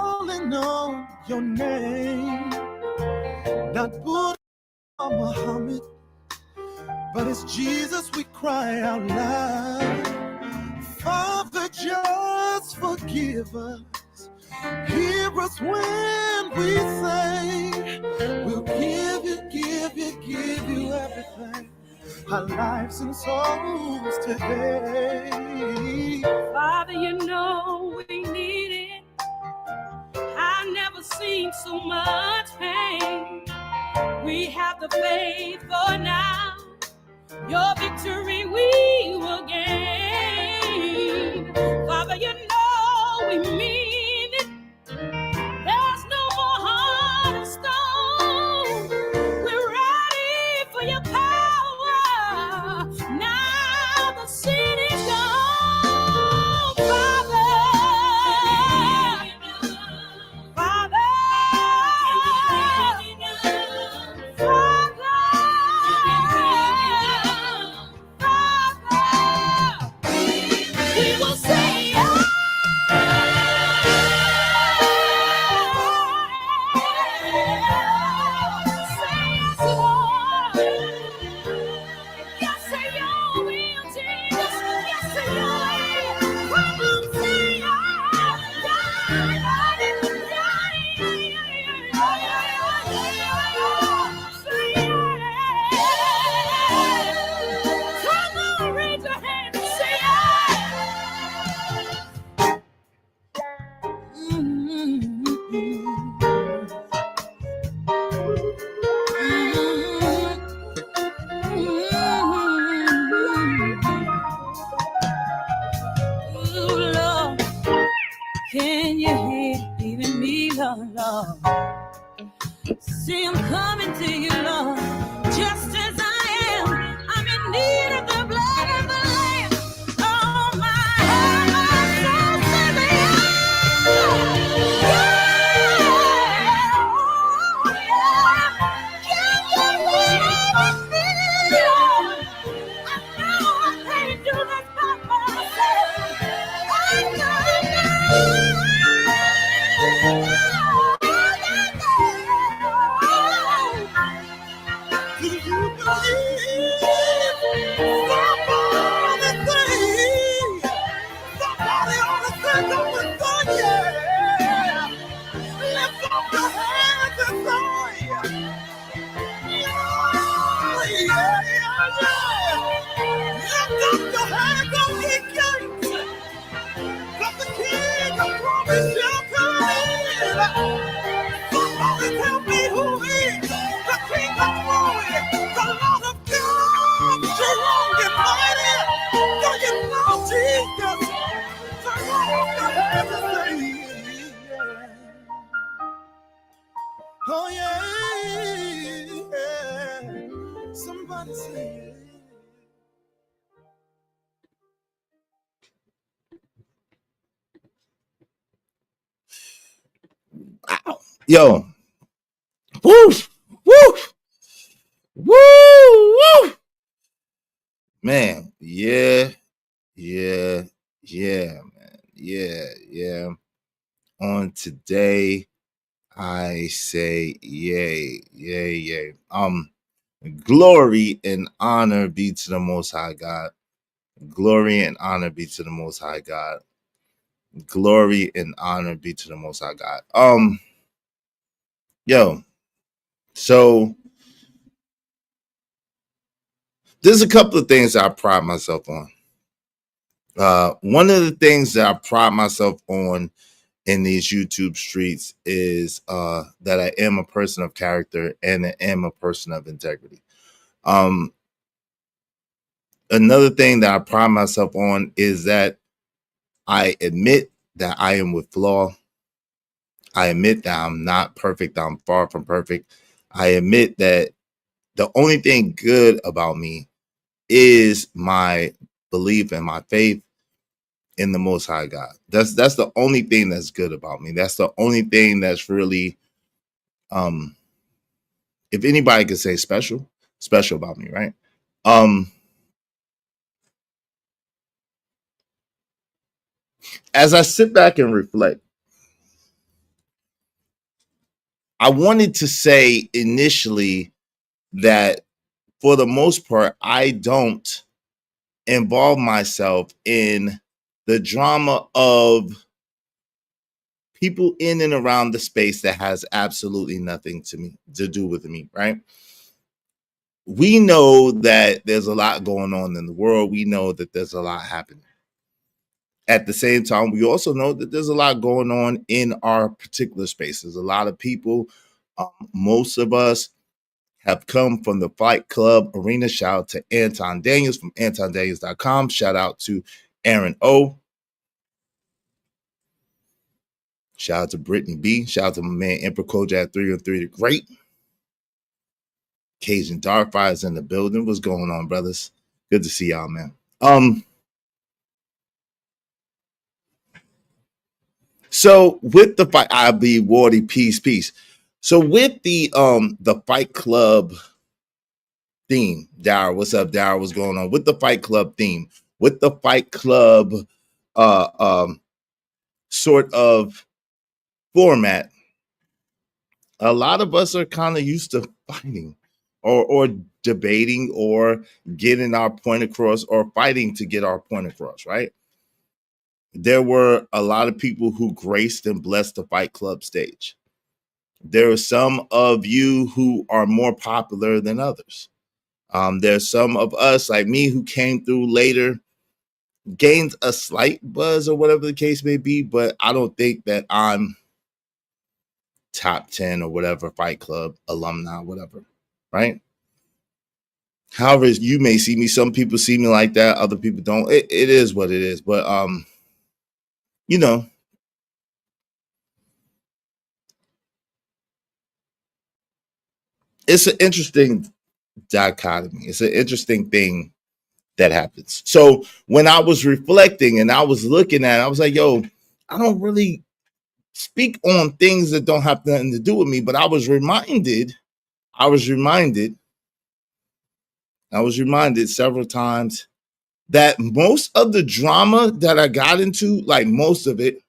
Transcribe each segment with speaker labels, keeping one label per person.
Speaker 1: calling on your name. Not Buddha or Muhammad, but it's Jesus we cry out loud. Father, just forgive us. Hear us when we say, we'll give you everything. Our lives and souls today.
Speaker 2: Father, you know we need it. I've never seen so much pain. We have the faith for now. Your victory we will gain. Father, you know we mean it. There's no more heart of stone. We're ready for your power. Now the sin is gone. Father, Father, we will say yes. Can you hear even me, Lord, Lord? See, I'm coming to you, Lord, just as I am. I'm in need of the blood of the Lamb. Oh, my heart, my soul, says yes. Can you hear me, Lord? I know I can't do this by myself. I know.
Speaker 1: Do you believe somebody sing? Somebody ought to sing up and sing, yeah. Lift up your hands and sing. Yeah, yeah, yeah. Lift up your hands on the gates. 'Cause the King of glory shall come in. Somebody tell me who is the King of glory, the Lord of God, strong and mighty. Do you know Jesus? So lift up your hands and say, yeah. Oh yeah, yeah. Somebody say, wow. Yo, woo, woo, woo, woo. Man, yeah, man. Yeah. On today, I say yay. Glory and honor be to the Most High God. Glory and honor be to the Most High God. Glory and honor be to the Most High God. Yo, so there's a couple of things that I pride myself on. One of the things that I pride myself on in these YouTube streets is that I am a person of character and I am a person of integrity. Another thing that I pride myself on is that I admit that I am with flaw. I admit that I'm not perfect. I'm far from perfect. I admit that the only thing good about me is my belief and my faith in the Most High God. That's the only thing that's good about me. That's the only thing that's really, if anybody could say special about me, right? As I sit back and reflect, I wanted to say initially that for the most part, I don't involve myself in the drama of people in and around the space that has absolutely nothing to do with me, right? We know that there's a lot going on in the world. We know that there's a lot happening. At the same time, we also know that there's a lot going on in our particular spaces. A lot of people, most of us have come from the Fight Club arena. Shout out to Anton Daniels from AntonDaniels.com. Shout out to Aaron O. Shout out to Brittany B. Shout out to my man Emperor Kojak 303 the Great. Cajun Darkfire's in the building. What's going on, brothers? Good to see y'all, man. So with the fight, I'll be Wardy, peace. So with the Fight Club theme, Dara, what's up, Dara? What's going on? With the Fight Club theme, with the Fight Club sort of format, a lot of us are kind of used to fighting or debating or getting our point across or fighting to get our point across, right? There were a lot of people who graced and blessed the Fight Club stage. There are some of you who are more popular than others. There's some of us, like me, who came through later, gained a slight buzz or whatever the case may be, but I don't think that I'm top 10 or whatever Fight Club alumni, whatever, right? However, you may see me, some people see me like that, other people don't. It is what it is. But you know, it's an interesting dichotomy. It's an interesting thing that happens. So when I was reflecting and I was looking at it, I was like, yo, I don't really speak on things that don't have nothing to do with me, but I was reminded several times that most of the drama that I got into, like most of it,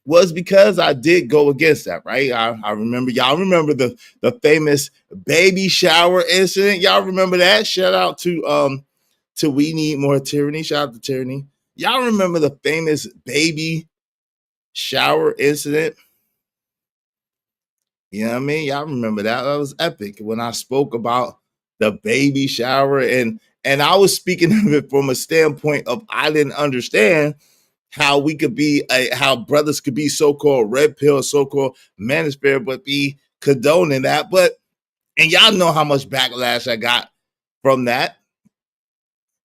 Speaker 1: was because I did go against that, right? I remember, y'all remember the famous baby shower incident. Y'all remember that? Shout out to We Need More Tyranny. Shout out to Tyranny. Y'all remember the famous baby shower incident? You know what I mean? Y'all remember that? That was epic when I spoke about the baby shower and I was speaking of it from a standpoint of I didn't understand how we could be how brothers could be so-called red pill, so-called manosphere, but be condoning that. But and y'all know how much backlash I got from that.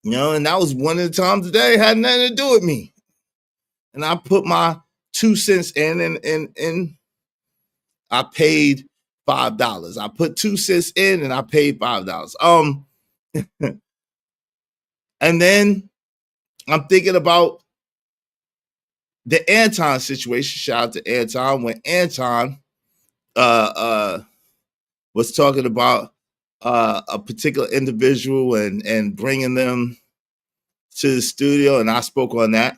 Speaker 1: You know, and that was one of the times today it had nothing to do with me. And I put my 2 cents in and I paid $5. I put 2 cents in and I paid $5. And then I'm thinking about the Anton situation. Shout out to Anton when Anton was talking about a particular individual and bringing them to the studio, and I spoke on that.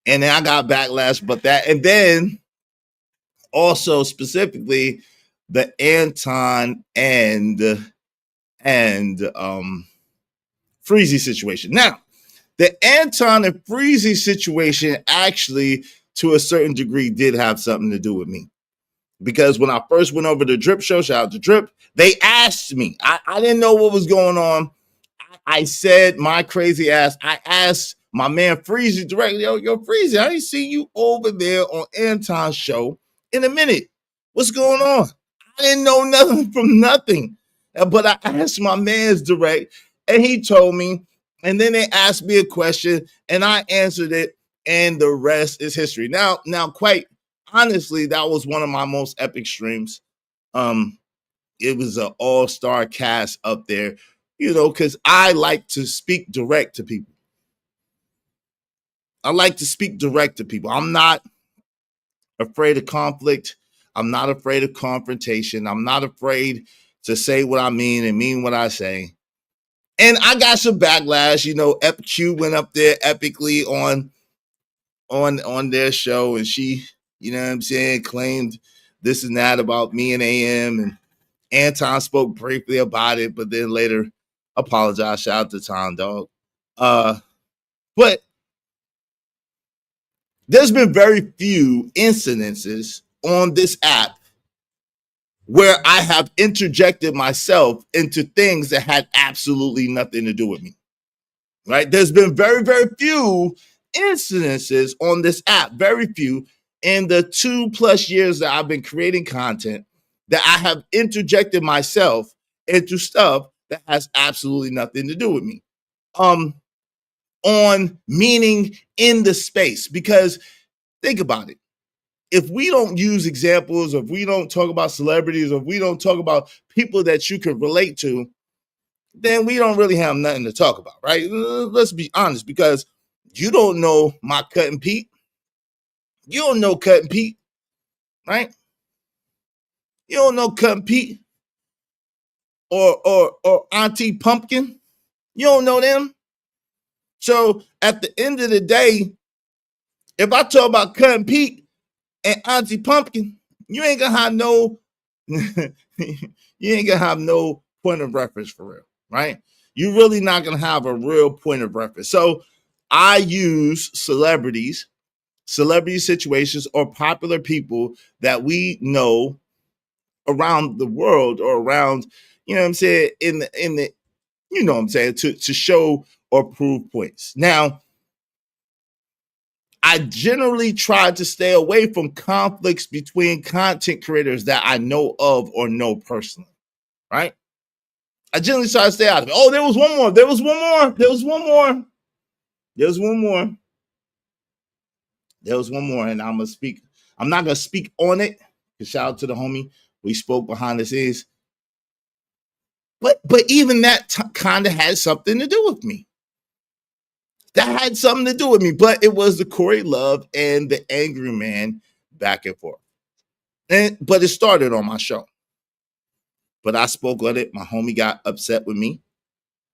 Speaker 1: And then I got backlash, but that, and then also specifically the Anton and Freezy situation. Now, the Anton and Freezy situation actually, to a certain degree, did have something to do with me. Because when I first went over to Drip Show, shout out to Drip, they asked me. I didn't know what was going on. I said my crazy ass. I asked my man Freezy directly, yo, Freezy, I ain't seen you over there on Anton's show in a minute. What's going on? I didn't know nothing from nothing. But I asked my man's direct, and he told me. And then they asked me a question, and I answered it, and the rest is history. Now, quite honestly, that was one of my most epic streams. It was an all-star cast up there, you know, because I like to speak direct to people. I'm not afraid of conflict. I'm not afraid of confrontation. I'm not afraid to say what I mean and mean what I say. And I got some backlash. You know, EpQ went up there epically on their show, and she, you know what I'm saying, claimed this and that about me and AM, and Anton spoke briefly about it, but then later apologized. Shout out to Tom Dog. But there's been very few incidences on this app where I have interjected myself into things that had absolutely nothing to do with me. Right? There's been very, very few incidences on this app, very few in the 2+ years that I've been creating content that I have interjected myself into stuff that has absolutely nothing to do with me. On meaning in the space, because think about it. If we don't use examples, if we don't talk about celebrities, or if we don't talk about people that you can relate to, then we don't really have nothing to talk about, right? Let's be honest, because you don't know my Cutting Pete. You don't know Cutting Pete, right? You don't know Cutting Pete or Auntie Pumpkin. You don't know them. So at the end of the day, if I talk about Cutting Pete and Auntie Pumpkin, you ain't gonna have no point of reference for real, right? You're really not gonna have a real point of reference. So I use celebrity situations, or popular people that we know around the world, or around, you know what I'm saying, in the you know what I'm saying, to show or prove points. Now, I generally try to stay away from conflicts between content creators that I know of or know personally, right? I generally try to stay out of it. Oh, there was one more. And I'm not gonna speak on it. Shout out to the homie. We spoke behind the scenes. But even that kind of had something to do with me. That had something to do with me. But it was the Corey Love and the Angry Man back and forth. But it started on my show. But I spoke on it. My homie got upset with me.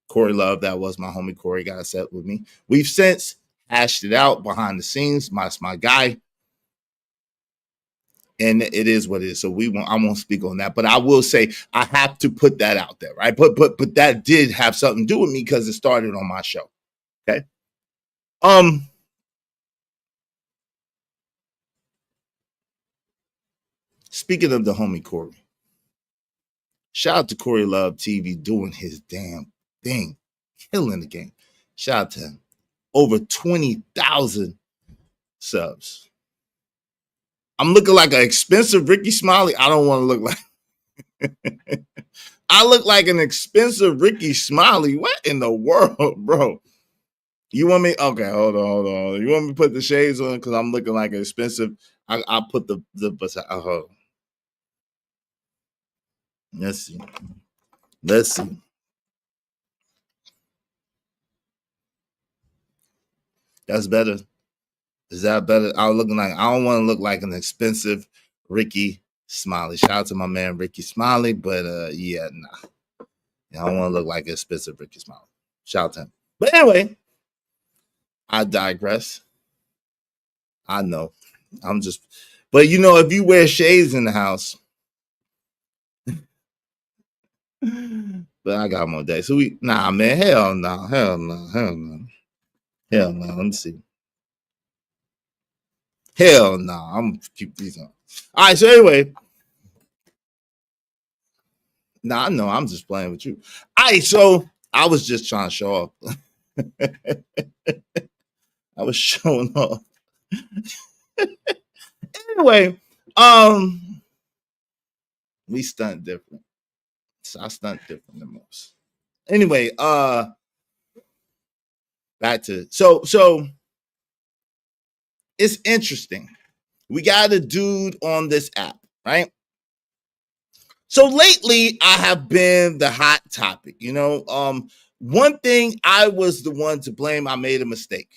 Speaker 1: Corey Love, that was my homie. Corey got upset with me. We've since hashed it out behind the scenes. That's my guy. And it is what it is. So I won't speak on that, but I will say I have to put that out there, right? But that did have something to do with me because it started on my show. Okay. Speaking of the homie Corey, shout out to Corey Love TV doing his damn thing, killing the game. Shout out to him. Over 20,000 subs. I'm looking like an expensive Ricky Smiley. I don't want to look like I look like an expensive Ricky Smiley. What in the world, bro? You want me? Okay, hold on. You want me to put the shades on because I'm looking like an expensive? I'll put the let's see. That's better. Is that better? I don't want to look like an expensive Ricky Smiley. Shout out to my man Ricky Smiley, but yeah, nah. I don't want to look like an expensive Ricky Smiley. Shout out to him. But anyway, I digress. I know. But if you wear shades in the house, but I got more days. So man, hell no. Let me see. Hell no. I'm gonna keep these on. All right, so anyway. Nah, no, I'm just playing with you. All right, so I was just trying to show off. I was showing off. Anyway, we stunt different. So I stunt different than most. Anyway, back to so it's interesting. We got a dude on this app, right? So lately, I have been the hot topic. One thing, I was the one to blame. I made a mistake.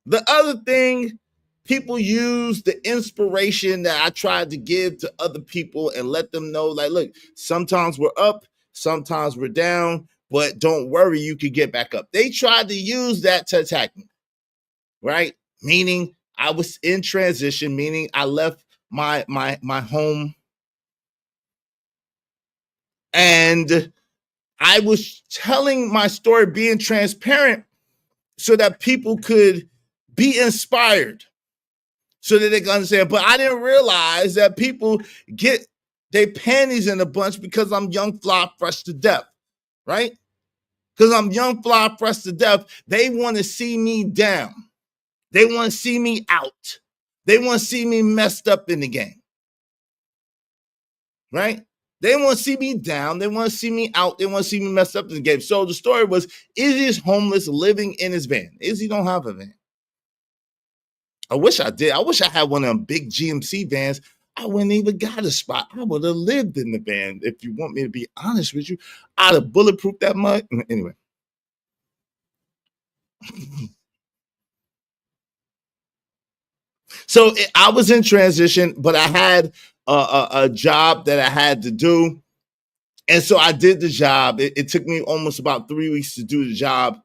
Speaker 1: The other thing, people use the inspiration that I tried to give to other people and let them know, like, look, sometimes we're up, sometimes we're down, but don't worry, you can get back up. They tried to use that to attack me, right? Meaning I was in transition, meaning I left my home, and I was telling my story, being transparent, so that people could be inspired, so that they can understand. But I didn't realize that people get their panties in a bunch because I'm young, fly, fresh to death, right? Because I'm young, fly, fresh to death. They want to see me down. They want to see me out. They want to see me messed up in the game, right? They want to see me down. They want to see me out. They want to see me messed up in the game. So the story was, Izzy's homeless, living in his van. Izzy don't have a van. I wish I did. I wish I had one of them big GMC vans. I wouldn't even got a spot. I would have lived in the van. If you want me to be honest with you, I'd have bulletproofed that mud. Anyway. So I was in transition, but I had a job that I had to do. And so I did the job. It took me almost about 3 weeks to do the job.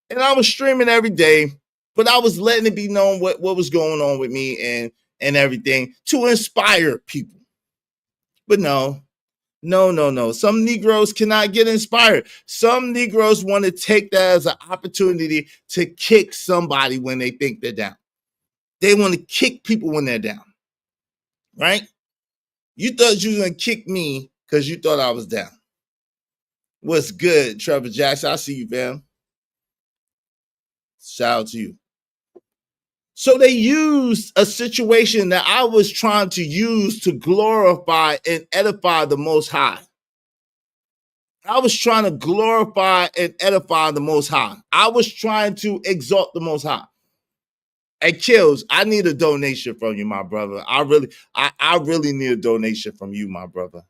Speaker 1: And I was streaming every day, but I was letting it be known what was going on with me and everything to inspire people. But no. Some Negroes cannot get inspired. Some Negroes want to take that as an opportunity to kick somebody when they think they're down. They want to kick people when they're down, right? You thought you were going to kick me because you thought I was down. What's good, Trevor Jackson? I see you, fam. Shout out to you. So they used a situation that I was trying to use to glorify and edify the Most High. I was trying to glorify and edify the Most High. I was trying to exalt the Most High. Hey, Kills, I need a donation from you, my brother. I really need a donation from you, my brother.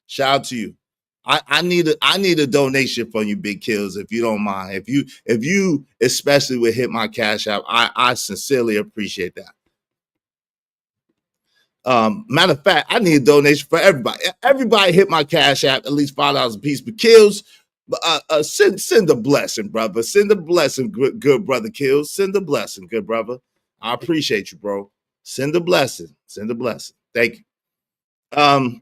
Speaker 1: Shout out to you. I need a donation from you, Big Kills, if you don't mind. If you especially would hit my Cash App, I sincerely appreciate that. Matter of fact, I need a donation for everybody. Everybody hit my Cash App, at least $5 a piece. But Kills, send a blessing, brother. Send a blessing, good brother Kills. Send a blessing, good brother. I appreciate you, bro. Send a blessing. Send a blessing. Thank you.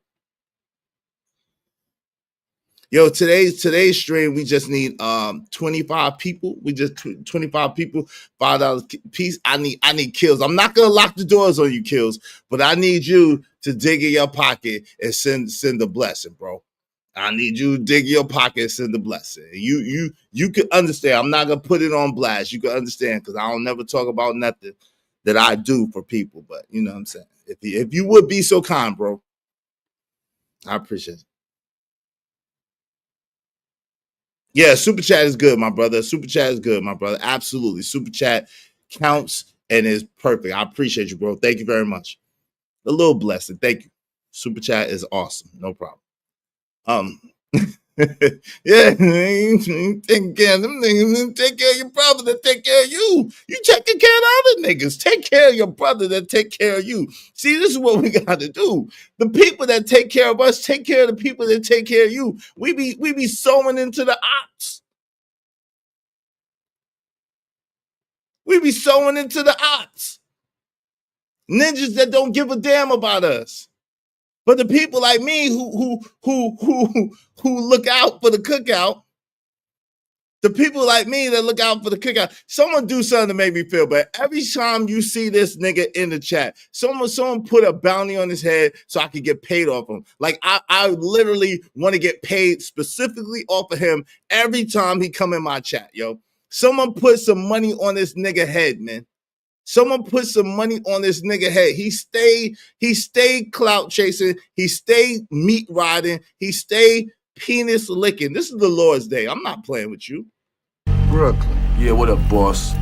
Speaker 1: Yo, today's stream, we just need 25 people. We just 25 people, $5 piece. I need Kills. I'm not gonna lock the doors on you, Kills, but I need you to dig in your pocket and send a blessing, bro. I need you to dig in your pocket and send a blessing. You can understand. I'm not gonna put it on blast. You can understand, because I don't never talk about nothing that I do for people, but you know what I'm saying. If you would be so kind, bro, I appreciate it. Yeah, super chat is good, my brother. Super chat is good, my brother. Absolutely. Super chat counts and is perfect. I appreciate you, bro. Thank you very much. A little blessing. Thank you. Super chat is awesome. No problem. Yeah, taking care of them niggas, take care of your brother that take care of you. You taking care of the other niggas. Take care of your brother that take care of you. See, this is what we got to do. The people that take care of us, take care of the people that take care of you. We be sowing into the ops. We be sowing into the ops. Ninjas that don't give a damn about us. But the people like me who look out for the cookout, the people like me that look out for the cookout, someone do something to make me feel bad. Every time you see this nigga in the chat, someone put a bounty on his head so I could get paid off him. Like I literally want to get paid specifically off of him every time he come in my chat, yo. Someone put some money on this nigga head, man. Someone put some money on this nigga head. He stayed clout chasing. He stayed meat riding. He stayed penis licking. This is the Lord's day. I'm not playing with you.
Speaker 3: Brooklyn.
Speaker 4: Yeah, what up, boss?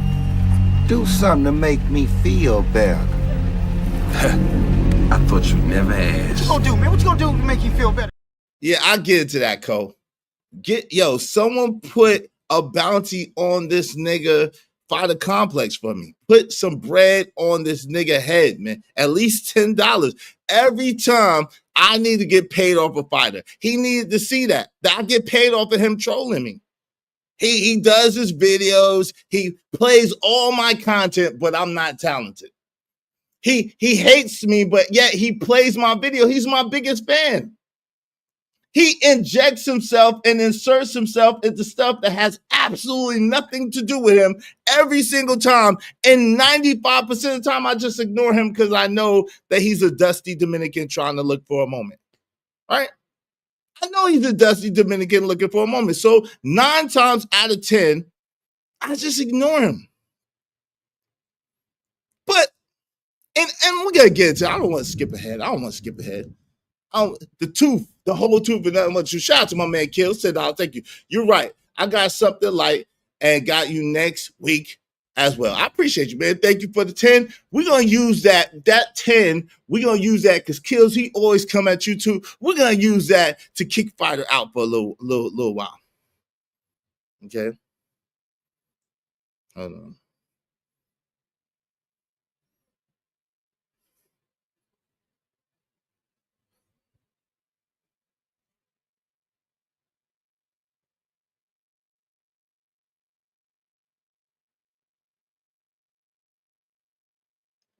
Speaker 3: Do something to make me feel better.
Speaker 4: I thought you never asked.
Speaker 5: What you gonna do, man? What you gonna do to make you feel better?
Speaker 1: Yeah, I get into that, Cole. Someone put a bounty on this nigga Fighter Complex for me. Put some bread on this nigga head, man. At least $10. Every time I need to get paid off a fighter. He needed to see that I get paid off of him trolling me. He does his videos. He plays all my content, but I'm not talented. He hates me, but yet he plays my video. He's my biggest fan. He injects himself and inserts himself into stuff that has absolutely nothing to do with him every single time. And 95% of the time, I just ignore him because I know that he's a dusty Dominican trying to look for a moment. Right? I know he's a dusty Dominican looking for a moment. So 9 times out of 10, I just ignore him. But, and we got to get into it. I don't want to skip ahead. The whole tooth, and nothing much. Shout out to my man Kill. Said, "I'll thank you. You're right. I got something light and got you next week as well." I appreciate you, man. Thank you for the 10. We're gonna use that 10. We're gonna use that because Kills, he always come at you too. We're gonna use that to kick Fighter out for a little while. Okay. Hold on.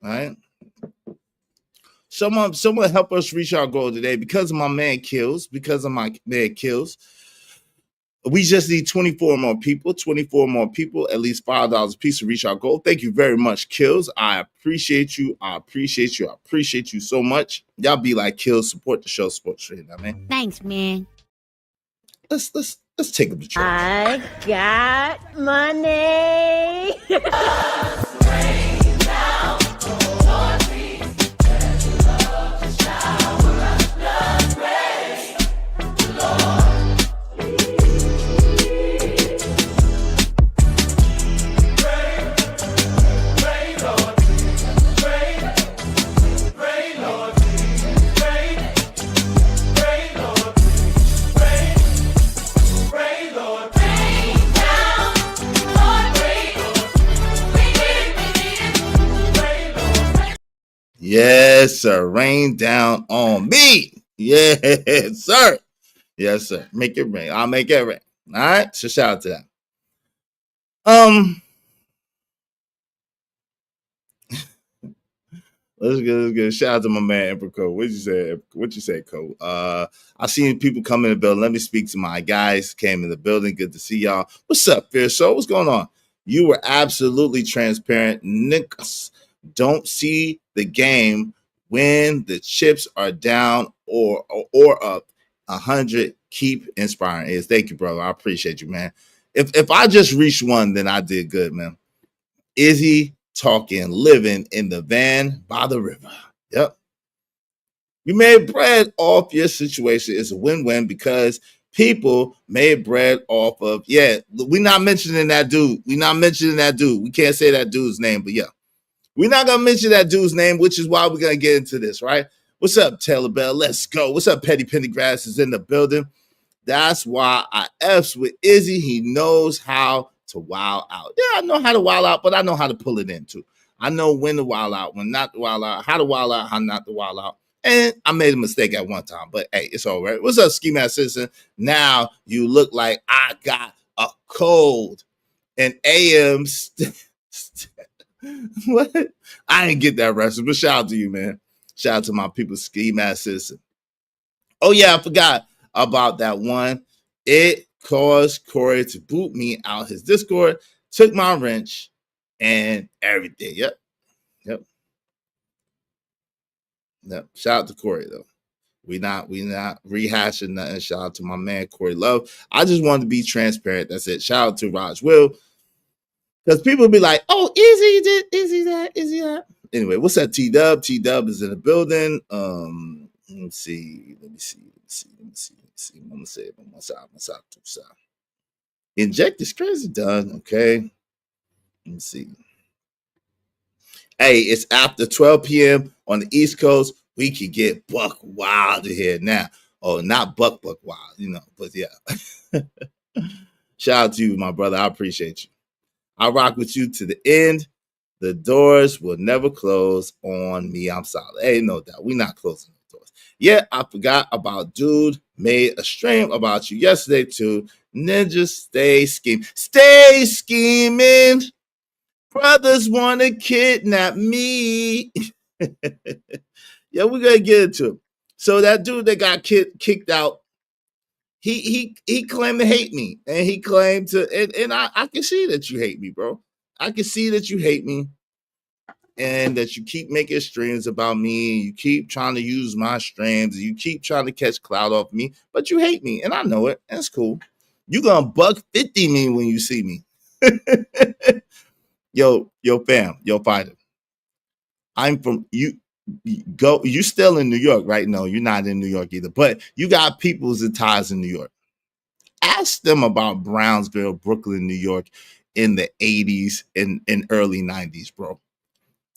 Speaker 1: All right. Someone help us reach our goal today because of my man Kills. We just need 24 more people, at least $5 a piece to reach our goal. Thank you very much, Kills. I appreciate you so much. Y'all be like Kills, support the show, support the stream, man.
Speaker 2: Thanks, man.
Speaker 1: Let's take them to church.
Speaker 2: I got money.
Speaker 1: Yes, sir. Rain down on me. Yes, sir. Yes, sir. Make it rain. I'll make it rain. All right. So shout out to that. Let's go. Shout out to my man Emperor Cole. What you say, Cole? I seen people come in the building. Let me speak to my guys. Came in the building. Good to see y'all. What's up, Fierce Soul? What's going on? You were absolutely transparent. Niggas don't see the game when the chips are down or up 100. Keep inspiring. Is thank you, brother. I appreciate you, man. If I just reached 1, then I did good, man. Izzy talking, living in the van by the river. Yep. You made bread off your situation. It's a win-win because people made bread off of, we're not mentioning that dude. We can't say that dude's name, but yeah. We're not going to mention that dude's name, which is why we're going to get into this, right? What's up, Taylor Bell? Let's go. What's up, Petty Pendergrass is in the building. That's why I F's with Izzy. He knows how to wild out. Yeah, I know how to wild out, but I know how to pull it in too. I know when to wild out, when not to wild out, how to wild out, how not to wild out. And I made a mistake at one time, but hey, it's all right. What's up, Ski Mask Citizen? Now you look like I got a cold and AM. What? I didn't get that reference, but shout out to you, man. Shout out to my people, Ski Mask Citizen. Oh yeah, I forgot about that one. It caused Corey to boot me out his Discord, took my wrench and everything. Yep. Shout out to Corey though. We not rehashing nothing. Shout out to my man Corey Love. I just wanted to be transparent. That's it. Shout out to Raj Will. Because people be like, oh, is he that? Anyway, what's that? T-Dub? T-Dub is in the building. Let me see. I'm gonna say it on my side. Inject is crazy done. Okay. Let me see. Hey, it's after 12 p.m. on the East Coast. We can get buck wild in here now. Oh, not buck wild, but yeah. Shout out to you, my brother. I appreciate you. I rock with you to the end. The doors will never close on me. I'm solid. Hey, no doubt. We're not closing the doors. Yeah, I forgot about dude. Made a stream about you yesterday too. Ninja, stay scheming. Stay scheming. Brothers want to kidnap me. Yeah, we're gonna get into it. So that dude that got kicked out, he claimed to hate me, and he claimed to, and I can see that you hate me, bro. I can see that you hate me, and that you keep making streams about me. You keep trying to use my streams. You keep trying to catch clout off me, but you hate me, and I know it. That's cool. You gonna $150 me when you see me. Yo, fam, yo, fighter. I'm from you. Go. You still in New York, right? No, you're not in New York either. But you got peoples and ties in New York. Ask them about Brownsville, Brooklyn, New York, in the '80s and early '90s, bro.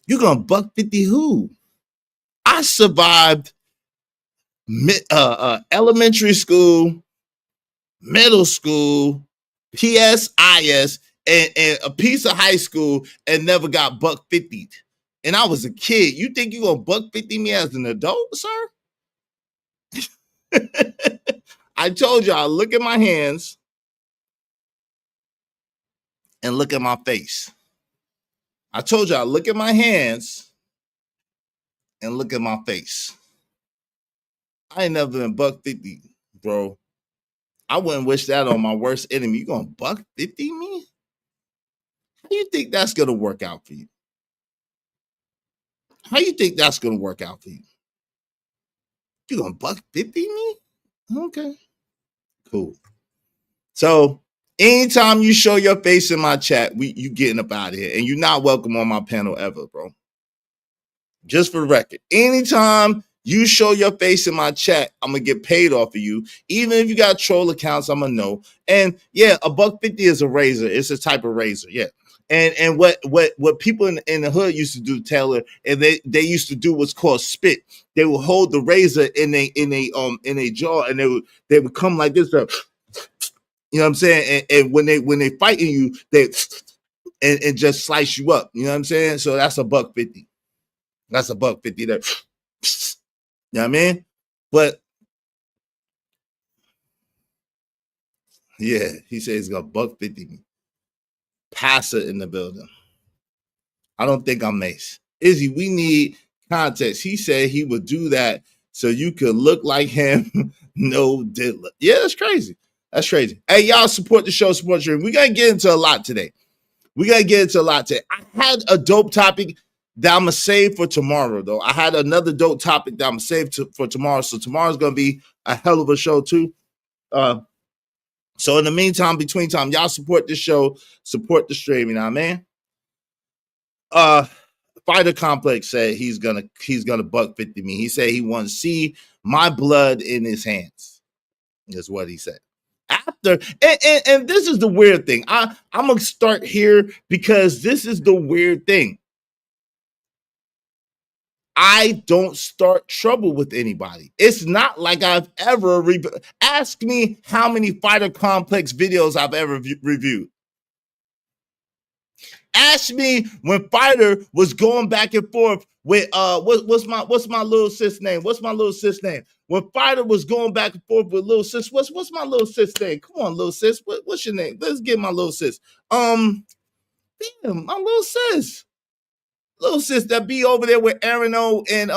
Speaker 1: You gonna $150 who? I survived elementary school, middle school, PSIS, and a piece of high school, and never got $150. And I was a kid. You think you gonna $150 me as an adult, sir? I told y'all, look at my hands and look at my face. I told y'all, look at my hands and look at my face. I ain't never been $150, bro. I wouldn't wish that on my worst enemy. You gonna $150 me? How do you think that's gonna work out for you? How you think that's gonna work out for you? You gonna $150 me? Okay, cool. So anytime you show your face in my chat, you getting up out of here, and you're not welcome on my panel ever, bro. Just for the record, anytime you show your face in my chat, I'm gonna get paid off of you. Even if you got troll accounts, I'm gonna know. And yeah, $150 is a razor. It's a type of razor, yeah. And what people in the hood used to do, Taylor, and they used to do what's called spit. They would hold the razor in a jaw, and they would come like this. You know what I'm saying? And when they fighting you, they and just slice you up. You know what I'm saying? So that's $150. That's $150 there. You know what I mean? But yeah, he said he's got $150 me. Passer in the building. I don't think I'm Mace. Izzy, we need context. He said he would do that so you could look like him. No diddler. Yeah, that's crazy. That's crazy. Hey, y'all support the show, support the stream. We gotta get into a lot today. I had a dope topic that I'm gonna save for tomorrow, though. I had another dope topic that I'm gonna save for tomorrow. So tomorrow's gonna be a hell of a show too. So in the meantime, between time, y'all support this show, support the stream. You know what I mean? Fighter Complex said he's gonna $150 me. He said he wants to see my blood in his hands. Is what he said. After and this is the weird thing. I'm gonna start here because this is the weird thing. I don't start trouble with anybody. It's not like I've ever ask me how many Fighter Complex videos I've ever reviewed. Ask me when Fighter was going back and forth with what's my little sis name? What's my little sis name? When Fighter was going back and forth with little sis, what's my little sis name? Come on, little sis. What's your name? Let's get my little sis. Damn, my little sis. Little sis that be over there with Aaron O and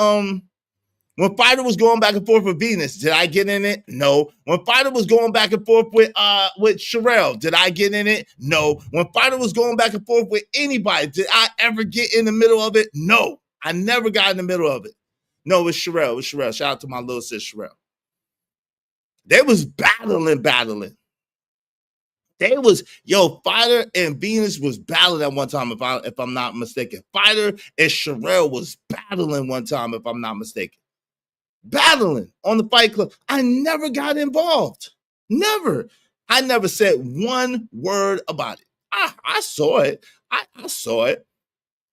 Speaker 1: when Fighter was going back and forth with Venus, did I get in it? No. When Fighter was going back and forth with Sherelle, did I get in it? No. When Fighter was going back and forth with anybody, did I ever get in the middle of it? No. I never got in the middle of it. No, it was Sherelle. It was Sherelle. Shout out to my little sis Sherelle. They was battling. They was, Fighter and Venus was battling at one time, if I'm not mistaken. Fighter and Sherelle was battling one time, if I'm not mistaken. Battling on the Fight Club. I never got involved. Never. I never said one word about it. I saw it. I saw it.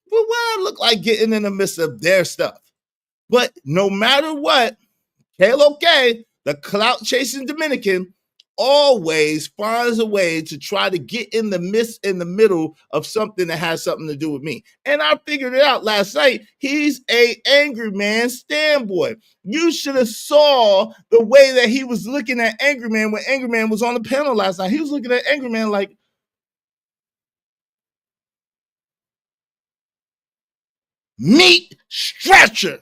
Speaker 1: But what I look like getting in the midst of their stuff. But no matter what, Kalo K, the clout chasing Dominican, always finds a way to try to get in the middle of something that has something to do with me. And I figured it out last night. He's a Angry Man stand boy. You should have saw the way that he was looking at Angry Man when Angry Man was on the panel last night. He was looking at Angry Man like, Meat stretcher.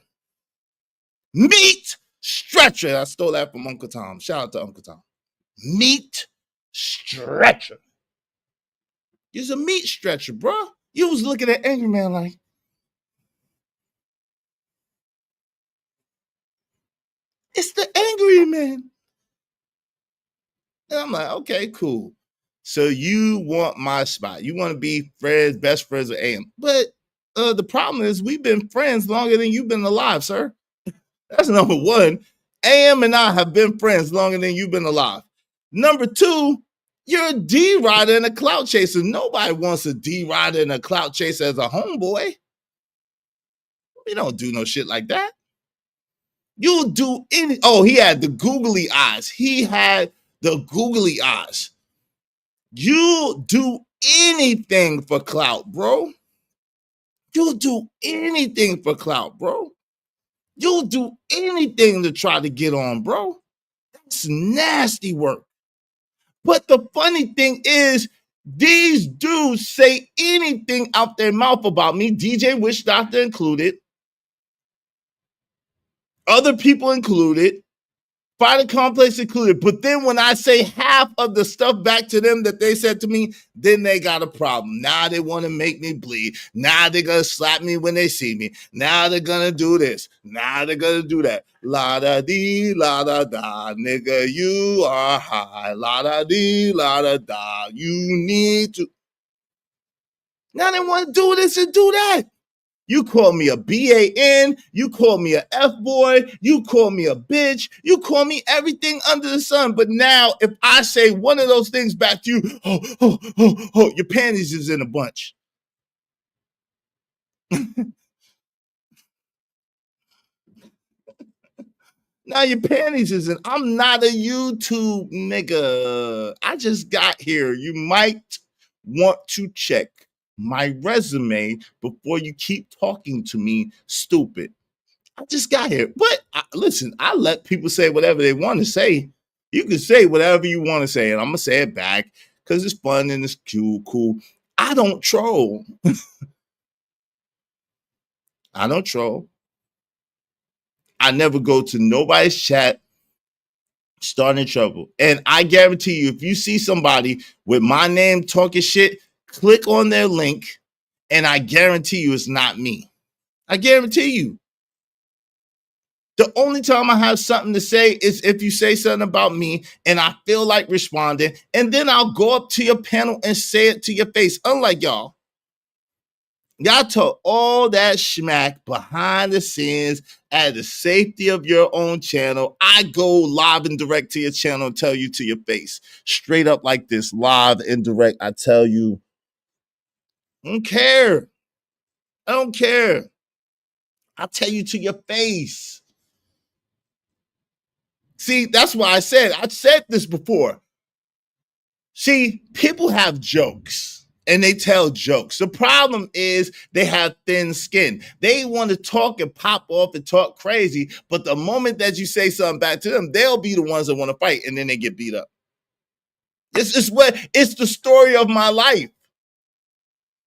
Speaker 1: Meat stretcher. I stole that from Uncle Tom. Shout out to Uncle Tom. Meat stretcher. It's a meat stretcher, bro. You was looking at Angry Man like, it's the Angry Man. And I'm like, okay, cool. So you want my spot. You want to be friends, best friends with AM. But the problem is we've been friends longer than you've been alive, sir. That's number one. AM and I have been friends longer than you've been alive. Number two, you're a D-rider and a clout chaser. Nobody wants a D-rider and a clout chaser as a homeboy. We don't do no shit like that. You'll do any. Oh, he had the googly eyes. He had the googly eyes. You'll do anything for clout, bro. You'll do anything for clout, bro. You'll do anything to try to get on, bro. That's nasty work. But the funny thing is, these dudes say anything out their mouth about me, DJ Witch Doctor included, other people included, Fighter Complex included. But then when I say half of the stuff back to them that they said to me, then they got a problem. Now they want to make me bleed. Now they're going to slap me when they see me. Now they're going to do this. Now they're going to do that. La-da-dee, la-da-da, nigga, you are high. La-da-dee, la-da-da, you need to. Now they want to do this and do that. You call me a BAN, you call me a F-boy, you call me a bitch, you call me everything under the sun. But now, if I say one of those things back to you, your panties is in a bunch. Now your panties is in. I'm not a YouTube nigga. I just got here. You might want to check my resume before you keep talking to me stupid. I just got here. But listen, I let people say whatever they want to say. You can say whatever you want to say, and I'm going to say it back because it's fun and it's cool. I don't troll. I don't troll. I never go to nobody's chat starting trouble. And I guarantee you, if you see somebody with my name talking shit, click on their link, and I guarantee you it's not me. I guarantee you. The only time I have something to say is if you say something about me and I feel like responding, and then I'll go up to your panel and say it to your face. Unlike y'all. Y'all talk all that schmack behind the scenes at the safety of your own channel. I go live and direct to your channel and tell you to your face. Straight up like this, live and direct. I tell you, I don't care. I don't care. I'll tell you to your face. See, that's why I said this before. See, people have jokes and they tell jokes. The problem is they have thin skin. They want to talk and pop off and talk crazy, but the moment that you say something back to them, they'll be the ones that want to fight, and then they get beat up. It's the story of my life.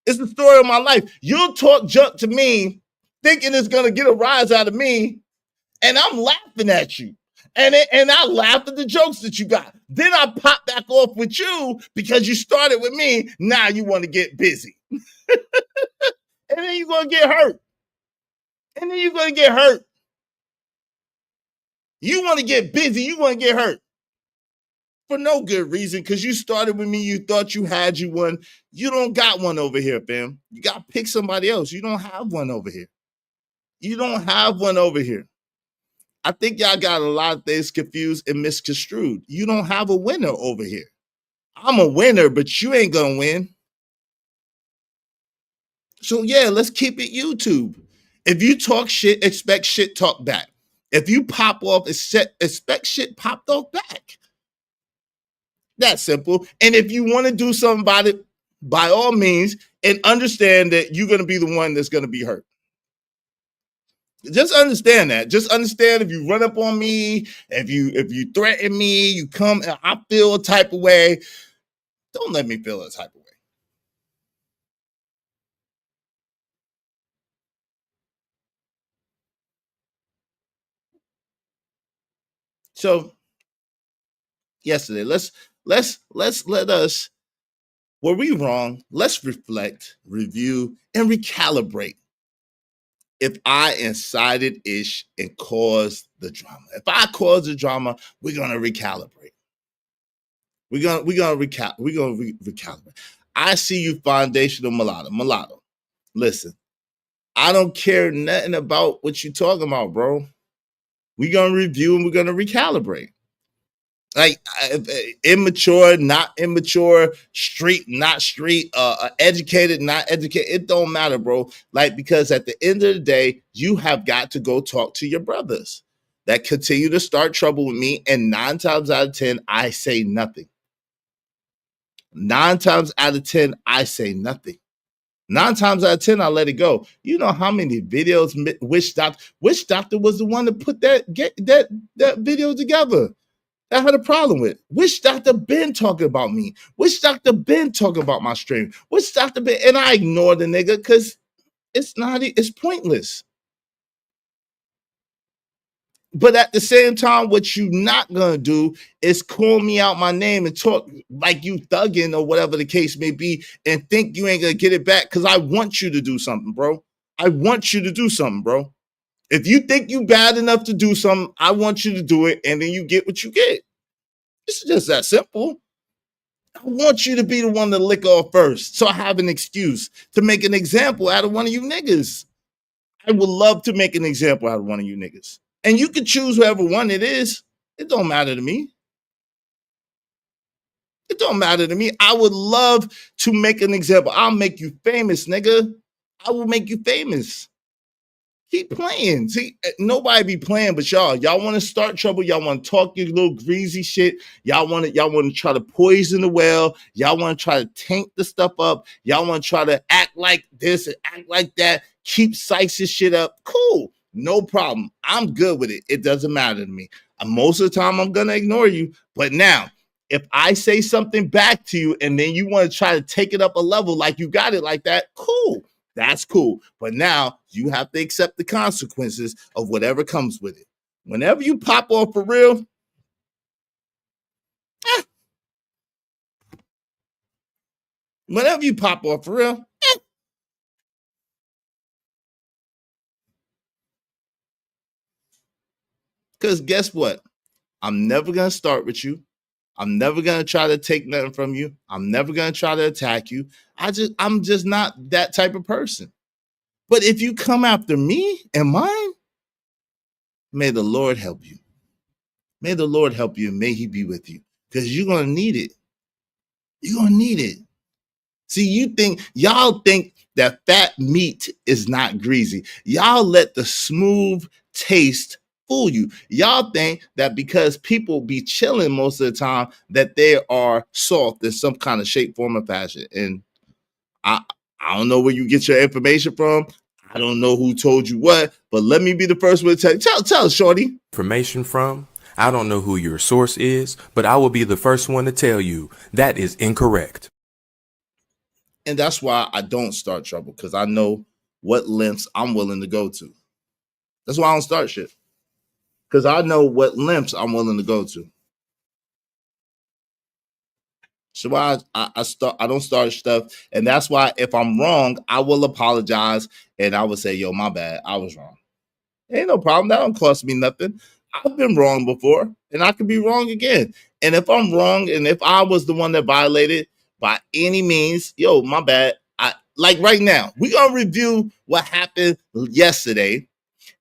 Speaker 1: It's the story of my life. You'll talk junk to me thinking it's going to get a rise out of me, and I'm laughing at you. And I laugh at the jokes that you got. Then I pop back off with you because you started with me. Now you want to get busy. And then you're going to get hurt. You want to get busy. You want to get hurt. For no good reason, because you started with me. You thought you had you one. You don't got one over here, fam. You got to pick somebody else. You don't have one over here. I think y'all got a lot of things confused and misconstrued. You don't have a winner over here. I'm a winner, but you ain't gonna win. So yeah, let's keep it YouTube. If you talk shit, expect shit talk back. If you pop off, expect shit popped off back. That's simple. And if you want to do something about it, by all means, and understand that you're gonna be the one that's gonna be hurt. Just understand that. Just understand if you run up on me, if you threaten me, you come and I feel a type of way. Don't let me feel a type of way. So yesterday, let us, were we wrong? Let's reflect, review, and recalibrate. If I incited ish and caused the drama, if I caused the drama, we're gonna recalibrate. Recalibrate. I see you, foundational mulatto. Mulatto, listen, I don't care nothing about what you talking about, bro. We're gonna review and we're gonna recalibrate. Like immature, not immature, street, not street, educated, not educated. It don't matter, bro. Like, because at the end of the day, you have got to go talk to your brothers that continue to start trouble with me. And 9 times out of 10, I say nothing. 9 times out of 10, I say nothing. 9 times out of 10, I let it go. You know how many videos which doctor was the one that put that video together? I had a problem with. Which doctor been talking about me? Which doctor been talking about my stream? Which doctor been? And I ignored the nigga because it's pointless. But at the same time, what you not gonna do is call me out my name and talk like you thugging or whatever the case may be, and think you ain't gonna get it back because I want you to do something, bro. I want you to do something, bro. If you think you bad enough to do something, I want you to do it, and then you get what you get. It's just that simple. I want you to be the one to lick off first, so I have an excuse to make an example out of one of you niggas. I would love to make an example out of one of you niggas. And you can choose whoever one it is. It don't matter to me. It don't matter to me. I would love to make an example. I'll make you famous, nigga. I will make you famous. Keep playing. See, nobody be playing but y'all. Y'all want to start trouble. Y'all want to talk your little greasy shit. Y'all want to try to poison the well. Y'all want to try to taint the stuff up. Y'all want to try to act like this and act like that. Keep Sykes' shit up. Cool. No problem. I'm good with it. It doesn't matter to me. Most of the time, I'm going to ignore you. But now, if I say something back to you and then you want to try to take it up a level like you got it like that, cool. That's cool. But now you have to accept the consequences of whatever comes with it. Whenever you pop off for real, whenever you pop off for real, because guess what? I'm never going to start with you. I'm never going to try to take nothing from you. I'm never going to try to attack you. I'm just not that type of person. But if you come after me and mine, may the Lord help you. May the Lord help you and may he be with you because you're going to need it. You're going to need it. See, y'all think that fat meat is not greasy. Y'all let the smooth taste fool you. Y'all think that because people be chilling most of the time that they are soft in some kind of shape, form, or fashion. And I don't know where you get your information from. I don't know who told you what, but let me be the first one to tell you. Tell us, shorty.
Speaker 4: Information from? I don't know who your source is, but I will be the first one to tell you that is incorrect.
Speaker 1: And that's why I don't start trouble, because I know what lengths I'm willing to go to. That's why I don't start shit, because I know what lengths I'm willing to go to. So why I don't start stuff, and that's why if I'm wrong, I will apologize and I will say, "Yo, my bad, I was wrong." Ain't no problem. That don't cost me nothing. I've been wrong before, and I could be wrong again. And if I'm wrong, and if I was the one that violated by any means, yo, my bad. Like right now, we're gonna review what happened yesterday,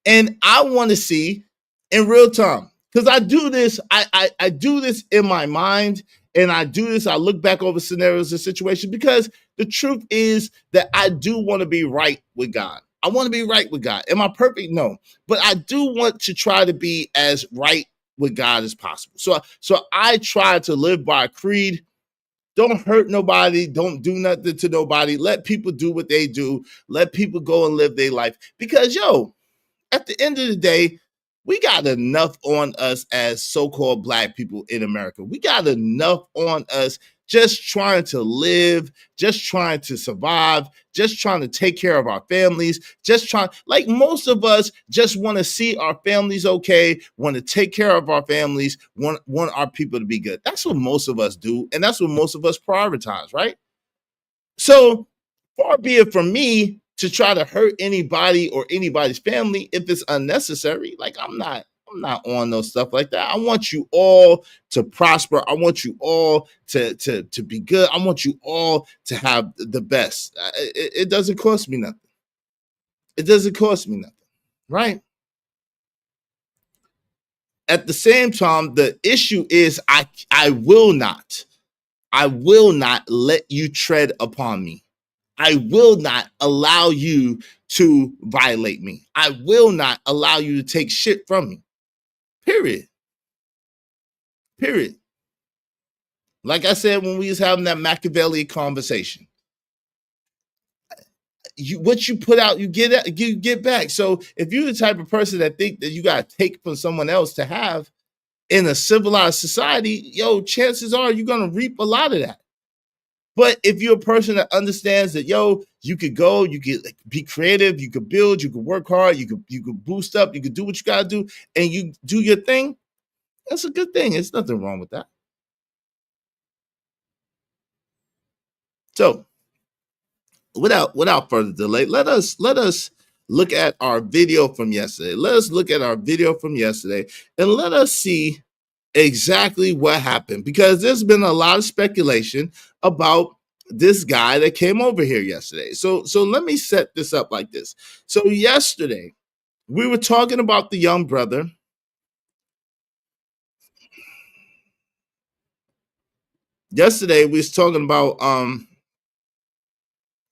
Speaker 1: and I want to see in real time, because I do this. I do this in my mind, and I do this. I look back over scenarios and situations because the truth is that I do want to be right with God. I want to be right with God. Am I perfect? No. But I do want to try to be as right with God as possible. So I try to live by a creed. Don't hurt nobody. Don't do nothing to nobody. Let people do what they do. Let people go and live their life. Because, yo, at the end of the day, we got enough on us as so-called Black people in America. We got enough on us just trying to live, just trying to survive, just trying to take care of our families, just trying, like most of us just want to see our families okay, want to take care of our families, want our people to be good. That's what most of us do. And that's what most of us prioritize, right? So far be it from me to try to hurt anybody or anybody's family if it's unnecessary. Like I'm not on those stuff like that. I want you all to prosper. I want you all to be good. I want you all to have the best. It doesn't cost me nothing. It doesn't cost me nothing, right? At the same time, the issue is I will not let you tread upon me. I will not allow you to violate me. I will not allow you to take shit from me. Period. Period. Like I said when we was having that Machiavelli conversation, what you put out, you get back. So if you're the type of person that think that you got to take from someone else to have in a civilized society, yo, chances are you're gonna reap a lot of that. But if you're a person that understands that, yo, you could go, you could be creative, you could build, you could work hard, you could boost up, you could do what you gotta do, and you do your thing, that's a good thing. There's nothing wrong with that. So without further delay, let us look at our video from yesterday. Let us look at our video from yesterday and let us see exactly what happened, because there's been a lot of speculation about this guy that came over here yesterday. So let me set this up like this. So yesterday we were talking about the young brother. Yesterday we was talking about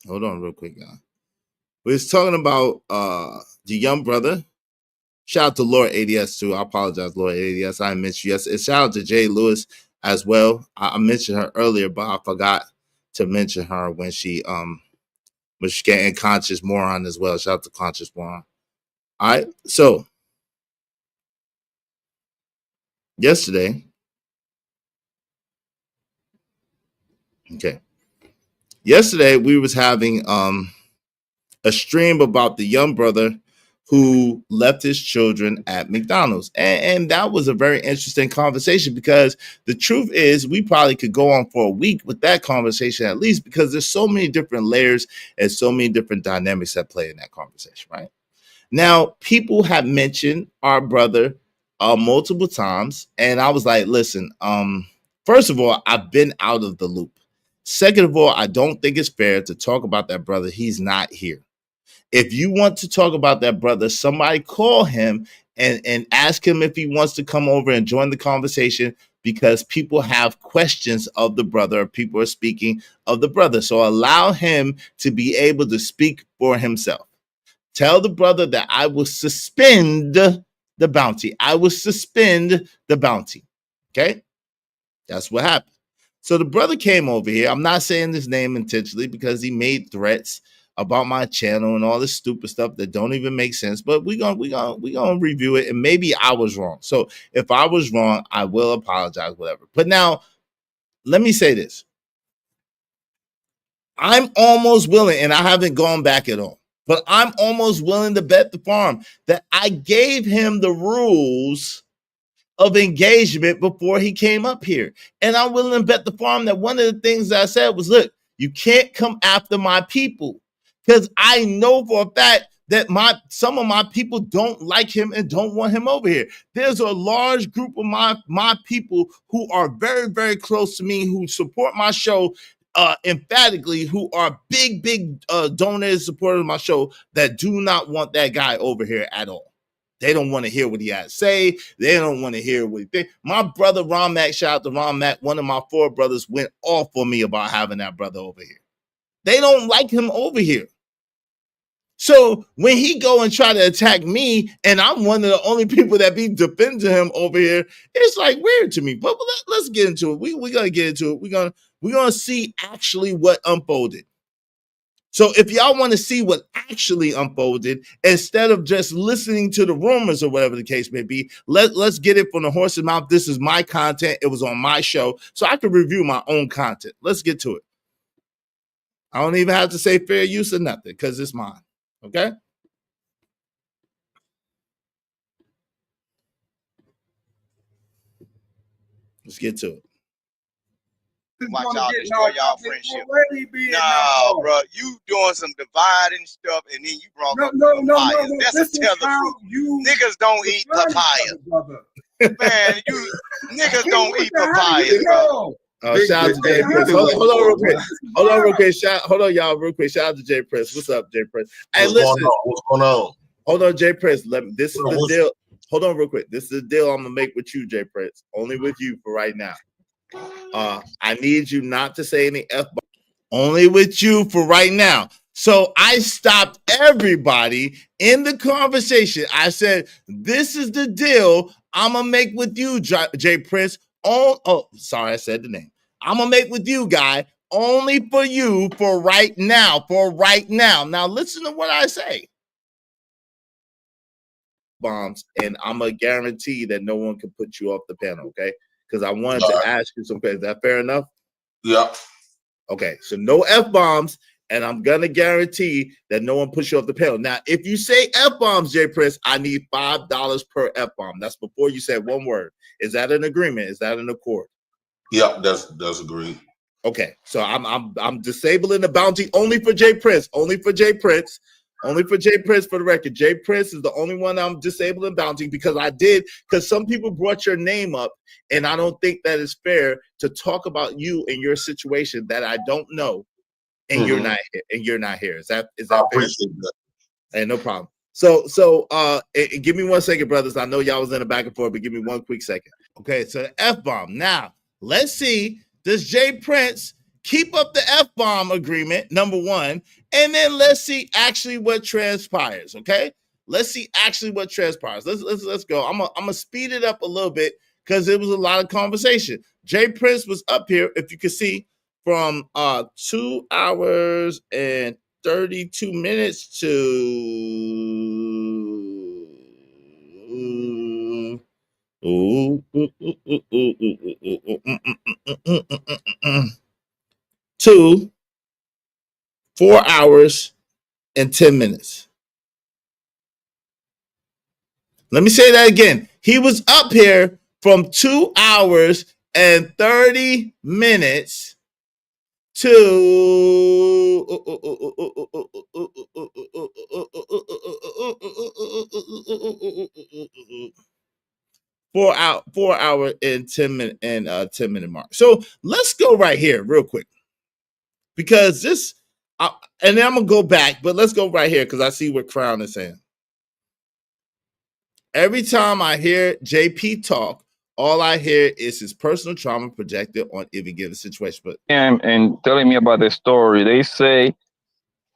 Speaker 1: hold on real quick, y'all. We was talking about the young brother. Shout out to Laura ADS too. I apologize, Laura ADS. I mentioned yesterday. Shout out to Jay Lewis as well. I mentioned her earlier, but I forgot to mention her when she getting Conscious Moron as well. Shout out to Conscious Moron. All right. So yesterday, yesterday we was having a stream about the young brother who left his children at McDonald's. And that was a very interesting conversation, because the truth is we probably could go on for a week with that conversation at least, because there's so many different layers and so many different dynamics that play in that conversation, right? Now, people have mentioned our brother multiple times, and I was like, listen, first of all, I've been out of the loop. Second of all, I don't think it's fair to talk about that brother. He's not here. If you want to talk about that brother, somebody call him and ask him if he wants to come over and join the conversation, because people have questions of the brother. People are speaking of the brother. So allow him to be able to speak for himself. Tell the brother that I will suspend the bounty. I will suspend the bounty. Okay? That's what happened. So the brother came over here. I'm not saying his name intentionally because he made threats about my channel and all this stupid stuff that don't even make sense. But we're gonna review it, and maybe I was wrong. So if I was wrong, I will apologize, whatever. But now let me say this. I'm almost willing, and I haven't gone back at all, but I'm almost willing to bet the farm that I gave him the rules of engagement before he came up here. And I'm willing to bet the farm that one of the things that I said was, look, you can't come after my people, because I know for a fact that some of my people don't like him and don't want him over here. There's a large group of my people who are very, very close to me, who support my show emphatically, who are big donors, supporters of my show, that do not want that guy over here at all. They don't want to hear what he had to say. They don't want to hear what he thinks. My brother Ron Mack, shout out to Ron Mack, one of my 4 brothers, went off on me about having that brother over here. They don't like him over here. So when he go and try to attack me, and I'm one of the only people that be defending him over here, it's like weird to me. But let's get into it. We're gonna get into it. We're gonna see actually what unfolded. So if y'all want to see what actually unfolded, instead of just listening to the rumors or whatever the case may be, let's get it from the horse's mouth. This is my content. It was on my show, so I can review my own content. Let's get to it. I don't even have to say fair use or nothing because it's mine. Okay? Let's get to it.
Speaker 6: Watch y'all destroy y'all friendship. Nah, bro, you doing some dividing stuff, and then you brought up papayas. That's a tell the truth. Niggas don't eat papayas. Man, you niggas don't eat papayas, bro.
Speaker 1: Shout out to Jay Prince. Hold on real quick. Hold on, y'all, real quick. Shout out to Jay Prince. What's up, Jay Prince? Hey, listen.
Speaker 7: What's going on?
Speaker 1: Hold on, Jay Prince. This is the deal. Hold on real quick. This is the deal I'm gonna make with you, Jay Prince. Only with you for right now. I need you not to say any F-bomb. Only with you for right now. So I stopped everybody in the conversation. I said, this is the deal I'm going to make with you, Jay Prince. Sorry, I said the name. I'm going to make with you, guy, only for you for right now, Now, listen to what I say. Bombs, and I'm going to guarantee that no one can put you off the panel, okay? Because I wanted to ask you some questions. Is that fair enough?
Speaker 7: Yeah.
Speaker 1: Okay, so no F-bombs, and I'm going to guarantee that no one puts you off the panel. Now, if you say F-bombs, Jay Prince, I need $5 per F-bomb. That's before you said one word. Is that an agreement? Is that an accord?
Speaker 7: Yeah, that's agreed.
Speaker 1: Okay, so I'm disabling the bounty only for Jay Prince. Only for Jay Prince for the record. Jay Prince is the only one I'm disabling bounty because some people brought your name up, and I don't think that is fair to talk about you and your situation that I don't know, and you're not here. Is that fair?
Speaker 7: Appreciate that.
Speaker 1: Hey, no problem. So give me 1 second, brothers. I know y'all was in the back and forth, but give me 1 quick second. Okay, so the F-bomb. Now, let's see, does Jay Prince keep up the F-bomb agreement, number one, and then let's see actually what transpires, okay? Let's see actually what transpires. Let's go. I'm gonna speed it up a little bit because it was a lot of conversation. Jay Prince was up here, if you can see, from 2 hours and 32 minutes to 4 hours and 10 minutes. Let me say that again. He was up here from 2 hours and 30 minutes to 4 hour and 10 minute and 10-minute mark. So let's go right here real quick because this, and then I'm gonna go back, but let's go right here because I see what Crown is saying. Every time I hear JP talk, all I hear is his personal trauma projected on any given situation. But
Speaker 8: and telling me about the story, they say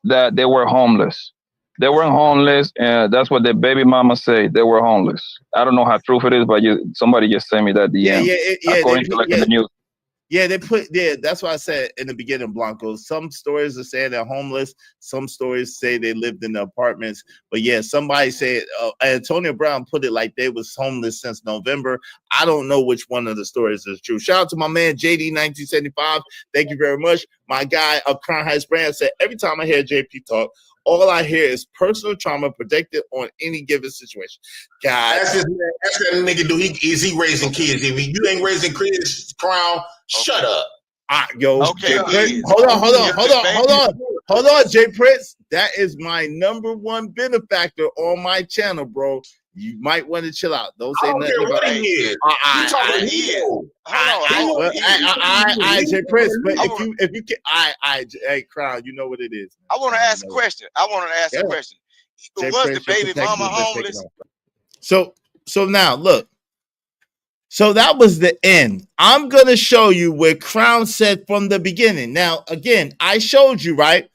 Speaker 8: that they were homeless. They weren't homeless, and that's what the baby mama said. They were homeless. I don't know how true it is, but somebody just sent me that DM. According to the news.
Speaker 1: Yeah, that's why I said in the beginning, Blanco. Some stories are saying they're homeless. Some stories say they lived in the apartments. But yeah, somebody said, Antonio Brown put it like they was homeless since November. I don't know which one of the stories is true. Shout out to my man, JD1975. Thank you very much. My guy of Crown Heights Brand said, every time I hear JP talk, all I hear is personal trauma projected on any given situation. God,
Speaker 7: that's that nigga. Is he raising kids? If you ain't raising kids, Crown, shut up.
Speaker 6: Okay,
Speaker 1: Hold on, Jay Prince. That is my number one benefactor on my channel, bro. You might want to chill out. Don't say nothing about it. Jay Prince. But if you can, hey, Crown, you know what it is.
Speaker 6: I want to ask a question. Was the baby mama homeless?
Speaker 1: So now look. So that was the end. I'm going to show you what Crown said from the beginning. Now, again, I showed you, right?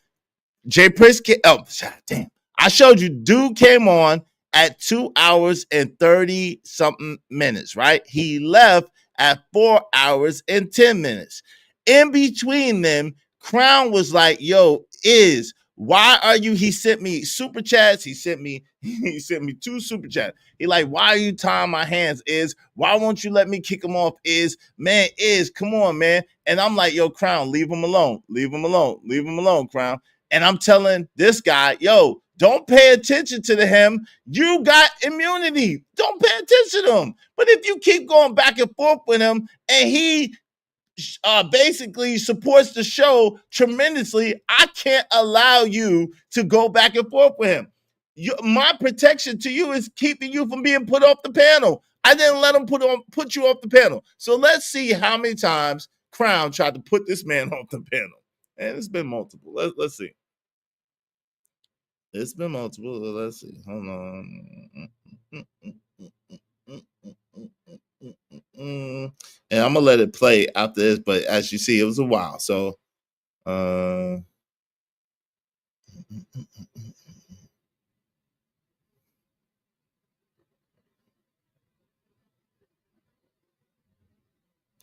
Speaker 1: Jay Prince, I showed you dude came on at 2 hours and 30 something minutes, right? He left at 4 hours and 10 minutes. In between them, Crown was like, yo, Why are you? He sent me super chats. He sent me 2 super chats. He like, why are you tying my hands? Is why won't you let me kick him off? Is man, is come on, man. And I'm like, yo, Crown, leave him alone. Leave him alone. Leave him alone, Crown. And I'm telling this guy, yo, don't pay attention to him. You got immunity. Don't pay attention to him. But if you keep going back and forth with him and he basically supports the show tremendously, I can't allow you to go back and forth with him. My protection to you is keeping you from being put off the panel. I didn't let him put you off the panel. So let's see how many times Crown tried to put this man off the panel. And it's been multiple. Let's see. It's been multiple. Let's see. Hold on. And I'm gonna let it play after this, but as you see, it was a while. So let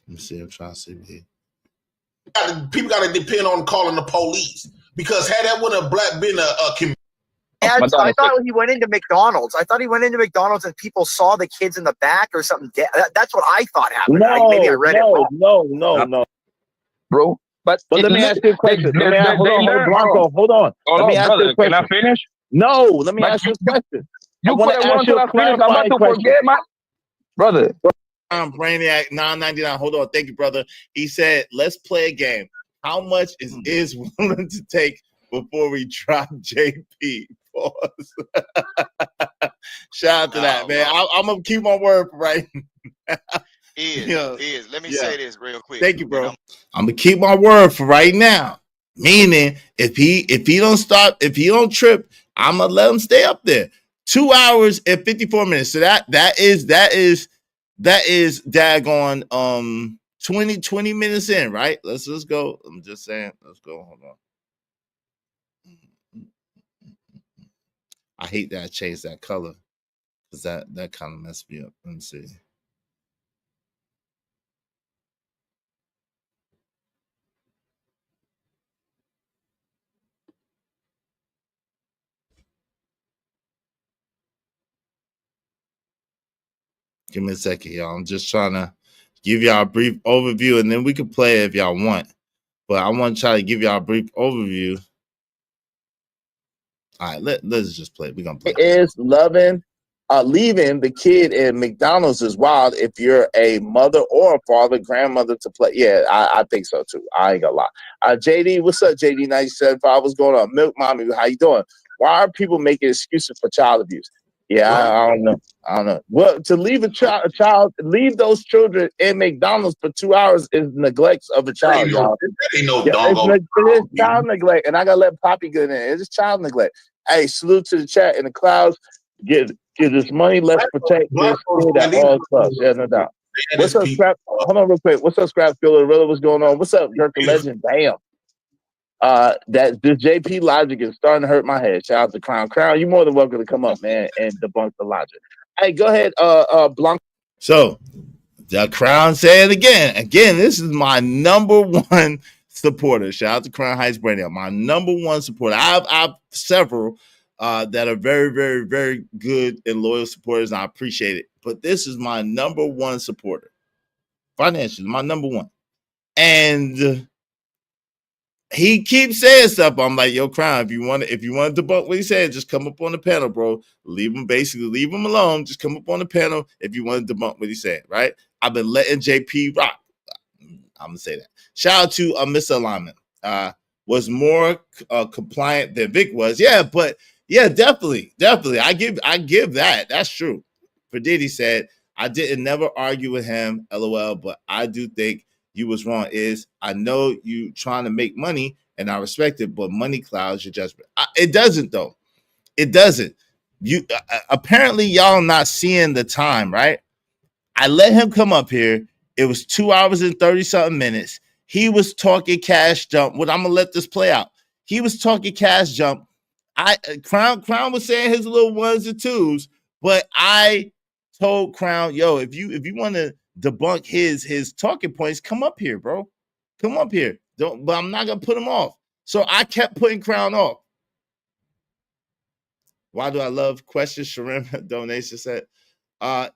Speaker 1: me see. I'm trying to see.
Speaker 7: People gotta depend on calling the police, because had that would have been a
Speaker 5: I thought he went into McDonald's. I thought he went into McDonald's and people saw the kids in the back or something. That's what I thought happened. Maybe I read it wrong.
Speaker 3: No.
Speaker 8: Bro. But
Speaker 3: let me ask you a question. Hold on. Let me ask you a question.
Speaker 8: Can I finish?
Speaker 3: No, let me ask you a question.
Speaker 8: You could have won till I finish. I'm about to forget my brother.
Speaker 1: Brainiac 999. Hold on. Thank you, brother. He said, let's play a game. How much is willing to take before we drop JP? Shout out to that, man. I'm gonna keep my word for right now.
Speaker 6: Let me say this real quick.
Speaker 1: Thank you, bro. I'm gonna keep my word for right now. Meaning, if he don't stop, if he don't trip, I'm gonna let him stay up there. 2 hours and 54 minutes. So that is daggone 20 minutes in, right? Let's go. I'm just saying, let's go. Hold on. I hate that I changed that color, because that kind of messed me up. Let me see. Give me a second, y'all. I'm just trying to give y'all a brief overview, and then we can play if y'all want. But I want to try to give y'all a brief overview. All right, let's just play. We're gonna play. Is leaving the kid in McDonald's is wild if you're a mother or a father, grandmother to play. Yeah, I think so too. I ain't gonna lie. JD, what's up, JD 97.5? What's going on? Milk Mommy, how you doing? Why are people making excuses for child abuse? Yeah, I don't know. Well, to leave a child, leave those children in McDonald's for 2 hours is neglect of a child, y'all. It's child neglect, and I gotta let Poppy get in. It's child neglect. Hey, salute to the chat in the clouds. Get this money. Let's protect this kid at all costs. Yeah, no doubt. What's up, Scrap? Hold on, real quick. What's up, Scrap? Really, what's going on? What's up, Dirk the Legend? Damn. That this JP logic is starting to hurt my head. Shout out to Crown. You're more than welcome to come up, man, and debunk the logic. Hey, go ahead, Blanc. So the Crown said again. This is my number one supporter. Shout out to Crown Heights Brainiac, my number one supporter. I've several that are very, very, very good and loyal supporters, and I appreciate it. But this is my number one supporter. Financially, my number one. And he keeps saying stuff. I'm like, yo, Crown, if you want to debunk what he said, just come up on the panel, bro. Leave him alone. Just come up on the panel if you want to debunk what he said, right? I've been letting JP rock. I'm gonna say that. Shout out to Mr. Alignment. Was more compliant than Vic was. Yeah, but yeah, definitely. I give that. That's true. Diddy said, I didn't never argue with him, LOL, but I do think you was wrong. I know you trying to make money, and I respect it, but money clouds your judgment. It doesn't, though. It doesn't. You apparently y'all not seeing the time, right? I let him come up here. It was 2 hours and 30-something minutes. He was talking cash jump. Well, I'm gonna let this play out. He was talking cash jump. Crown was saying his little ones and twos, but I told Crown, yo, if you want to debunk his talking points, come up here, bro. Come up here. But I'm not gonna put him off. So I kept putting Crown off. Why do I love questions? Sharim donation said,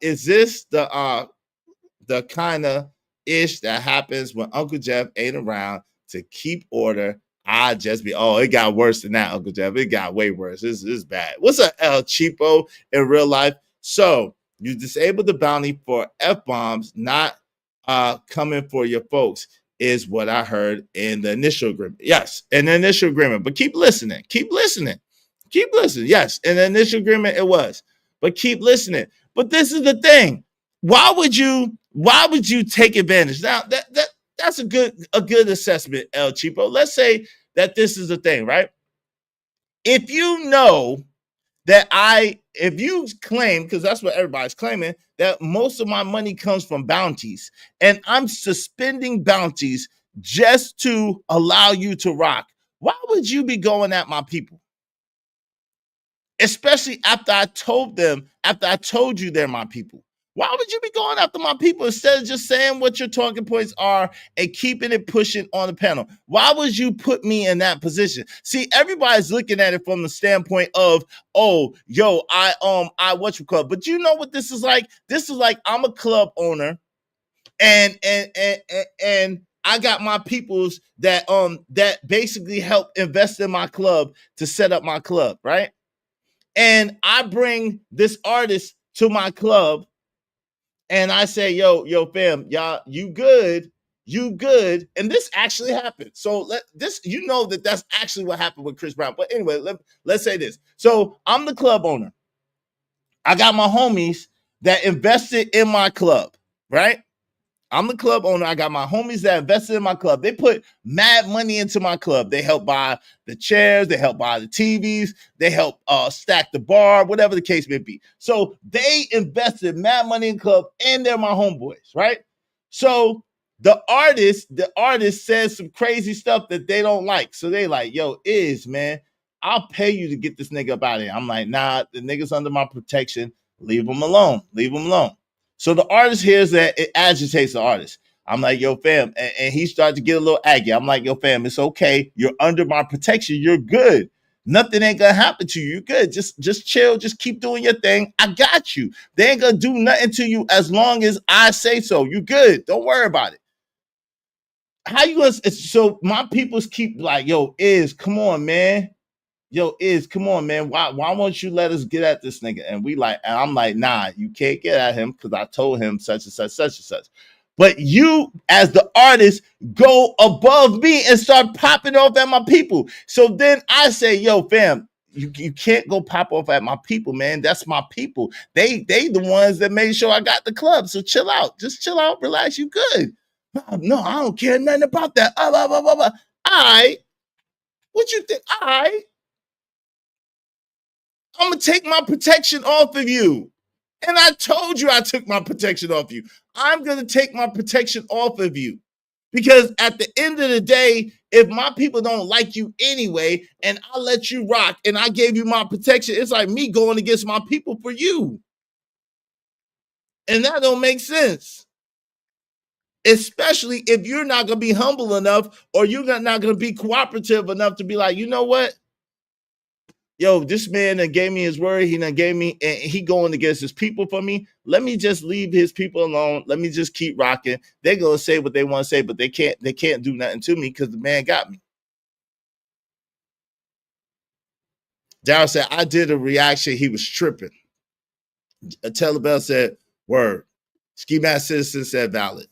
Speaker 1: is this the kind of ish that happens when Uncle Jeff ain't around to keep order? I just be, it got worse than that, Uncle Jeff. It got way worse. This is bad. What's a El Cheapo in real life? So you disabled the bounty for F-bombs not coming for your folks is what I heard in the initial agreement. Yes, in the initial agreement. But keep listening. Keep listening. Keep listening. Yes, in the initial agreement it was. But keep listening. But this is the thing. Why would you take advantage? Now that's a good assessment, El Cheapo. Let's say that this is the thing, right? If you know that if you claim, because that's what everybody's claiming, that most of my money comes from bounties, and I'm suspending bounties just to allow you to rock, why would you be going at my people? Especially after I told you they're my people. Why would you be going after my people instead of just saying what your talking points are and keeping it pushing on the panel? Why would you put me in that position? See, everybody's looking at it from the standpoint of, what you call it. But you know what this is like? This is like I'm a club owner and I got my peoples that basically help invest in my club to set up my club, right? And I bring this artist to my club and I say, yo, fam, y'all, you good. And this actually happened. So that's actually what happened with Chris Brown. But anyway, let's say this. So I'm the club owner. I got my homies that invested in my club, right? I'm the club owner. I got my homies that invested in my club. They put mad money into my club. They help buy the chairs. They help buy the TVs. They help stack the bar, whatever the case may be. So they invested mad money in the club, and they're my homeboys, right? So the artist says some crazy stuff that they don't like. So they like, yo, man, I'll pay you to get this nigga up out of here. I'm like, nah, the nigga's under my protection. Leave him alone. So the artist hears that, it agitates the artist. I'm like, yo, fam, and he started to get a little aggy. I'm like, yo, fam, it's okay. You're under my protection. You're good. Nothing ain't gonna happen to you. You're good. Just chill. Just keep doing your thing. I got you. They ain't gonna do nothing to you as long as I say so. You good. Don't worry about it. How you gonna? So my peoples keep like, yo, come on, man. Come on, man. Why won't you let us get at this nigga? And I'm like, nah, you can't get at him because I told him such and such. But you, as the artist, go above me and start popping off at my people. So then I say, yo, fam, you can't go pop off at my people, man. That's my people. They the ones that made sure I got the club. So chill out. Just chill out, relax. You good. No, I don't care nothing about that. All right. What you think? All right. I'm going to take my protection off of you. And I told you I took my protection off you. I'm going to take my protection off of you. Because at the end of the day, if my people don't like you anyway, and I let you rock and I gave you my protection, it's like me going against my people for you. And that don't make sense. Especially if you're not going to be humble enough or you're not going to be cooperative enough to be like, you know what? Yo, this man that gave me his word, he done gave me, and he going against his people for me. Let me just leave his people alone. Let me just keep rocking. They're gonna say what they want to say, but they can't do nothing to me because the man got me. Daryl said, I did a reaction, he was tripping. Telebell said, word. Ski Mask Citizen said valid.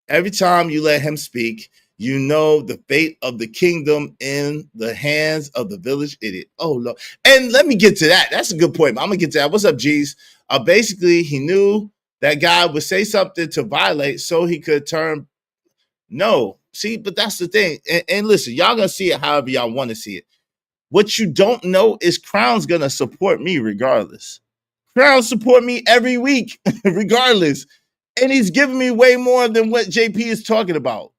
Speaker 1: Every time you let him speak, you know the fate of the kingdom in the hands of the village idiot. Oh, Lord. And let me get to that. That's a good point. I'm going to get to that. What's up, G's? Basically, he knew that guy would say something to violate so he could turn. No. See, but that's the thing. And listen, y'all going to see it however y'all want to see it. What you don't know is Crown's going to support me regardless. Crown support me every week regardless. And he's giving me way more than what JP is talking about.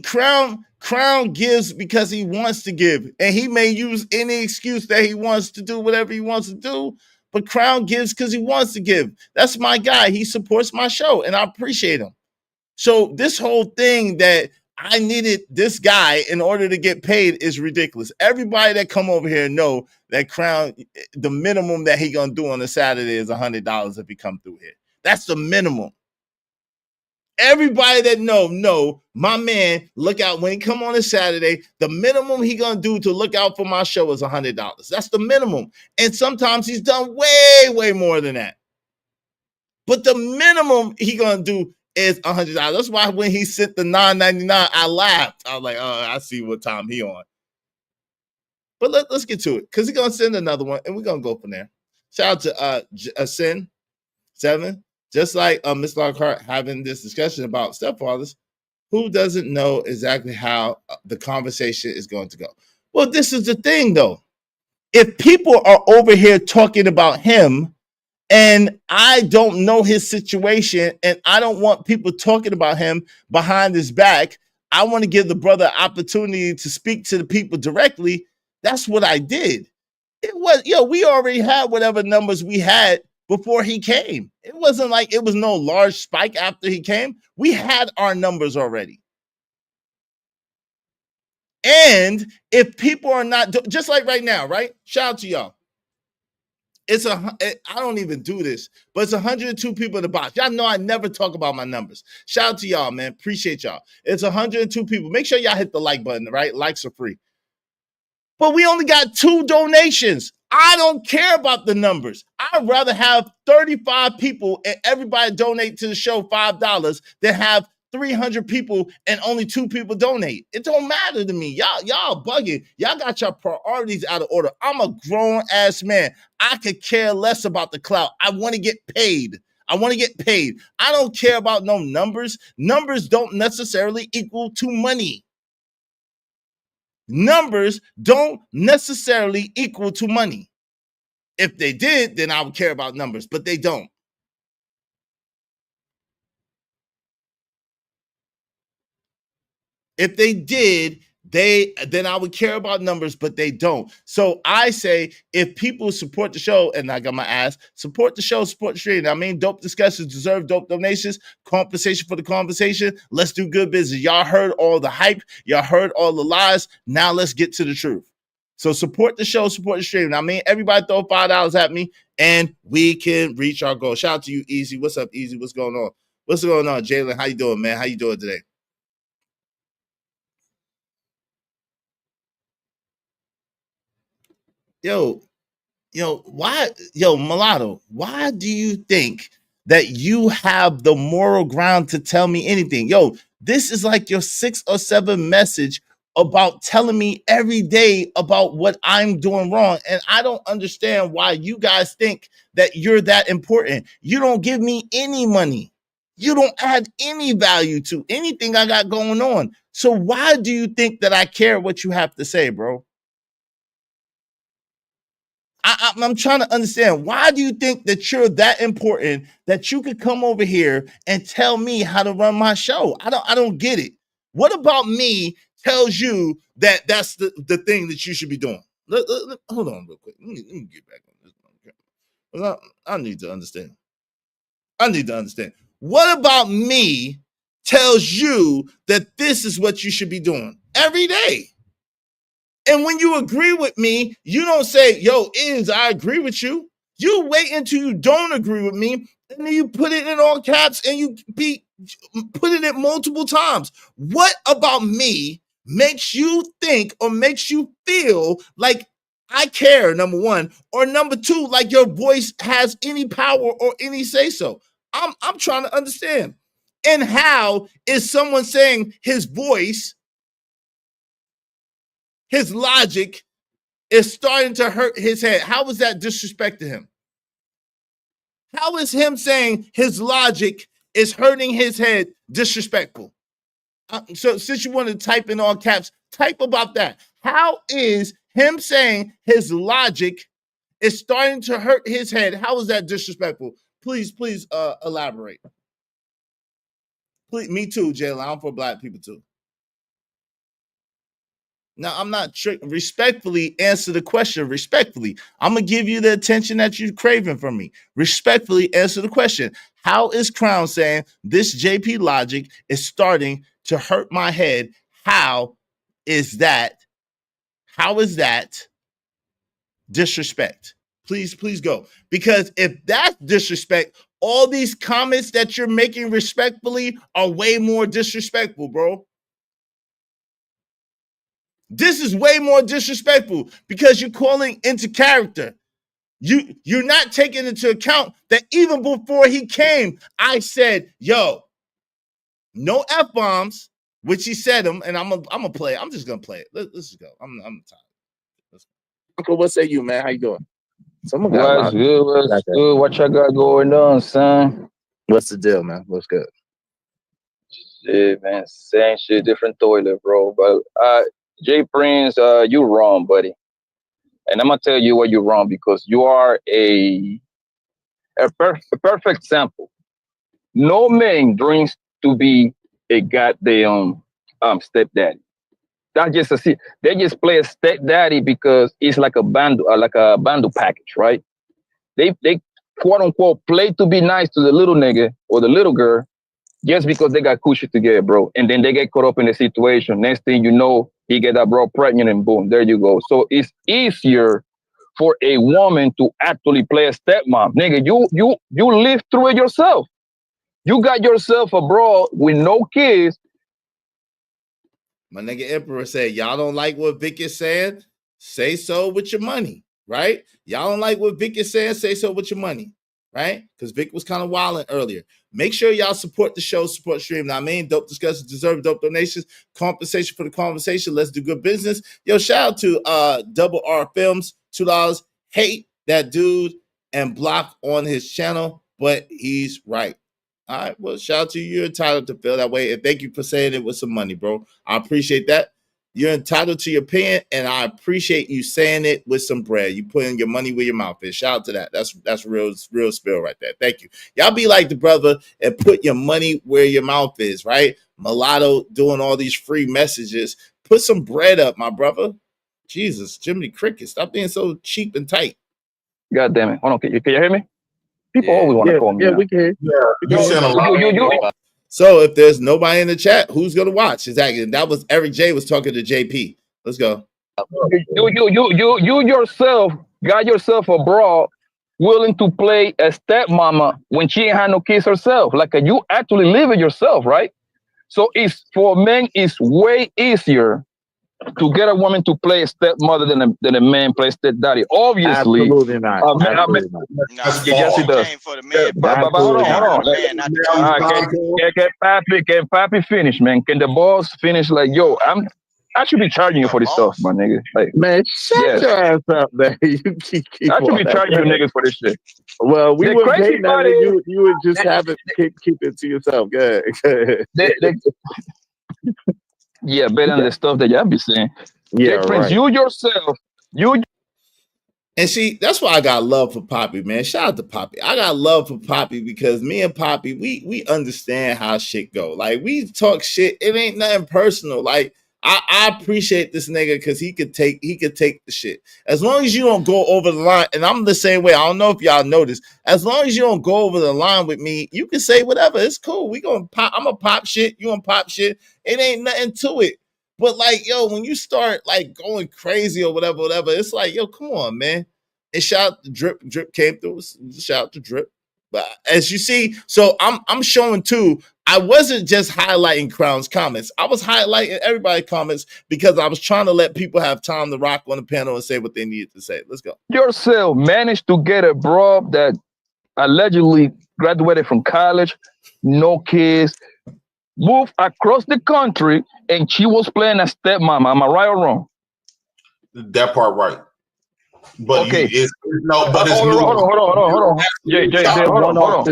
Speaker 1: Crown gives because he wants to give, and he may use any excuse that he wants to do whatever he wants to do, but Crown gives because he wants to give. That's my guy. He supports my show, and I appreciate him. So this whole thing that I needed this guy in order to get paid is ridiculous. Everybody that come over here know that Crown, the minimum that he gonna do on a Saturday is $100 if he come through here. That's the minimum. Everybody that know, my man, look out when he come on a Saturday, the minimum he gonna do to look out for my show is $100. That's the minimum. And sometimes he's done way more than that. But the minimum he gonna do is $100. That's why when he sent the $9.99, I laughed. I was like, oh, I see what time he on. But let's get to it, because he's gonna send another one, and we're gonna go from there. Shout out to Sin 7. Just like Miss Lockhart having this discussion about stepfathers, who doesn't know exactly how the conversation is going to go. Well, this is the thing, though. If people are over here talking about him, and I don't know his situation, and I don't want people talking about him behind his back, I want to give the brother an opportunity to speak to the people directly. That's what I did. It was, we already had whatever numbers we had before he came. It wasn't like it was no large spike after he came. We had our numbers already. And if people are not, just like right now, right? Shout out to y'all. I don't even do this, but it's 102 people in the box. Y'all know I never talk about my numbers. Shout out to y'all, man. Appreciate y'all. It's 102 people. Make sure y'all hit the like button, right? Likes are free. But we only got 2 donations. I don't care about the numbers. I'd rather have 35 people and everybody donate to the show $5 than have 300 people and only 2 people donate. It don't matter to me. Y'all bugging. Y'all got your priorities out of order. I'm a grown-ass man. I could care less about the clout. I want to get paid. I don't care about no numbers. Numbers don't necessarily equal to money. Numbers don't necessarily equal to money. If they did, then I would care about numbers, but they don't. If they did, then I would care about numbers, but they don't. So I say, if people support the show, and I got my ass, support the show, support the stream. I mean, dope discussions deserve dope donations. Compensation for the conversation. Let's do good business. Y'all heard all the hype. Y'all heard all the lies. Now let's get to the truth. So support the show, support the stream. I mean, everybody throw $5 at me, and we can reach our goal. Shout out to you, Easy. What's up, Easy? What's going on? What's going on, Jalen? How you doing, man? How you doing today? Mulatto, why do you think that you have the moral ground to tell me anything? This is like your 6 or 7 message about telling me every day about what I'm doing wrong. And I don't understand why you guys think that you're that important. You don't give me any money. You don't add any value to anything I got going on. So why do you think that I care what you have to say, bro? I'm trying to understand, why do you think that you're that important that you could come over here and tell me how to run my show? I don't get it. What about me tells you that that's the thing that you should be doing? Hold on real quick. Let me get back on this. I need to understand. What about me tells you that this is what you should be doing every day? And when you agree with me, you don't say, yo, I agree with you. You wait until you don't agree with me, and then you put it in all caps and you put it multiple times. What about me makes you think or makes you feel like I care, number one, or number two, like your voice has any power or any say so? I'm trying to understand. And how is someone saying his voice, his logic is starting to hurt his head? How is that disrespect to him? How is him saying his logic is hurting his head disrespectful? So since you want to type in all caps, type about that. How is him saying his logic is starting to hurt his head? How is that disrespectful? Please elaborate. Please, me too, Jalen. I'm for black people too. Now, I'm not respectfully answer the question. Respectfully, I'm going to give you the attention that you're craving from me. Respectfully answer the question. How is Crown saying this JP logic is starting to hurt my head. How is that disrespect? Please go. Because if that's disrespect, all these comments that you're making respectfully are way more disrespectful, bro. This is way more disrespectful because you're calling into character. You're not taking into account that even before he came, I said, yo, no F-bombs, which he said them, and I'm gonna play it. I'm just gonna play it. Let's just go. I'm tired. Uncle, what say you, man? How you doing?
Speaker 8: Someone got what's good? What y'all got going on, son?
Speaker 1: What's the deal, man? What's good?
Speaker 8: Shit, man. Same shit, different toilet, bro. But Jay Prince, you wrong, buddy. And I'm gonna tell you why you're wrong, because you are a perfect sample. No man dreams to be a goddamn stepdaddy. That's just a see. They just play a stepdaddy because it's like a bundle package, right? They quote unquote play to be nice to the little nigga or the little girl just because they got cushy together, bro. And then they get caught up in the situation. Next thing you know, he get that bro pregnant and boom, there you go. So it's easier for a woman to actually play a stepmom. Nigga, you live through it yourself. You got yourself a bro with no kids.
Speaker 1: My nigga Emperor said, y'all don't like what Vic is saying? Say so with your money, right? Y'all don't like what Vic is saying? Say so with your money, right? Because Vic was kind of wilding earlier. Make sure y'all support the show, support stream. Now, I mean, dope discussions deserve dope donations, compensation for the conversation. Let's do good business. Yo, shout out to Double R Films, $2. Hate that dude and block on his channel, but he's right. All right, well, shout out to you. You're entitled to feel that way. And thank you for saying it with some money, bro. I appreciate that. You're entitled to your opinion, and I appreciate you saying it with some bread. You putting your money where your mouth is. Shout out to that. That's real spill right there. Thank you. Y'all be like the brother and put your money where your mouth is, right? Mulatto doing all these free messages. Put some bread up, my brother. Jesus, Jiminy Cricket, stop being so cheap and tight.
Speaker 8: God damn it. Hold on, can you hear me? People always want to call me.
Speaker 1: Yeah, we can.
Speaker 7: You sent a lot.
Speaker 1: So if there's nobody in the chat, who's gonna watch? Exactly. That was Eric J was talking to JP. Let's go.
Speaker 8: You yourself got yourself a bra willing to play a stepmama when she ain't had no kids herself. Like you actually live it yourself, right? So it's for men, it's way easier to get a woman to play a stepmother than a man plays stepdaddy. Obviously,
Speaker 1: absolutely not. Absolutely not.
Speaker 8: Yes, it does. But hold on. Can Papi finish, man? Can the boss finish? Like, yo, I should be charging you for this stuff, my nigga. Like,
Speaker 1: man, shut your ass up, man. You keep
Speaker 8: I should be charging you niggas for this shit.
Speaker 1: Well, we would pay that. You would just have it keep it to yourself. Good.
Speaker 8: Yeah, better than the stuff that y'all be saying.
Speaker 1: Yeah,
Speaker 8: Prince,
Speaker 1: right.
Speaker 8: you yourself,
Speaker 1: And see, that's why I got love for Poppy, man. Shout out to Poppy. I got love for Poppy because me and Poppy, we understand how shit go. Like, we talk shit. It ain't nothing personal. Like, I appreciate this nigga because he could take the shit. As long as you don't go over the line, and I'm the same way. I don't know if y'all noticed. As long as you don't go over the line with me, you can say whatever. It's cool. We gonna pop. I'm gonna pop shit. You gonna pop shit. It ain't nothing to it. But like, yo, when you start like going crazy or whatever, it's like, yo, come on, man. And shout out to Drip. Drip came through. Shout out to Drip. But as you see, so I'm showing too. I wasn't just highlighting Crown's comments. I was highlighting everybody's comments because I was trying to let people have time to rock on the panel and say what they needed to say. Let's go.
Speaker 8: yourself managed to get a bro that allegedly graduated from college, no kids, moved across the country, and she was playing a stepmama. Am I right or wrong?
Speaker 7: That part right. But
Speaker 8: okay.
Speaker 7: It's no, but it's
Speaker 8: hold on. Jay, hold on.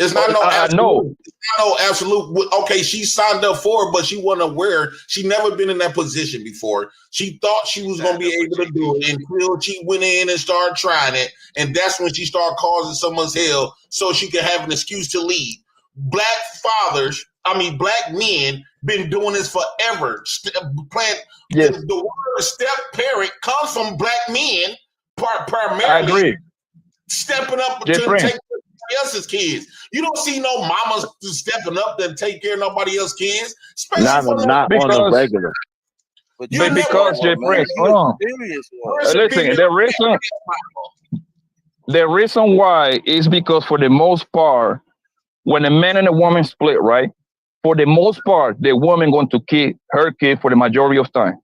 Speaker 7: It's not no absolute. It's not no absolute. Okay, she signed up for it, but she wasn't aware. She never been in that position before. She thought she was going to be able to do it until she went in and started trying it, and that's when she started causing so much hell, so she could have an excuse to leave. Black men, been doing this forever. The word step parent comes from black men primarily.
Speaker 8: I agree.
Speaker 7: Stepping up
Speaker 8: Jay
Speaker 7: to
Speaker 8: Prince.
Speaker 7: take else's kids. You don't see no mamas stepping up to take care of nobody else's kids. Especially
Speaker 9: Not on the regular.
Speaker 8: Because Jay Prince, listen, the reason why is because for the most part, when a man and a woman split, right? For the most part, the woman going to keep her kid for the majority of time.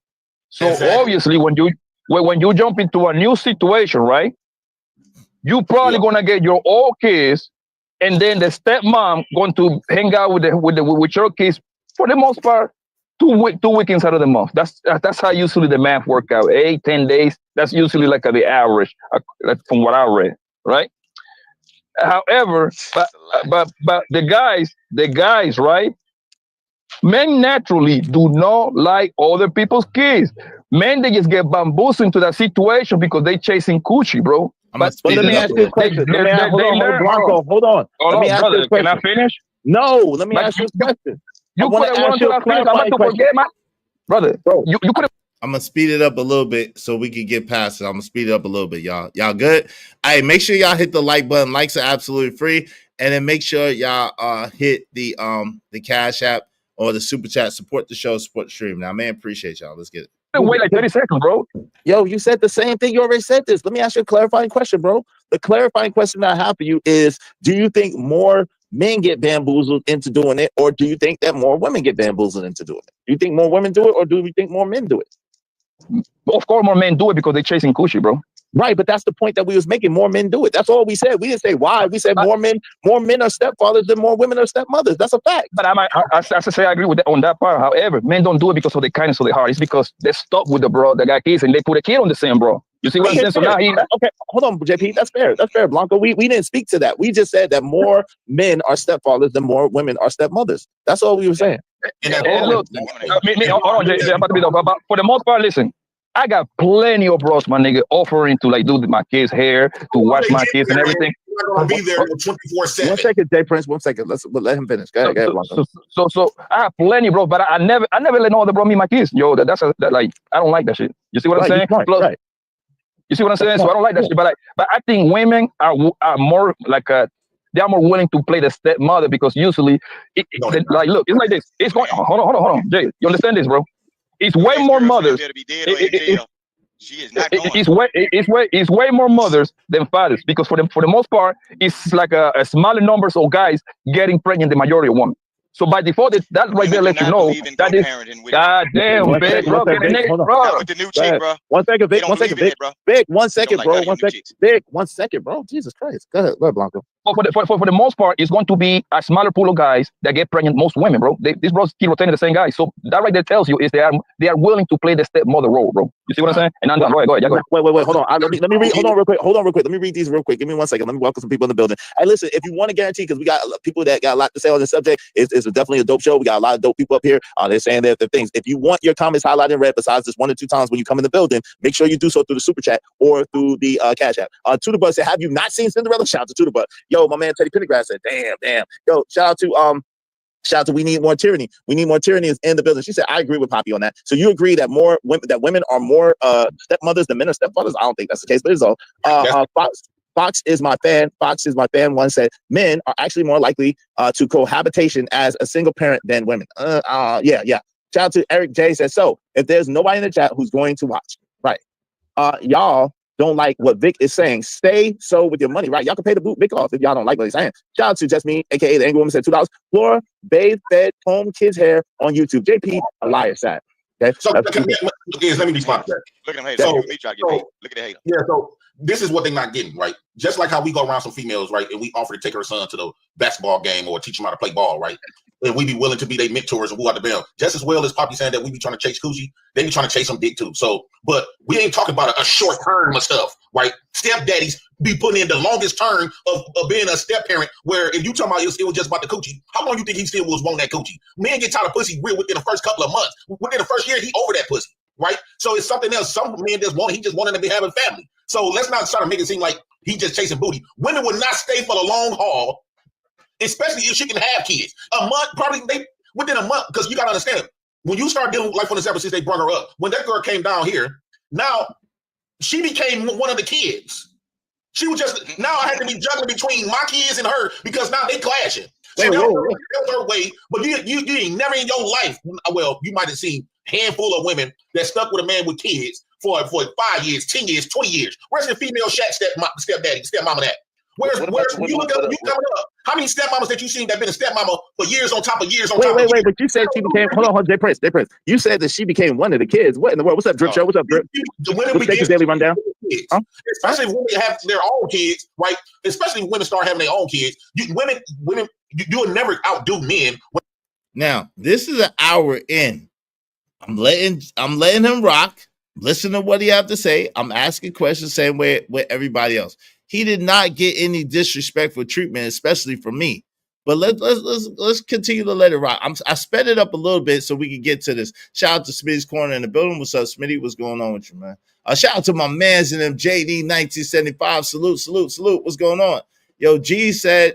Speaker 8: So obviously, when you jump into a new situation, right? You probably gonna get your old kids, and then the stepmom going to hang out with your kids for the most part 2 weekends out of the month. That's how usually the math work out. 8-10 days. That's usually like the average from what I read, right? However, but the guys, right? Men naturally do not like other people's kids. Men, they just get bamboozled into that situation because they chasing coochie, bro.
Speaker 9: But let me ask you a question. Hold on. Let me ask you a question.
Speaker 8: Can I finish?
Speaker 9: No, let me ask you a question.
Speaker 8: You could have wanted to finish. I'm about to forget my brother. Bro, you could have.
Speaker 1: I'm gonna speed it up a little bit so we can get past it. I'm gonna speed it up a little bit, y'all. Y'all good? Hey, make sure y'all hit the like button. Likes are absolutely free, and then make sure y'all hit the Cash App or the Super Chat. Support the show, support the stream. Now, man, appreciate y'all. Let's get it.
Speaker 8: Wait like 30 seconds, bro.
Speaker 9: Yo, you said the same thing. You already said this. Let me ask you a clarifying question, bro. The clarifying question that I have for you is: do you think more men get bamboozled into doing it, or do you think that more women get bamboozled into doing it? Do you think more women do it, or do you think more men do it?
Speaker 8: Of course, more men do it because they're chasing coochie, bro.
Speaker 9: Right, but that's the point that we was making. More men do it. That's all we said. We didn't say why. We said more men are stepfathers than more women are stepmothers. That's a fact.
Speaker 8: But I say I agree with that on that part. However, men don't do it because of the kindness of their heart. It's because they're stuck with the bro that got kids and they put a kid on the same bro. You see what I'm saying? So now
Speaker 9: okay, hold on, JP. That's fair. That's fair, Blanco. We didn't speak to that. We just said that more men are stepfathers than more women are stepmothers. That's all we were saying.
Speaker 8: And look, hold on, JP. I'm about to be done. But for the most part, listen. I got plenty of bros, my nigga, offering to like do my kids' hair, to wash my kids and everything.
Speaker 7: I'll be there 24/7.
Speaker 9: 1 second, Jay Prince. 1 second. Let him finish. Go ahead, Blanco.
Speaker 8: So I have plenty, bro, but I never let no other bro meet my kids. Yo, that's like I don't like that shit. You see what I'm saying?
Speaker 9: Right.
Speaker 8: You see what I'm saying? So I don't like that shit. But I think women are more like they are more willing to play the stepmother because usually, like look, it's like this. It's going. Hold on, Jay. You understand this, bro? It's way more mothers. It's way more mothers than fathers because for the most part, it's like a smaller numbers of guys getting pregnant the majority of women. So by default, that right there lets you know that is goddamn big, bro.
Speaker 6: With the new chick, bro.
Speaker 9: 1 second, Vic. 1 second, Vic. Vic, 1 second, bro. 1 second. Vic, 1 second, bro. Jesus Christ. Go ahead, Blanco.
Speaker 8: For the most part, it's going to be a smaller pool of guys that get pregnant. Most women, bro. These bros keep rotating the same guys. So that right there tells you is they are willing to play the stepmother role, bro. You see what I'm saying? And I'm done. Go ahead.
Speaker 9: Wait. Hold on. Let me read. Hold on, real quick. Let me read these real quick. Give me 1 second. Let me welcome some people in the building. Hey, listen. If you want to guarantee, because we got people that got a lot to say on this subject, it's definitely a dope show. We got a lot of dope people up here. They're saying their things. If you want your comments highlighted in red, besides this 1 or 2 times when you come in the building, make sure you do so through the Super Chat or through the Cash App. Tudor said, "Have you not seen Cinderella?" Shout out to Tudor. Yo, my man Teddy Pendergrass said, "Damn." Yo, shout out to We Need More Tyranny. We Need More Tyranny is in the building. She said, "I agree with Poppy on that." So you agree that women are more stepmothers than men are stepfathers? I don't think that's the case, but it's all. Fox is my fan. One said men are actually more likely to cohabitation as a single parent than women. Yeah. Shout out to Eric J says, so if there's nobody in the chat who's going to watch, right? Y'all don't like what Vic is saying. Stay so with your money, right? Y'all can pay the boot Vic off if y'all don't like what he's saying. Shout out to Jasmine, aka the Angry Woman, said $2. Flora, bathe, fed, comb kids' hair on YouTube. JP, a liar, sad. Okay.
Speaker 7: So let me respond to that.
Speaker 6: Look at him, hater. Look at the hater.
Speaker 7: Yeah. So this is what they're not getting, right? Just like how we go around some females, right, and we offer to take her son to the basketball game or teach him how to play ball, right? And we be willing to be their mentors and who out the bell. Just as well as Poppy saying that we be trying to chase coochie, they be trying to chase some dick too. So, but we ain't talking about a short term of stuff, right? Stepdaddies be putting in the longest term of being a step parent. Where if you talking about it was just about the coochie, how long you think he still was wanting that coochie? Men get tired of pussy real within the first couple of months. Within the first year, he over that pussy, right? So it's something else. Some men just want. He just wanted to be having family. So let's not try to make it seem like he just chasing booty. Women would not stay for the long haul, especially if she can have kids. A month, probably within a month, because you got to understand, when you start dealing with, like, for example, since they brought her up, when that girl came down here, now she became one of the kids. She was just now I had to be juggling between my kids and her because now they clashing. So
Speaker 9: Wait,
Speaker 7: that was her way. But you ain't never in your life. Well, you might have seen a handful of women that stuck with a man with kids for 5 years, 10 years, 20 years. Where's the female stepdaddy, stepmama at? Where's you look up, you coming up? How many stepmamas that you seen that been a stepmama for years on top of years on top of years?
Speaker 9: Wait, but you said she became hold on, J Prince. You said that she became one of the kids. What in the world? What's up, Drip Show? What's up, Drip? Let's take this daily rundown.
Speaker 7: Huh? Especially when women have their own kids, right? Especially when women start having their own kids. Women, you'll never outdo men.
Speaker 1: Now, this is an hour in. I'm letting him rock. Listen to what he have to say. I'm asking questions same way with everybody else. He did not get any disrespectful treatment, especially from me. But let's continue to let it rock. I sped it up a little bit so we can get to this. Shout out to Smitty's Corner in the building. What's up, Smitty? What's going on with you, man? Shout out to my mans in them JD 1975. Salute. What's going on? Yo, G said,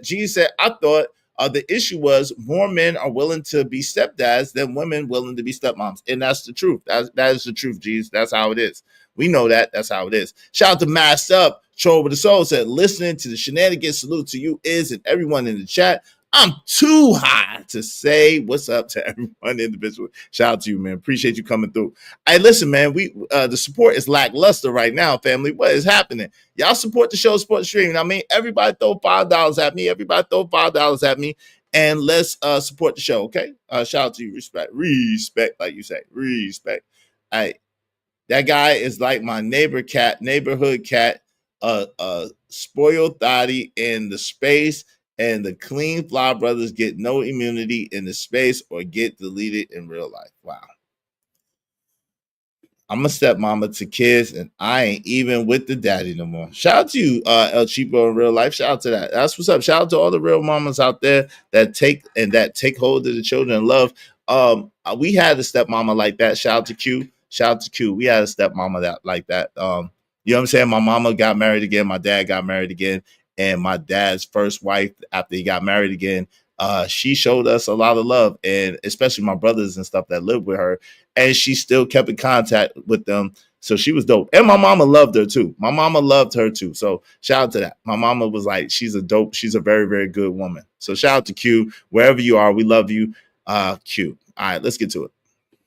Speaker 1: I thought the issue was more men are willing to be stepdads than women willing to be stepmoms. And that's the truth. That is the truth, G's. That's how it is. We know that. That's how it is. Shout out to Masked Up. Troll with the Soul said, listening to the shenanigans. Salute to you, Iz, and everyone in the chat. I'm too high to say what's up to everyone individually. Shout out to you, man. Appreciate you coming through. Hey, listen, man, the support is lackluster right now, family. What is happening? Y'all support the show, support the stream. I mean, everybody throw $5 at me. Everybody throw $5 at me. And let's support the show, okay? Shout out to you. Respect, like you say. Respect. All right. That guy is like my neighborhood cat, spoiled thotty in the space, and the Clean Fly brothers get no immunity in the space or get deleted in real life. Wow. I'm a stepmama to kids, and I ain't even with the daddy no more. Shout out to you, El Cheapo in real life. Shout out to that. That's what's up. Shout out to all the real mamas out there that take hold of the children and love. We had a stepmama like that. Shout out to Q. We had a stepmama like that. You know what I'm saying? My mama got married again. My dad got married again. And my dad's first wife, after he got married again, she showed us a lot of love, and especially my brothers and stuff that lived with her. And she still kept in contact with them. So she was dope. And my mama loved her too. My mama loved her too. So shout out to that. My mama was like, she's a very, very good woman. So shout out to Q. Wherever you are, we love you. Q. All right, let's get to it.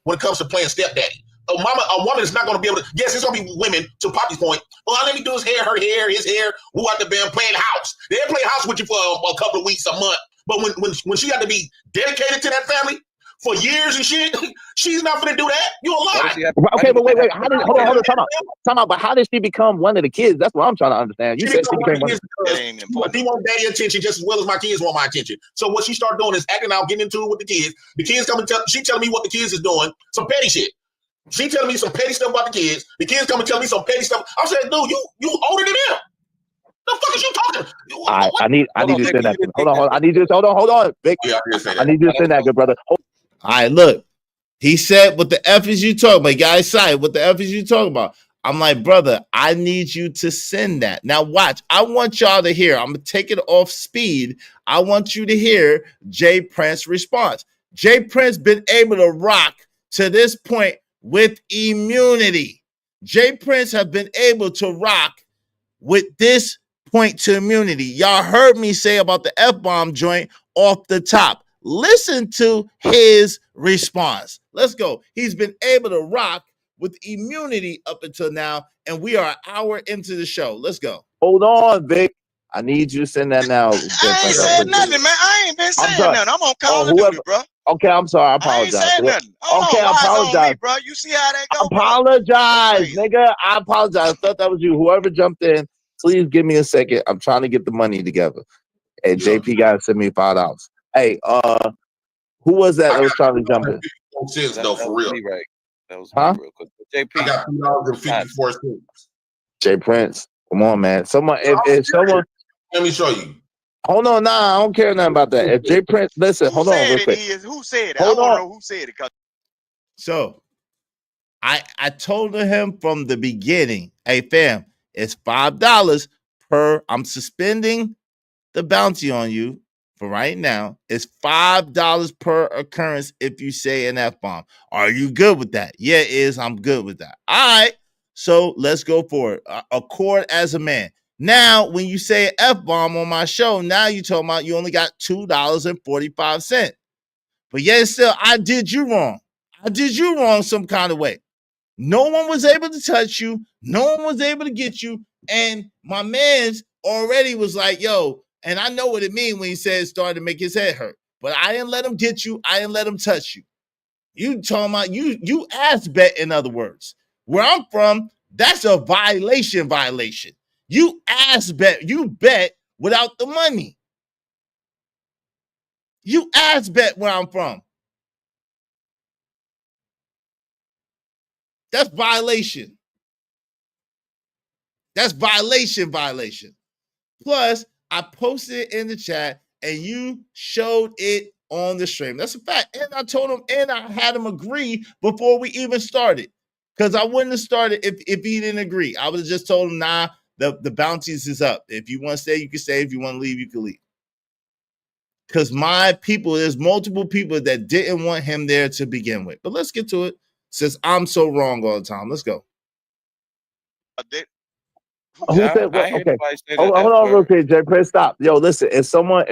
Speaker 7: When it comes to playing stepdaddy. A woman is not going to be able to. Yes, it's going to be women. To Poppy's point, all let me do is her hair, his hair. Who out the band playing house? They play house with you for a couple of weeks, a month. But when she got to be dedicated to that family for years and shit, she's not going to do that. You a lie.
Speaker 9: Okay, but wait. Hold on. Time out. But how did she become one of the kids? That's what I'm trying to understand. You said she became one.
Speaker 7: She want daddy attention just as well as my kids want my attention. So what she started doing is acting out, getting into it with the kids. The kids come and she telling me what the kids is doing, some petty shit. She telling me some petty stuff about the kids. The kids come and tell me some petty stuff. I said, dude, you older than them. The fuck is you talking?
Speaker 9: I need you to send that. Hold on. I need you to hold on, Vic.
Speaker 7: Yeah,
Speaker 9: I need you to send that, good brother.
Speaker 1: All right, look. He said, what the F is you talking about? Guys, side, what the F is you talking about? I'm like, brother, I need you to send that. Now watch. I want y'all to hear. I'm going to take it off speed. I want you to hear J Prince's response. J Prince been able to rock to this point with immunity. J Prince have been able to rock with this point to immunity. Y'all heard me say about the F-bomb joint off the top. Listen to his response. Let's go. He's been able to rock with immunity up until now, and we are an hour into the show. Let's go.
Speaker 9: Hold on, Vic. I need you to send that now.
Speaker 6: I ain't said nothing, man. I ain't been saying nothing. I'm on Call of Duty, bro.
Speaker 9: Okay, I'm sorry. I apologize.
Speaker 6: I ain't saying nothing.
Speaker 9: Okay, I apologize.
Speaker 6: Me, bro. You see how that goes?
Speaker 9: Apologize, nigga. I apologize. I thought that was you. Whoever jumped in, please give me a second. I'm trying to get the money together. Hey, JP got to send me $5. Hey, who was that was trying to jump in?
Speaker 7: No, for real.
Speaker 10: Right. That was real quick. JP.
Speaker 7: I got $2.54.
Speaker 9: J Prince. Come on, man. Someone, if someone.
Speaker 7: Let me show you.
Speaker 9: Hold on, I don't care nothing about that. If J Prince, listen, hold on real quick.
Speaker 6: Who said it?
Speaker 9: Hold
Speaker 6: I
Speaker 9: on.
Speaker 6: don't know who said it.
Speaker 1: So I told him from the beginning, hey fam, it's $5 per. I'm suspending the bounty on you for right now. It's $5 per occurrence if you say an F-bomb. Are you good with that? Yeah, I'm good with that. All right. So let's go for it. Accord as a man. Now, when you say an F-bomb on my show, now you're talking about you only got $2.45. But yet still, I did you wrong. I did you wrong some kind of way. No one was able to touch you. No one was able to get you. And my man's already was like, yo, and I know what it means when he said it started to make his head hurt. But I didn't let him get you. I didn't let him touch you. You talking about you ass bet, in other words. Where I'm from, that's a violation. You ass bet, you bet without the money. You ass bet where I'm from. That's violation. That's violation. Plus, I posted it in the chat and you showed it on the stream. That's a fact. And I told him, and I had him agree before we even started. Because I wouldn't have started if he didn't agree. I would have just told him, nah, the bounties is up. If you want to stay, you can stay. If you want to leave, you can leave. Because my people, there's multiple people that didn't want him there to begin with. But let's get to it, since I'm so wrong all the time. Let's go.
Speaker 9: Who said what? Okay. Hold on real quick, Jay Prince. Stop. Yo, listen, if someone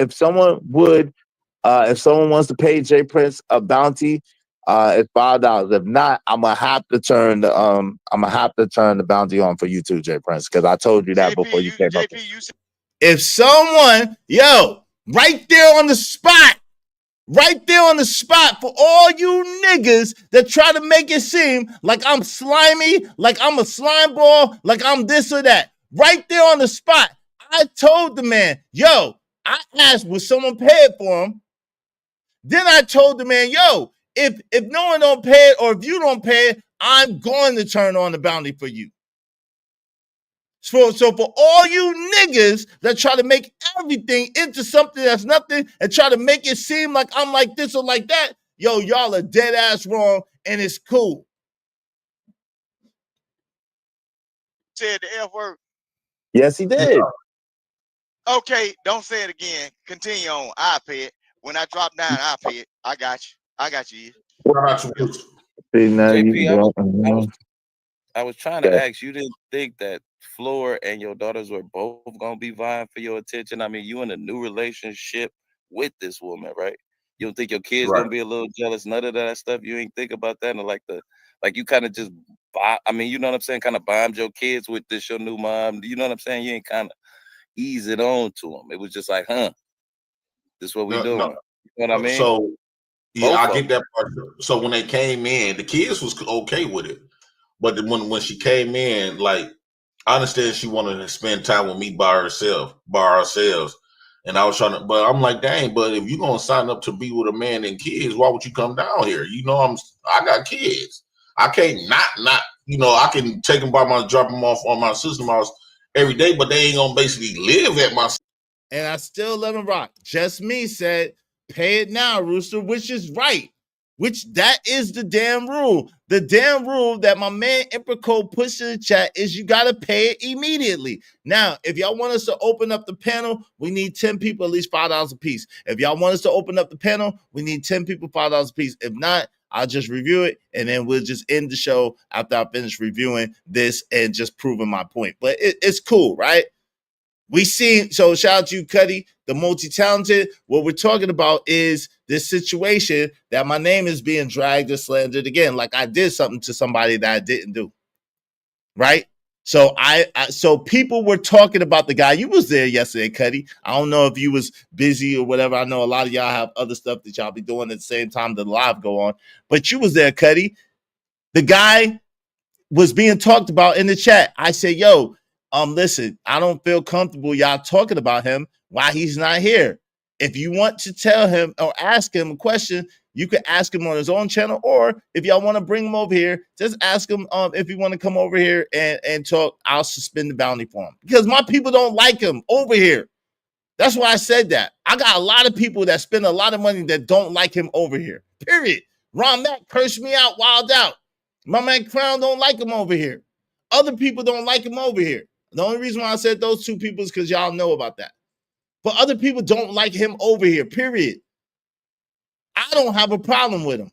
Speaker 9: wants to pay Jay Prince a bounty, it's $5. If not, I'm gonna have to turn the bounty on for you too, Jay Prince, because I told you that before you came up.
Speaker 1: If someone, right there on the spot, for all you niggas that try to make it seem like I'm slimy, like I'm a slime ball, like I'm this or that. Right there on the spot, I told the man, I asked, would someone pay it for him? Then I told the man, if no one don't pay it, or if you don't pay it, I'm going to turn on the bounty for you. So for all you niggas that try to make everything into something that's nothing and try to make it seem like I'm like this or like that, y'all are dead ass wrong, and it's cool.
Speaker 6: Said the F word.
Speaker 9: Yes, he did.
Speaker 6: Okay, don't say it again. Continue on. I pay it. When I drop down, I pay it. I got you.
Speaker 10: JP, I was trying to ask, you didn't think that Floor and your daughters were both gonna be vying for your attention? I mean, you in a new relationship with this woman, right? You don't think your kids gonna be a little jealous? None of that stuff. You ain't think about that, and like you kind of just buy. I mean, you know what I'm saying? Kind of bombed your kids with this your new mom. You know what I'm saying? You ain't kind of ease it on to them. It was just like, this is what we doing.
Speaker 7: No.
Speaker 10: You know what I mean?
Speaker 7: So yeah, I get that part. So when they came in, the kids was okay with it. But when she came in, like, I understand she wanted to spend time with me by ourselves. And I was trying to, but I'm like, dang, but if you're going to sign up to be with a man and kids, why would you come down here? You know, I got kids. I can't not, I can take them drop them off on my sister's house every day, but they ain't going to basically live at my.
Speaker 1: And I still let them rock. Just Me said, pay it now, Rooster, which is right. Which that is the damn rule. The damn rule that my man Imperco puts in the chat is you got to pay it immediately. Now, if y'all want us to open up the panel, we need 10 people, at least $5 a piece. If y'all want us to open up the panel, we need 10 people, $5 a piece. If not, I'll just review it, and then we'll just end the show after I finish reviewing this and just proving my point. But it's cool, right? So shout out to you, Cuddy, the multi-talented. What we're talking about is this situation that my name is being dragged or slandered again, like I did something to somebody that I didn't do. Right? So so people were talking about the guy. You was there yesterday, Cuddy. I don't know if you was busy or whatever. I know a lot of y'all have other stuff that y'all be doing at the same time the live go on. But you was there, Cuddy. The guy was being talked about in the chat. I said, listen, I don't feel comfortable y'all talking about him while he's not here. If you want to tell him or ask him a question, you can ask him on his own channel, or if y'all want to bring him over here, just ask him if you want to come over here and talk. I'll suspend the bounty for him because my people don't like him over here. That's why I said that. I got a lot of people that spend a lot of money that don't like him over here. Period. Ron Mack cursed me out, wild out. My man Crown don't like him over here. Other people don't like him over here. The only reason why I said those two people is because y'all know about that. But other people don't like him over here, period. I don't have a problem with him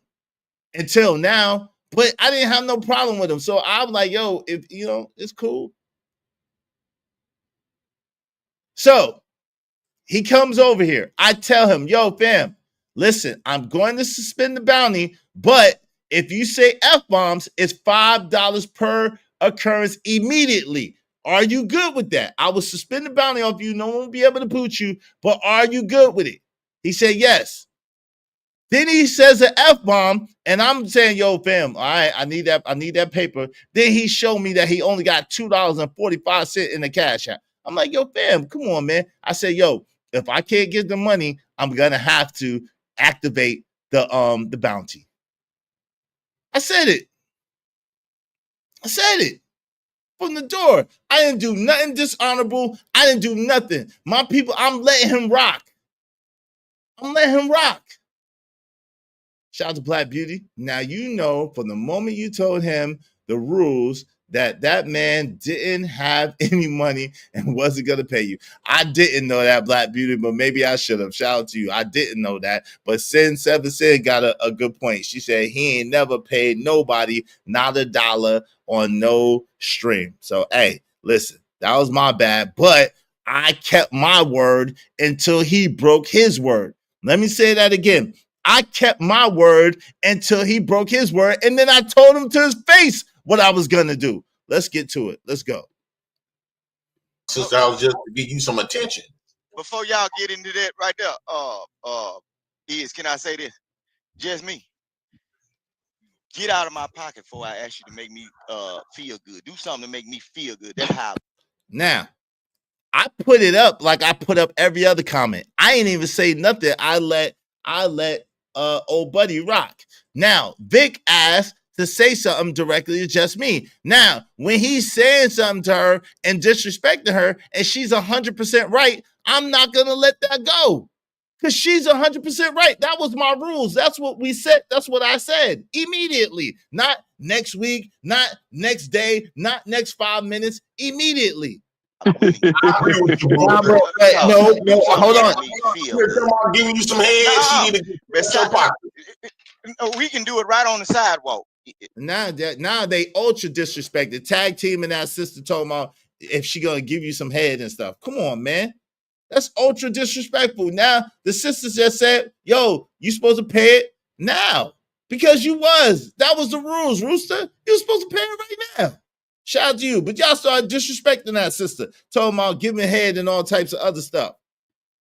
Speaker 1: until now, but I didn't have no problem with him. So I'm like, if it's cool. So he comes over here. I tell him, yo, fam, listen, I'm going to suspend the bounty, but if you say F-bombs, it's $5 per occurrence immediately. Are you good with that? I will suspend the bounty off you. No one will be able to boot you, but are you good with it? He said, yes. Then he says an F-bomb, and I'm saying, yo, fam, all right, I need that paper. Then he showed me that he only got $2.45 in the cash app. I'm like, yo, fam, come on, man. I said, yo, if I can't get the money, I'm gonna have to activate the bounty. I said it. From the door. I didn't do nothing dishonorable. I didn't do nothing. My people, I'm letting him rock. Shout out to Black Beauty. Now you know from the moment you told him the rules that man didn't have any money and wasn't going to pay you. I didn't know that, Black Beauty, but maybe I should have. Shout out to you. I didn't know that. But Sin got a good point. She said he ain't never paid nobody not $1 on no stream. So, hey, listen, that was my bad. But I kept my word until he broke his word. Let me say that again. I kept my word until he broke his word, and then I told him to his face what I was going to do. Let's get to it. Let's go.
Speaker 7: Sister, I was just to give you some attention.
Speaker 6: Before y'all get into that right there, can I say this? Just me. Get out of my pocket before I ask you to make me feel good. Do something to make me feel good. That's how.
Speaker 1: Now, I put it up like I put up every other comment. I ain't even say nothing. I let old buddy rock. Now, Vic asked to say something directly to just me. Now, when he's saying something to her and disrespecting her, and she's 100% right, I'm not going to let that go. Because she's 100% right. That was my rules. That's what we said. That's what I said immediately. Not next week, not next day, not next 5 minutes. Immediately.
Speaker 7: No, hold on. I'm giving you some head. She need to get your pocket.
Speaker 6: We can do it right on the sidewalk.
Speaker 1: Now they ultra disrespected. Tag team and that sister told me if she gonna give you some head and stuff. Come on, man. That's ultra disrespectful. Now the sisters just said, yo, you supposed to pay it now. Because you was. That was the rules, Rooster. You supposed to pay it right now. Shout out to you. But y'all started disrespecting that sister. Told him I'll give him head and all types of other stuff.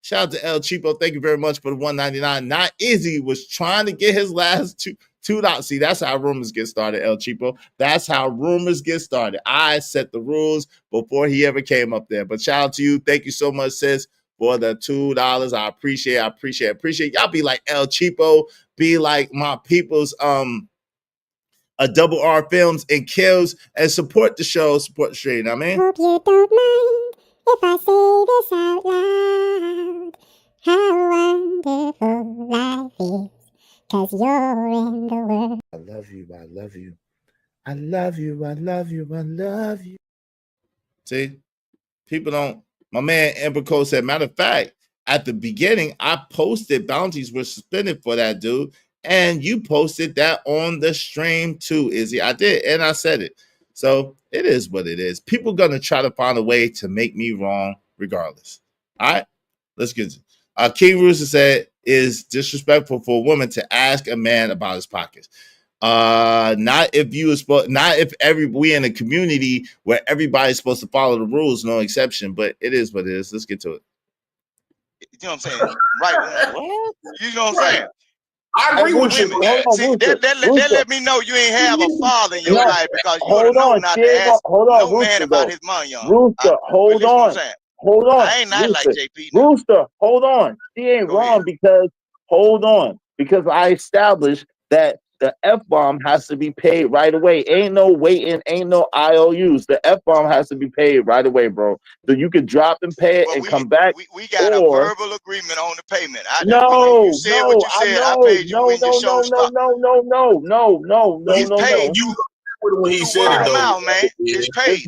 Speaker 1: Shout out to El Cheapo. Thank you very much for the $1.99. Not Izzy was trying to get his last $2. See, that's how rumors get started, El Cheapo. That's how rumors get started. I set the rules before he ever came up there. But shout out to you. Thank you so much, sis, for the $2. I appreciate it. Y'all be like El Cheapo. Be like my people's a Double R Films and Kills, and support the show, support the stream. I mean,
Speaker 2: hope you don't mind if I say this out loud. How wonderful life is, 'cause you're in the world.
Speaker 1: I love you. I love you. I love you. I love you. I love you. See, people don't. My man Amber Cole said, matter of fact, at the beginning, I posted bounties were suspended for that dude. And you posted that on the stream too, Izzy. I did, and I said it. So it is what it is. People gonna try to find a way to make me wrong regardless. All right, let's get it. King Rooster said, is disrespectful for a woman to ask a man about his pockets. Not if we in a community where everybody's supposed to follow the rules, no exception, but it is what it is. Let's get to it.
Speaker 6: You know what I'm saying? Right. You know what I'm saying?
Speaker 7: I agree with you.
Speaker 6: That let me know you ain't have a father in your life because you would know not to ask no man about his money.
Speaker 9: Rooster, hold on.
Speaker 6: I ain't not like JP.
Speaker 9: Rooster, hold on. She ain't wrong because I established that the F-bomb has to be paid right away. Ain't no waiting, ain't no IOUs. The F-bomb has to be paid right away, bro. So you could drop and pay it and come back.
Speaker 6: We got a verbal agreement on the payment. You said what you said. I paid you when your show stopped.
Speaker 9: No.
Speaker 6: He's paid you.
Speaker 7: When he said
Speaker 6: word
Speaker 7: it,
Speaker 6: of mouth, man. It's paid.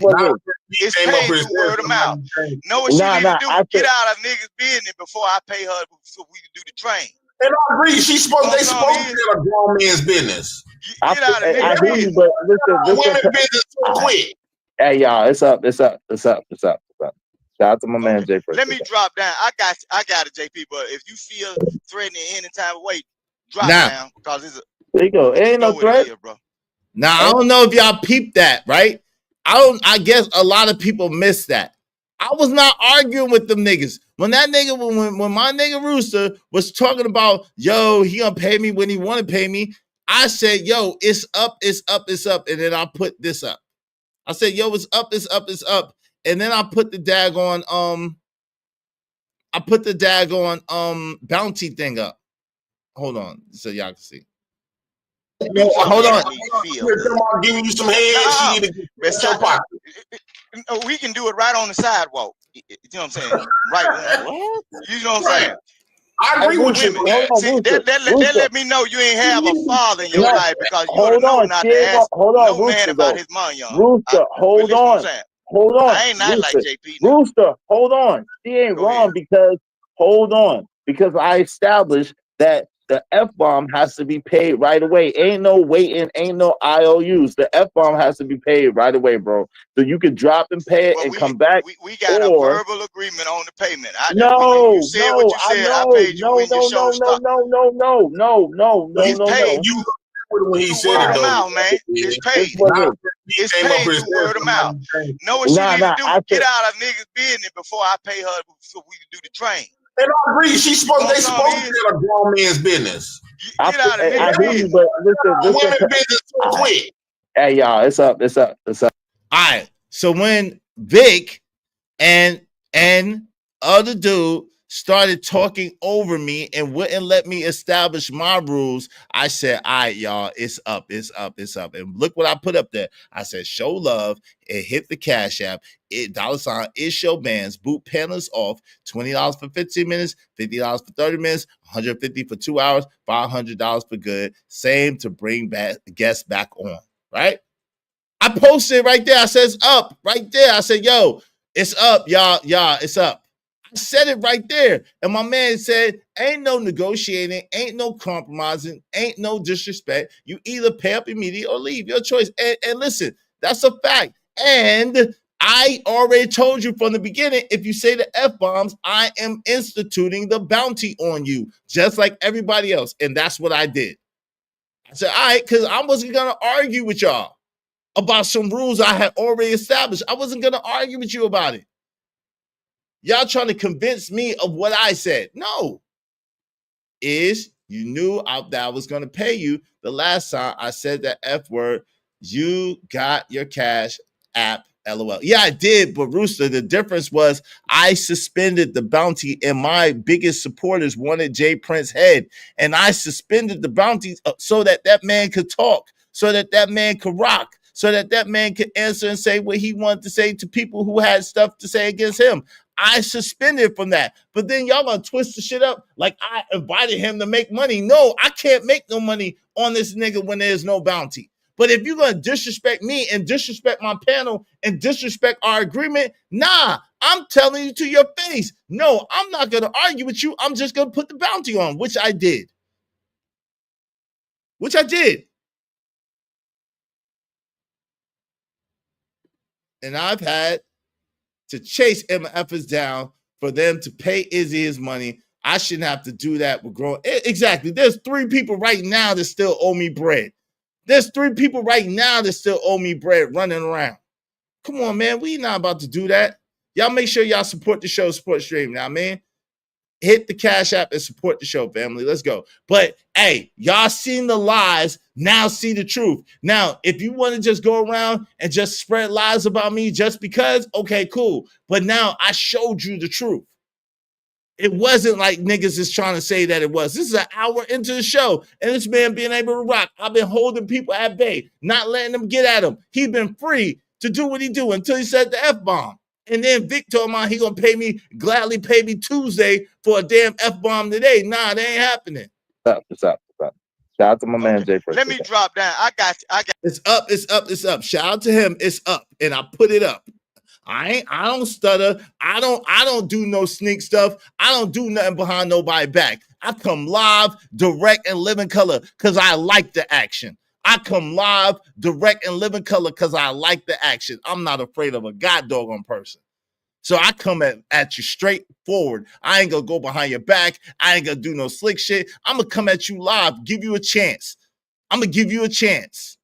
Speaker 6: It's paid through word of mouth. Know what you need to do? Get out of niggas' business before I pay her so we can do the train.
Speaker 7: And I agree. They supposed to be a grown man's business.
Speaker 6: Get out of niggas' business.
Speaker 9: Listen,
Speaker 7: women business quick.
Speaker 9: Hey, y'all, it's up. Shout out to my man Jay.
Speaker 6: Let me drop down. I got it, JP. But if you feel threatened in any time of way, drop down because it's a.
Speaker 9: There you go. It ain't no threat,
Speaker 6: bro.
Speaker 1: Now I don't know if y'all peeped that, right? I guess a lot of people missed that. I was not arguing with them niggas. When that nigga, when my nigga Rooster was talking about, yo, he gonna pay me when he wanna pay me, I said, yo, it's up, it's up, it's up. And then I put this up. I said, yo, it's up, it's up, it's up. And then I put the daggone bounty thing up. Hold on, so y'all can see.
Speaker 7: No, hold on. I'm giving you some head.
Speaker 6: We can do it right on the sidewalk. You know what I'm saying? Right. What? You know what I'm saying?
Speaker 7: I agree with you.
Speaker 6: See, that let me know you ain't have a father in your life because you don't know not to ask no man about his money.
Speaker 9: Rooster, hold on. Hold on.
Speaker 6: I ain't not like JP.
Speaker 9: Rooster, hold on. She ain't wrong because, hold on, because I established that the F-bomb has to be paid right away. Ain't no waiting, ain't no IOUs. The F-bomb has to be paid right away, bro. So you can drop and pay it and come back.
Speaker 6: We got a verbal agreement on the payment.
Speaker 9: No,
Speaker 6: you said what you said, I paid you when your show stopped.
Speaker 9: No.
Speaker 6: It's paid you
Speaker 7: when he said
Speaker 6: word
Speaker 7: it,
Speaker 6: of mouth, man. It's paid. It's paid through word of mouth. Know what she need to do? Get out of niggas' business before I pay her so we can do the train.
Speaker 7: And I agree. They supposed to be a grown man's business.
Speaker 6: Get out of niggas' business.
Speaker 9: But listen.
Speaker 7: Women business too quick.
Speaker 9: Hey, y'all, it's up.
Speaker 1: All right. So when Vic and other dude started talking over me and wouldn't let me establish my rules, I said, all right, y'all, it's up. And look what I put up there. I said, show love. It hit the Cash App. $, is show bands, boot panels off, $20 for 15 minutes, $50 for 30 minutes, $150 for 2 hours, $500 for good. Same to bring back guests back on, right? I posted right there. I said, it's up right there. I said, yo, it's up, y'all, it's up. I said it right there. And my man said, ain't no negotiating, ain't no compromising, ain't no disrespect. You either pay up immediately or leave. Your choice. And listen, that's a fact. And I already told you from the beginning, if you say the F-bombs, I am instituting the bounty on you, just like everybody else. And that's what I did. I said, all right, because I wasn't going to argue with y'all about some rules I had already established. I wasn't going to argue with you about it. Y'all trying to convince me of what I said. No. You knew that I was going to pay you the last time I said that F word. You got your Cash App, LOL. Yeah, I did, but Rooster, the difference was I suspended the bounty and my biggest supporters wanted Jay Prince's head. And I suspended the bounty so that man could talk, so that man could rock, so that man could answer and say what he wanted to say to people who had stuff to say against him. I suspended from that. But then y'all gonna twist the shit up like I invited him to make money. No, I can't make no money on this nigga when there's no bounty. But if you're gonna disrespect me and disrespect my panel and disrespect our agreement, nah, I'm telling you to your face. No, I'm not gonna argue with you. I'm just gonna put the bounty on, which I did. And I've had to chase MFers down for them to pay Izzy his money. I shouldn't have to do that with growing. Exactly. There's 3 people right now that still owe me bread. Running around. Come on, man. We not about to do that. Y'all make sure y'all support the show, support stream now, man. Hit the Cash App and support the show, family. Let's go. But, hey, y'all seen the lies. Now see the truth. Now, if you want to just go around and just spread lies about me just because, okay, cool. But now I showed you the truth. It wasn't like niggas is trying to say that it was. This is an hour into the show, and this man being able to rock. I've been holding people at bay, not letting them get at him. He been free to do what he do until he said the F-bomb. And then Vic told me he gonna gladly pay me Tuesday for a damn F-bomb today. Nah, that ain't happening.
Speaker 9: What's up? Shout out to my man Jay.
Speaker 6: Let me drop down. I got.
Speaker 1: It's up. Shout out to him. It's up, and I put it up. I don't stutter. I don't do no sneak stuff. I don't do nothing behind nobody's back. I come live, direct, and live in color because I like the action. I come live, direct, and live in color because I like the action. I'm not afraid of a god doggone person. So I come at you straight forward. I ain't gonna go behind your back. I ain't gonna do no slick shit. I'm gonna come at you live, give you a chance. I'm gonna give you a chance.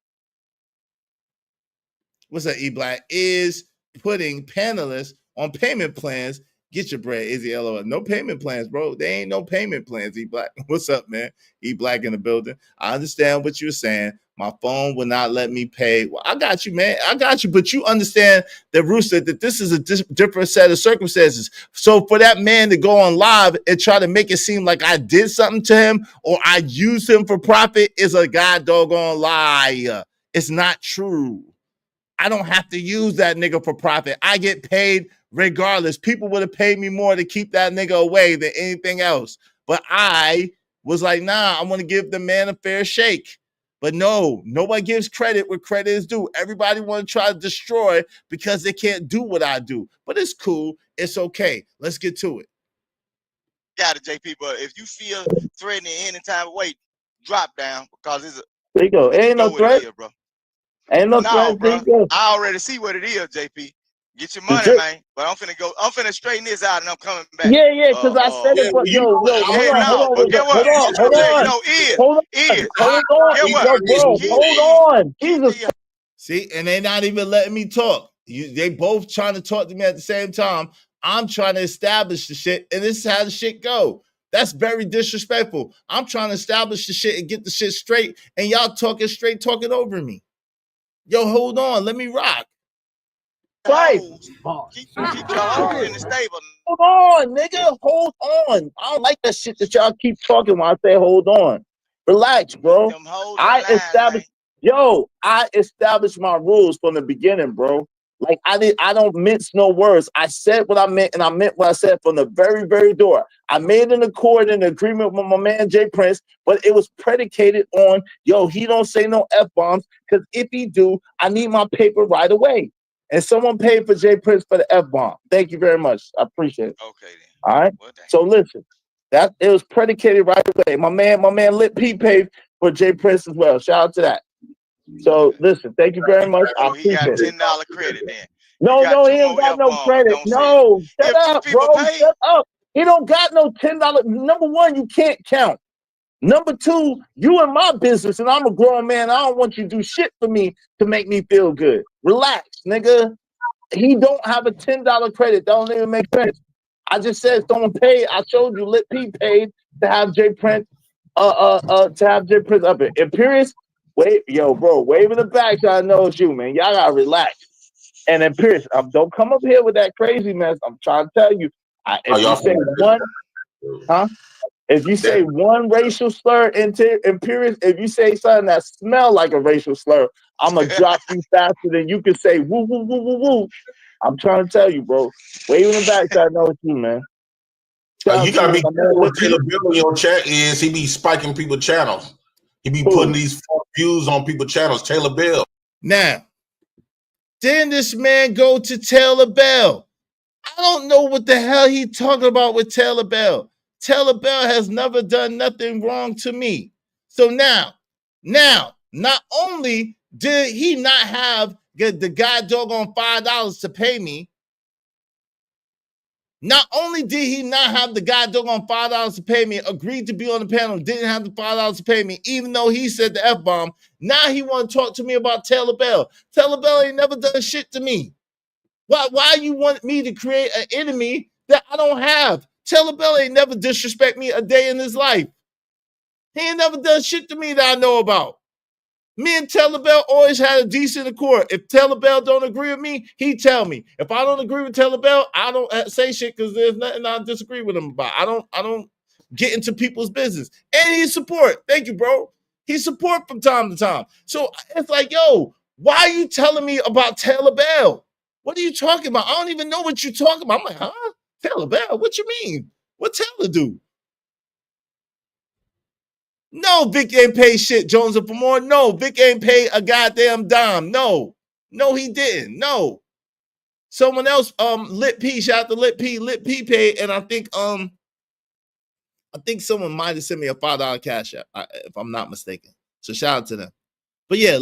Speaker 1: What's that, E-Black? Is putting panelists on payment plans. Get your bread, Izzy LOL. No payment plans, bro. They ain't no payment plans, E-Black. What's up, man? E-Black in the building. I understand what you're saying. My phone will not let me pay. Well, I got you, man. I got you. But you understand that, Rooster, that this is a different set of circumstances. So for that man to go on live and try to make it seem like I did something to him or I used him for profit is a god doggone lie. It's not true. I don't have to use that nigga for profit. I get paid regardless. People would have paid me more to keep that nigga away than anything else. But I was like, nah, I want to give the man a fair shake. But no, nobody gives credit where credit is due. Everybody want to try to destroy because they can't do what I do. But it's cool. It's okay. Let's get to it.
Speaker 6: Got it, JP. But if you feel threatening any time of weight, drop down because it's a.
Speaker 9: There you go. Ain't no threat,
Speaker 6: bro.
Speaker 9: Ain't no threat,
Speaker 6: bro. I already see what it is, JP. Get your money, man. But I'm finna straighten this out and I'm coming back.
Speaker 9: Yeah, because I said it. But hold on. Jesus.
Speaker 1: See, and they're not even letting me talk. They both trying to talk to me at the same time. I'm trying to establish the shit, and this is how the shit go. That's very disrespectful. I'm trying to establish the shit and get the shit straight, and y'all talking over me. Yo, hold on. Let me rock.
Speaker 9: Right.
Speaker 6: Keep your hoes in the stable.
Speaker 9: Hold on, nigga. Hold on. I don't like that shit that y'all keep talking when I say hold on. Relax, bro. I established my rules from the beginning, bro. Like I don't mince no words. I said what I meant, and I meant what I said from the very, very door. I made an accord and agreement with my man Jay Prince, but it was predicated on, he don't say no F-bombs, because if he do, I need my paper right away. And someone paid for Jay Prince for the F-bomb. Thank you very much. I appreciate it.
Speaker 6: Okay, then.
Speaker 9: All right. So listen, that it was predicated right away. My man Lit P paid for Jay Prince as well. Shout out to that. So listen, thank you very much. I appreciate it.
Speaker 6: He got $10 credit then.
Speaker 9: No, he ain't got no credit. No, shut up, bro. Shut up. He don't got no $10. Number one, you can't count. Number two, you in my business, and I'm a grown man. I don't want you to do shit for me to make me feel good. Relax, nigga. He don't have a $10 credit. That don't even make sense. I just said someone paid. I showed you Lit P paid to have Jay Prince up there. Imperious, wait, bro, wave in the back so I know it's you, man. Y'all gotta relax. And Imperious, don't come up here with that crazy mess. I'm trying to tell you. If you say one racial slur into Imperious, if you say something that smell like a racial slur, I'm gonna drop you faster than you can say woo woo woo woo woo. I'm trying to tell you, bro. Wave in the back so I know it's you, man.
Speaker 7: You gotta be careful what Taylor Bill in your chat is. He be spiking people's channels. He be putting these views on people's channels. Taylor Bill.
Speaker 1: Now, then this man go to Taylor Bell. I don't know what the hell he talking about with Taylor Bell. Taylor Bell has never done nothing wrong to me. So now, not only did he not have the guy doggone $5 to pay me, not only did he not have the guy doggone $5 to pay me, agreed to be on the panel, didn't have the $5 to pay me, even though he said the F-bomb, now he want to talk to me about Taylor Bell. Taylor Bell ain't never done shit to me. Why you want me to create an enemy that I don't have? Taylor Bell ain't never disrespect me a day in his life. He ain't never done shit to me that I know about. Me and Taylor Bell always had a decent accord. If Taylor Bell don't agree with me, he tell me. If I don't agree with Taylor Bell, I don't say shit because there's nothing I disagree with him about. I don't get into people's business. And he support. Thank you, bro. He support from time to time. So it's like, yo, why are you telling me about Taylor Bell? What are you talking about? I don't even know what you're talking about. I'm like, huh? Taylor Bell? What you mean? What Taylor do? No, Vic ain't pay shit, Jones and more. No, Vic ain't pay a goddamn dime. No, he didn't. No. Someone else, Lit P, shout out to Lit P paid, and I think someone might have sent me a $5 cash app, if I'm not mistaken. So shout out to them. But yeah,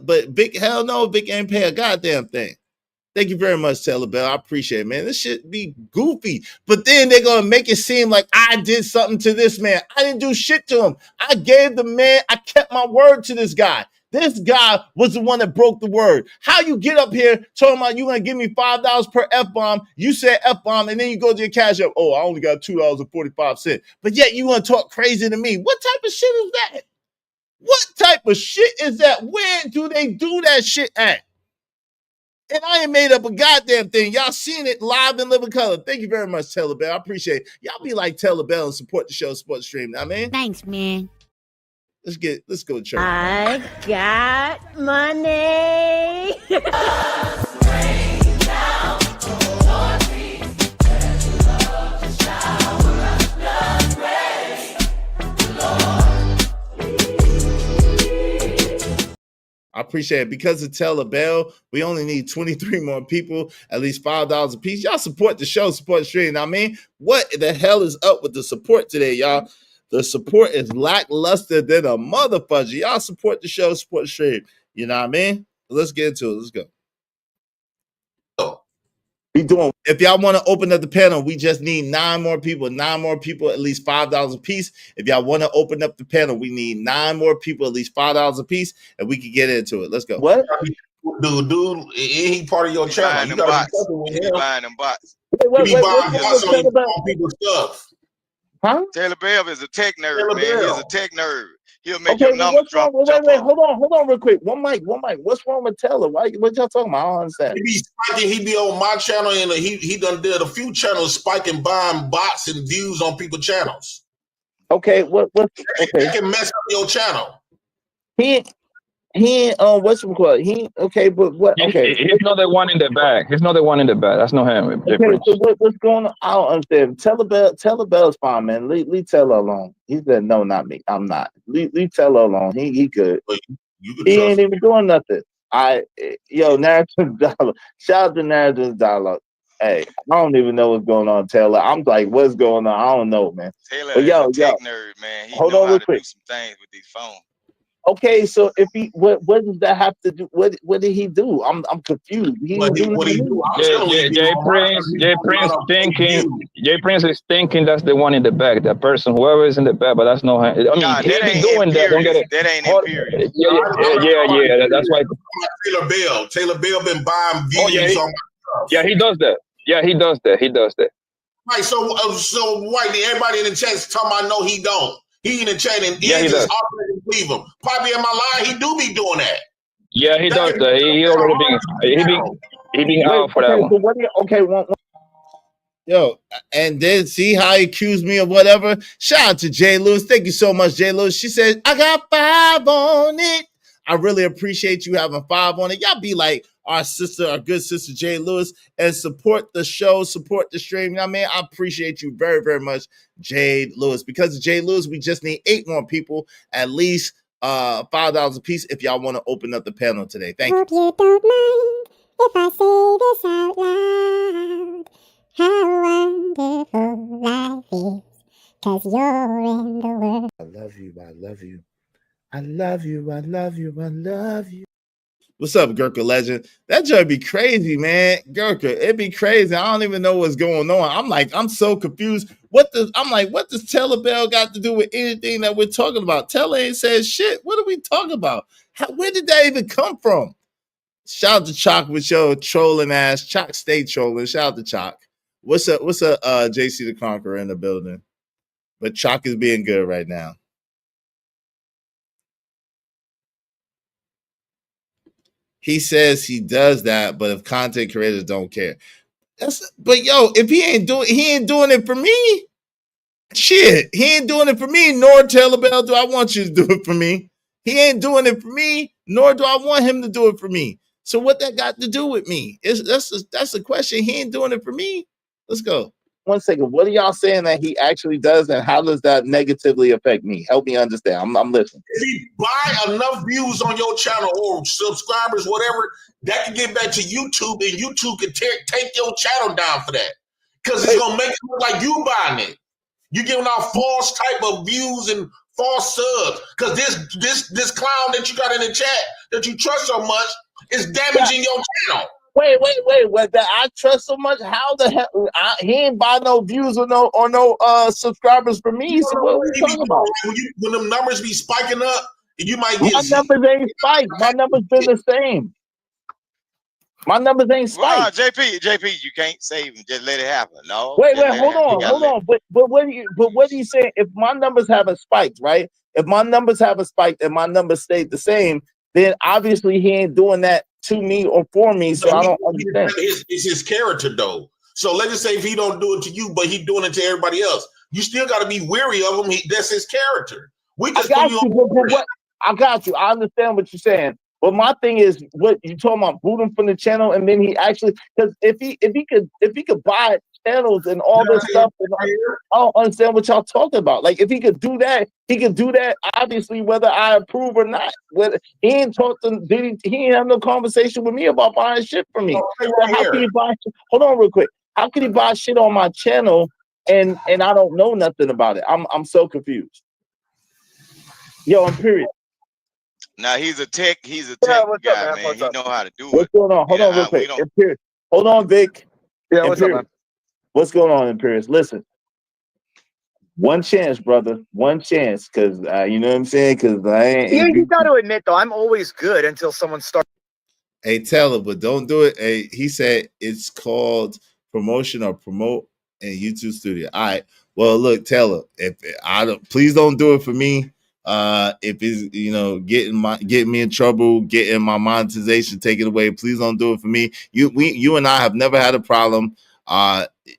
Speaker 1: but Vic, hell no, Vic ain't pay a goddamn thing. Thank you very much, Taylor Bell. I appreciate it, man. This shit be goofy. But then they're going to make it seem like I did something to this man. I didn't do shit to him. I gave the man, I kept my word to this guy. This guy was the one that broke the word. How you get up here talking about you going to give me $5 per F-bomb, you said F-bomb, and then you go to your cash app, oh, I only got $2.45. But yet you want to talk crazy to me. What type of shit is that? What type of shit is that? Where do they do that shit at? And I ain't made up a goddamn thing. Y'all seen it live in living color. Thank you very much, Taylor Bell. I appreciate it. Y'all be like Taylor Bell and support the show, support the stream. Now, man.
Speaker 2: Thanks, man.
Speaker 1: Let's go to church.
Speaker 2: I got money.
Speaker 1: I appreciate it. Because of Taylor Bell, we only need 23 more people, at least $5 a piece. Y'all support the show, support the stream. I mean, what the hell is up with the support today, y'all? The support is lackluster than a motherfucker. Y'all support the show, support the stream. You know what I mean? Let's get into it. Let's go. If y'all want to open up the panel, we just need 9 more people, at least $5 a piece. If y'all want to open up the panel, we need 9 more people, at least $5 a piece, and we can get into it. Let's go.
Speaker 9: What?
Speaker 7: Dude, he part of your channel. You gotta be careful with him.
Speaker 6: Buying them bots.
Speaker 7: He buying bots on people's stuff.
Speaker 9: Huh?
Speaker 6: Taylor Bell is a tech nerd,
Speaker 7: Taylor
Speaker 6: man.
Speaker 7: Bell.
Speaker 6: He's a tech nerd. He'll make
Speaker 9: Okay,
Speaker 6: your
Speaker 9: well,
Speaker 6: numbers
Speaker 9: what's wrong?
Speaker 6: jump
Speaker 9: Wait,
Speaker 6: up.
Speaker 9: hold on real quick. One mic. What's wrong with Taylor? What y'all talking about? I don't understand.
Speaker 7: He be spiking. He be on my channel, and he done did a few channels spiking, buying bots and views on people's channels.
Speaker 9: Okay, what? Okay,
Speaker 7: That can mess up your channol.
Speaker 9: He what's it called? Okay, but what? Okay,
Speaker 8: he's not the one in the back. He's not the one in the back. That's not him.
Speaker 9: okay, so what's going on? I don't understand. Taylor Bell's fine, man. Leave Taylor alone. He said, no, not me. I'm not. Leave Taylor alone. He good. He ain't even doing nothing. Narrative Dialogue. Shout out to Narrative Dialogue. Hey, I don't even know what's going on, Taylor. I'm like, what's going on? I don't know, man.
Speaker 6: Taylor is a tech nerd, man. He
Speaker 9: hold
Speaker 6: know
Speaker 9: on
Speaker 6: how
Speaker 9: real
Speaker 6: to
Speaker 9: quick.
Speaker 6: do some things with these phones.
Speaker 9: Okay, so if he, what does that have to do? What did he do? I'm confused. He didn't do nothing.
Speaker 8: Jay Prince is thinking that's the one in the back, that person, whoever is in the back, but that's no him. I mean, he be doing that. Don't get it.
Speaker 6: That ain't imperious.
Speaker 8: Yeah. That's why.
Speaker 7: Taylor Bell been buying views on my stuff.
Speaker 8: Yeah, he does that. Yeah, he does that.
Speaker 7: Right, so white, everybody in the chat is talking about no, he don't. He in the chat and
Speaker 8: he
Speaker 7: just
Speaker 8: does.
Speaker 7: automatically leave him. Probably in my line, he do be doing that.
Speaker 8: Yeah, he does that. He already been out for that one.
Speaker 9: So what do you, okay, one.
Speaker 1: Yo, and then see how he accused me of whatever. Shout out to Jay Lewis. Thank you so much, Jay Lewis. She said, I got 5 on it. I really appreciate you having 5 on it. Y'all be like our good sister Jay Lewis, and support the show, support the stream. You know what I mean? I appreciate you very, very much, Jay Lewis. Because of Jay Lewis, we just need 8 more people, at least $5 a piece, if y'all want to open up the panel today. Thank you.
Speaker 2: Hope you don't mind if I say this out loud. How wonderful life is, 'cause you're in the world.
Speaker 1: I love you. I love you. I love you. I love you. I love you. What's up, Gurkha Legend? That joint be crazy, man. Gurkha, it be crazy. I don't even know what's going on. I'm so confused. What does Taylor Bell got to do with anything that we're talking about? Taylor ain't said shit. What are we talking about? Where did that even come from? Shout out to Chalk with your trolling ass. Chalk stay trolling. Shout out to Chalk. What's up, JC the Conqueror in the building? But Chalk is being good right now. He says he does that, but if content creators don't care. But if he ain't doing it for me. Shit, he ain't doing it for me, nor Taylor Bell do I want you to do it for me. He ain't doing it for me, nor do I want him to do it for me. So what that got to do with me? That's the question. He ain't doing it for me. Let's go.
Speaker 9: 1 second. What are y'all saying that he actually does, and how does that negatively affect me? Help me understand. I'm listening.
Speaker 7: If he buy enough views on your channel or subscribers, whatever, that can get back to YouTube, and YouTube can take your channel down for that. Because it's going to make it look like you buying it. You're giving out false type of views and false subs. Because this clown that you got in the chat that you trust so much is damaging your channel.
Speaker 9: Wait. That I trust so much. How the hell? He ain't buy no views or no subscribers for me. So what are we talking about?
Speaker 7: When them numbers be spiking up, you might get.
Speaker 9: My numbers ain't spiked. My numbers been the same. My numbers ain't spiked.
Speaker 6: JP, you can't save him. Just let it happen. No.
Speaker 9: Wait, hold on. But what are you saying? If my numbers haven't spiked, right? If my numbers haven't spiked and my numbers stayed the same, then obviously he ain't doing that to me or for me. So I don't understand.
Speaker 7: It's his character though. So let's just say if he don't do it to you, but he doing it to everybody else, you still got to be weary of him. That's his character. We just
Speaker 9: I got you. I understand what you're saying. But my thing is, what you talking about, boot him from the channel, and then he actually, because if he could buy channels and all this stuff, and I don't understand what y'all talking about. Like if he could do that, obviously whether I approve or not. Whether he ain't talked to, he ain't have no conversation with me about buying shit from me. So how can he buy? Hold on, real quick. How can he buy shit on my channel and I don't know nothing about it? I'm so confused. Yo, I'm period.
Speaker 6: Now he's a tech guy, man. He know how to do it.
Speaker 9: What's going on? Hold on real quick. Imperious. Hold on, Vic.
Speaker 5: Yeah, what's up, man?
Speaker 9: What's going on, Imperious? Listen. One chance, brother. One chance. Cause you know what I'm saying? Cause I ain't.
Speaker 5: Yeah, you gotta admit though, I'm always good until someone starts.
Speaker 1: Hey, Taylor, but don't do it. Hey, he said it's called promotion or promote in YouTube studio. All right. Well, look, Taylor, please don't do it for me. If it's getting me in trouble, getting my monetization taken away, please don't do it for me. You and I have never had a problem.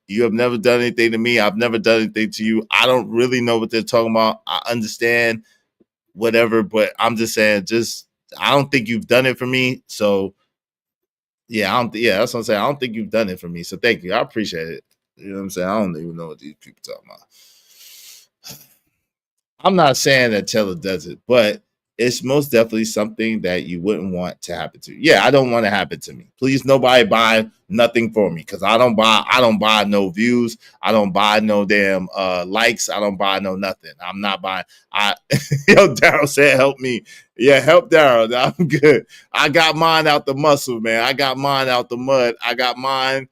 Speaker 1: You have never done anything to me. I've never done anything to you. I don't really know what they're talking about. I understand whatever, but I'm just saying, I don't think you've done it for me. So yeah, that's what I'm saying. I don't think you've done it for me. So thank you. I appreciate it. You know what I'm saying? I don't even know what these people talking about. I'm not saying that Taylor does it, but it's most definitely something that you wouldn't want to happen to you. Yeah, I don't want to happen to me. Please, nobody buy nothing for me because I don't buy no views. I don't buy no damn likes. I don't buy no nothing. I'm not buying. Daryl said, help me. Yeah, help Daryl. I'm good. I got mine out the muscle, man. I got mine out the mud. I got mine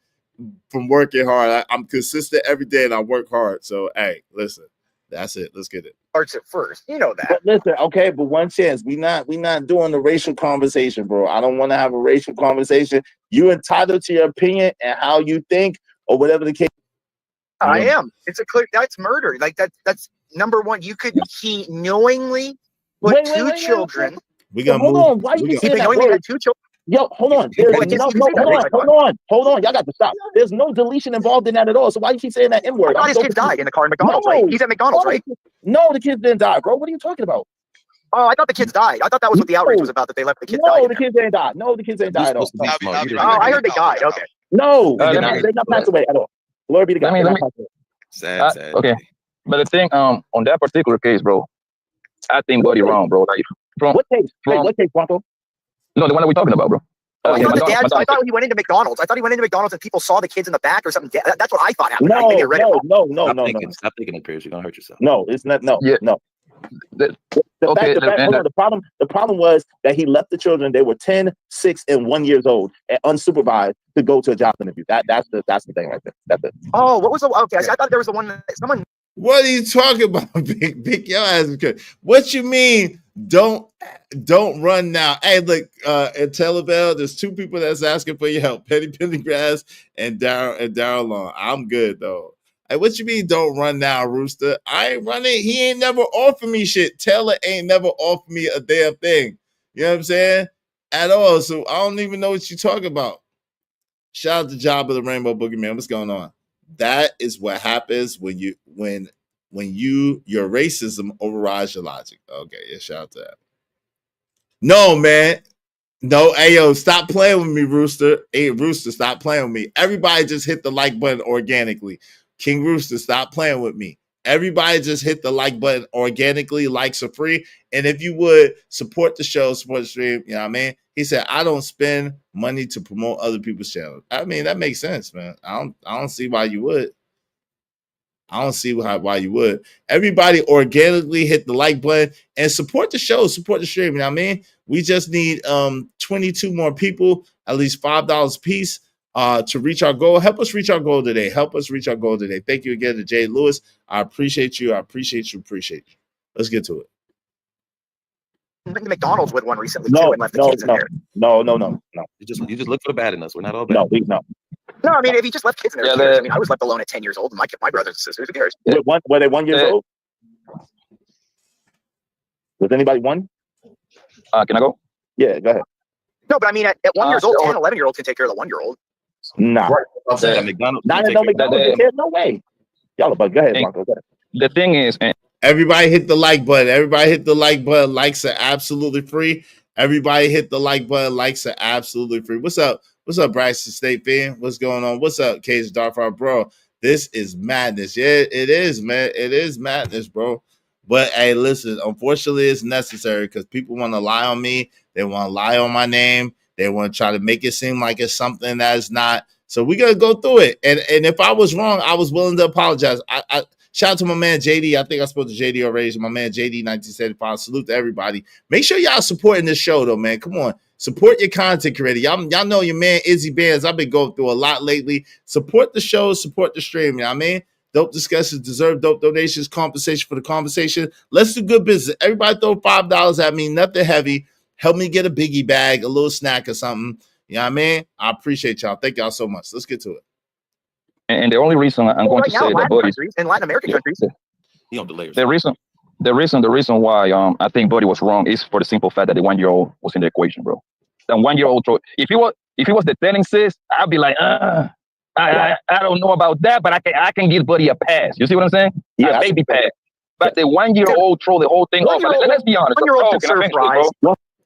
Speaker 1: from working hard. I'm consistent every day and I work hard. So, hey, listen. That's it. Let's get it.
Speaker 5: Starts at first. You know that.
Speaker 9: But listen, okay, but one chance. We not doing the racial conversation, bro. I don't want to have a racial conversation. You entitled to your opinion and how you think or whatever the case.
Speaker 5: I am. It's a clear. That's murder. Like that's number one. You could he knowingly put two children.
Speaker 1: We got
Speaker 9: hold on. Why you saying that?
Speaker 5: Knowingly had two children.
Speaker 9: Yo, hold on. Hold on. Y'all got to stop. There's no deletion involved in that at all. So why you keep saying that N-word?
Speaker 5: I thought his kids died in the car at McDonald's, right? He's at McDonald's, right?
Speaker 9: No, the kids didn't die, bro. What are you talking about?
Speaker 5: Oh, I thought the kids died. I thought that was what the outrage was about, that they left the kids die.
Speaker 9: No, the kids ain't died. No, the kids ain't died at all.
Speaker 5: Oh, I heard they died. Okay.
Speaker 9: No, they not passed away at all. Glory be to God.
Speaker 10: Sad.
Speaker 8: Okay. But the thing, on that particular case, bro, I think Buddy wrong, bro. Like,
Speaker 9: what case? What case, Bronco?
Speaker 8: No, the one that we're talking about, bro.
Speaker 5: I thought he went into McDonald's. I thought he went into McDonald's and people saw the kids in the back or something. That's what I thought happened.
Speaker 9: No.
Speaker 10: Stop thinking it, Pierce. You're gonna hurt yourself.
Speaker 9: No, it's not. No. The problem was that he left the children. They were 10, 6, and 1 years old and unsupervised to go to a job interview. That's the thing right there. That's it.
Speaker 5: Oh, what was the? Okay, I thought there was the one that someone.
Speaker 1: What are you talking about, big your ass? What you mean? Don't run now. Hey, look, at Telebell, there's two people that's asking for your help: Petty Pendergrass and Daryl Long. I'm good though. Hey, what you mean? Don't run now, Rooster? I ain't running. He ain't never offered me shit. Taylor ain't never offered me a damn thing. You know what I'm saying? At all. So I don't even know what you're talking about. Shout out to Job of the Rainbow Boogeyman. What's going on? That is what happens when your racism overrides your logic. Okay, yeah, shout out to that. No, man. No, ayo, stop playing with me, Rooster. Hey, Rooster, stop playing with me. Everybody just hit the like button organically. King Rooster, stop playing with me. Everybody just hit the like button organically. Likes are free. And if you would support the show, support the stream, you know what I mean? He said, I don't spend money to promote other people's channels. I mean, that makes sense, man. I don't see why you would. I don't see why you would. Everybody organically hit the like button and support the show, support the stream. You know what I mean? We just need 22 more people, at least $5 a piece to reach our goal. Help us reach our goal today. Help us reach our goal today. Thank you again to Jay Lewis. I appreciate you. I appreciate you. Appreciate you. Let's get to it.
Speaker 5: McDonald's with one recently too and left the kids in there.
Speaker 9: No.
Speaker 11: You just look for the bad in us. We're not all bad.
Speaker 9: No.
Speaker 5: No, I mean, if he just left kids in there, who cares? I mean, I was left alone at 10 years old, and my brothers and sisters, who cares?
Speaker 9: Were they 1 year old? Was anybody one?
Speaker 8: Can I go?
Speaker 9: Yeah, go ahead.
Speaker 5: No, but I mean, at 1 year old, 10, 11-year-old can take care of the 1-year-old.
Speaker 9: Nah.
Speaker 11: I'm saying McDonald's.
Speaker 9: Not in no McDonald's. No way. Y'all about go ahead, Blanco. Go ahead.
Speaker 8: The thing is,
Speaker 1: everybody hit the like button. Everybody hit the like button. Likes are absolutely free. Everybody hit the like button. Likes are absolutely free. What's up? What's up, Bryson State fan? What's going on? What's up, Cage Darfar, bro? This is madness. Yeah, it is, man. It is madness, bro. But hey, listen, unfortunately, it's necessary because people want to lie on me. They want to lie on my name. They want to try to make it seem like it's something that is not. So we got to go through it. And if I was wrong, I was willing to apologize. I shout out to my man JD. I think I spoke to JD already. My man JD 1975. Salute to everybody. Make sure y'all supporting this show though, man. Come on. Support your content creator. Y'all know your man Izzy Bands. I've been going through a lot lately. Support the show, support the stream. You know what I mean? Dope discussions deserve dope donations, compensation for the conversation. Let's do good business. Everybody throw $5 at me, nothing heavy. Help me get a biggie bag, a little snack or something. You know what I mean? I appreciate y'all. Thank y'all so much. Let's get to it.
Speaker 8: And the only reason I'm going to say that Buddy
Speaker 5: in Latin American countries,
Speaker 8: the reason why I think Buddy was wrong is for the simple fact that the 1 year old was in the equation, bro. The 1 year old, if he was the telling sis, I'd be like, I don't know about that, but I can give Buddy a pass. You see what I'm saying?
Speaker 9: Yeah,
Speaker 8: a baby pass. But the 1 year old throw the whole thing off. Let's be honest.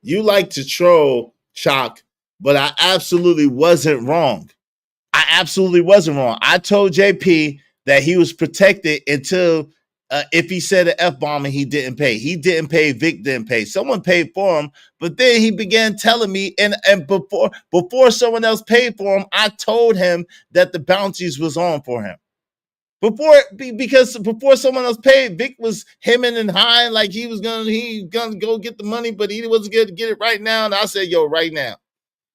Speaker 1: You like to troll, Chalk, but I absolutely wasn't wrong. I told JP that he was protected until if he said an F-bomb and he didn't pay. He didn't pay, Vic didn't pay. Someone paid for him, but then he began telling me, and before someone else paid for him, I told him that the bounties was on for him. Because before someone else paid, Vic was hemming and hawing like he gonna go get the money, but he wasn't gonna get it right now. And I said, yo, right now.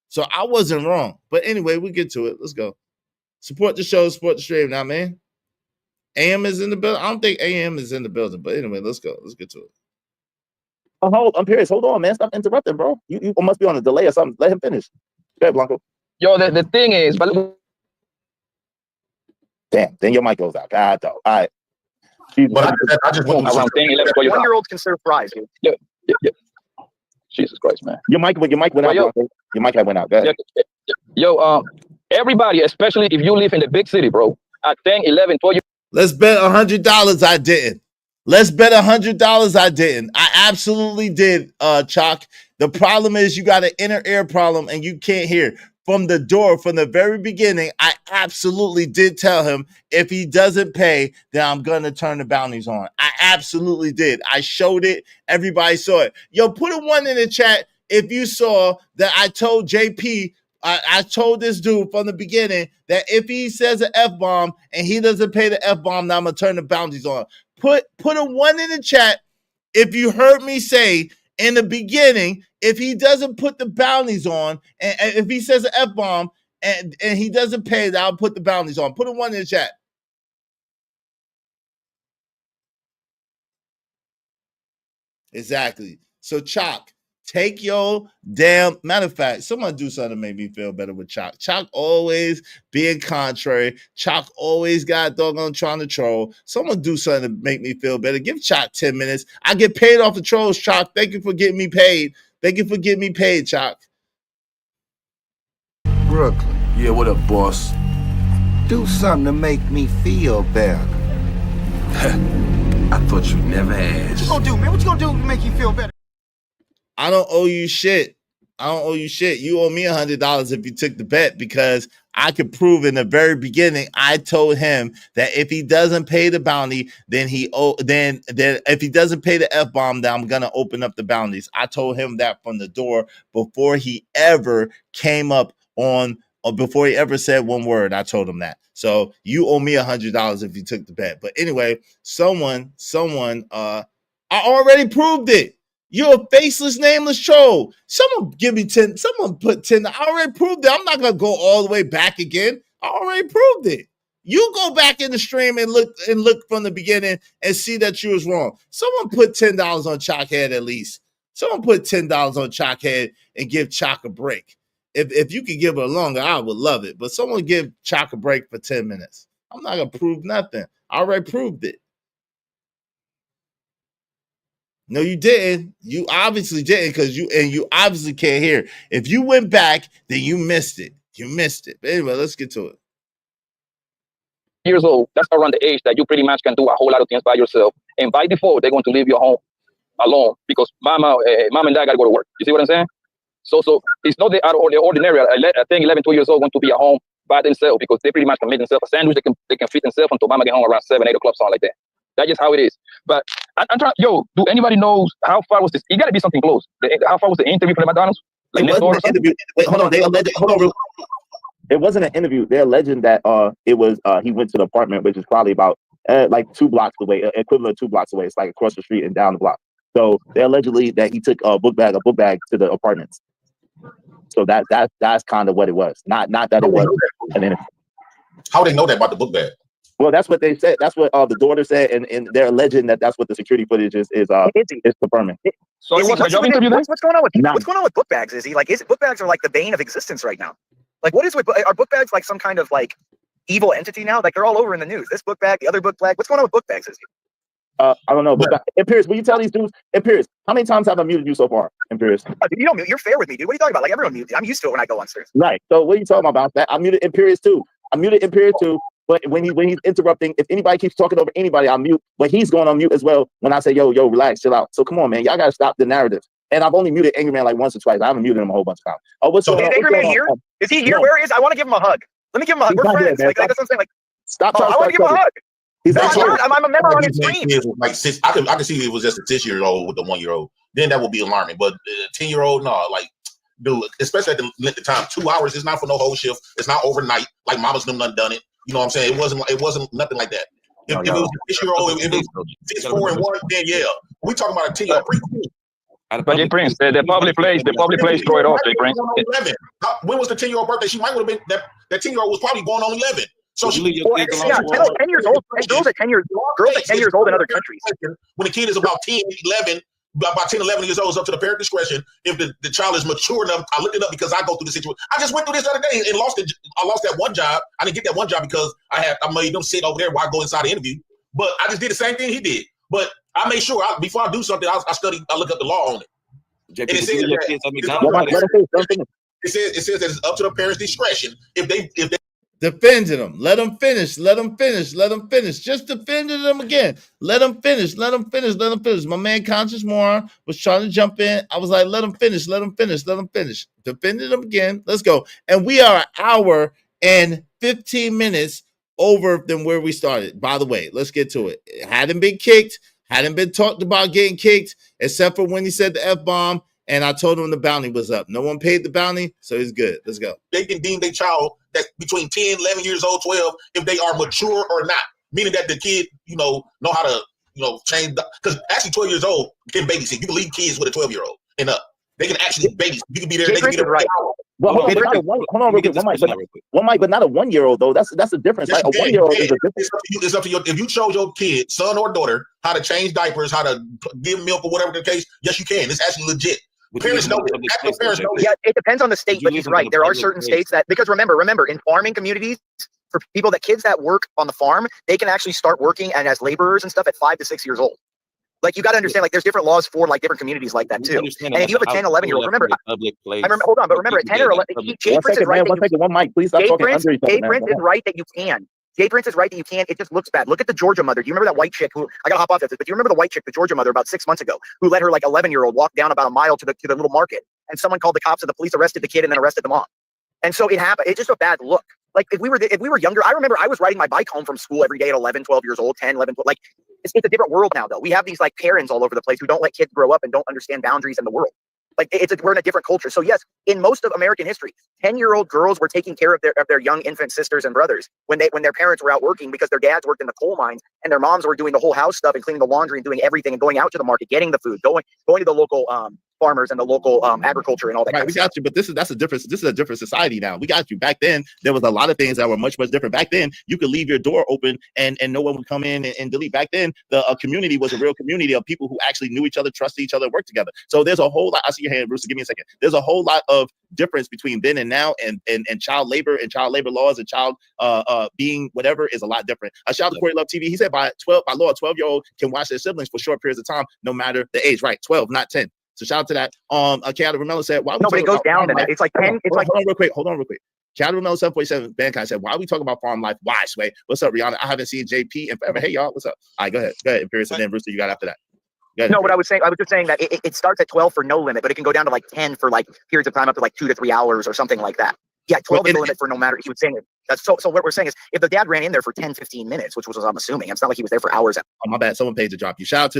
Speaker 1: So I wasn't wrong. But anyway, we get to it. Let's go. Support the show, support the stream now, man. AM is in the building. I don't think AM is in the building, but anyway, let's go. Let's get to it.
Speaker 9: I'm Pierce. Hold on, man. Stop interrupting, bro. You must be on a delay or something. Let him finish. Go ahead, Blanco.
Speaker 8: Yo, the thing is, but
Speaker 9: damn, then your mic goes out. God, though. All right.
Speaker 7: But I just want
Speaker 8: around 10, 11, 12
Speaker 5: 1 year old can serve fries, dude.
Speaker 8: Yeah. Jesus Christ, man.
Speaker 9: Your mic went out. Blanco. Your mic went out. Go ahead.
Speaker 8: Yo, everybody, especially if you live in the big city, bro, at 10, 11, 12 years.
Speaker 1: Let's bet $100 I didn't. Let's bet $100 I didn't. I absolutely did, Chalk. The problem is you got an inner ear problem and you can't hear. From the door, from the very beginning, I absolutely did tell him if he doesn't pay, then I'm going to turn the bounties on. I absolutely did. I showed it. Everybody saw it. Yo, put a 1 in the chat if you saw that I told JP, I told this dude from the beginning that if he says an F-bomb and he doesn't pay the F-bomb, then I'm going to turn the bounties on. Put a 1 in the chat if you heard me say in the beginning, if he doesn't put the bounties on, and if he says an F-bomb and he doesn't pay, then I'll put the bounties on. Put a 1 in the chat. Exactly. So, Chalk, take your damn, matter of fact, someone do something to make me feel better with Chalk. Chalk always being contrary. Chalk always got doggone trying to troll. Someone do something to make me feel better. Give Chalk 10 minutes. I get paid off the trolls, Chalk. Thank you for getting me paid. Thank you for getting me paid, Chalk.
Speaker 3: Brooklyn.
Speaker 11: Yeah, what up, boss?
Speaker 3: Do something to make me feel better.
Speaker 11: I thought you never asked.
Speaker 2: What you gonna do, man? What you gonna do to make you feel better?
Speaker 1: I don't owe you shit. You owe me $100 if you took the bet, because I could prove in the very beginning I told him that if he doesn't pay the bounty, then then if he doesn't pay the F-bomb, then I'm gonna open up the bounties. I told him that from the door before he ever came up on or before he ever said one word, I told him that. So you owe me $100 if you took the bet. But anyway, someone, I already proved it. You're a faceless, nameless troll. Someone give me 10. Someone put 10. I already proved it. I'm not gonna go all the way back again. I already proved it. You go back in the stream and look from the beginning and see that you was wrong. Someone put $10 on Chalkhead at least. Someone put $10 on Chalkhead and give Chalk a break. If you could give it longer, I would love it. But someone give Chalk a break for 10 minutes. I'm not gonna prove nothing. I already proved it. No, you didn't. You obviously didn't because you obviously can't hear. If you went back, then you missed it. You missed it. But anyway, let's get to it.
Speaker 8: Years old, that's around the age that you pretty much can do a whole lot of things by yourself. And by default, they're going to leave your home alone because mom and dad got to go to work. You see what I'm saying? So it's not the ordinary. I think 11, 12 years old going to be at home by themselves because they pretty much can make themselves a sandwich. They can feed themselves until mama get home around 7, 8 o'clock, something like that. That's just how it is. But I'm trying. Yo, do anybody knows how far was this? It got to be something close. How far was the interview for the McDonald's? Like
Speaker 9: it wasn't an interview. Wait, hold on. They alleged. Hold on. It wasn't an interview. They're alleging that it was he went to the apartment, which is probably about like 2 blocks away, equivalent of 2 blocks away. It's like across the street and down the block. So they allegedly that he took a book bag to the apartments. So that's kind of what it was. Not that it was an interview.
Speaker 7: How they know that about the book bag?
Speaker 9: Well, that's what they said. That's what the daughter said, and they're alleging that that's what the security footage is confirming.
Speaker 8: So what's
Speaker 5: going on with book bags? Is he like? Book bags are like the bane of existence right now. Like, what is with are book bags like some kind of like evil entity now? Like they're all over in the news. This book bag, the other book bag. What's going on with book bags? Is he?
Speaker 9: I don't know. But Imperious, will you tell these dudes? Imperious, how many times have I muted you so far? Imperious,
Speaker 5: dude, you don't mute. You're fair with me, dude. What are you talking about? Like everyone mutes. I'm used to it when I go on stream.
Speaker 9: Right. So what are you talking about? That I muted Imperious too. I muted Imperious too. But when he's interrupting, if anybody keeps talking over anybody, I'll mute. But he's going on mute as well when I say, yo, relax, chill out. So come on, man. Y'all got to stop the narrative. And I've only muted Angry Man like once or twice. I haven't muted him a whole bunch of times. Oh, what's
Speaker 5: so is Angry Man here? Is he here? No. Where is? I want to give him a hug. Let me give him a hug. We're friends. Like that's what I'm saying. Like,
Speaker 9: stop.
Speaker 5: I want to give him a hug. I'm a member on his stream.
Speaker 7: Like I can see it was just a 6-year-old with a 1-year-old. Then that would be alarming. But 10-year-old, no, like, dude, especially at the length of time, 2 hours is not for no whole shift. It's not overnight. Like mama's done done it. You know what I'm saying? It wasn't nothing like that. If it was a 6-year-old, if it was 6, 4, and 1, then yeah. We talking about a 10-year-old.
Speaker 8: But Jay Prince, the public place throw it off, Jay Prince.
Speaker 7: When was the 10-year-old birthday? She might have been that 10-year-old was probably going on 11. So she
Speaker 5: 10 years old. Girls at 10 years old in other countries.
Speaker 7: When the kid is about 10, 11, about 10, 11 years old, it's up to the parent discretion. If the child is mature enough, I looked it up because I go through the situation. I just went through this the other day and lost it. I lost that one job. I didn't get that one job because I made them sit over there while I go inside the interview. But I just did the same thing he did. But I made sure before I do something, I look up the law on it. And it says that it's up to the parents' discretion if they
Speaker 1: defending them. Let them finish. Just defending them again. Let them finish. My man Conscious Moron was trying to jump in. I was like, let them finish. Defending them again. Let's go. And we are an hour and 15 minutes over than where we started. By the way, let's get to it. It hadn't been kicked. Hadn't been talked about getting kicked, except for when he said the F-bomb, and I told him the bounty was up. No one paid the bounty, so he's good. Let's go.
Speaker 7: They can deem their child that's between 10, 11 years old, 12, if they are mature or not. Meaning that the kid, know how to, change. Because actually 12 years old can babysit. You can leave kids with a 12-year-old and up. They can actually babysit. You can be there. They can get right.
Speaker 9: Well, hold on, real quick. One mic, but not a 1-year-old though. That's a difference. Like a 1-year-old is a difference.
Speaker 7: It's up to you. If you show your kid, son or daughter, how to change diapers, how to give milk or whatever the case, yes, you can. It's actually legit. Parents know it.
Speaker 5: Yeah, it depends on the state, but he's right. There are certain states that, because remember, in farming communities, for kids that work on the farm, they can actually start working and as laborers and stuff at 5 to 6 years old. Like, you got to understand, like, there's different laws for, like, different communities like that, too. And if you have a 10, 11-year-old, remember, hold on, but remember, at 10 or 11, Jay Prince is right.
Speaker 9: One mic, please stop talking under each other.
Speaker 5: Jay Prince is right that you can. Jay Prince is right that you can. It just looks bad. Look at the Georgia mother. Do you remember that white chick who, I got to hop off this, but do you remember the white chick, the Georgia mother, about 6 months ago, who let her, like, 11-year-old walk down about a mile to the little market, and someone called the cops and the police arrested the kid and then arrested the mom. And so it happened. It's just a bad look. Like, if we were younger, I remember I was riding my bike home from school every day at 11, 12 years old, 10, 11, 12. Like, it's a different world now, though. We have these, like, Karens all over the place who don't let kids grow up and don't understand boundaries in the world. Like we're in a different culture. So yes, in most of American history, 10-year-old girls were taking care of their young infant sisters and brothers when their parents were out working, because their dads worked in the coal mines and their moms were doing the whole house stuff and cleaning the laundry and doing everything and going out to the market, getting the food, going to the local farmers and the local agriculture and all that.
Speaker 9: Right,
Speaker 5: kind
Speaker 9: we
Speaker 5: of
Speaker 9: got
Speaker 5: stuff.
Speaker 9: you, but this is a different society now. We got you. Back then, there was a lot of things that were much different. Back then, you could leave your door open and no one would come in and delete. Back then, the community was a real community of people who actually knew each other, trusted each other, worked together. So there's a whole lot. I see your hand, Bruce. Give me a second. There's a whole lot of difference between then and now, and child labor and child labor laws and child being whatever is a lot different. Shout out to Corey Love TV. He said by law, a 12-year-old can watch their siblings for short periods of time, no matter the age. Right, 12, not 10. So shout out to that. Keanu Romero said, "Why?"
Speaker 5: No, but it goes down. Then it's like 10. It's like,
Speaker 9: hold on real quick. Keanu Romero 747 Bandcamp said, "Why are we talking about farm life? Why, Sway? What's up, Rihanna? I haven't seen JP in forever. Hey, y'all, what's up? All right, go ahead, Imperius, and then Brewster, you got after that."
Speaker 5: No, but I was just saying that it starts at 12 for no limit, but it can go down to like 10 for like periods of time up to like 2 to 3 hours or something like that. Yeah, 12 is the limit for no matter. He was saying it. That's so what we're saying is, if the dad ran in there for 10, 15 minutes, which was I'm assuming, it's not like he was there for hours.
Speaker 9: Oh, my bad. Someone paid to drop you. Shout out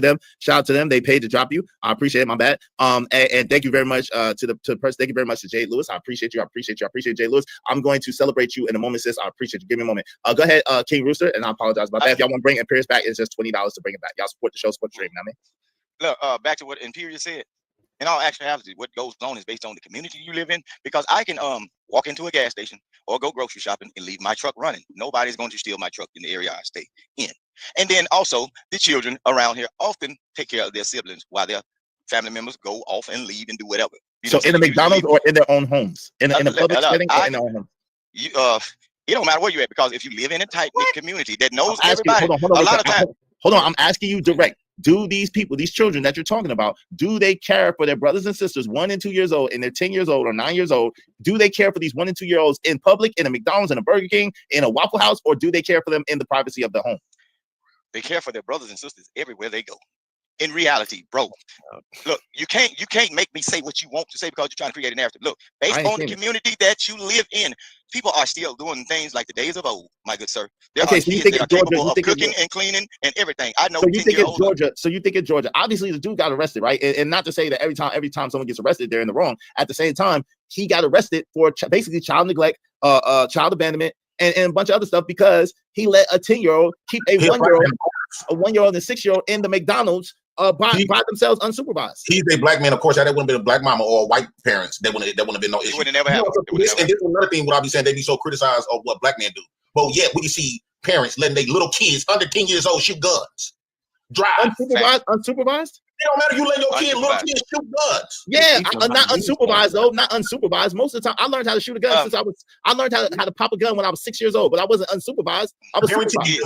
Speaker 9: to them. They paid to drop you. I appreciate it. My bad. And thank you very much to the person. Thank you very much to Jay Lewis. I appreciate you. I appreciate Jay Lewis. I'm going to celebrate you in a moment, sis. I appreciate you. Give me a moment. Go ahead, King Rooster, and I apologize about that. If y'all want to bring Imperius back, it's just $20 to bring it back. Y'all support the show, support the stream.
Speaker 6: Look, back to what Imperius said. In all actuality, what goes on is based on the community you live in. Because I can walk into a gas station or go grocery shopping and leave my truck running. Nobody's going to steal my truck in the area I stay in. And then also, the children around here often take care of their siblings while their family members go off and leave and do whatever.
Speaker 9: So in the McDonald's or in their own homes? In a public setting or in their own home?
Speaker 6: It don't matter where you're at, because if you live in a tight-knit community that knows everybody,
Speaker 9: hold on, I'm asking you direct. Do these people, these children that you're talking about, do they care for their brothers and sisters 1 and 2 years old, and they're 10 years old or 9 years old? Do they care for these 1 and 2 year olds in public, in a McDonald's, in a Burger King, in a Waffle House, or do they care for them in the privacy of the home?
Speaker 6: They care for their brothers and sisters everywhere they go. In reality, bro, look, you can't make me say what you want to say because you're trying to create a narrative. Look, based on the community that you live in, people are still doing things like the days of old, my good sir. There are kids that are capable of cooking and cleaning and everything. I know.
Speaker 9: So you think it's Georgia? So you think it's Georgia? Obviously, the dude got arrested, right? And not to say that every time someone gets arrested, they're in the wrong. At the same time, he got arrested for basically child neglect, child abandonment, and a bunch of other stuff, because he let a 10-year-old keep a 1-year-old and a 6-year-old in the McDonald's by themselves unsupervised.
Speaker 7: He's a black man, of course. That wouldn't have been a black mama or white parents. That wouldn't have been no issue.
Speaker 6: It would have never happened.
Speaker 7: And this is another thing. What I be saying, they be so criticized of what black men do. But yet we see parents letting their little kids under 10 years old shoot guns, drive
Speaker 9: unsupervised.
Speaker 7: It don't matter. You let your little kids shoot guns.
Speaker 9: Yeah, not unsupervised though. Not unsupervised. Most of the time, I learned how to shoot a gun since I learned how to pop a gun when I was 6 years old, but I wasn't unsupervised. I was supervised.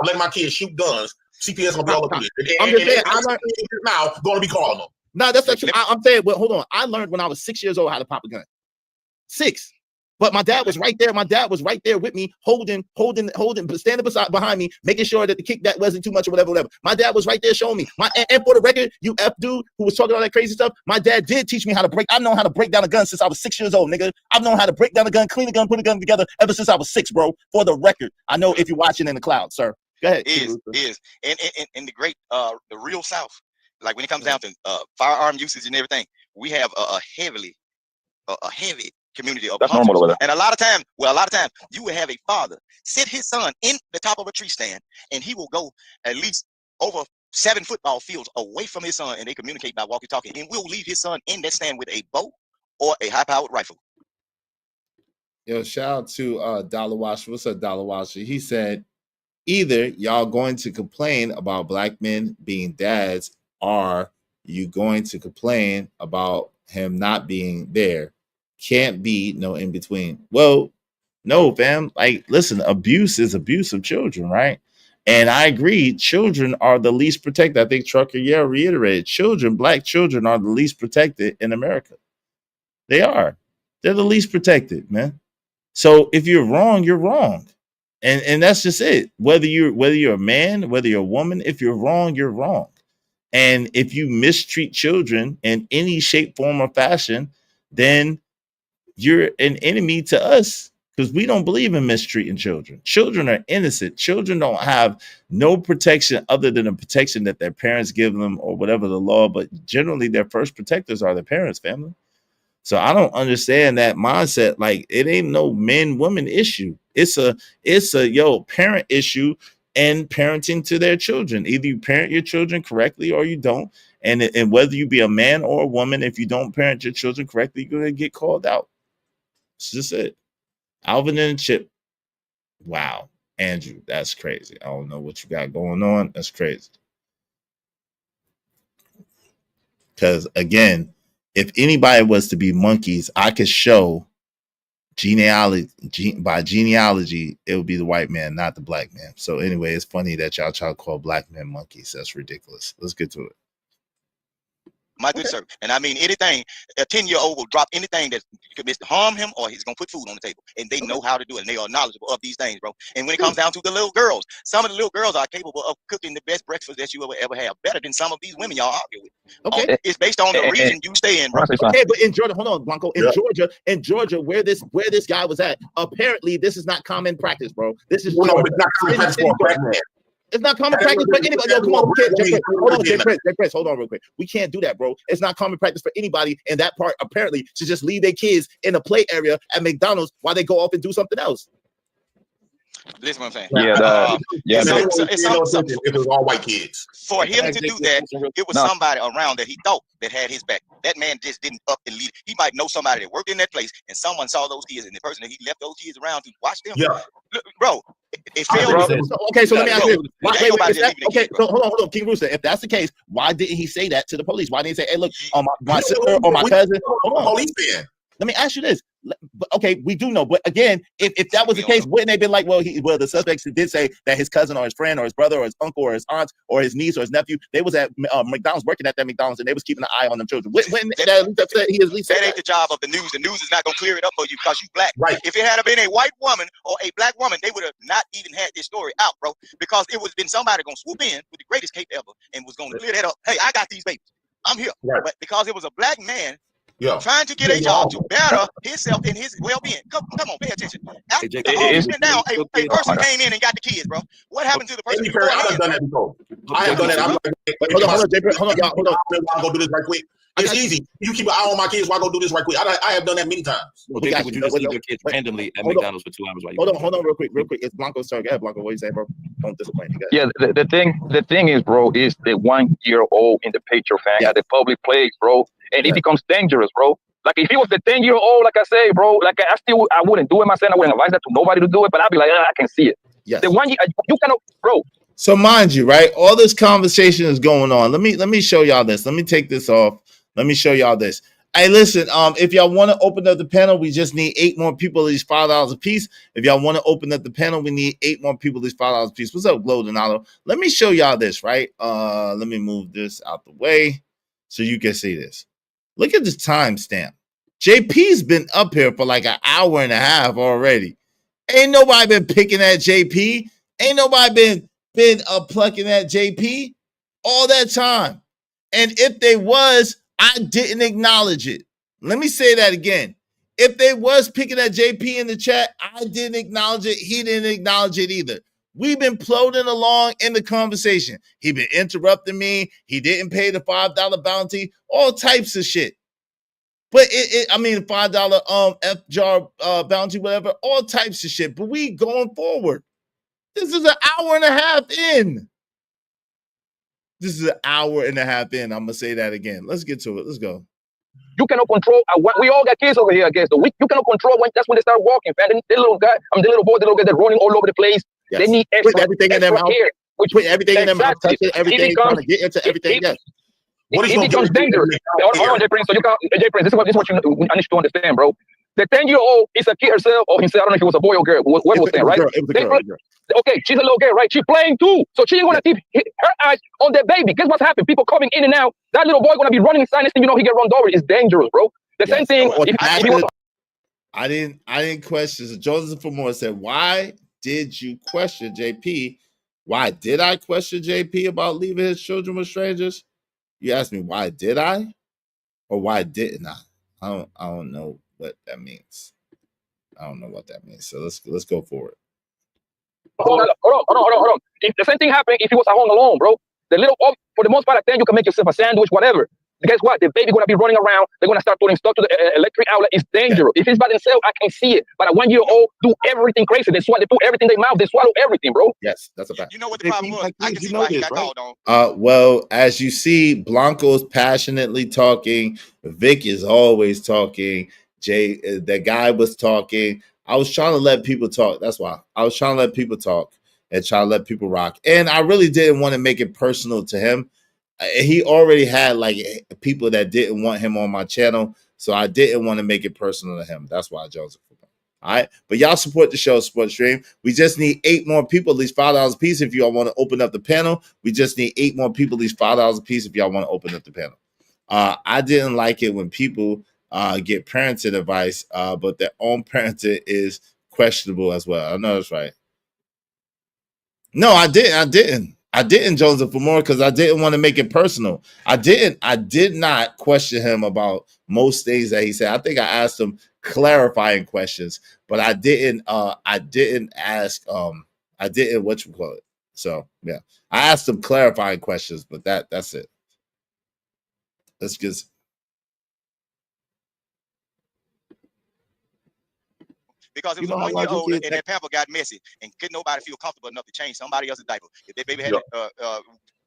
Speaker 7: Let my kids shoot guns. CPS gonna be all over it.
Speaker 9: I'm just saying, I learned
Speaker 7: now gonna be calling them.
Speaker 9: No, that's not true. I'm saying, well, hold on. I learned when I was 6 years old how to pop a gun. 6. But my dad was right there. My dad was right there with me, holding, standing behind me, making sure that the kickback wasn't too much or whatever. My dad was right there showing me. And for the record, you F dude who was talking all that crazy stuff, my dad did teach me how to break. I've known how to break down a gun since I was 6 years old, nigga. I've known how to break down a gun, clean a gun, put a gun together ever since I was 6, bro. For the record, I know if you're watching in the cloud, sir. Go ahead.
Speaker 6: In the great, the real South, like when it comes down to firearm usage and everything, we have a heavy community of hunters. And a lot of times you will have a father sit his son in the top of a tree stand, and he will go at least over 7 football fields away from his son, and they communicate by walkie-talkie, and will leave his son in that stand with a bow or a high-powered rifle.
Speaker 1: Yo, shout out to Dollar Washer. What's up, Dollar Washer? He said, either y'all going to complain about black men being dads, or you going to complain about him not being there. Can't be no in between. Well, no, fam. Like, listen, abuse is abuse of children, right? And I agree, children are the least protected. I think Trucker reiterated, black children are the least protected in America. They are. They're the least protected, man. So if you're wrong, you're wrong. And that's just it. Whether you're a man, whether you're a woman, if you're wrong, you're wrong. And if you mistreat children in any shape, form, or fashion, then you're an enemy to us because we don't believe in mistreating children. Children are innocent. Children don't have no protection other than the protection that their parents give them or whatever the law. But generally, their first protectors are their parents, family. So I don't understand that mindset. Like it ain't no men-woman issue. It's a parent issue and parenting to their children. Either you parent your children correctly or you don't. And whether you be a man or a woman, if you don't parent your children correctly, you're gonna get called out. It's just it. Alvin and Chip. Wow. Andrew, that's crazy. I don't know what you got going on. That's crazy. Because again, if anybody was to be monkeys, I could show by genealogy, it would be the white man, not the black man. So anyway, it's funny that y'all try to call black men monkeys. That's ridiculous. Let's get to it.
Speaker 5: My good sir. And I mean, anything, a 10-year-old will drop anything that could harm him or he's going to put food on the table. And they know how to do it. And they are knowledgeable of these things, bro. And when it comes down to the little girls, some of the little girls are capable of cooking the best breakfast that you ever have. Better than some of these women y'all argue with.
Speaker 1: Okay.
Speaker 5: It's based on the region you stay in, bro.
Speaker 9: Okay, but in Georgia, hold on, Blanco. In Georgia, where this guy was at, apparently this is not common practice, bro. This is
Speaker 7: it's not common practice for a black man.
Speaker 9: It's not common practice for anybody. Yo, come on, hold on, Jay Chris, hold on real quick. We can't do that, bro. It's not common practice for anybody in that part, apparently, to just leave their kids in a play area at McDonald's while they go off and do something else.
Speaker 5: Listen what I'm saying.
Speaker 7: It was all white kids.
Speaker 5: For him to do that, it was somebody around that he thought that had his back. That man just didn't up and lead. He might know somebody that worked in that place, and someone saw those kids, and the person that he left those kids around to watch them.
Speaker 7: Yeah,
Speaker 5: bro. It failed.
Speaker 9: Okay, so let me ask you. Okay, so hold on, King Rooster. If that's the case, why didn't he say that to the police? Why didn't he say, "Hey, look, my sister or my cousin"? Hold on. Let me ask you this. Okay, we do know, but again, if that was the case, wouldn't they been like, well, the suspects did say that his cousin or his friend or his brother or his uncle or his aunt or his niece or his nephew, they was at McDonald's, working at that McDonald's, and they was keeping an eye on them children. Wouldn't that ain't
Speaker 5: the job of the news. The news is not gonna clear it up for you because you black.
Speaker 7: Right.
Speaker 5: If it had been a white woman or a black woman, they would have not even had this story out, bro. Because it would have been somebody gonna swoop in with the greatest cape ever and was gonna clear that up. Hey, I got these babies. I'm here.
Speaker 7: Right.
Speaker 5: But because it was a black man.
Speaker 7: Yeah.
Speaker 5: Trying to get a job to better himself and his well-being. Come on, pay attention. After the whole went down, a person came in and got the kids, bro. What happened to the person?
Speaker 7: I have done that before. I have done that. I'm like, hold on. I'm gonna do this right quick. It's easy. You keep an eye on my kids. Why go do this right quick? I have done that many times.
Speaker 11: Would you just leave your kids randomly at McDonald's for 2 hours while you
Speaker 9: hold on, real quick. It's Blanco's turn. Go ahead, Blanco. What you saying, bro? Don't disappoint me.
Speaker 8: Yeah, the thing is, bro, is the 1-year-old in the picture, fam, at the public place, bro, and it becomes dangerous, bro. Like if he was the 10-year-old, like I say, bro, like I wouldn't do it myself. I wouldn't advise that to nobody to do it, but I'd be like, I can see it.
Speaker 1: Yes.
Speaker 8: The 1 year, you cannot, bro.
Speaker 1: So mind you, right? All this conversation is going on. Let me show y'all this. Let me take this off. Let me show y'all this. Hey, listen, if y'all want to open up the panel, we just need 8 more people, at least $5 a piece. If y'all want to open up the panel, we need 8 more people, at least $5 a piece. What's up, Glow Donato? Let me show y'all this, right? Let me move this out the way so you can see this. Look at this timestamp. JP's been up here for like an hour and a half already. Ain't nobody been picking at JP. Ain't nobody been plucking at JP all that time. And if they was, I didn't acknowledge it. Let me say that again. If they was picking at JP in the chat, I didn't acknowledge it. He didn't acknowledge it either. We've been plodding along in the conversation. He been interrupting me. He didn't pay the $5 bounty. All types of shit. But $5 F jar bounty, whatever, all types of shit. But we going forward. This is an hour and a half in. I'm gonna say that again. Let's get to it. Let's go.
Speaker 8: You cannot control. We all got kids over here, I guess. You cannot control that's when they start walking. Man. The little guy, the little boy, the little guy, they're running all over the place. Yes. They need
Speaker 9: put everything in their mouth. Put everything in their mouth. Touch it, everything. Trying to get into everything. Yes.
Speaker 8: It becomes dangerous. Hold on, Jay Prince. So Jay Prince, this is what I need you to understand, bro. The 10-year-old is a kid herself, or himself. I don't know if it was a boy or girl. What was that, right?
Speaker 9: It was a girl.
Speaker 8: Okay, she's a little girl, right? She's playing too, so she ain't gonna keep her eyes on that baby. Guess what's happened? People coming in and out. That little boy gonna be running inside. Next thing you know, he get run over. It's dangerous, bro. The same thing.
Speaker 1: I didn't question. So Joseph Famore said, "Why did you question JP? Why did I question JP about leaving his children with strangers? You asked me why did I, or why didn't I? I don't know what that means. I don't know what that means. So let's go for it.
Speaker 8: Hold on. If the same thing happened if he was at home alone, bro. The little, for the most part, then you can make yourself a sandwich, whatever. Guess what? The baby gonna be running around. They're gonna start putting stuff to the electric outlet. It's dangerous. If it's by themselves, I can see it. But at 1 year old, do everything crazy. They put everything in their mouth. They swallow everything, bro.
Speaker 1: Yes, that's a fact.
Speaker 6: You know what the problem was? I can see why he got called on.
Speaker 1: Well, as you see, Blanco's passionately talking. Vic is always talking. Jay, that guy was talking. I was trying to let people talk. That's why I was trying to let people talk and try to let people rock. And I really didn't want to make it personal to him. He already had like people that didn't want him on my channel, so I didn't want to make it personal to him. That's why I chose it. All right, but y'all support the show, support the stream. We just need 8 more people, at least $5 a piece. If y'all want to open up the panel, we just need 8 more people, at least $5 a piece. If y'all want to open up the panel, I didn't like it when people get parenting advice, but their own parenting is questionable as well. I know that's right. No, I didn't, Joseph, for more because I didn't want to make it personal. I did not question him about most things that he said. I think I asked him clarifying questions, but I didn't ask I didn't what you call it. So yeah, I asked him clarifying questions, but that's it. Let's just
Speaker 6: because it was a 1 year old and that pamper got messy and couldn't nobody feel comfortable enough to change somebody else's diaper. If that baby had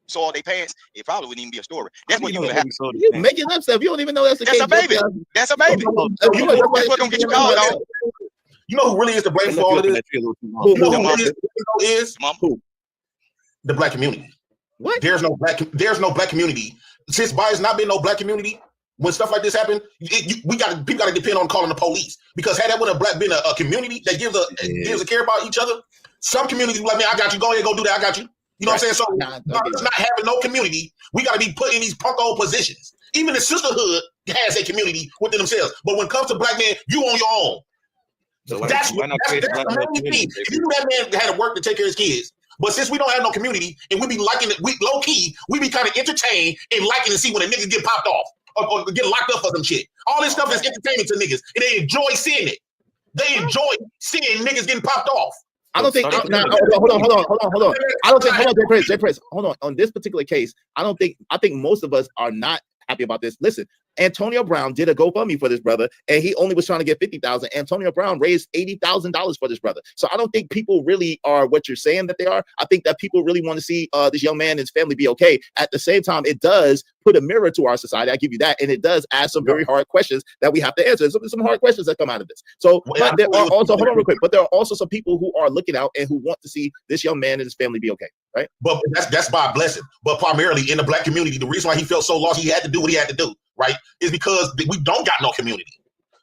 Speaker 6: soiled their pants, it probably wouldn't even be a story. That's what you happen.
Speaker 1: You making up stuff. You don't even know that's the case.
Speaker 6: That's a baby. That's a baby. That's what's gonna get you called on.
Speaker 7: You know who really is to blame for all of this? You know who really is? Who? The black community.
Speaker 1: What?
Speaker 7: There's no black community. Since there's not been no black community, when stuff like this happen, people got to depend on calling the police. Because had that been a community that gives a care about each other, some communities be like, man, I got you. Go ahead, go do that. I got you. You know what I'm saying? So us not having no community, we got to be put in these punk old positions. Even the sisterhood has a community within themselves. But when it comes to black men, you on your own. So that's the main thing. If you knew that man had to work to take care of his kids, but since we don't have no community and we be liking it, we low key, we be kind of entertained and liking to see when a nigga get popped off or get locked up for some shit. All this stuff is entertainment to niggas, and they enjoy seeing it. They enjoy seeing niggas getting popped off.
Speaker 1: I don't think. Hold on. I don't think. Hold on, Jay Prince. Hold on. On this particular case, I think most of us are not happy about this. Listen, Antonio Brown did a GoFundMe for this brother, and he only was trying to get $50,000. Antonio Brown raised $80,000 for this brother. So I don't think people really are what you're saying that they are. I think that people really want to see this young man and his family be okay. At the same time, it does put a mirror to our society. I give you that, and it does ask some very hard questions that we have to answer. Some hard questions that come out of this. So, but there are also hold on real quick. But there are also some people who are looking out and who want to see this young man and his family be okay, right?
Speaker 7: But that's by a blessing. But primarily in the black community, the reason why he felt so lost, he had to do what he had to do, right? Is because we don't got no community.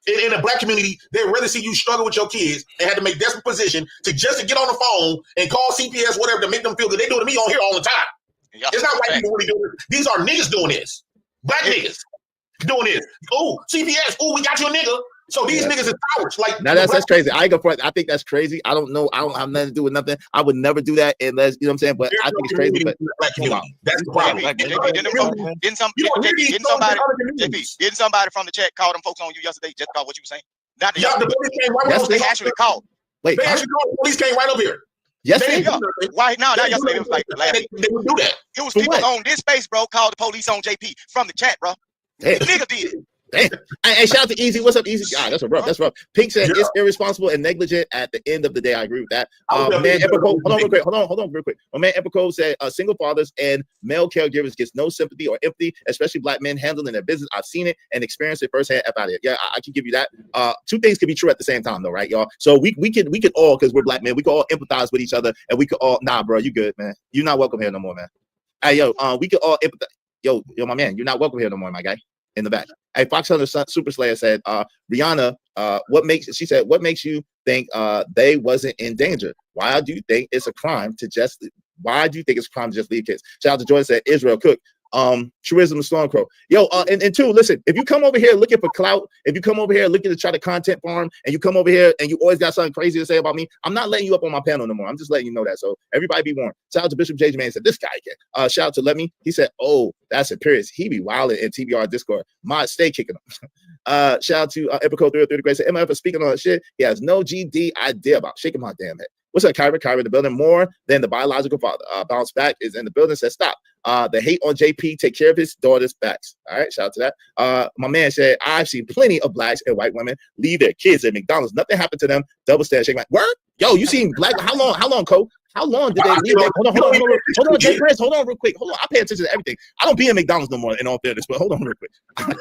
Speaker 7: In the black community, they'd rather see you struggle with your kids and had to make desperate position to get on the phone and call CPS, whatever, to make them feel good. They do it to me on here all the time. It's not white people really doing it. These are niggas doing this. Black niggas doing this. Oh, CPS. Oh, we got your nigga. So these niggas is cowards. Like
Speaker 1: now that's crazy. I go for it. I think that's crazy. I don't know. I don't have nothing to do with nothing. I would never do that unless, you know what I'm saying? But I think it's crazy. But
Speaker 7: that's the problem.
Speaker 6: Didn't somebody from the chat call them folks on you yesterday just about what you were saying? Not the police came right up. They actually called.
Speaker 7: Wait, they actually called. The police came right up here.
Speaker 1: Yesterday?
Speaker 6: Why? No, not yesterday. It was like last week.
Speaker 7: They would do that.
Speaker 6: It was people on this space, bro, called the police on JP from the chat, bro.
Speaker 1: Hey.
Speaker 6: Nigga did.
Speaker 1: Hey, shout out to Easy. What's up, Easy? God, that's rough. That's rough. Pink said it's irresponsible and negligent at the end of the day. I agree with that. Man, Epico, hold on real quick. My man Epico said single fathers and male caregivers gets no sympathy or empathy, especially black men handling their business. I've seen it and experienced it firsthand. About it. Yeah, I can give you that. Two things can be true at the same time, though, right, y'all? So we can all, because we're black men, we can all empathize with each other, and we could all bro, you good, man. You're not welcome here no more, man. Hey, yo, we could all empathize. Yo, my man, you're not welcome here no more, my guy. In the back. Hey, Fox Hunter Super Slayer said, Rihanna, what makes you think they wasn't in danger? Why do you think it's a crime to just leave kids? Shout out to Jordan said, Israel Cook. Truism Stormcrow. Yo, and two, listen, if you come over here looking for clout, if you come over here looking to try to content farm, and you come over here and you always got something crazy to say about me, I'm not letting you up on my panel no more. I'm just letting you know that. So everybody be warned. Shout out to Bishop J. Man said, this guy again. Shout out to Let Me. He said, oh, that's a period. He be wilding in TBR Discord. Mod stay kicking him.
Speaker 9: Shout out to Epico 303 Great. Said, MF speaking on that shit. He has no GD idea about shaking my damn head. What's up, Kyrie? Kyrie in the building. More than the biological father. Bounce back is in the building. Said stop. The hate on JP. Take care of his daughter's backs. All right. Shout out to that. My man said, I've seen plenty of blacks and white women leave their kids at McDonald's. Nothing happened to them. Double stand, shake my word. Yo, you seen black? How long, Cole? How long did they leave that? Hold on, Jay Chris. Hold on real quick. Hold on. I pay attention to everything. I don't be in McDonald's no more, in all fairness, but hold on real quick.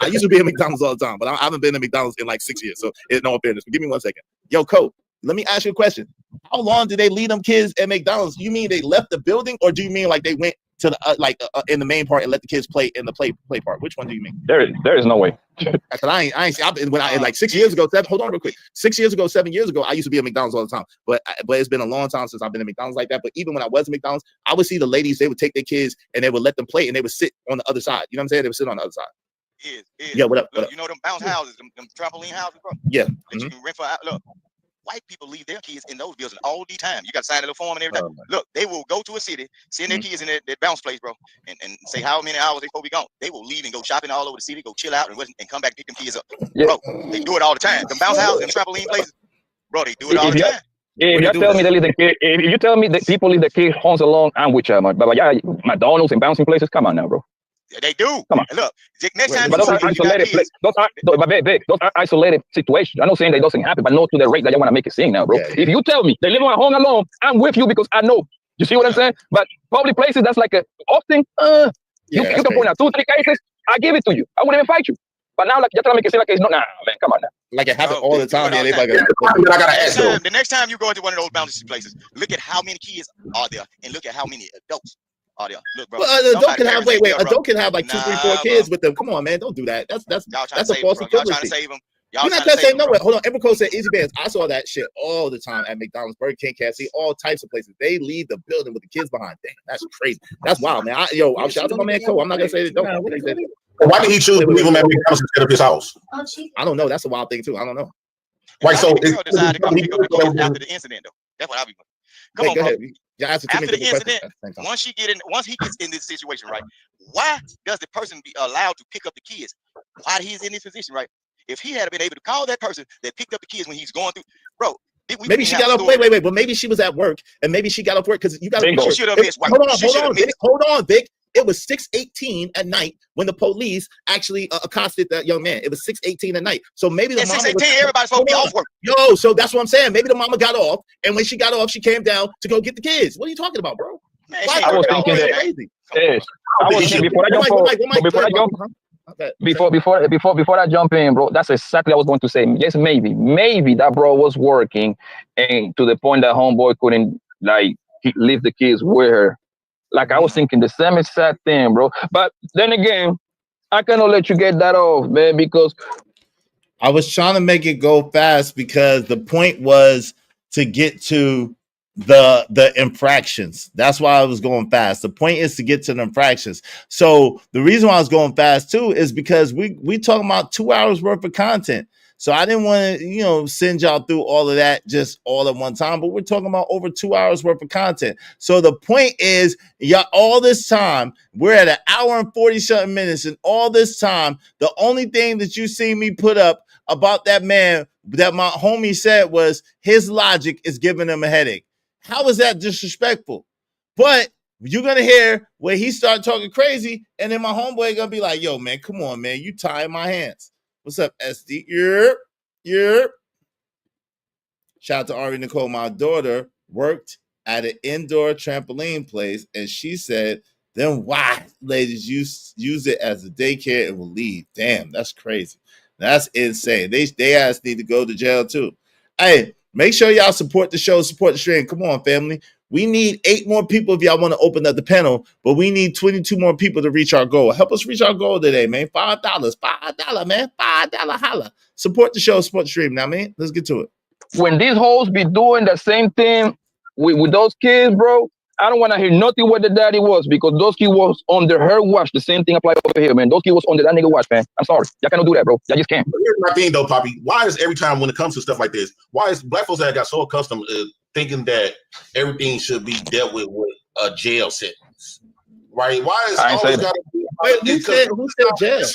Speaker 9: I used to be in McDonald's all the time, but I haven't been in McDonald's in like 6 years. So in all fairness, but give me 1 second. Yo, Cole, let me ask you a question. How long did they leave them kids at McDonald's? You mean they left the building, or do you mean like they went to the in the main part and let the kids play in the play part? Which one do you mean?
Speaker 8: There is no way.
Speaker 9: I ain't when I like 6 years ago. Hold on real quick. 6 years ago, 7 years ago, I used to be at McDonald's all the time. But it's been a long time since I've been at McDonald's like that. But even when I was at McDonald's, I would see the ladies. They would take their kids and they would let them play, and they would sit on the other side. You know what I'm saying? They would sit on the other side. Yeah. What up?
Speaker 6: Look, you know them bounce houses, them trampoline houses, bro.
Speaker 9: Yeah.
Speaker 6: That you can rent for. Look. White people leave their kids in those buildings all the time. You got to sign a little form and everything. Look, they will go to a city, send their kids in their bounce place, bro, and say how many hours they supposed to be gone. They will leave and go shopping all over the city, go chill out, and come back and pick them kids up.
Speaker 8: Yeah.
Speaker 6: Bro, they do it all the time. Them bounce houses and trampoline places, bro, they do it all the time.
Speaker 8: If you tell me they leave the kid, if you tell me that people leave the kids homes alone, I'm with you, but yeah, McDonald's and bouncing places, come on now, bro.
Speaker 6: They do.
Speaker 8: Come on.
Speaker 6: And look, next time
Speaker 8: but those are isolated places. Those are isolated situations. I'm not saying that doesn't happen, but not to the rate that you want to make it seem now, bro. Yeah. If you tell me they live at home alone, I'm with you because I know. You see what I'm saying? But public places, that's like a often. You can point out 2-3 cases. I give it to you. I wouldn't even fight you. But now, like you're trying to make it seem like it's not. Nah, man, come on now.
Speaker 9: Like it happens all the time.
Speaker 6: The next time you go into one of those bouncy places, look at how many kids are there, and look at how many adults. Look, bro.
Speaker 9: Well, adult can have adult can have like 2, 3, 4 kids with them. Come on, man, don't do that. That's a false equivalency.
Speaker 6: Y'all trying to save them.
Speaker 9: You're not trying to say no way. Hold on. Emma Cole said Easy Bands. I saw that shit all the time at McDonald's, Burger King, KFC, all types of places. They leave the building with the kids behind. Damn, that's crazy. That's wild, man. I'll shout out to my man Cole. I'm not gonna say that. Don't.
Speaker 7: Why did he choose to leave him at McDonald's instead of his house?
Speaker 9: I don't know. That's a wild thing too. I don't know.
Speaker 7: Right. So
Speaker 6: decided to come pick up the kids after the incident, though. That's what I be. Come on,
Speaker 9: go
Speaker 6: bro.
Speaker 9: ahead. After the
Speaker 6: incident, once he gets in this situation, right? Why does the person be allowed to pick up the kids while he's in this position, right? If he had been able to call that person that picked up the kids when he's going through, bro.
Speaker 9: Maybe she got off. Wait. But maybe she was at work, and maybe she got off work because you got to.
Speaker 6: She should have missed.
Speaker 9: Hold on, Vic. It was 6:18 at night when the police actually accosted that young man. It was 6:18 at night. So maybe the mama
Speaker 6: 6:18, everybody's supposed to be off work.
Speaker 9: Yo, so that's what I'm saying. Maybe the mama got off, and when she got off, she came down to go get the kids. What are you talking about, bro?
Speaker 8: Man, I was thinking before I jump in, bro, that's exactly what I was going to say. Yes, maybe that bro was working, and to the point that homeboy couldn't leave the kids with her. Like I was thinking the same exact thing, bro. But then again, I cannot let you get that off, man, because
Speaker 1: I was trying to make it go fast because the point was to get to the infractions. That's why I was going fast. The point is to get to the infractions. So the reason why I was going fast too is because we talking about 2 hours worth of content. So I didn't want to, send y'all through all of that just all at one time, but we're talking about over 2 hours worth of content. So the point is, all this time, we're at 1 hour and 40-something minutes, and all this time, the only thing that you see me put up about that man that my homie said was his logic is giving him a headache. How is that disrespectful? But you're going to hear where he started talking crazy, and then my homeboy going to be like, yo, man, come on, man, you tying my hands. What's up, SD? Yep. Shout out to Ari Nicole. My daughter worked at an indoor trampoline place, and she said, then why ladies use it as a daycare and will leave? Damn, that's crazy. That's insane. They ass need to go to jail too. Hey, make sure y'all support the show, support the stream. Come on, family. We need 8 more people if y'all want to open up the panel, but we need 22 more people to reach our goal. Help us reach our goal today, man. $5, man. $5, holla. Support the show, support the stream. Now, man, let's get to it.
Speaker 8: When these hoes be doing the same thing with those kids, bro, I don't want to hear nothing what the daddy was, because those kids was under her watch. The same thing applied over here, man. Those kids was under that nigga watch, man. I'm sorry. Y'all cannot do that, bro. Y'all just can't.
Speaker 7: Here's my thing, though, Poppy. Why is every time when it comes to stuff like this, why is black folks that got so accustomed thinking that everything should be dealt with a jail sentence? Right? Why is always got to be...
Speaker 9: Who said jail?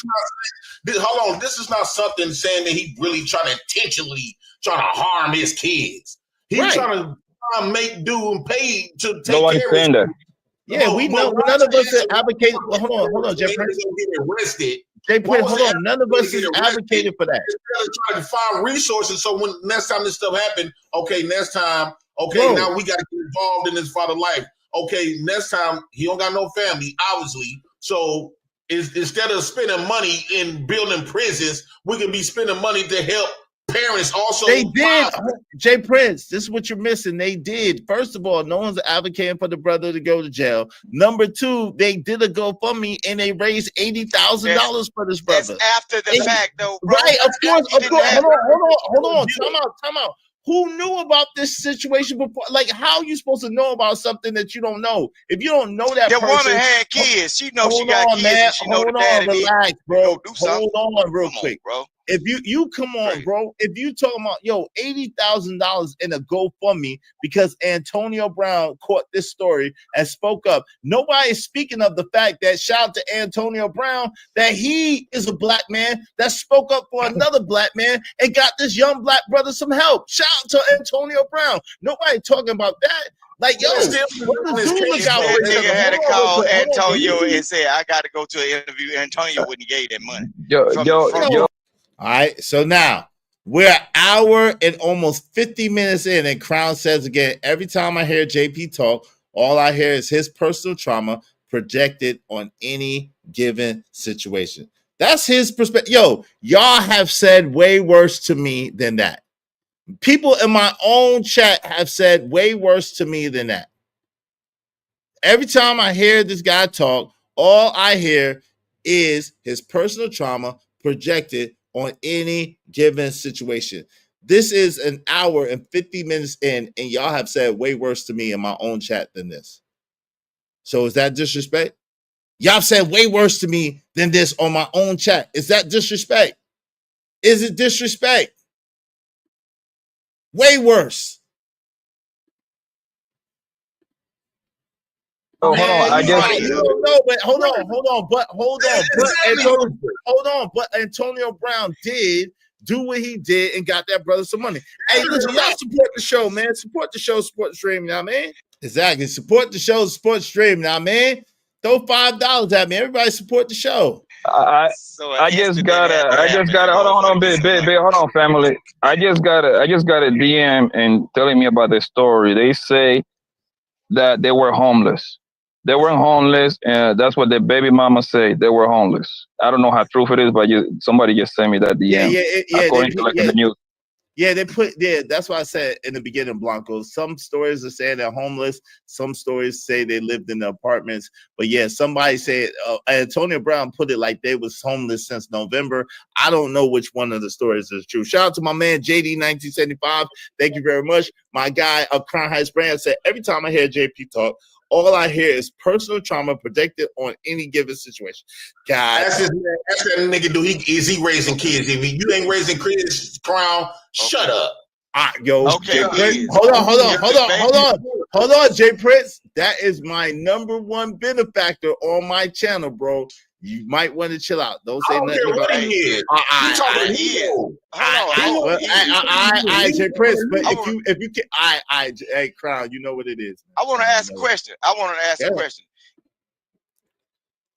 Speaker 7: hold on, this is not something saying that he really trying to intentionally trying to harm his kids. He's trying to make do and pay to take
Speaker 8: Nobody's
Speaker 7: care of his
Speaker 8: saying that.
Speaker 7: kids.
Speaker 1: Yeah, we know none of us are advocating. Well, hold on, Jay Prince.
Speaker 7: Get arrested.
Speaker 1: Jay Prince, hold on. None of us is advocating for that.
Speaker 7: Instead of trying to find resources, so when next time this stuff happen, okay, next time, okay,
Speaker 1: Bro.
Speaker 7: now we got to get involved in his father's life. Okay, next time he don't got no family, obviously. So instead of spending money in building prisons, we can be spending money to help parents also.
Speaker 1: They did. Jay Prince, this is what you're missing. They did. First of all, no one's advocating for the brother to go to jail. Number two, they did a GoFundMe and they raised $80,000 for this brother.
Speaker 6: That's after the fact, though, bro.
Speaker 1: Right, of course. Hold on. Time out. Who knew about this situation before? Like, how are you supposed to know about something that you don't know? If you don't know that person,
Speaker 6: woman had kids. She knows she got kids.
Speaker 1: Man.
Speaker 6: And she know the daddy.
Speaker 1: Relax, bro.
Speaker 6: Do something.
Speaker 1: Hold on real quick,
Speaker 6: bro.
Speaker 1: If you come on, bro. If you talking about $80,000 in a GoFundMe because Antonio Brown caught this story and spoke up. Nobody is speaking of the fact that shout out to Antonio Brown that he is a black man that spoke up for another black man and got this young black brother some help. Shout out to Antonio Brown. Nobody talking about that. Like, yo,
Speaker 6: that nigga had to call Antonio and say, I got to go to an interview. Antonio wouldn't give that money.
Speaker 1: Yo. All right, so now we're an hour and almost 50 minutes in, and Crown says again, every time I hear JP talk, all I hear is his personal trauma projected on any given situation. That's his perspective. Yo, y'all have said way worse to me than that. People in my own chat have said way worse to me than that. Every time I hear this guy talk, all I hear is his personal trauma projected on any given situation. This is an hour and 50 minutes in, and y'all have said way worse to me in my own chat than this. So is that disrespect? Y'all have said way worse to me than this on my own chat. Is that disrespect? Is it disrespect? Way worse.
Speaker 8: Oh, hold on. I guess
Speaker 1: but Antonio Brown did do what he did and got that brother some money. Hey, listen, y'all support the show, man. Support the show, support the stream, now, man. Exactly. Support the show, support the stream, now, man. Throw $5 at me. Everybody support the show.
Speaker 8: I just gotta hold on, bit, hold on, family. I just got a DM and telling me about this story. They say that they were homeless. They weren't homeless, and that's what the baby mama said. They were homeless. I don't know how true it is, but somebody just sent me that DM. According to the news.
Speaker 1: Yeah, that's why I said in the beginning, Blanco. Some stories are saying they're homeless. Some stories say they lived in the apartments. But yeah, somebody said Antonio Brown put it like they was homeless since November. I don't know which one of the stories is true. Shout out to my man JD1975. Thank you very much. My guy of Crown Heights Brand said every time I hear JP talk, all I hear is personal trauma projected on any given situation. God,
Speaker 7: that's that nigga. He raising kids? If you ain't raising kids, Crown, shut up.
Speaker 1: Okay, hold on, Jay Prince. That is my number one benefactor on my channel, bro. You might want to chill out. Don't say nothing about it. Jay Prince. But if you can, hey, Crown, you know what it is.
Speaker 6: I want to ask a question.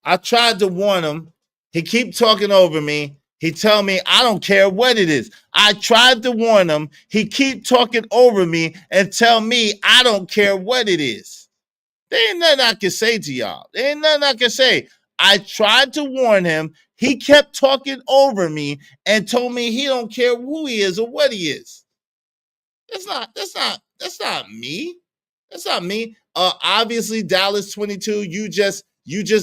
Speaker 1: I tried to warn him. He keep talking over me. He tell me I don't care what it is. I tried to warn him. He keep talking over me and tell me I don't care what it is. There ain't nothing I can say to y'all. There ain't nothing I can say. I tried to warn him. He kept talking over me and told me he don't care who he is or what he is. That's not me. That's not me. Obviously, Dallas 22, you just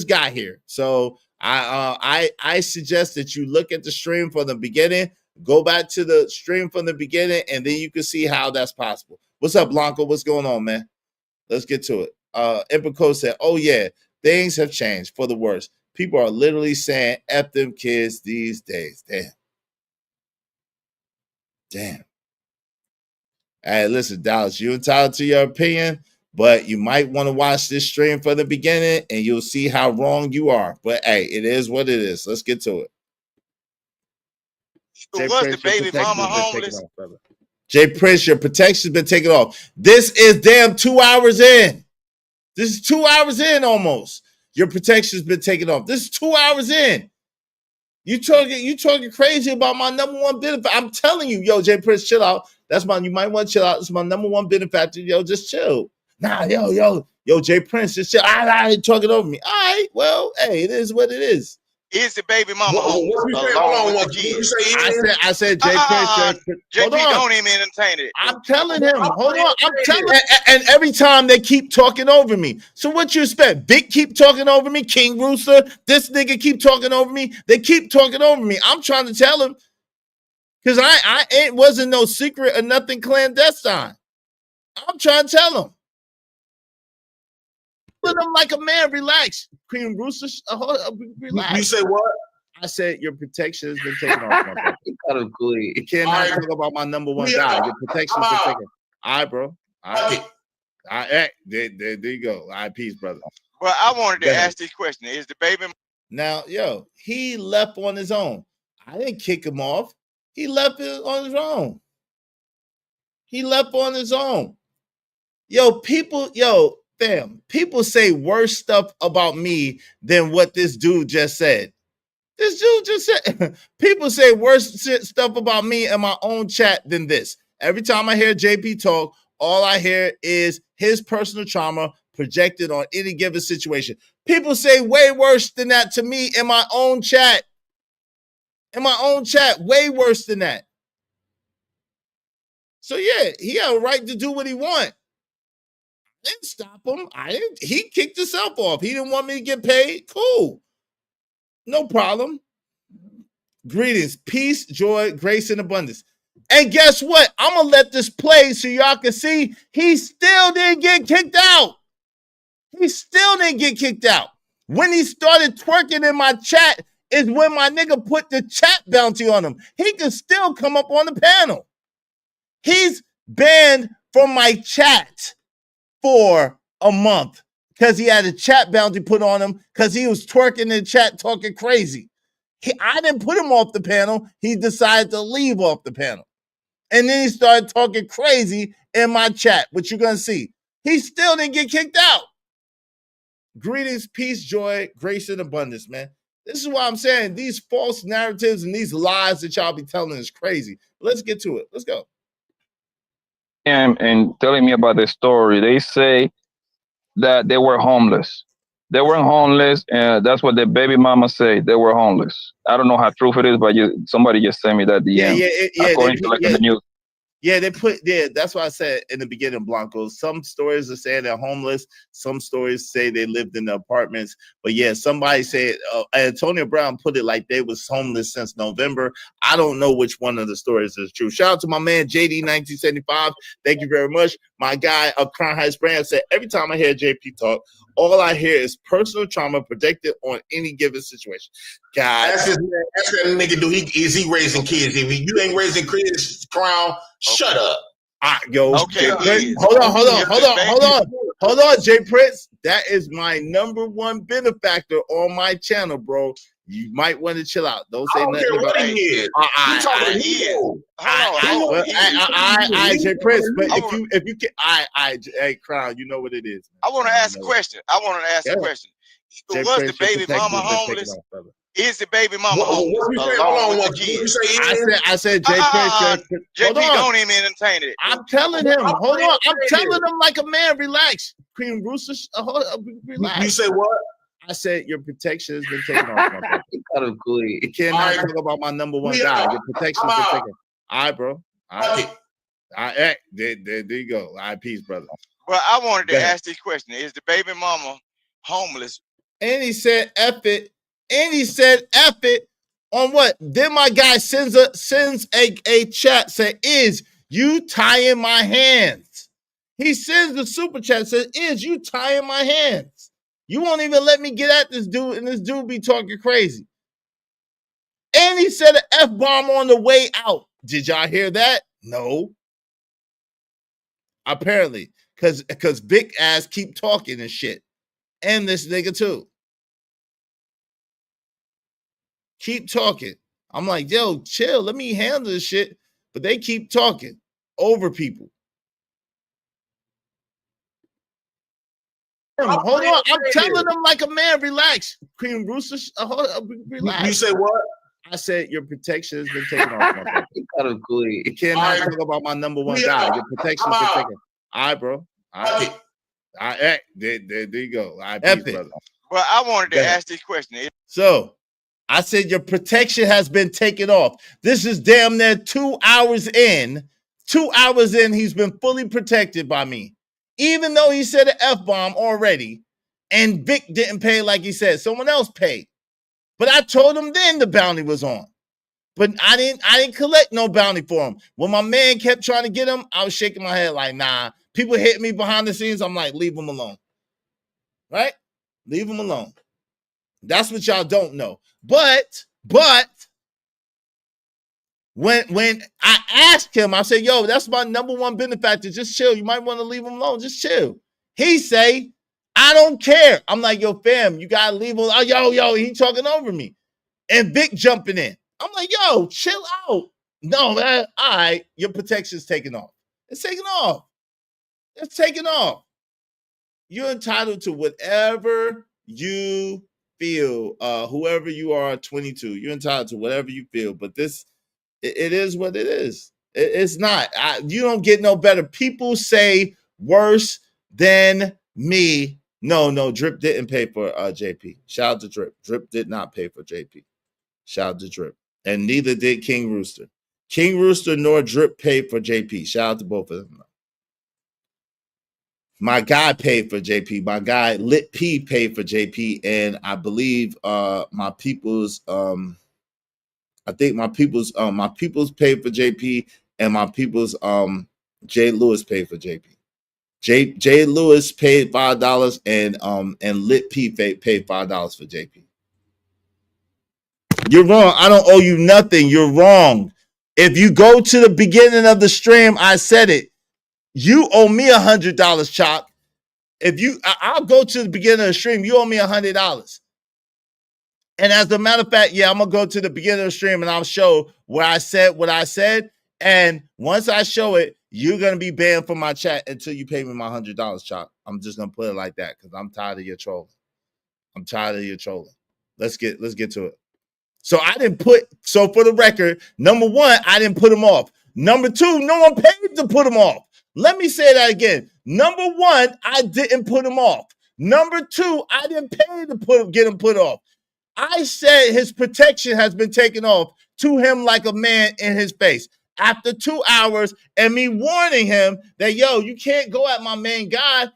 Speaker 1: got here. So I suggest that you look at the stream from the beginning, go back to the stream from the beginning, and then you can see how that's possible. What's up, Blanco? What's going on, man? Let's get to it. Epico said, oh yeah, things have changed for the worse. People are literally saying F them kids these days. Damn. Hey, listen, Dallas, you're entitled to your opinion, but you might want to watch this stream from the beginning and you'll see how wrong you are. But hey, it is what it is. Let's get to it.
Speaker 6: Was the baby mama homeless?
Speaker 1: Jay Prince, your protection's been taken off. This is damn 2 hours in. This is 2 hours in almost. Your protection's been taken off. This is 2 hours in. You talking crazy about my number one benefit. I'm telling you, yo, Jay Prince, chill out. You might want to chill out. It's my number one benefactor. Yo, just chill. Nah, yo, Jay Prince, just chill. I ain't talking over me. All right, well, hey, it is what it is.
Speaker 6: Is the baby mama homeless?
Speaker 1: I said Jay Prince.
Speaker 6: JP, don't even entertain it.
Speaker 1: I'm telling him. Hold on. I'm telling him. And every time they keep talking over me. So what you expect? Big keep talking over me. King Rooster. This nigga keep talking over me. They keep talking over me. I'm trying to tell him. Because it wasn't no secret or nothing clandestine. I'm trying to tell him. But I'm like a man, relax. Queen Rooster, relax.
Speaker 7: You say what?
Speaker 1: I said your protection has been taken off. You cannot talk about my number one guy. Your protection has been taken. All right, bro. All right. There you go. All right, peace, brother.
Speaker 6: Well, I wanted to ask this question. Is the baby...
Speaker 1: Now, yo, he left on his own. I didn't kick him off. He left on his own. He left on his own. Fam, people say worse stuff about me than what this dude just said. This dude just said, people say worse stuff about me in my own chat than this. Every time I hear JP talk, all I hear is his personal trauma projected on any given situation. People say way worse than that to me in my own chat. In my own chat, way worse than that. So yeah, he had a right to do what he want. I didn't stop him. He kicked himself off. He didn't want me to get paid. Cool. No problem. Greetings, peace, joy, grace, and abundance. And guess what? I'm going to let this play so y'all can see he still didn't get kicked out. He still didn't get kicked out. When he started twerking in my chat is when my nigga put the chat bounty on him. He can still come up on the panel. He's banned from my chat for a month because he had a chat bounty put on him because he was twerking in the chat talking crazy. I didn't put him off the panel. He decided to leave off the panel. And then he started talking crazy in my chat, which you're going to see. He still didn't get kicked out. Greetings, peace, joy, grace, and abundance, man. This is why I'm saying these false narratives and these lies that y'all be telling is crazy. Let's get to it. Let's go.
Speaker 8: And telling me about the story, they say that they were homeless. They weren't homeless, and that's what the baby mama say. They were homeless. I don't know how true it is, but somebody just sent me that DM. According to the news.
Speaker 1: Yeah, that's why I said in the beginning, Blanco, some stories are saying they're homeless. Some stories say they lived in the apartments. But yeah, somebody said, Antonio Brown put it like they was homeless since November. I don't know which one of the stories is true. Shout out to my man, JD1975. Thank you very much. My guy, Crown Heights Brand, said, every time I hear JP talk, all I hear is personal trauma projected on any given situation. God.
Speaker 7: That's that nigga do. Is he raising kids? If you ain't raising kids, Crown, shut up.
Speaker 6: Okay.
Speaker 1: Hold on, Jay Prince. That is my number one benefactor on my channel, bro. You might want to chill out. Don't say nothing about it. Jay Prince. But if you can, hey, Crown, you know what it is.
Speaker 6: I want to ask a question. Was the baby mama homeless? Is the baby mama homeless?
Speaker 1: I said Jay Prince.
Speaker 6: JP, don't even entertain it.
Speaker 1: I'm telling him. Hold on. I'm telling him like a man. Relax. Queen Rooster, relax.
Speaker 7: You say what?
Speaker 1: I said your protection has been taken off. You cannot talk about my number one guy. Your protection has been taken. All right, bro. All right. There you go. All right, peace, brother.
Speaker 6: Well, I wanted to ask this question. Is the baby mama homeless?
Speaker 1: And he said, F it. And he said, F it. On what? Then my guy sends a chat, say, is you tying my hands? He sends the super chat, says, is you tying my hands? You won't even let me get at this dude, and this dude be talking crazy. And he said an F-bomb on the way out. Did y'all hear that? No. Apparently, because big ass keep talking and shit. And this nigga too. Keep talking. I'm like, yo, chill. Let me handle this shit. But they keep talking over people. Hold on. I'm telling them like a man, relax. Cream Rooster, relax.
Speaker 7: You said what?
Speaker 1: I said your protection has been taken off, my brother. You cannot talk about my number one guy. Your protection has been taken. All right, bro. All right. There you go. Epic. Brother.
Speaker 6: Well, I wanted to ask this question.
Speaker 1: So I said your protection has been taken off. This is damn near 2 hours in. 2 hours in, he's been fully protected by me. Even though he said an F-bomb already, and Vic didn't pay like he said. Someone else paid. But I told him then the bounty was on. But I didn't collect no bounty for him. When my man kept trying to get him, I was shaking my head like, nah. People hit me behind the scenes. I'm like, leave him alone. Right? Leave him alone. That's what y'all don't know. But when I asked him, I said, yo, that's my number one benefactor. Just chill. You might want to leave him alone. Just chill. He say, I don't care. I'm like, yo, fam, you got to leave him. Oh, yo, he talking over me. And Vic jumping in. I'm like, yo, chill out. No, man. All right, your protection's taken off. It's taken off. It's taken off. You're entitled to whatever you feel. Whoever you are, 22, you're entitled to whatever you feel. But this, it is what it is. It's not. You don't get no better. People say worse than me. No, Drip didn't pay for JP. Shout out to Drip. Drip did not pay for JP. Shout out to Drip. And neither did King Rooster. King Rooster nor Drip paid for JP. Shout out to both of them. My guy paid for JP. My guy Lit P paid for JP. And I believe my people's paid for JP, and my people's Jay Lewis paid for JP. Jay Lewis paid $5 and Lit P paid $5 for JP. You're wrong. I don't owe you nothing. You're wrong. If you go to the beginning of the stream, I said it. You owe me $100, Chop. I'll go to the beginning of the stream. You owe me $100. And as a matter of fact, I'm gonna go to the beginning of the stream and I'll show where I said what I said. And once I show it, you're gonna be banned from my chat until you pay me my $100, Chop. I'm just gonna put it like that because I'm tired of your trolling. Let's get to it. So for the record, number one, I didn't put him off. Number two, no one paid to put him off. Let me say that again. Number one, I didn't put him off. Number two, I didn't pay to get him put off. I said his protection has been taken off to him like a man in his face. After 2 hours and me warning him that, yo, you can't go at my main guy.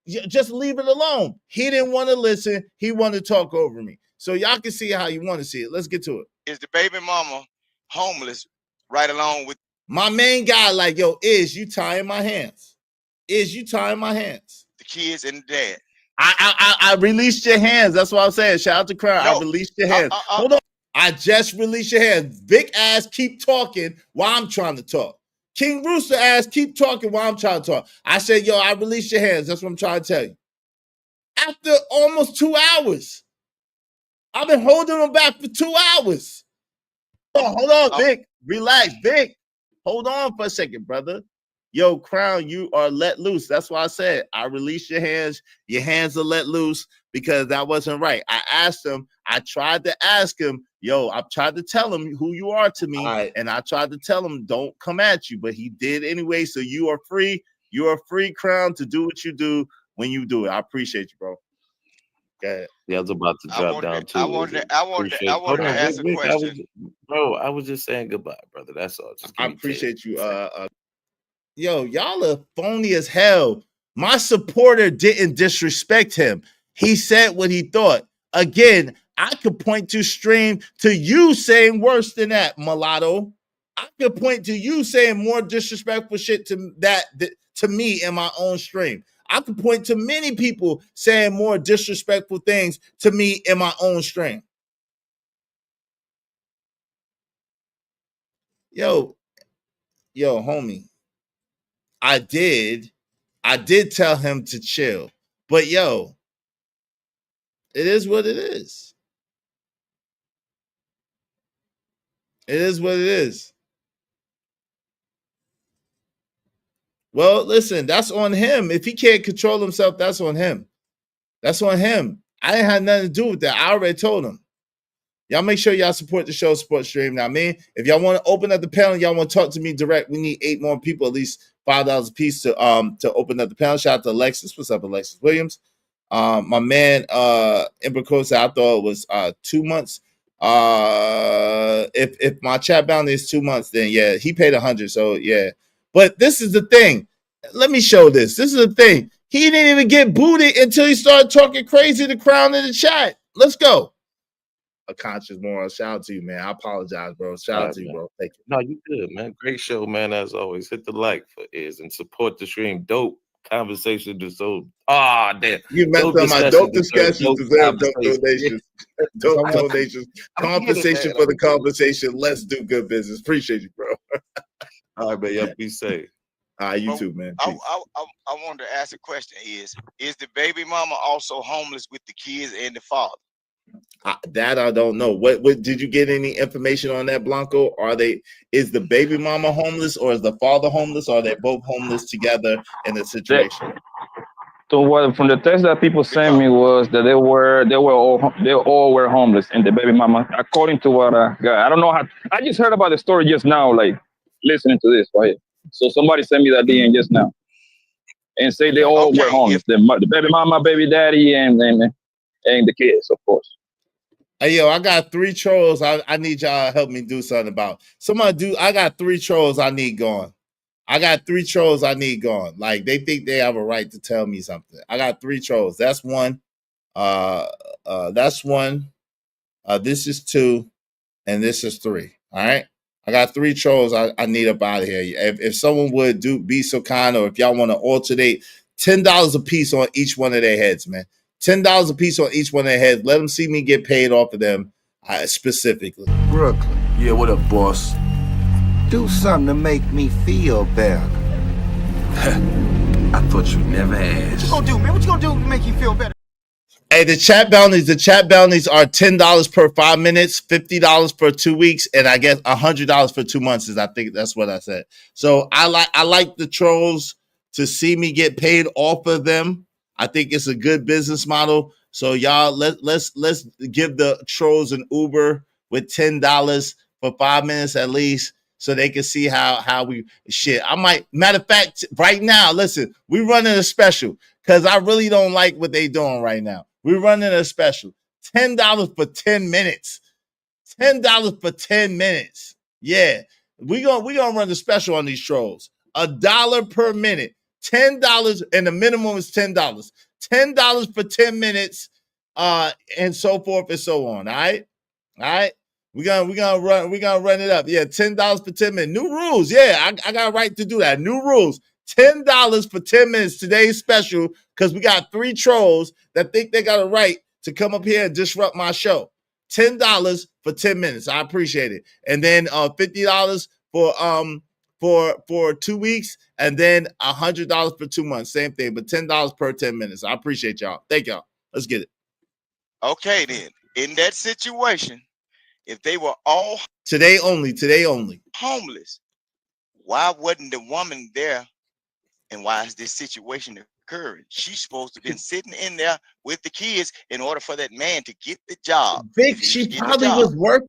Speaker 1: Just leave it alone. He didn't want to listen. He wanted to talk over me. So y'all can see how you want to see it. Let's get to it.
Speaker 6: Is the baby mama homeless right along with
Speaker 1: my main guy? Like, yo, you tying my hands? You tying my hands?
Speaker 6: The kids and the dad.
Speaker 1: I released your hands. That's what I'm saying. Shout out to Crown. I released your hands. Hold on. I just released your hands. Big ass keep talking while I'm trying to talk. King Rooster ass keep talking while I'm trying to talk. I said, yo, I released your hands. That's what I'm trying to tell you. After almost 2 hours. I've been holding them back for 2 hours. Hold on, Vic. Relax, Vic. Hold on for a second, brother. Yo, Crown, you are let loose. That's why I said I released your hands. Your hands are let loose because that wasn't right. I asked him. I tried to ask him, yo, I tried to tell him who you are to me. And I tried to tell him, don't come at you. But he did anyway. So you are free. You are free, Crown, to do what you do when you do it. I appreciate you, bro.
Speaker 11: Yeah, I was about to drop down too.
Speaker 6: I wanted to ask a question.
Speaker 11: I was just saying goodbye, brother. That's all.
Speaker 1: I appreciate you. Yo, y'all are phony as hell. My supporter didn't disrespect him. He said what he thought. Again, I could point to stream to you saying worse than that, mulatto. I could point to you saying more disrespectful shit to me in my own stream. I could point to many people saying more disrespectful things to me in my own stream. Yo, homie. I did tell him to chill. But yo, it is what it is. It is what it is. Well, listen, that's on him. If he can't control himself, that's on him. That's on him. I didn't have nothing to do with that. I already told him. Y'all make sure y'all support the show, Sports Stream. Now, man, if y'all want to open up the panel, y'all want to talk to me direct, we need 8 more people, at least $5 a piece to open up the panel. Shout out to Alexis. What's up, Alexis Williams? My man Ember Costa, I thought it was 2 months. If my chat bounty is 2 months, then yeah, he paid 100. So yeah. But this is the thing. Let me show this. This is the thing. He didn't even get booted until he started talking crazy to Crown in the chat. Let's go. A conscious moral. Shout out to you, man. I apologize, bro. Shout out to you, bro. Thank you.
Speaker 10: No, you good, man. Great show, man. As always, hit the like for Iz and support the stream. Dope conversation. Damn.
Speaker 1: You meant that my dope discussions deserve dope donations. Dope donations. Compensation for the conversation. Let's do good business. Appreciate you, bro.
Speaker 10: All right, man. Y'all be safe.
Speaker 1: You too, man.
Speaker 6: I wanted to ask a question: Is the baby mama also homeless with the kids and the father?
Speaker 1: That I don't know. What did you get any information on that, Blanco? Is the baby mama homeless or is the father homeless? Or are they both homeless together in the situation?
Speaker 8: So what from the text that people sent me was that they all were homeless and the baby mama, according to what I got. I don't know how. I just heard about the story just now, like listening to this right. So somebody sent me that DM just now, and say they all were homeless. The baby mama, baby daddy, and the kids, of course.
Speaker 1: Hey, yo, I got 3 trolls. I need y'all to help me do something about. I got 3 trolls I need gone. Like, they think they have a right to tell me something. I got 3 trolls. That's one. That's one. This is 2. And this is 3. All right. I got 3 trolls I need up out of here. If someone would be so kind, or if y'all want to alternate, $10 a piece on each one of their heads, man. $10 a piece on each one of their heads. Let them see me get paid off of them specifically.
Speaker 3: Brooklyn.
Speaker 12: Yeah, what up, boss?
Speaker 3: Do something to make me feel better.
Speaker 12: I thought you'd never ask.
Speaker 13: What you gonna do, man? What you gonna do to make you feel better?
Speaker 1: Hey, the chat bounties are $10 per 5 minutes, $50 for 2 weeks, and I guess $100 for 2 months. I think that's what I said. So I like the trolls to see me get paid off of them. I think it's a good business model. So y'all, let's give the trolls an Uber with $10 for 5 minutes at least, so they can see how we shit. Matter of fact, right now, listen, we running a special because I really don't like what they doing right now. We're running a special. $10 for 10 minutes. $10 for 10 minutes. Yeah. We're gonna run the special on these trolls. $1 per minute. $10, and the minimum is $10. $10 for 10 minutes, and so forth and so on. All right. We're gonna run it up. Yeah, $10 for 10 minutes. New rules. Yeah, I got a right to do that. New rules. $10 for 10 minutes. Today's special, because we got 3 trolls that think they got a right to come up here and disrupt my show. $10 for 10 minutes. I appreciate it. And then $50 for 2 weeks, and then $100 for 2 months. Same thing, but $10 per 10 minutes. I appreciate y'all. Thank y'all. Let's get it.
Speaker 6: Okay, then. In that situation, if they were all
Speaker 1: today only
Speaker 6: homeless, why wasn't the woman there? And why is this situation occurring? She's supposed to have been sitting in there with the kids in order for that man to get the job.
Speaker 1: She probably was working.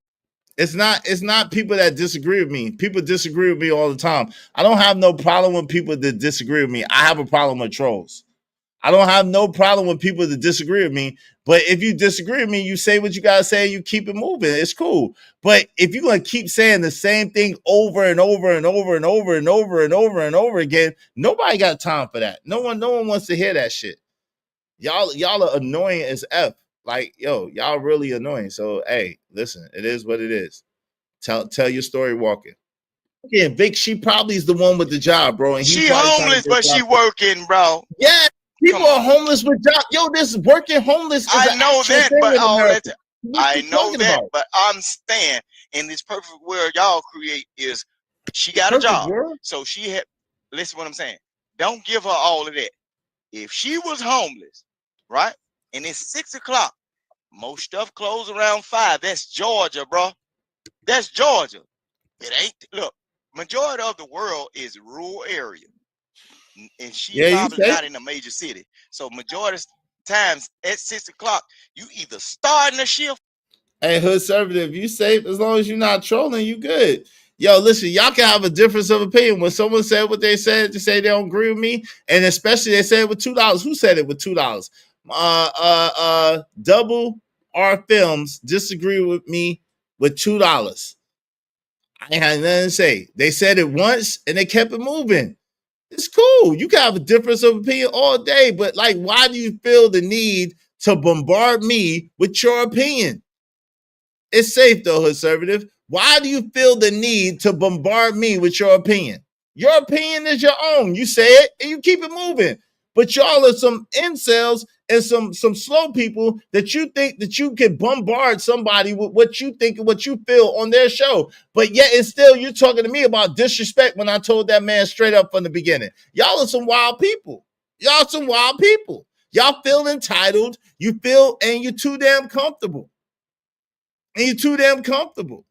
Speaker 1: It's not people that disagree with me. People disagree with me all the time. I don't have no problem with people that disagree with me. I have a problem with trolls. I don't have no problem with people that disagree with me. But if you disagree with me, you say what you gotta say, you keep it moving. It's cool. But if you're gonna keep saying the same thing over and over and over and over and over and over and over again, nobody got time for that. No one wants to hear that shit. Y'all are annoying as F. Like, yo, y'all really annoying. So hey, listen, it is what it is. Tell your story walking. Yeah, Vic, she probably is the one with the job, bro. And
Speaker 6: she homeless, but she working, bro.
Speaker 1: Yeah. People are homeless with jobs. Yo, this working homeless.
Speaker 6: I know that, but I'm saying in this perfect world y'all create is she got a job. So she had, listen what I'm saying. Don't give her all of that. If she was homeless, right? And it's 6 o'clock, most stuff closed around 5. That's Georgia, bro. That's Georgia. It ain't. Look, majority of the world is rural area, and she
Speaker 1: Yeah, you
Speaker 6: probably
Speaker 1: say.
Speaker 6: not in a major city. So majority of times at 6 o'clock, you either starting a shift.
Speaker 1: Hey, hood conservative, you safe as long as you're not trolling, you good. Yo, listen, y'all can have a difference of opinion. When someone said what they said to say they don't agree with me, and especially they said it with $2. Who said it with $2? Double R Films disagree with me with $2. I ain't had nothing to say. They said it once and they kept it moving. It's cool. You can have a difference of opinion all day, but like, why do you feel the need to bombard me with your opinion? It's safe though, conservative. Why do you feel the need to bombard me with your opinion? Your opinion is your own. You say it and you keep it moving. But y'all are some incels and some slow people that you think that you can bombard somebody with what you think and what you feel on their show. But yet and still you're talking to me about disrespect when I told that man straight up from the beginning. Y'all are some wild people. Y'all some wild people. Y'all feel entitled. You feel and you're too damn comfortable. And you're too damn comfortable.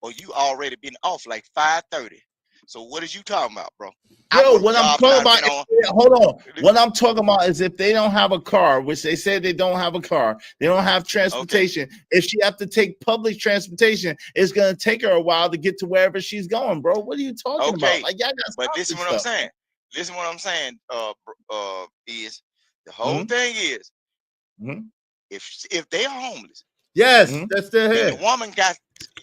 Speaker 6: Or you already been off like 5:30. So what is you talking about, bro?
Speaker 1: Yo, what I'm talking about, hold on. What I'm talking about is if they don't have a car, which they say they don't have a car, they don't have transportation. Okay. If she have to take public transportation, it's gonna take her a while to get to wherever she's going, bro. What are you talking about? Like, y'all got.
Speaker 6: But this is what I'm saying. Listen, what I'm saying. Is the whole thing is if they are homeless.
Speaker 1: Yes, that's their head.
Speaker 6: Then the woman got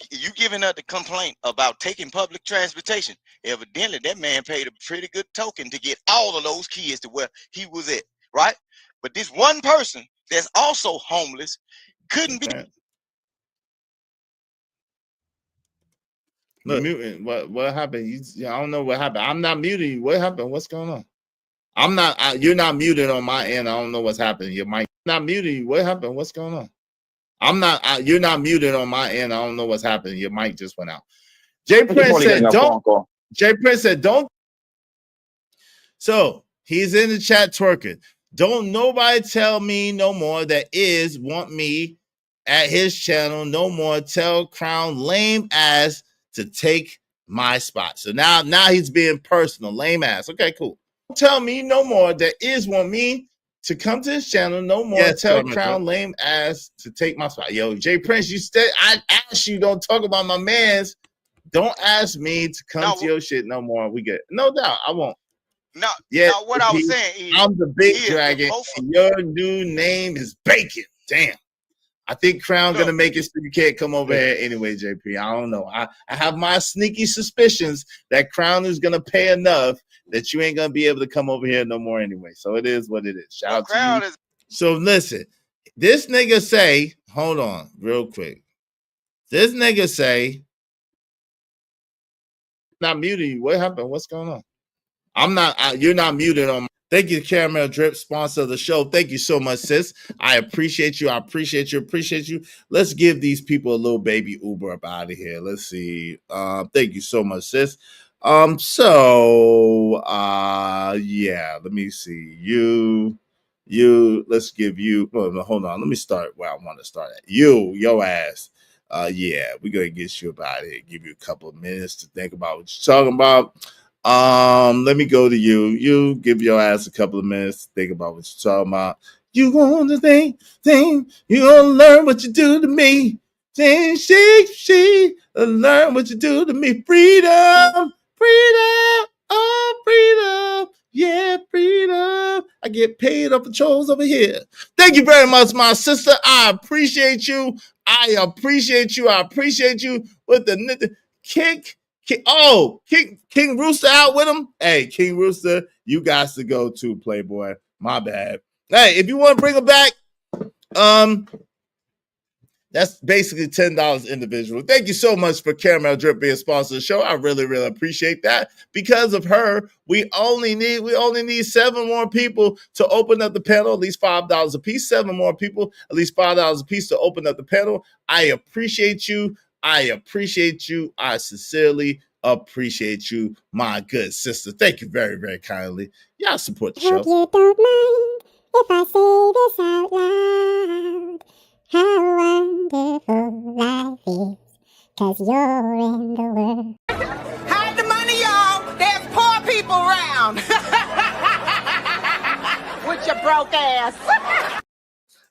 Speaker 6: you giving her the complaint about taking public transportation. Evidently, that man paid a pretty good token to get all of those kids to where he was at, right? But this one person that's also homeless couldn't be.
Speaker 1: Look, muting. What happened? I don't know what happened. I'm not muting you. What happened? What's going on? I'm not. You're not muted on my end. I don't know what's happening. Your mic not muting you. What happened? What's going on? I'm not. You're not muted on my end. I don't know what's happening. Your mic just went out. Jay Prince said, "Don't." Jay Prince said, "Don't." So he's in the chat twerking. Don't nobody tell me no more that is want me at his channel no more. Tell Crown lame ass to take my spot. So now he's being personal. Lame ass. Okay, cool. Don't tell me no more that is want me to come to his channel no more. Yes, tell Crown lame ass to take my spot. Yo, Jay Prince, you stay. I asked you, don't talk about my man's. Don't ask me to come to your shit no more. We get no doubt. I won't.
Speaker 6: No,
Speaker 1: yeah.
Speaker 6: What I was saying is,
Speaker 1: I'm the big dragon. And your new name is Bacon. Damn. I think Crown gonna make it so you can't come over here anyway, JP. I don't know. I have my sneaky suspicions that Crown is gonna pay enough that you ain't gonna be able to come over here no more anyway. So it is what it is. Shout out to you. So listen, this nigga say, hold on, real quick. This nigga say, not muted you. What happened? What's going on? I'm not. You're not muted on. Thank you, Caramel Drip, sponsor of the show. Thank you so much, sis. I appreciate you. I appreciate you. Appreciate you. Let's give these people a little baby Uber up out of here. Let's see. Thank you so much, sis. Yeah. Let me see. Let's give you. Oh, no, hold on. Let me start where I want to start at. Your ass. Yeah, we're gonna get you up out of here. Give you a couple of minutes to think about what you're talking about. Let me go to you. You give your ass a couple of minutes to think about what you're talking about. You want to think, you gonna learn what you do to me. She, learn what you do to me. Freedom, oh, freedom. Yeah, freedom. I get paid up patrols over here. Thank you very much, my sister. I appreciate you. I appreciate you with the kick. King Rooster out with him. Hey, King Rooster, you guys to go too, Playboy. My bad. Hey, if you want to bring him back, that's basically $10 individual. Thank you so much for Caramel Drip being a sponsor of the show. I really, really appreciate that. Because of her, we only need 7 more people to open up the panel, at least $5 a piece. 7 more people, at least $5 a piece to open up the panel. I appreciate you. I sincerely appreciate you, my good sister. Thank you very, very kindly. Y'all support the show.
Speaker 14: Hope you don't mind if I say this out loud. How
Speaker 2: wonderful life is, 'cause you're in the world.
Speaker 13: Hide the money, y'all. There's poor people around. With your broke ass.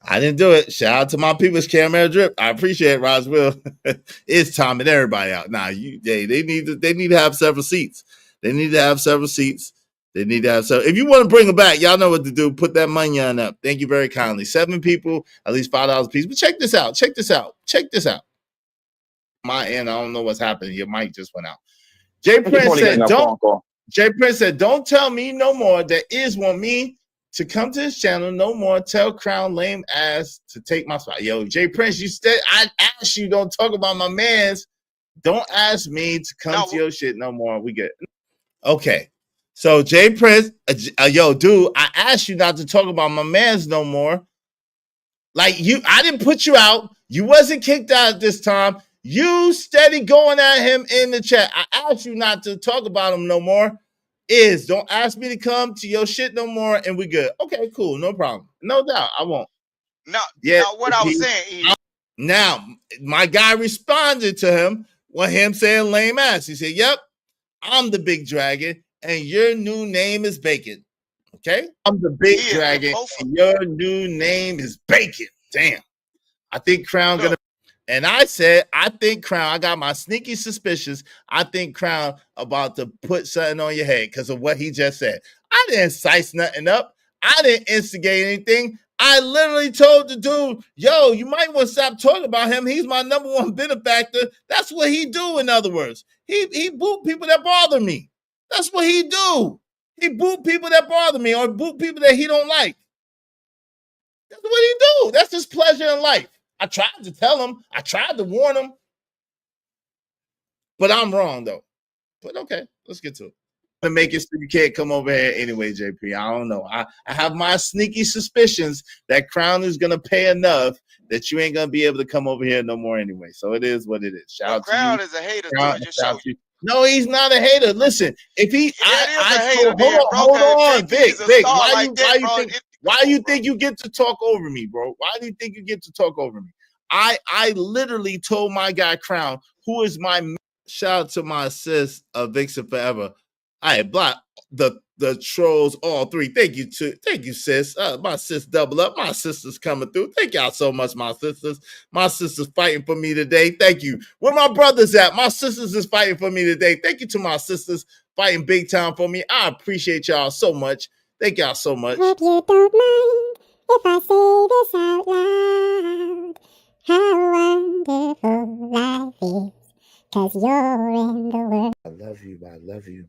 Speaker 1: I didn't do it. Shout out to my people's camera drip. I appreciate it, Roswell. It's timing everybody out. Nah, they need to have several seats. They need to have several seats. They need to have several. If you want to bring them back, y'all know what to do. Put that money on up. Thank you very kindly. 7 people, at least $5 a piece. But check this out. Check this out. Check this out. My end, I don't know what's happening. Your mic just went out. Jay Prince said, don't tell me no more that is want me to come to this channel no more. Tell Crown lame ass to take my spot. Yo, Jay Prince, you said I asked you, don't talk about my mans. Don't ask me to come to your shit no more. We good. Okay. So Jay Prince, yo, dude, I asked you not to talk about my mans no more. Like I didn't put you out. You wasn't kicked out at this time. You steady going at him in the chat. I asked you not to talk about him no more. Don't ask me to come to your shit no more, and we good. Okay, cool, no problem. No doubt, I won't.
Speaker 6: No, yeah. What I was saying is,
Speaker 1: now my guy responded to him with him saying lame ass. He said, "Yep, I'm the big dragon, and your new name is Bacon." Okay, I'm the big dragon, and your new name is Bacon. Damn, I think Crown gonna. And I said, I think Crown, I got my sneaky suspicions. I think Crown about to put something on your head because of what he just said. I didn't size nothing up. I didn't instigate anything. I literally told the dude, yo, you might want to stop talking about him. He's my number one benefactor. That's what he do, in other words. He boot people that bother me. That's what he do. He boot people that bother me or boot people that he don't like. That's what he do. That's his pleasure in life. I tried to tell him. I tried to warn him. But I'm wrong, though. But okay, let's get to it. To make it so you can't come over here anyway, JP. I don't know. I have my sneaky suspicions that Crown is going to pay enough that you ain't going to be able to come over here no more anyway. So it is what it is. Shout out to you.
Speaker 6: Crown is a hater.
Speaker 1: No, he's not a hater. Listen, if he, hold on, Vic, why do you think you get to talk over me, bro? Why do you think you get to talk over me? I literally told my guy Crown, who is my shout out to my sis, Vixen Forever. I blocked the trolls all 3. Thank you, sis. My sis double up. My sister's coming through. Thank y'all so much, my sisters. My sister's fighting for me today. Thank you. Where my brothers at? My sisters is fighting for me today. Thank you to my sisters fighting big time for me. I appreciate y'all so much. Thank y'all so much.
Speaker 2: Hope you don't mind if I say this out loud. How wonderful life is, 'cause you're in the world.
Speaker 1: I love you. I love you.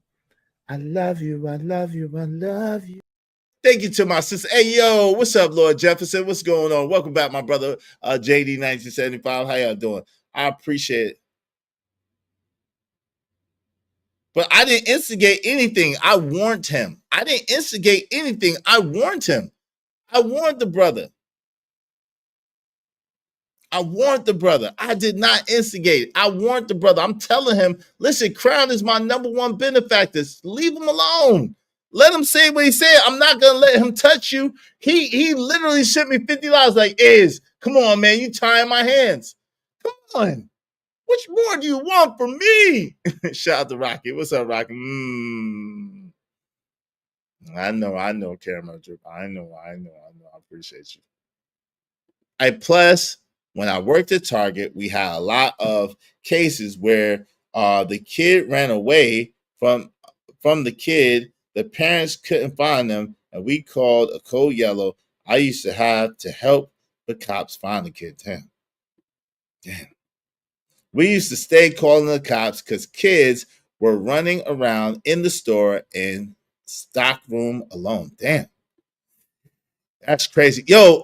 Speaker 1: I love you. I love you. I love you. Thank you to my sister. Hey, yo, what's up, Lord Jefferson? What's going on? Welcome back, my brother, JD 1975. How y'all doing? I appreciate it. But I didn't instigate anything. I warned him. I didn't instigate anything. I warned him. I warned the brother. I warned the brother. I did not instigate. I warned the brother. I'm telling him, listen, Crown is my number one benefactor. Leave him alone. Let him say what he said. I'm not gonna let him touch you. He literally sent me $50. Like, come on, man, you tying my hands. Come on. Which more do you want from me? Shout out to Rocky. What's up, Rocky? I know, Caramel Drip. I know. I appreciate you. Plus, when I worked at Target, we had a lot of cases where the kid ran away from the kid. The parents couldn't find them, and we called a code yellow. I used to have to help the cops find the kid. Damn. We used to stay calling the cops because kids were running around in the store and stock room alone. Damn. That's crazy. Yo,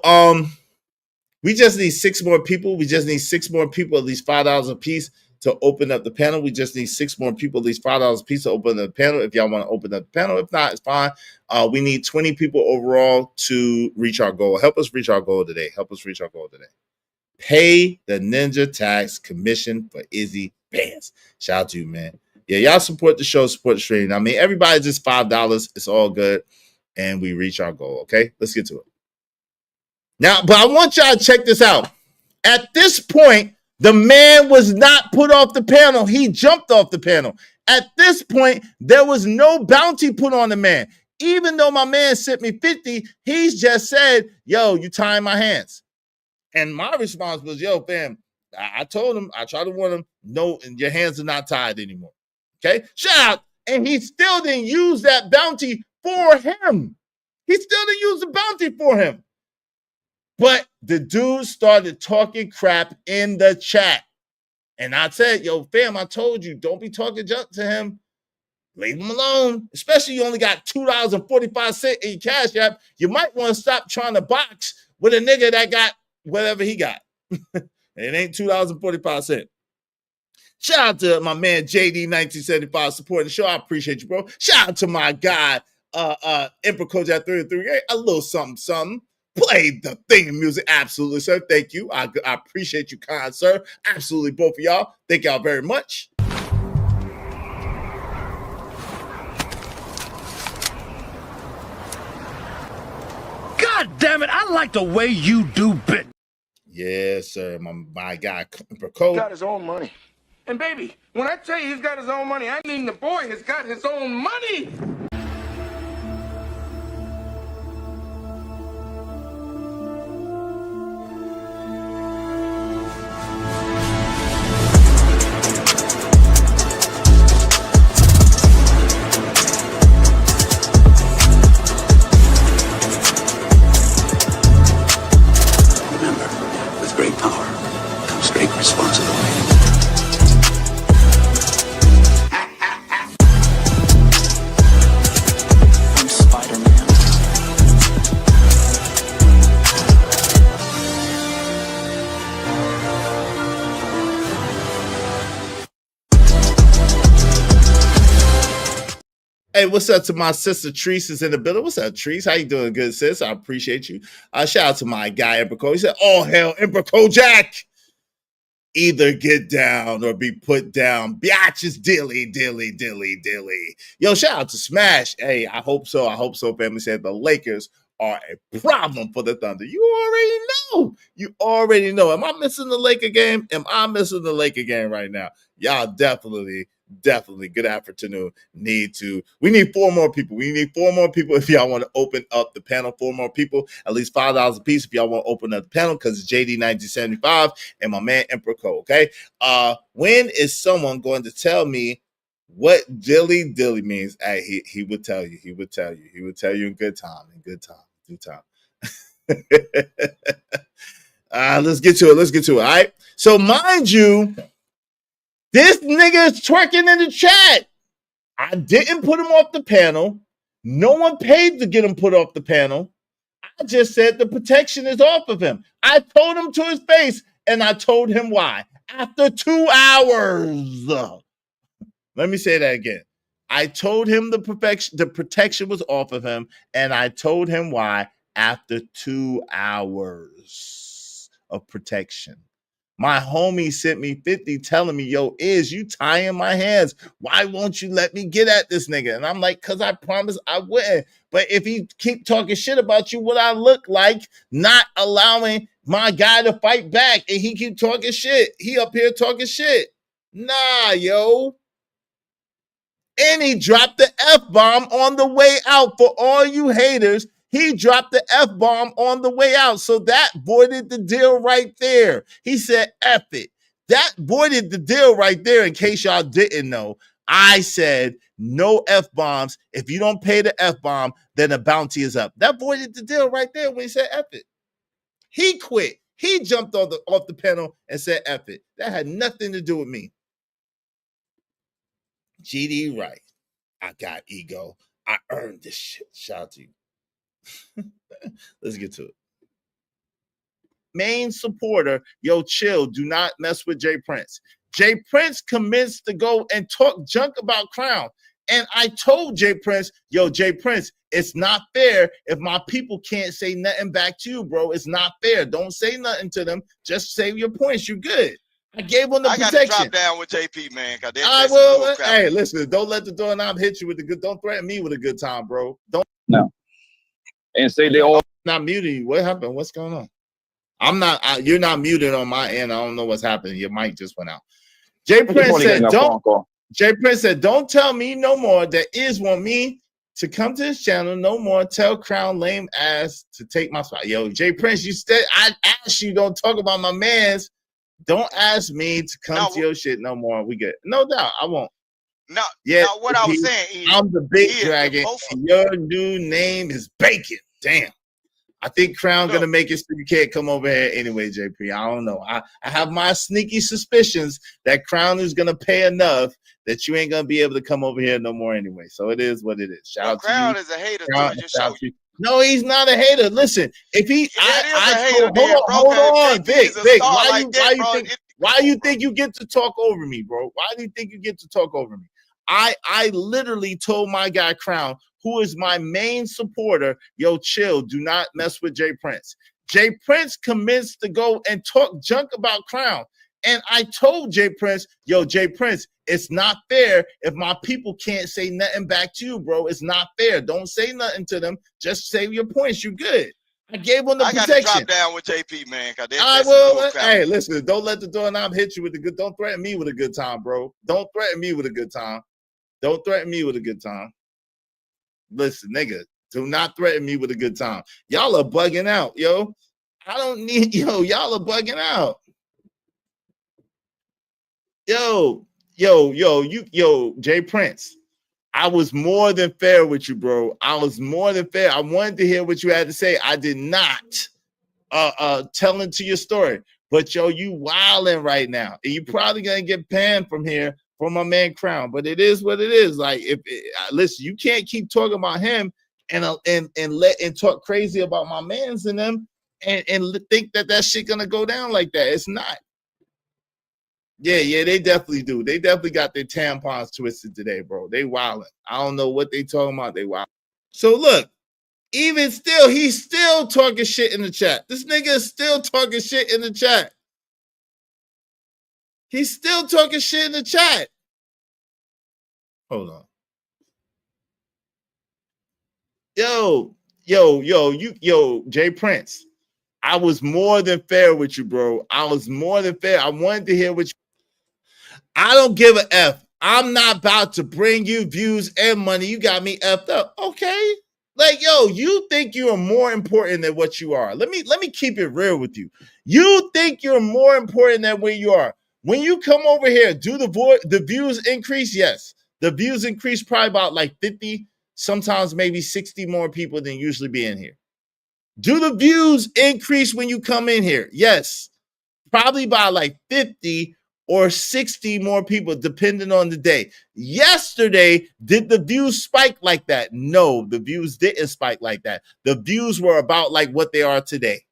Speaker 1: we just need 6 more people. We just need 6 more people, at least $5 a piece, to open up the panel. We just need 6 more people, at least $5 a piece, to open up the panel. If y'all want to open up the panel, if not, it's fine. We need 20 people overall to reach our goal. Help us reach our goal today. Pay the Ninja Tax Commission for Izzy Bands. Shout out to you, man. Yeah, y'all support the show, support the stream. I mean, everybody just $5. It's all good. And we reach our goal, okay? Let's get to it. Now, but I want y'all to check this out. At this point, the man was not put off the panel. He jumped off the panel. At this point, there was no bounty put on the man. Even though my man sent me 50, he's just said, yo, you tying my hands. And my response was, yo, fam, I told him, I tried to warn him, no, your hands are not tied anymore. Okay? Shout out. And he still didn't use that bounty for him. He still didn't use the bounty for him. But the dude started talking crap in the chat. And I said, yo, fam, I told you, don't be talking junk to him. Leave him alone. Especially you only got $2.45 in your cash app. You might want to stop trying to box with a nigga that got whatever he got. It ain't $2.45. Shout out to my man JD1975 supporting the show. I appreciate you, bro. Shout out to my guy, Emperor Coach at 303. A little something. Play the theme music. Absolutely, sir. Thank you. I appreciate you, kind sir. Absolutely, both of y'all. Thank y'all very much.
Speaker 14: God damn it, I like the way you do business.
Speaker 1: Yes, sir. My guy, Emperor Coach.
Speaker 14: Got his own money. And baby, when I tell you he's got his own money, I mean the boy has got his own money.
Speaker 1: Hey, what's up to my sister Treese is in the building? What's up, Treese? How you doing, good sis? I appreciate you. Shout out to my guy, Emperor Cole. He said, "Oh hell, Emperor Kojak. Either get down or be put down. Biatches dilly. Yo, shout out to Smash. Hey, I hope so. Family said the Lakers are a problem for the Thunder. You already know. Am I missing the Laker game? Am I missing the Laker game right now? Y'all definitely good afternoon. We need 4 more people. If y'all want to open up the panel. 4 more people, at least $5 a piece if y'all want to open up the panel, because it's JD1975 and my man Emperor Cole. Okay. When is someone going to tell me what dilly means? Hey, he would tell you. He would tell you in good time. Due time. Let's get to it. All right. So mind you, this nigga is twerking in the chat. I didn't put him off the panel. No one paid to get him put off the panel. I just said the protection is off of him. I told him to his face, and I told him why. After 2 hours. Let me say that again. I told him the protection was off of him, and I told him why after 2 hours of protection. My homie sent me 50 telling me, yo, you tying my hands. Why won't you let me get at this nigga? And I'm like, because I promised I wouldn't. But if he keep talking shit about you, what I look like not allowing my guy to fight back, and he keep talking shit. He up here talking shit. Nah, yo. And he dropped the F-bomb on the way out. For all you haters, he dropped the F-bomb on the way out. So that voided the deal right there. He said, F it. That voided the deal right there, in case y'all didn't know. I said, no F-bombs. If you don't pay the F-bomb, then a bounty is up. That voided the deal right there when he said F it. He quit. He jumped off the panel and said F it. That had nothing to do with me. GD right. I got ego. I earned this shit. Shout out to you. Let's get to it. Main supporter, yo, chill. Do not mess with Jay Prince. Jay Prince commenced to go and talk junk about Crown. And I told Jay Prince, yo, Jay Prince, it's not fair if my people can't say nothing back to you, bro. It's not fair. Don't say nothing to them. Just save your points. You're good. I gave him the protection.
Speaker 6: I got to drop down with JP, man.
Speaker 1: I will. Hey, listen, don't let the doorknob hit you with the good. Don't threaten me with a good time, bro. Don't.
Speaker 8: No. And say they all
Speaker 1: not muting you. What happened? What's going on? I'm not. You're not muted on my end. I don't know what's happening. Your mic just went out. Jay Prince said, "Don't." Jay Prince said, "Don't tell me no more that is want me to come to this channel no more. Tell Crown lame ass to take my spot." Yo, Jay Prince, you said I asked you don't talk about my man's. Don't ask me to come to your shit no more. We get no doubt. I won't.
Speaker 6: No,
Speaker 1: yeah.
Speaker 6: no, what I was saying is,
Speaker 1: I'm the big dragon, and your new name is Bacon. Damn. I think Crown gonna make it so you can't come over here anyway, JP. I don't know. I have my sneaky suspicions that Crown is gonna pay enough that you ain't gonna be able to come over here no more anyway. So it is what it is. Shout out to you.
Speaker 6: Crown is a hater too. Just show you.
Speaker 1: No, he's not a hater. Listen, if he, hold on, Vic, why you think you get to talk over me, bro? Why do you think you get to talk over me? I literally told my guy Crown, who is my main supporter, yo, chill, do not mess with Jay Prince. Jay Prince commenced to go and talk junk about Crown. And I told Jay Prince, yo, Jay Prince, it's not fair if my people can't say nothing back to you, bro. It's not fair. Don't say nothing to them. Just say your points. You're good. I gave him the protection.
Speaker 6: I got to drop down with JP, man.
Speaker 1: I will. Hey, listen, don't let the doorknob hit you with the good. Don't threaten me with a good time, bro. Don't threaten me with a good time. Don't threaten me with a good time. Listen, nigga, do not threaten me with a good time. Y'all are bugging out, yo. I don't need, yo, y'all are bugging out. Yo, Jay Prince, I was more than fair with you, bro. I was more than fair. I wanted to hear what you had to say. I did not tell into your story. But, yo, you wilding right now. And you probably going to get panned from here for my man Crown, but it is what it is. Like, listen, you can't keep talking about him and talk crazy about my mans and them and think that shit gonna go down like that. It's not. Yeah, they definitely do. They definitely got their tampons twisted today, bro. They wilding. I don't know what they talking about. They wild. So look, even still, he's still talking shit in the chat. This nigga is still talking shit in the chat. He's still talking shit in the chat. Hold on. Yo, Jay Prince. I was more than fair with you, bro. I was more than fair. I wanted to hear what you. I don't give a F. I'm not about to bring you views and money. You got me effed up. Okay. Like, yo, you think you are more important than what you are. Let me keep it real with you. You think you're more important than where you are. When you come over here, do the views increase? Yes. The views increase probably about like 50, sometimes maybe 60 more people than usually be in here. Do the views increase when you come in here? Yes. Probably by like 50 or 60 more people, depending on the day. Yesterday, did the views spike like that? No, the views didn't spike like that. The views were about like what they are today.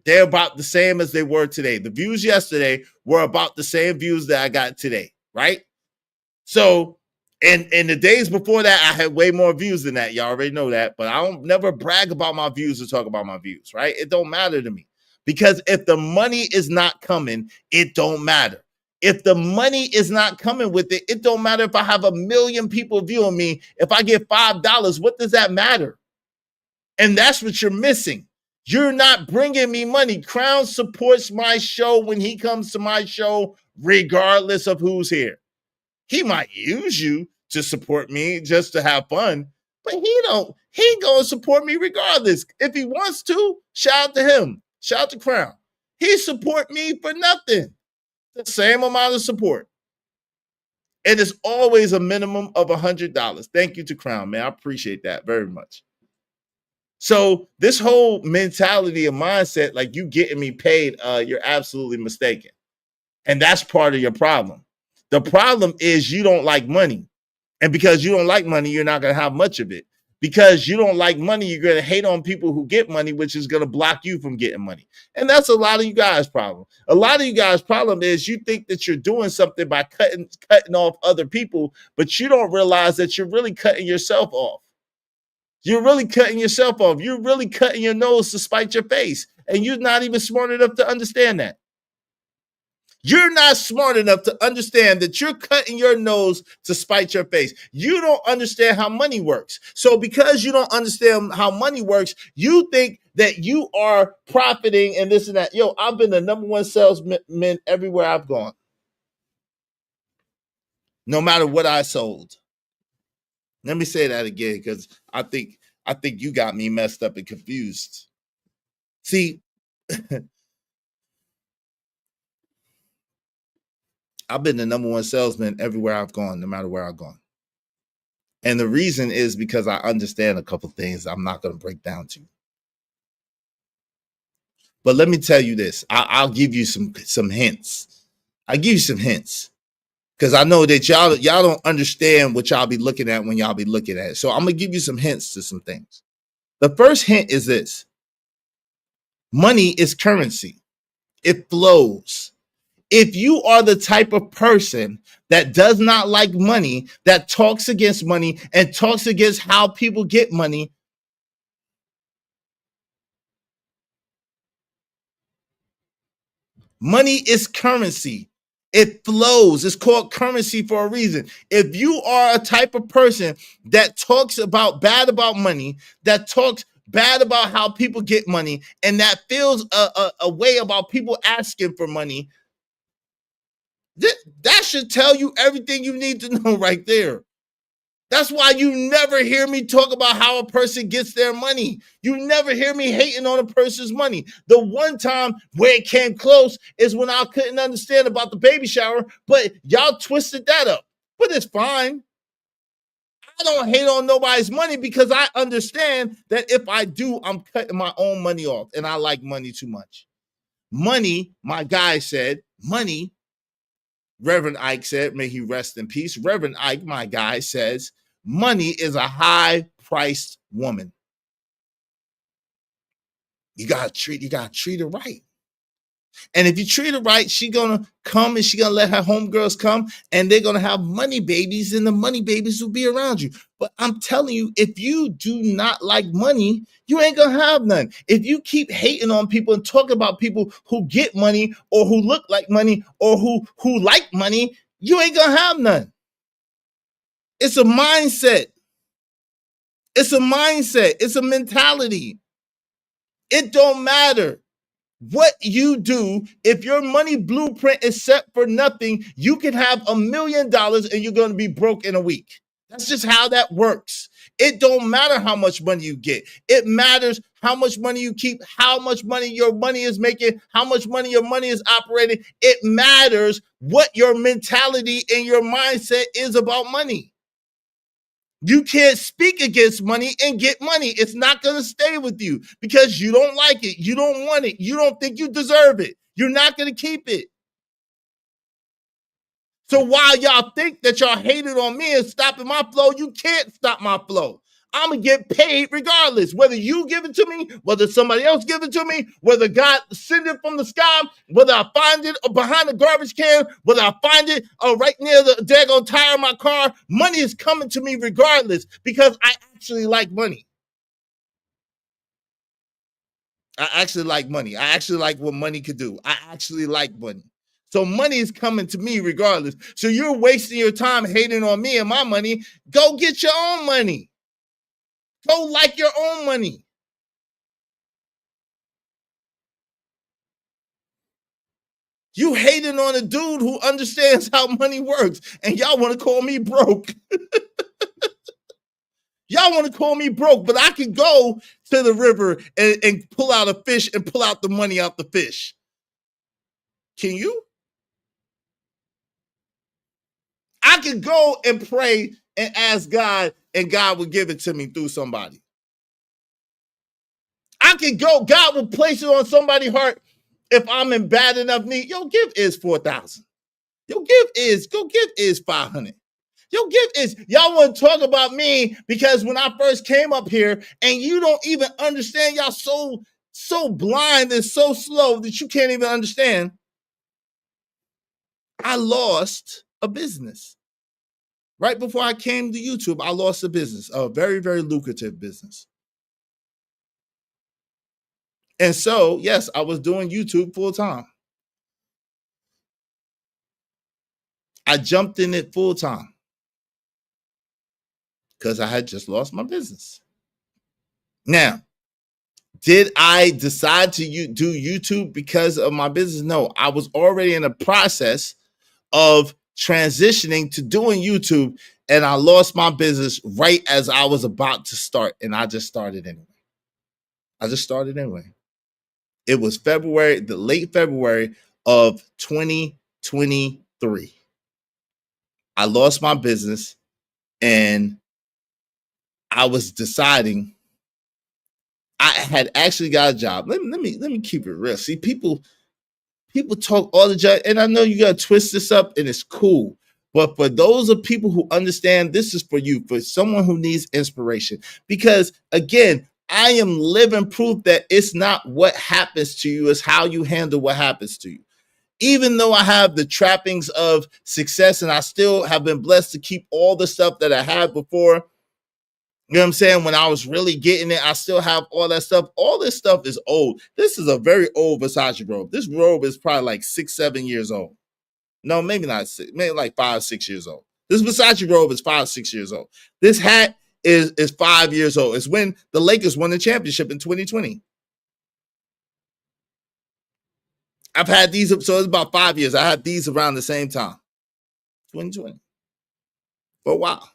Speaker 1: They're about the same as they were today. The views yesterday were about the same views that I got today, right? So, and the days before that, I had way more views than that. Y'all already know that, but I don't never brag about my views or talk about my views, right? It don't matter to me. Because if the money is not coming, it don't matter. If the money is not coming with it, it don't matter if I have 1 million people viewing me. If I get $5, what does that matter? And that's what you're missing. You're not bringing me money. Crown supports my show when he comes to my show, regardless of who's here. He might use you to support me just to have fun, but he gonna support me regardless. If he wants to, shout out to him. Shout out to Crown. He support me for nothing. The same amount of support. And it's always a minimum of $100. Thank you to Crown, man. I appreciate that very much. So this whole mentality and mindset, like you getting me paid, you're absolutely mistaken. And that's part of your problem. The problem is you don't like money. And because you don't like money, you're not going to have much of it. Because you don't like money, you're going to hate on people who get money, which is going to block you from getting money. And that's a lot of you guys' problem. A lot of you guys' problem is you think that you're doing something by cutting off other people, but you don't realize that you're really cutting yourself off. You're really cutting yourself off. You're really cutting your nose to spite your face. And you're not even smart enough to understand that. You're not smart enough to understand that you're cutting your nose to spite your face. You don't understand how money works. So because you don't understand how money works, you think that you are profiting and this and that. Yo, I've been the number one salesman everywhere I've gone. No matter what I sold. Let me say that again, because I think you got me messed up and confused. See, I've been the number one salesman everywhere I've gone, no matter where I've gone. And the reason is because I understand a couple things I'm not going to break down to you. But let me tell you this. I'll give you some hints. I'll give you some hints. Because I know that y'all don't understand what y'all be looking at when y'all be looking at it. So I'm going to give you some hints to some things. The first hint is this. Money is currency. It flows. If you are the type of person that does not like money, that talks against money and talks against how people get money, money is currency. It flows. It's called currency for a reason. If you are a type of person that talks bad about money, that talks bad about how people get money, and that feels a way about people asking for money, that should tell you everything you need to know right there. That's why you never hear me talk about how a person gets their money. You never hear me hating on a person's money. The one time where it came close is when I couldn't understand about the baby shower, but y'all twisted that up. But it's fine. I don't hate on nobody's money because I understand that if I do, I'm cutting my own money off, and I like money too much. Money, my guy said, money, Reverend Ike said, may he rest in peace. Reverend Ike, my guy, says, money is a high-priced woman. You gotta treat her right. And if you treat her right, she's gonna come and she's gonna let her homegirls come, and they're gonna have money babies, and the money babies will be around you. But I'm telling you, if you do not like money, you ain't gonna have none. If you keep hating on people and talking about people who get money or who look like money or who like money, you ain't gonna have none. It's a mindset. It's a mindset. It's a mentality. It don't matter what you do. If your money blueprint is set for nothing, you can have $1 million and you're going to be broke in a week. That's just how that works. It don't matter how much money you get. It matters how much money you keep, how much money your money is making, how much money your money is operating. It matters what your mentality and your mindset is about money. You can't speak against money and get money. It's not going to stay with you because you don't like it. You don't want it. You don't think you deserve it. You're not going to keep it. So while y'all think that y'all hated on me and stopping my flow, you can't stop my flow. I'm going to get paid regardless, whether you give it to me, whether somebody else give it to me, whether God send it from the sky, whether I find it behind the garbage can, whether I find it right near the daggone tire of my car. Money is coming to me regardless because I actually like money. I actually like money. I actually like what money could do. I actually like money. So money is coming to me regardless. So you're wasting your time hating on me and my money. Go get your own money. Go like your own money. You hating on a dude who understands how money works, and y'all want to call me broke. Y'all want to call me broke, but I can go to the river and pull out a fish and pull out the money out the fish. Can you? I can go and pray and ask God, and God will give it to me through somebody. I can go, God will place it on somebody's heart if I'm in bad enough need. Yo, give is 4,000. Yo, go give is 500. Yo, give is, y'all want to talk about me because when I first came up here and you don't even understand, y'all so blind and so slow that you can't even understand. I lost a business. Right before I came to YouTube, I lost a business, a very, very lucrative business. And so, yes, I was doing YouTube full time. I jumped in it full time because I had just lost my business. Now, did I decide to do YouTube because of my business? No, I was already in a process of transitioning to doing YouTube, and I lost my business right as I was about to start, and I just started anyway. It was February, the late February of 2023. I lost my business, and I was deciding. I had actually got a job. Let me keep it real. See, people talk all the time, and I know you gotta twist this up, and it's cool. But for those of people who understand, this is for you, for someone who needs inspiration. Because again, I am living proof that it's not what happens to you, it's how you handle what happens to you. Even though I have the trappings of success, and I still have been blessed to keep all the stuff that I had before. You know what I'm saying? When I was really getting it, I still have all that stuff. All this stuff is old. This is a very old Versace robe. This robe is probably like 6-7 years old. No, maybe not 6, maybe like 5-6 years old. This Versace robe is 5-6 years old. This hat is 5 years old. It's when the Lakers won the championship in 2020. I've had these, so it's about 5 years. I had these around the same time, 2020, for a while.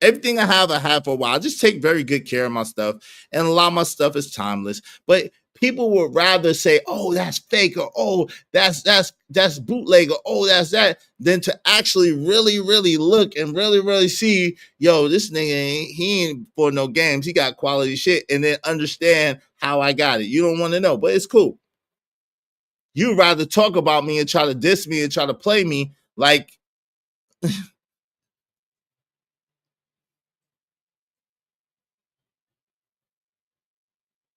Speaker 1: Everything I have for a while. I just take very good care of my stuff, and a lot of my stuff is timeless. But people would rather say, "Oh, that's fake," or "Oh, that's bootleg," or "Oh, that's that," than to actually really, really look and really, really see, yo, this nigga he ain't for no games. He got quality shit, and then understand how I got it. You don't want to know, but it's cool. You'd rather talk about me and try to diss me and try to play me like.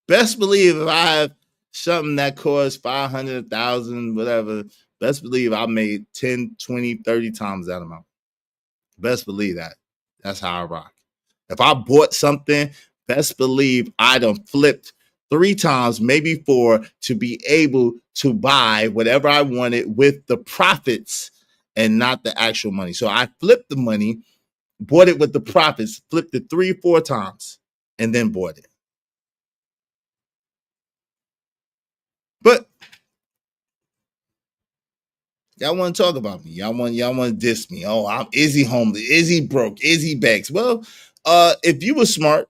Speaker 1: Best believe if I have something that costs 500, 1,000, whatever, best believe I made 10, 20, 30 times that amount. Best believe that. That's how I rock. If I bought something, best believe I done flipped 3 times, maybe 4, to be able to buy whatever I wanted with the profits and not the actual money. So I flipped the money, bought it with the profits, flipped it 3 or 4 times, and then bought it. But y'all want to talk about me. Y'all want to diss me. Oh, I'm Izzy homeless, Izzy broke, Izzy begs. Well, if you were smart,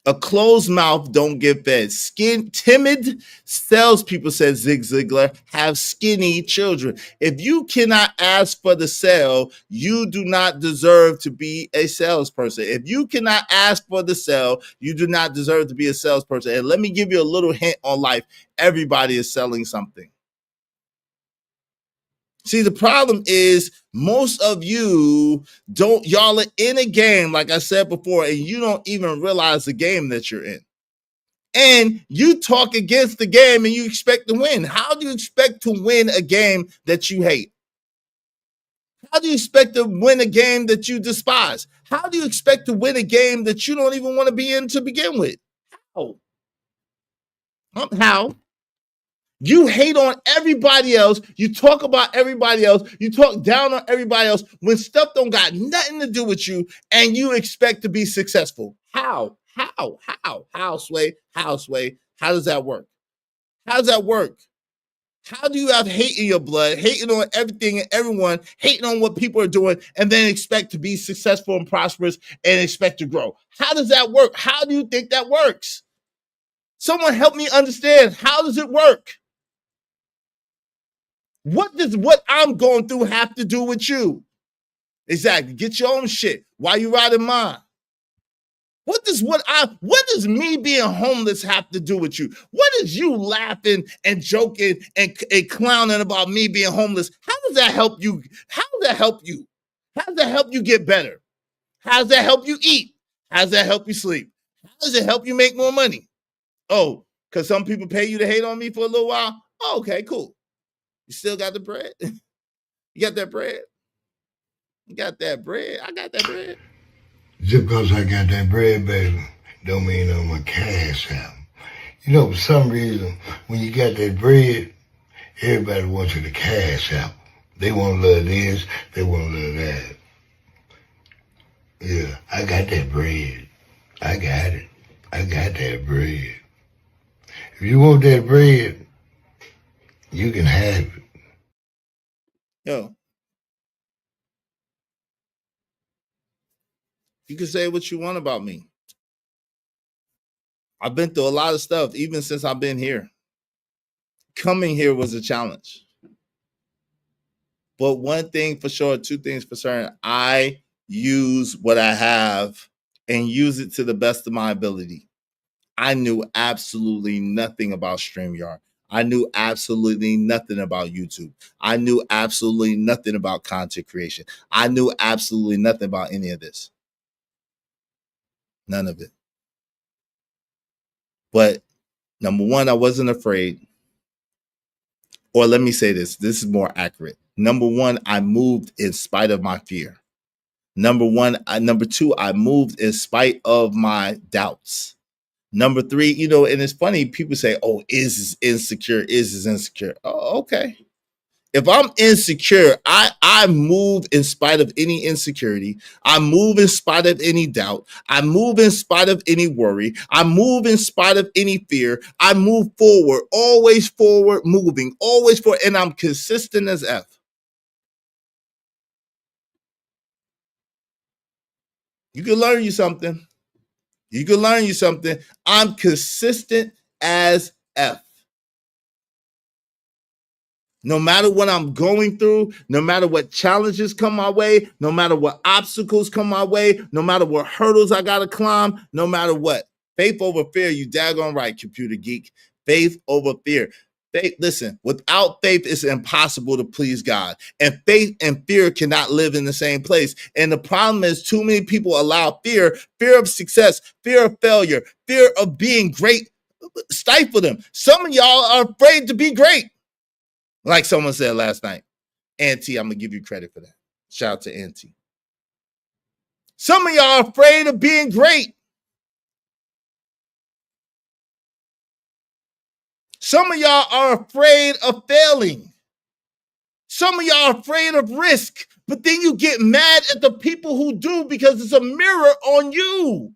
Speaker 1: a closed mouth don't get fed. Timid salespeople, said Zig Ziglar, have skinny children. If you cannot ask for the sale, you do not deserve to be a salesperson. If you cannot ask for the sale, you do not deserve to be a salesperson. And let me give you a little hint on life. Everybody is selling something. See, the problem is most of you y'all are in a game, like I said before, and you don't even realize the game that you're in. And you talk against the game and you expect to win. How do you expect to win a game that you hate? How do you expect to win a game that you despise? How do you expect to win a game that you don't even want to be in to begin with? How? You hate on everybody else. You talk about everybody else. You talk down on everybody else when stuff don't got nothing to do with you, and you expect to be successful. How, Sway? How, Sway? How does that work? How does that work? How do you have hate in your blood, hating on everything and everyone, hating on what people are doing, and then expect to be successful and prosperous and expect to grow? How does that work? How do you think that works? Someone help me understand. How does it work? What does what I'm going through have to do with you? Exactly. Get your own shit. Why you riding mine? What does me being homeless have to do with you? What is you laughing and joking and clowning about me being homeless? How does that help you? How does that help you? How does that help you get better? How does that help you eat? How does that help you sleep? How does it help you make more money? Oh, because some people pay you to hate on me for a little while? Oh, okay, cool. You still got the bread? You got that bread? You got that bread? I got that bread.
Speaker 15: Just because I got that bread, baby, don't mean I'm a cash out. You know, for some reason, when you got that bread, Everybody wants you to cash out. They want to love this, they want to love that. Yeah, I got that bread. I got it. I got that bread. If you want that bread, you can have it.
Speaker 1: Yo, you can say what you want about me. I've been through a lot of stuff, even since I've been here. Coming here was a challenge. But one thing for sure, two things for certain, I use what I have and use it to the best of my ability. I knew absolutely nothing about StreamYard. I knew absolutely nothing about YouTube. I knew absolutely nothing about content creation. I knew absolutely nothing about any of this. None of it. But number one, I wasn't afraid. Or let me say this, this is more accurate. Number one, I moved in spite of my fear. Number two, I moved in spite of my doubts. Number three, and it's funny, people say, oh, is insecure, is insecure. Oh, okay. If I'm insecure, I move in spite of any insecurity. I move in spite of any doubt. I move in spite of any worry. I move in spite of any fear. I move forward, always forward moving, always forward, and I'm consistent as F. You can learn you something. You can learn you something. I'm consistent as F. No matter what I'm going through, no matter what challenges come my way, no matter what obstacles come my way, no matter what hurdles I got to climb, no matter what. Faith over fear, you daggone right, computer geek. Faith over fear. Faith, listen, without faith, it's impossible to please God. And faith and fear cannot live in the same place. And the problem is too many people allow fear of success, fear of failure, fear of being great, stifle them. Some of y'all are afraid to be great. Like someone said last night, Auntie, I'm going to give you credit for that. Shout out to Auntie. Some of y'all are afraid of being great. Some of y'all are afraid of failing. Some of y'all are afraid of risk, but then you get mad at the people who do because it's a mirror on you.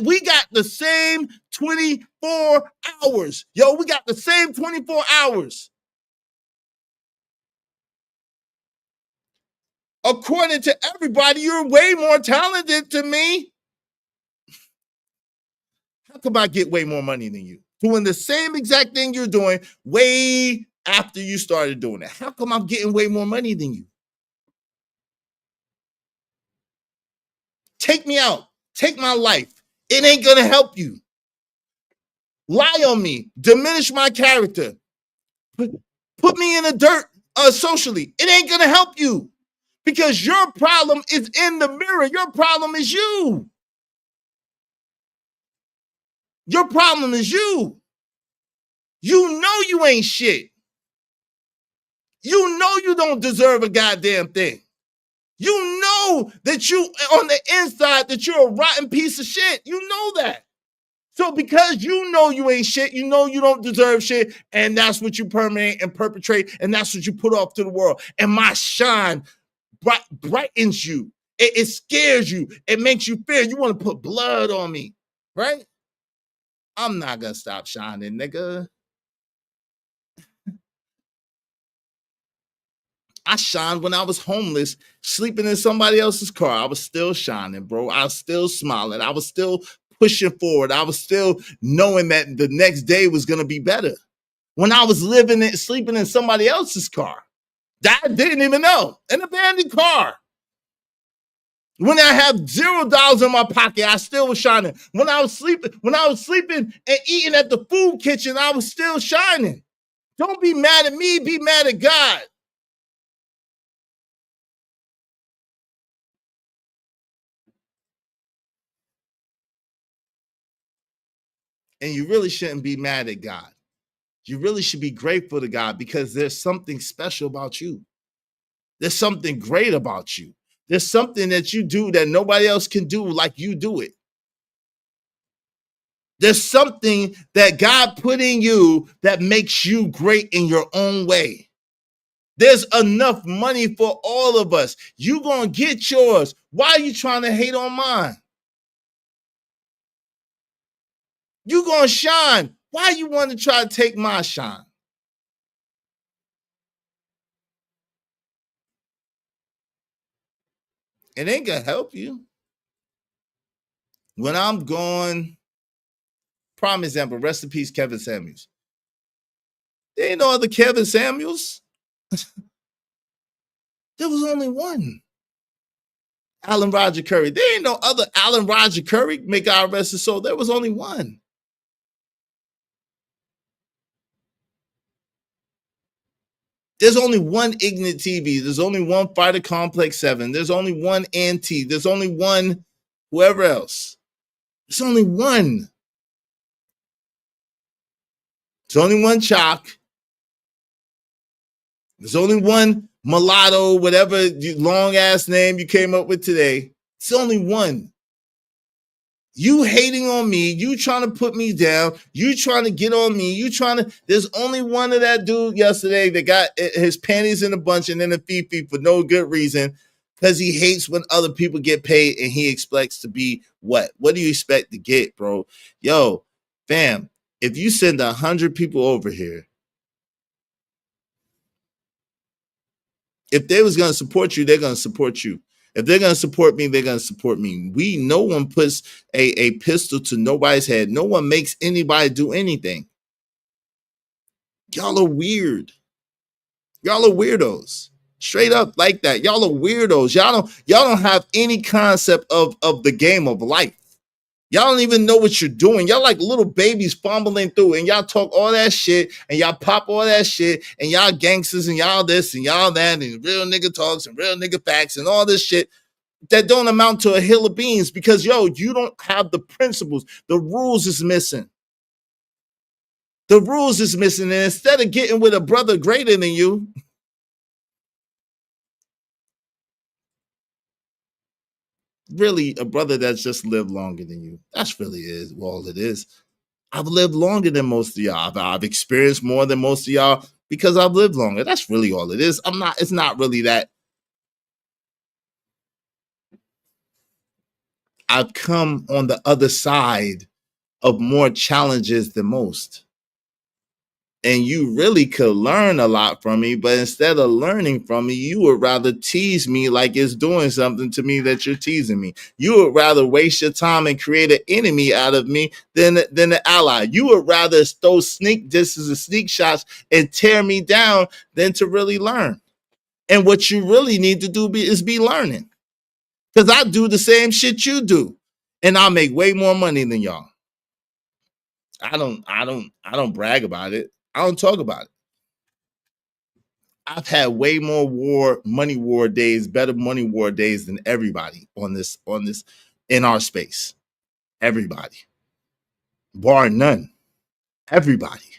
Speaker 1: We got the same 24 hours. Yo, we got the same 24 hours. According to everybody, you're way more talented than me. How come I get way more money than you? Doing the same exact thing you're doing way after you started doing it. How come I'm getting way more money than you? Take me out. Take my life. It ain't going to help you. Lie on me. Diminish my character. Put me in the dirt socially. It ain't going to help you. Because your problem is in the mirror. Your problem is you. Your problem is you. You know you ain't shit. You know you don't deserve a goddamn thing. You know that you on the inside that you're a rotten piece of shit. You know that. So because you know you ain't shit, you know you don't deserve shit, and that's what you permeate and perpetrate, and that's what you put off to the world. And my shine brightens you. It scares you. It makes you fear. You want to put blood on me, right? I'm not gonna stop shining, nigga. I shined when I was homeless, sleeping in somebody else's car. I was still shining, bro. I was still smiling. I was still pushing forward. I was still knowing that the next day was going to be better. When I was sleeping in somebody else's car, that I didn't even know, an abandoned car. When I have $0 in my pocket, I still was shining. When I was sleeping and eating at the food kitchen, I was still shining. Don't be mad at me, be mad at God. And you really shouldn't be mad at God. You really should be grateful to God because there's something special about you. There's something great about you. There's something that you do that nobody else can do like you do it. There's something that God put in you that makes you great in your own way. There's enough money for all of us. You gonna get yours. Why are you trying to hate on mine? You gonna shine. Why you want to try to take my shine? It ain't gonna help you. When I'm gone, prime example, rest in peace, Kevin Samuels. There ain't no other Kevin Samuels. There was only one. Alan Roger Curry. There ain't no other Alan Roger Curry. May God rest his soul. There was only one. There's only one Ignite TV. There's only one Fighter Complex 7. There's only one NT. There's only one whoever else. There's only one. There's only one Chalk. There's only one Mulatto, whatever long ass name you came up with today. It's only one. You hating on me, you trying to put me down, you trying to get on me, there's only one of that dude yesterday that got his panties in a bunch and in a fifi for no good reason, because he hates when other people get paid and he expects to be what? What do you expect to get, bro? Yo, fam, if you send 100 people over here, if they was going to support you, they're going to support you. If they're going to support me, they're going to support me. No one puts a pistol to nobody's head. No one makes anybody do anything. Y'all are weird. Y'all are weirdos. Straight up like that. Y'all are weirdos. Y'all don't have any concept of the game of life. Y'all don't even know what you're doing. Y'all like little babies fumbling through, and y'all talk all that shit, and y'all pop all that shit, and y'all gangsters, and y'all this, and y'all that, and real nigga talks, and real nigga facts, and all this shit that don't amount to a hill of beans because, yo, you don't have the principles. The rules is missing. The rules is missing, and instead of getting with a brother greater than you, really a brother that's just lived longer than you. That's really is all it is. I've lived longer than most of y'all. I've experienced more than most of y'all because I've lived longer. That's really all it is. It's not really that. I've come on the other side of more challenges than most. And you really could learn a lot from me, but instead of learning from me, you would rather tease me like it's doing something to me that you're teasing me. You would rather waste your time and create an enemy out of me than an ally. You would rather throw sneak shots and tear me down than to really learn. And what you really need to do is be learning. Because I do the same shit you do. And I make way more money than y'all. I don't brag about it. I don't talk about it. I've had way more money war days, better money war days than everybody on this in our space. Everybody. Bar none. Everybody.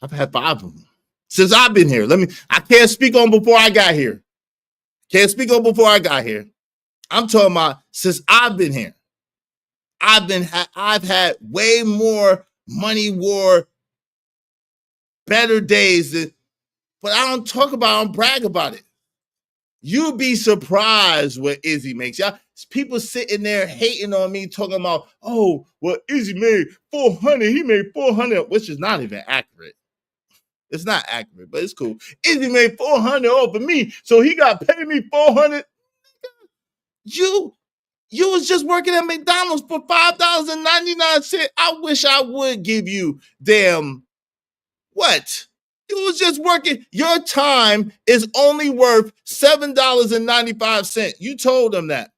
Speaker 1: I've had 5 of them since I've been here. I can't speak on before I got here. I'm talking about since I've been here. I've had way more money war better days than, but I don't talk about it, I don't brag about it. You'd be surprised what Izzy makes. Y'all, people sitting there hating on me, talking about, oh, well, Izzy made 400. He made 400, which is not even accurate. It's not accurate, but it's cool. Izzy made 400 off of me, so he got paid me 400. You was just working at McDonald's for $5.99. I wish I would give you damn what? You was just working. Your time is only worth $7.95. You told them that.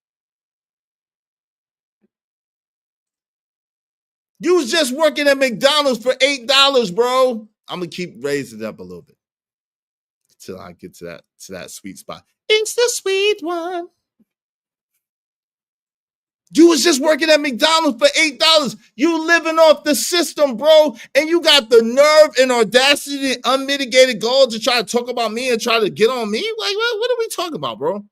Speaker 1: You was just working at McDonald's for $8, bro. I'm gonna keep raising it up a little bit until I get to that sweet spot. It's the sweet one. You was just working at McDonald's for $8. You living off the system, bro. And you got the nerve and audacity and unmitigated goal to try to talk about me and try to get on me? Like, what are we talking about, bro?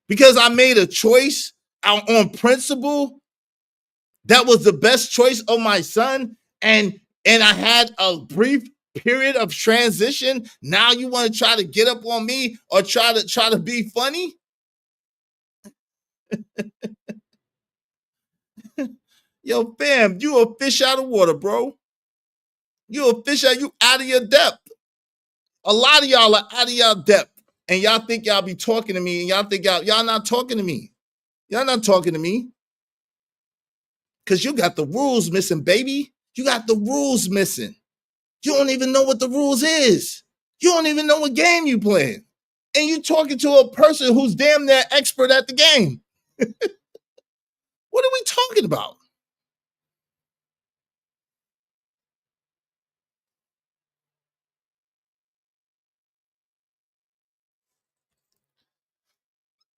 Speaker 1: Because I made a choice on principle that was the best choice of my son, and I had a brief period of transition. Now you want to try to get up on me or try to be funny? Yo, fam, you a fish out of water, bro. You a fish out of your depth. A lot of y'all are out of your depth, and y'all think y'all be talking to me, and y'all think y'all not talking to me. Y'all not talking to me. Because you got the rules missing, baby. You got the rules missing. You don't even know what the rules is. You don't even know what game you playing. And you talking to a person who's damn near expert at the game. What are we talking about?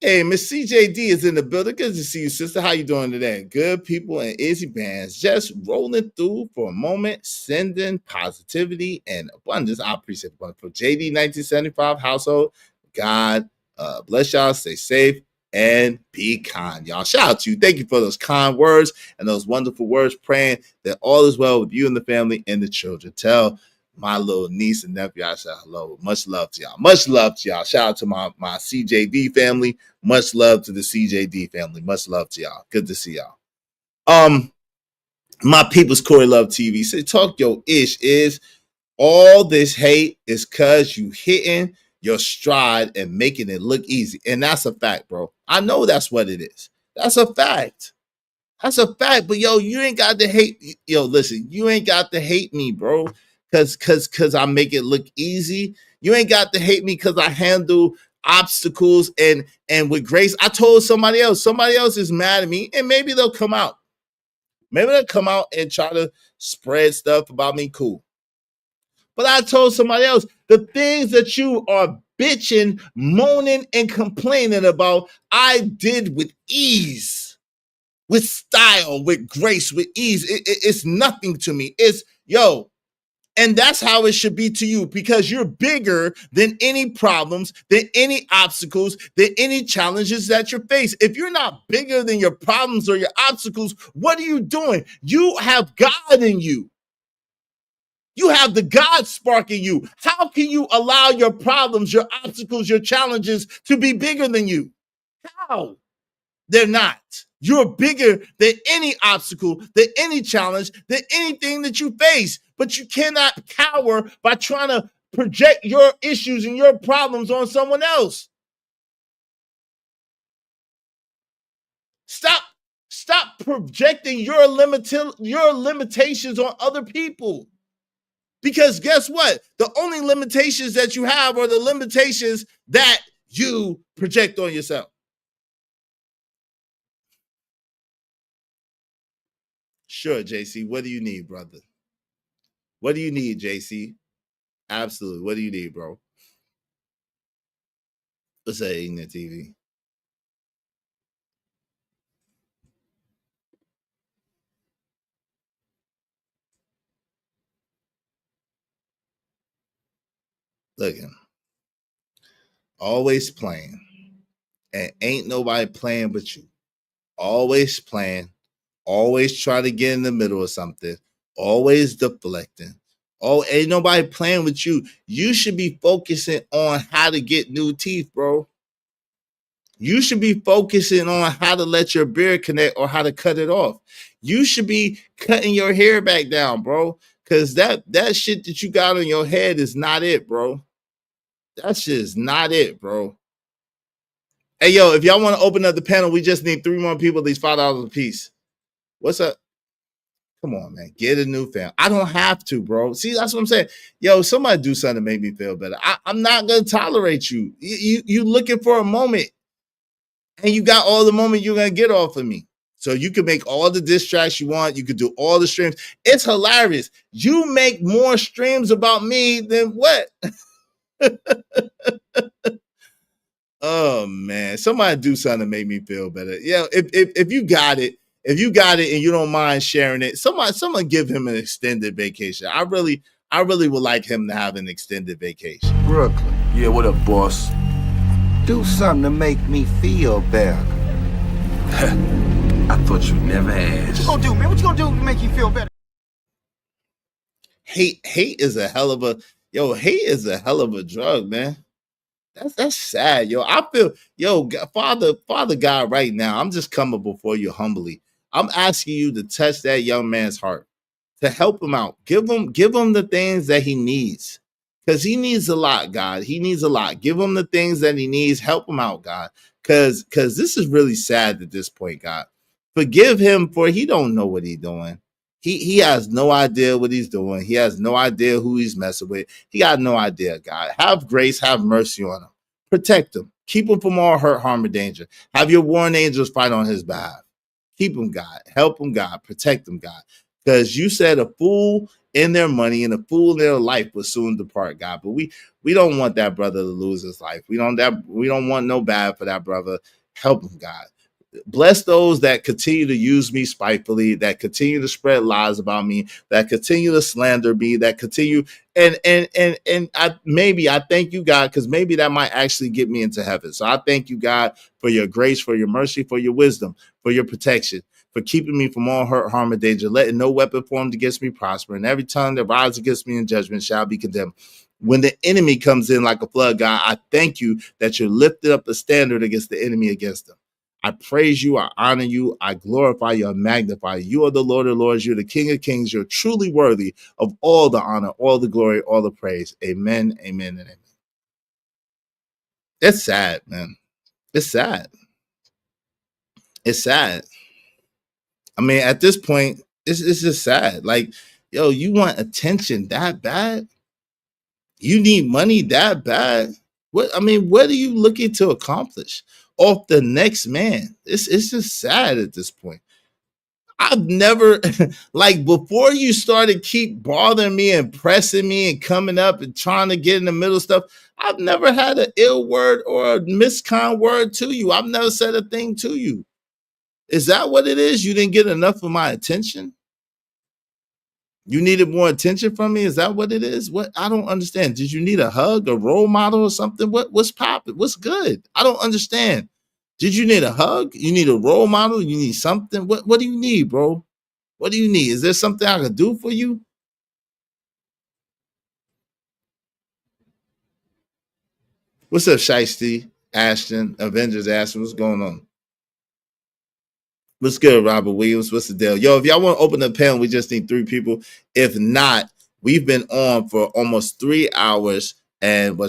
Speaker 1: Hey, Miss CJD is in the building. Good to see you, sister. How you doing today? Good people and Izzy Bands just rolling through for a moment, sending positivity and abundance. I appreciate it. For JD 1975 household, God bless y'all. Stay safe and be kind, y'all. Shout out to you. Thank you for those kind words and those wonderful words, praying that all is well with you and the family and the children. Tell my little niece and nephew, I said hello. Much love to y'all. Much love to y'all. Shout out to my CJD family. Much love to the CJD family. Much love to y'all. Good to see y'all. My people's Corey Love TV say talk your ish is all this hate is cause you hitting your stride and making it look easy. And that's a fact, bro. I know that's what it is. That's a fact. That's a fact. But yo, you ain't got to hate. Yo, listen, you ain't got to hate me, bro. Cause I make it look easy. You ain't got to hate me because I handle obstacles and with grace. I told somebody else is mad at me, and maybe they'll come out. Maybe they'll come out and try to spread stuff about me. Cool. But I told somebody else the things that you are bitching, moaning, and complaining about, I did with ease, with style, with grace, with ease. It's nothing to me. It's yo. And that's how it should be to you, because you're bigger than any problems, than any obstacles, than any challenges that you face. If you're not bigger than your problems or your obstacles, what are you doing? You have God in you. You have the God spark in you. How can you allow your problems, your obstacles, your challenges to be bigger than you? How? They're not. You're bigger than any obstacle, than any challenge, than anything that you face. But you cannot cower by trying to project your issues and your problems on someone else. Stop projecting your limitations on other people. Because guess what? The only limitations that you have are the limitations that you project on yourself. Sure, JC. What do you need, brother? What do you need, JC? Absolutely. What do you need, bro? What's that eating the TV? Look at him. Always playing. And ain't nobody playing but you. Always playing. Always trying to get in the middle of something. Always deflecting. Oh, ain't nobody playing with you. You should be focusing on how to get new teeth, bro. You should be focusing on how to let your beard connect or how to cut it off. You should be cutting your hair back down, bro. Because that shit that you got on your head is not it, bro. That shit is not it, bro. Hey, yo, if y'all want to open up the panel, we just need 3 more people, at least $5 a piece. What's up? Come on, man. Get a new fan. I don't have to, bro. See, that's what I'm saying. Yo, somebody do something to make me feel better. I'm not going to tolerate you. You looking for a moment. And you got all the moment you're going to get off of me. So you can make all the diss tracks you want. You can do all the streams. It's hilarious. You make more streams about me than what? Oh, man. Somebody do something to make me feel better. Yeah, if you got it, and you don't mind sharing it, someone give him an extended vacation. I really would like him to have an extended vacation.
Speaker 3: Brooklyn.
Speaker 12: Yeah, what up, boss?
Speaker 3: Do something to make me feel better.
Speaker 12: I thought you'd never ask.
Speaker 13: What you gonna do, man? What you gonna do to make you feel better?
Speaker 1: Hate is a hell of a hate is a hell of a drug, man. That's sad, yo. I feel, Father God, right now, I'm just coming before you humbly. I'm asking you to touch that young man's heart, to help him out. Give him the things that he needs. Because he needs a lot, God. He needs a lot. Give him the things that he needs. Help him out, God. Because this is really sad at this point, God. Forgive him, for he don't know what he's doing. He has no idea what he's doing. He has no idea who he's messing with. He got no idea, God. Have grace, have mercy on him. Protect him. Keep him from all hurt, harm, or danger. Have your warring angels fight on his behalf. Keep him, God. Help him, God. Protect him, God. Because you said a fool in their money and a fool in their life will soon depart, God. But we don't want that brother to lose his life. We don't want no bad for that brother. Help him, God. Bless those that continue to use me spitefully, that continue to spread lies about me, that continue to slander me, that continue and I thank you, God, because maybe that might actually get me into heaven. So I thank you, God, for your grace, for your mercy, for your wisdom, for your protection, for keeping me from all hurt, harm, and danger, letting no weapon formed against me prosper, and every tongue that rises against me in judgment shall be condemned. When the enemy comes in like a flood, God, I thank you that you lifted up the standard against the enemy against them. I praise you, I honor you, I glorify you, I magnify you. You are the Lord of Lords, you're the King of Kings, you're truly worthy of all the honor, all the glory, all the praise. Amen, amen, and amen. It's sad, man. It's sad. It's sad. I mean, at this point, it's just sad. Like, yo, you want attention that bad? You need money that bad? What are you looking to accomplish off the next man? It's just sad at this point. I've never like before you started keep bothering me and pressing me and coming up and trying to get in the middle of stuff. I've never had an ill word or a miscon word to you. I've never said a thing to you. Is that what it is? You didn't get enough of my attention? You needed more attention from me? Is that what it is? What? I don't understand. Did you need a hug, a role model or something? What's popping? What's good? I don't understand. Did you need a hug? You need a role model? You need something? What do you need, bro? What do you need? Is there something I can do for you? What's up, Shiesty, Ashton, Avengers Ashton? What's going on? What's good, Robert Williams? What's the deal? Yo, if y'all want to open the panel, we just need 3 people. If not, we've been on for almost 3 hours. And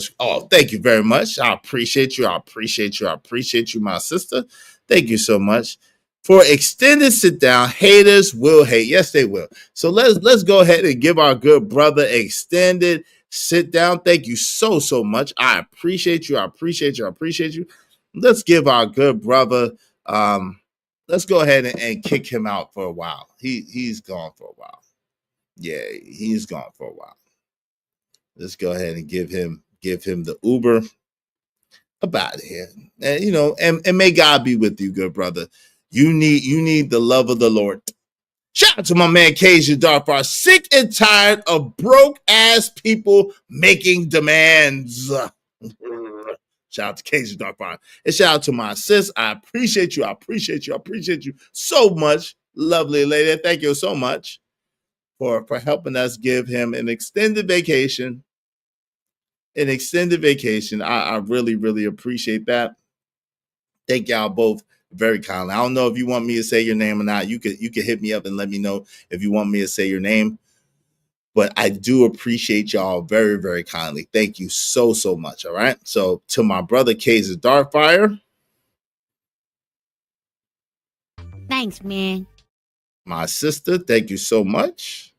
Speaker 1: thank you very much. I appreciate you. I appreciate you. I appreciate you, my sister. Thank you so much. For extended sit down, haters will hate. Yes, they will. So let's go ahead and give our good brother extended sit down. Thank you so much. I appreciate you. I appreciate you. I appreciate you. Let's give our good brother let's go ahead and kick him out for a while. He's gone for a while. Yeah, he's gone for a while. Let's go ahead and give him the Uber up out of here. And and may God be with you, good brother. You need the love of the Lord. Shout out to my man Cajun Darfar. Sick and tired of broke ass people making demands. Shout out to Cajun Darfar. And shout out to my sis. I appreciate you. I appreciate you. I appreciate you so much. Lovely lady. Thank you so much for helping us give him an extended vacation. I really, really appreciate that. Thank y'all both very kindly. I don't know if you want me to say your name or not. You could hit me up and let me know if you want me to say your name. But I do appreciate y'all very, very kindly. Thank you so much. All right. So to my brother Kaiser Darkfire.
Speaker 16: Thanks, man.
Speaker 1: My sister, thank you so much.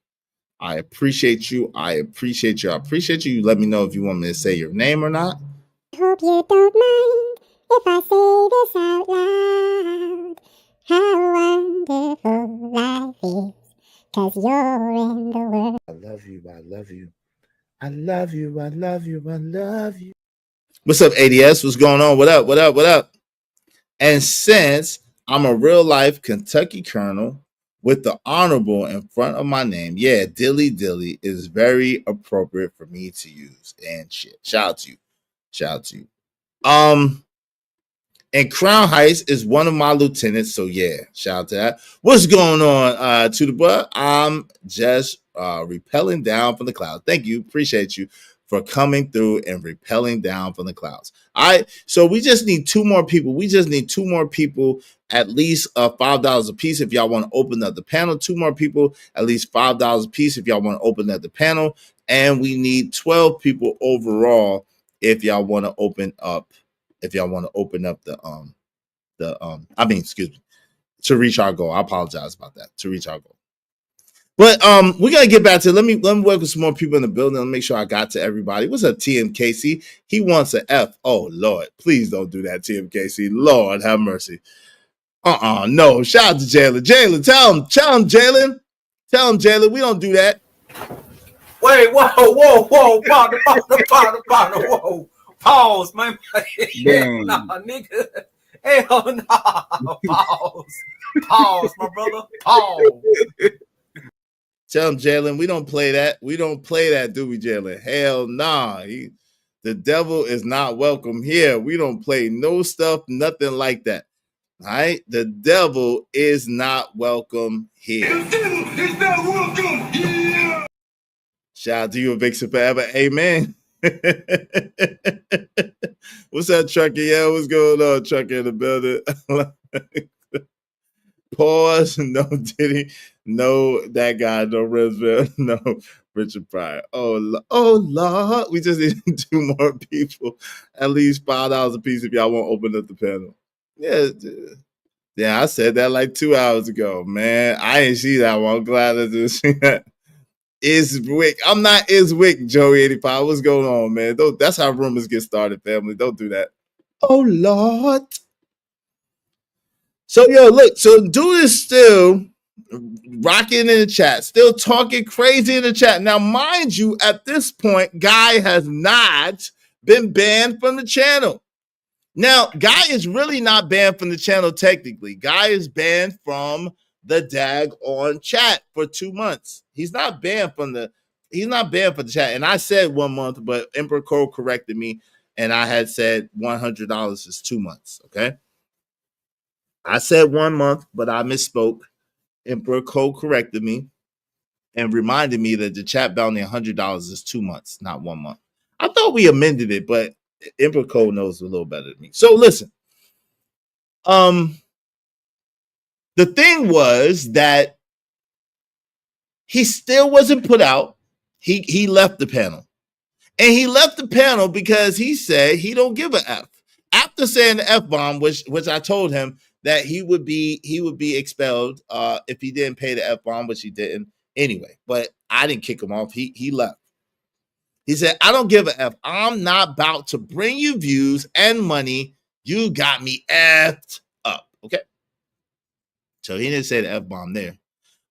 Speaker 1: I appreciate you. I appreciate you. I appreciate you. You let me know if you want me to say your name or not.
Speaker 16: Hope you don't mind if I say this out loud. How wonderful life is, 'cause you're in the world.
Speaker 1: I love you. I love you. I love you. I love you. I love you. What's up, ADS? What's going on? What up? What up? What up? And since I'm a real life Kentucky Colonel with the honorable in front of my name, yeah, Dilly is very appropriate for me to use. And shit. Shout out to you. Shout out to you. And Crown Heights is one of my lieutenants. So yeah, shout out to that. What's going on, to the butt? I'm just repelling down from the clouds. Thank you. Appreciate you for coming through and repelling down from the clouds. All right. So we just need 2 more people. We just need 2 more people, at least $5 a piece if y'all want to open up the panel. 2 more people, at least $5 a piece if y'all want to open up the panel. And we need 12 people overall if y'all want to open up. If y'all want to open up excuse me, to reach our goal. I apologize about that. To reach our goal. But we're gonna get back to let me welcome some more people in the building. Let me make sure I got to everybody. What's up, TMKC? He wants an F. Oh Lord, please don't do that, TMKC. Lord have mercy. No. Shout out to Jalen. Jalen, tell him, Jalen. Tell him, Jalen, we don't do that.
Speaker 17: Wait, whoa, partner, whoa. Pause, man. Hell nah, nigga. Hell nah. Pause, my brother. Pause.
Speaker 1: Tell him, Jalen, we don't play that. We don't play that, do we, Jalen? Hell nah. The devil is not welcome here. We don't play no stuff, nothing like that. All right? The devil is not welcome here. The devil is not welcome here. Shout out to you, Vixen Forever. Amen. What's up, Trucker? Yeah, what's going on, Trucker in the building? Pause. No Diddy. No that guy. No Resville. No Richard Pryor. Oh Lord. We just need 2 more people. At least $5 a piece if y'all want to open up the panel. Yeah, I said that like 2 hours ago, man. I didn't see that one. I'm glad I didn't see that. Iswick. I'm not Iswick, Joey 85. What's going on, man? That's how rumors get started, family. Don't do that. Oh Lord. So yo, look, so dude is still rocking in the chat, still talking crazy in the chat. Now, mind you, at this point, Guy has not been banned from the channel. Now, Guy is really not banned from the channel technically. Guy is banned from the daggone chat for 2 months. He's not banned from the chat. And I said 1 month, but Emperor Cole corrected me, and I had said $100 is 2 months. Okay. I said 1 month, but I misspoke. Emperor Cole corrected me and reminded me that the chat bounty $100 is 2 months, not 1 month. I thought we amended it, but Emperor Cole knows a little better than me. So listen, the thing was that he still wasn't put out. He left the panel, and he left the panel because he said he don't give a F. After saying the F-bomb, which I told him that he would be expelled if he didn't pay the F-bomb, which he didn't anyway. But I didn't kick him off. He left. He said, I don't give a F. I'm not about to bring you views and money. You got me effed up. Okay. So he didn't say the F-bomb there.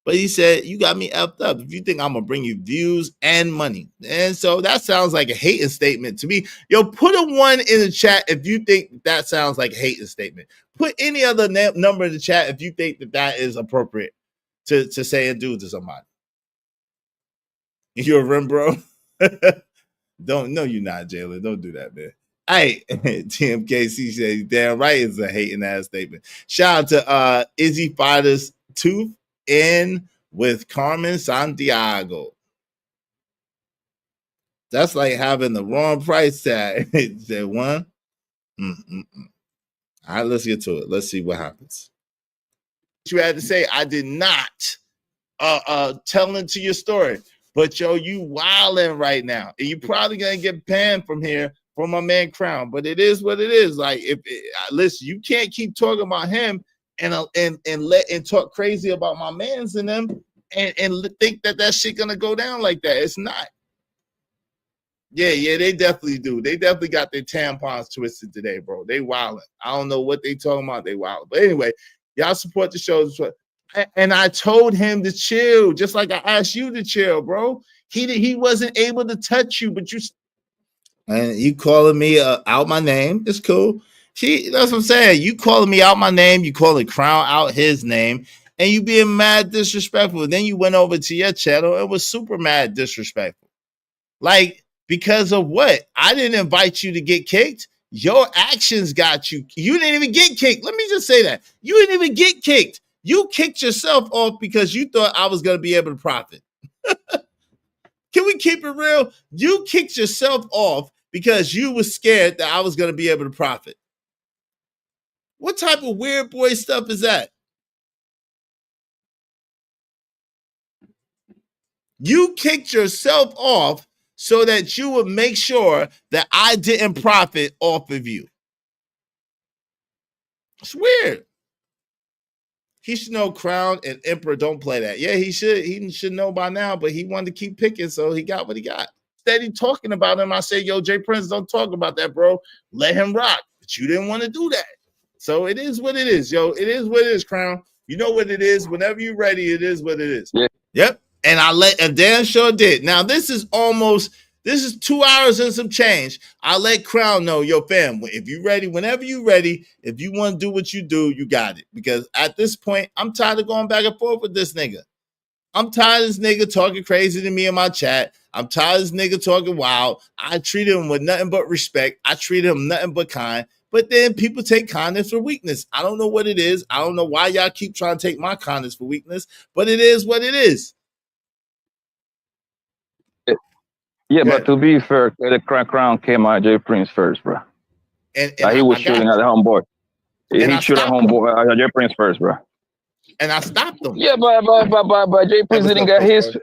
Speaker 1: But he said, you got me effed up if you think I'm going to bring you views and money. And so that sounds like a hating statement to me. Yo, put a 1 in the chat if you think that sounds like a hating statement. Put any other number in the chat if you think that is appropriate to say and do to somebody. You a rim, bro? No, you're not, Jalen. Don't do that, man. Hey, TMKC says, damn right, it's a hating ass statement. Shout out to Izzy Fighters Tooth in with Carmen Santiago. That's like having the wrong price tag. Said 1. All right, let's get to it. Let's see what happens. You had to say, I did not tell into your story. But yo, you wilding right now. And you're probably gonna get banned from here from my man Crown. But it is what it is. Like, listen, you can't keep talking about him and talk crazy about my mans and them and think that shit gonna go down like that. It's not. Yeah, they definitely do. They definitely got their tampons twisted today, bro. They wilding. I don't know what they talking about. They wilding. But anyway, y'all support the show. And I told him to chill, just like I asked you to chill, bro. He wasn't able to touch you, but you calling me out my name. It's cool. That's what I'm saying. You calling me out my name, you calling Crown out his name, and you being mad disrespectful. Then you went over to your channel and was super mad disrespectful. Like, because of what? I didn't invite you to get kicked. Your actions got you. You didn't even get kicked. Let me just say that. You didn't even get kicked. You kicked yourself off because you thought I was going to be able to profit. Can we keep it real? You kicked yourself off because you were scared that I was going to be able to profit. What type of weird boy stuff is that? You kicked yourself off so that you would make sure that I didn't profit off of you. It's weird. He should know Crown and Emperor don't play that. Yeah, he should. He should know by now, but he wanted to keep picking, so he got what he got. Steady talking about him. I said, yo, Jay Prince, don't talk about that, bro. Let him rock. But you didn't want to do that. So it is what it is, yo. It is what it is, Crown. You know what it is. Whenever you're ready, it is what it is.
Speaker 8: Yeah.
Speaker 1: Yep. And Dan sure did. Now, this is 2 hours and some change. I'll let Crown know, yo, fam, if you ready, whenever you ready, if you want to do what you do, you got it. Because at this point, I'm tired of going back and forth with this nigga. I'm tired of this nigga talking crazy to me in my chat. I'm tired of this nigga talking wild. I treat him with nothing but respect. I treat him nothing but kind. But then people take kindness for weakness. I don't know what it is. I don't know why y'all keep trying to take my kindness for weakness, but it is what it is.
Speaker 8: Yeah, but to be fair, the Crown came at Jay Prince first, bro.
Speaker 1: And
Speaker 8: like he was shooting at the homeboy. He shoot at homeboy Jay Prince first, bro.
Speaker 1: And I stopped him.
Speaker 8: Yeah, but Jay Prince didn't get his.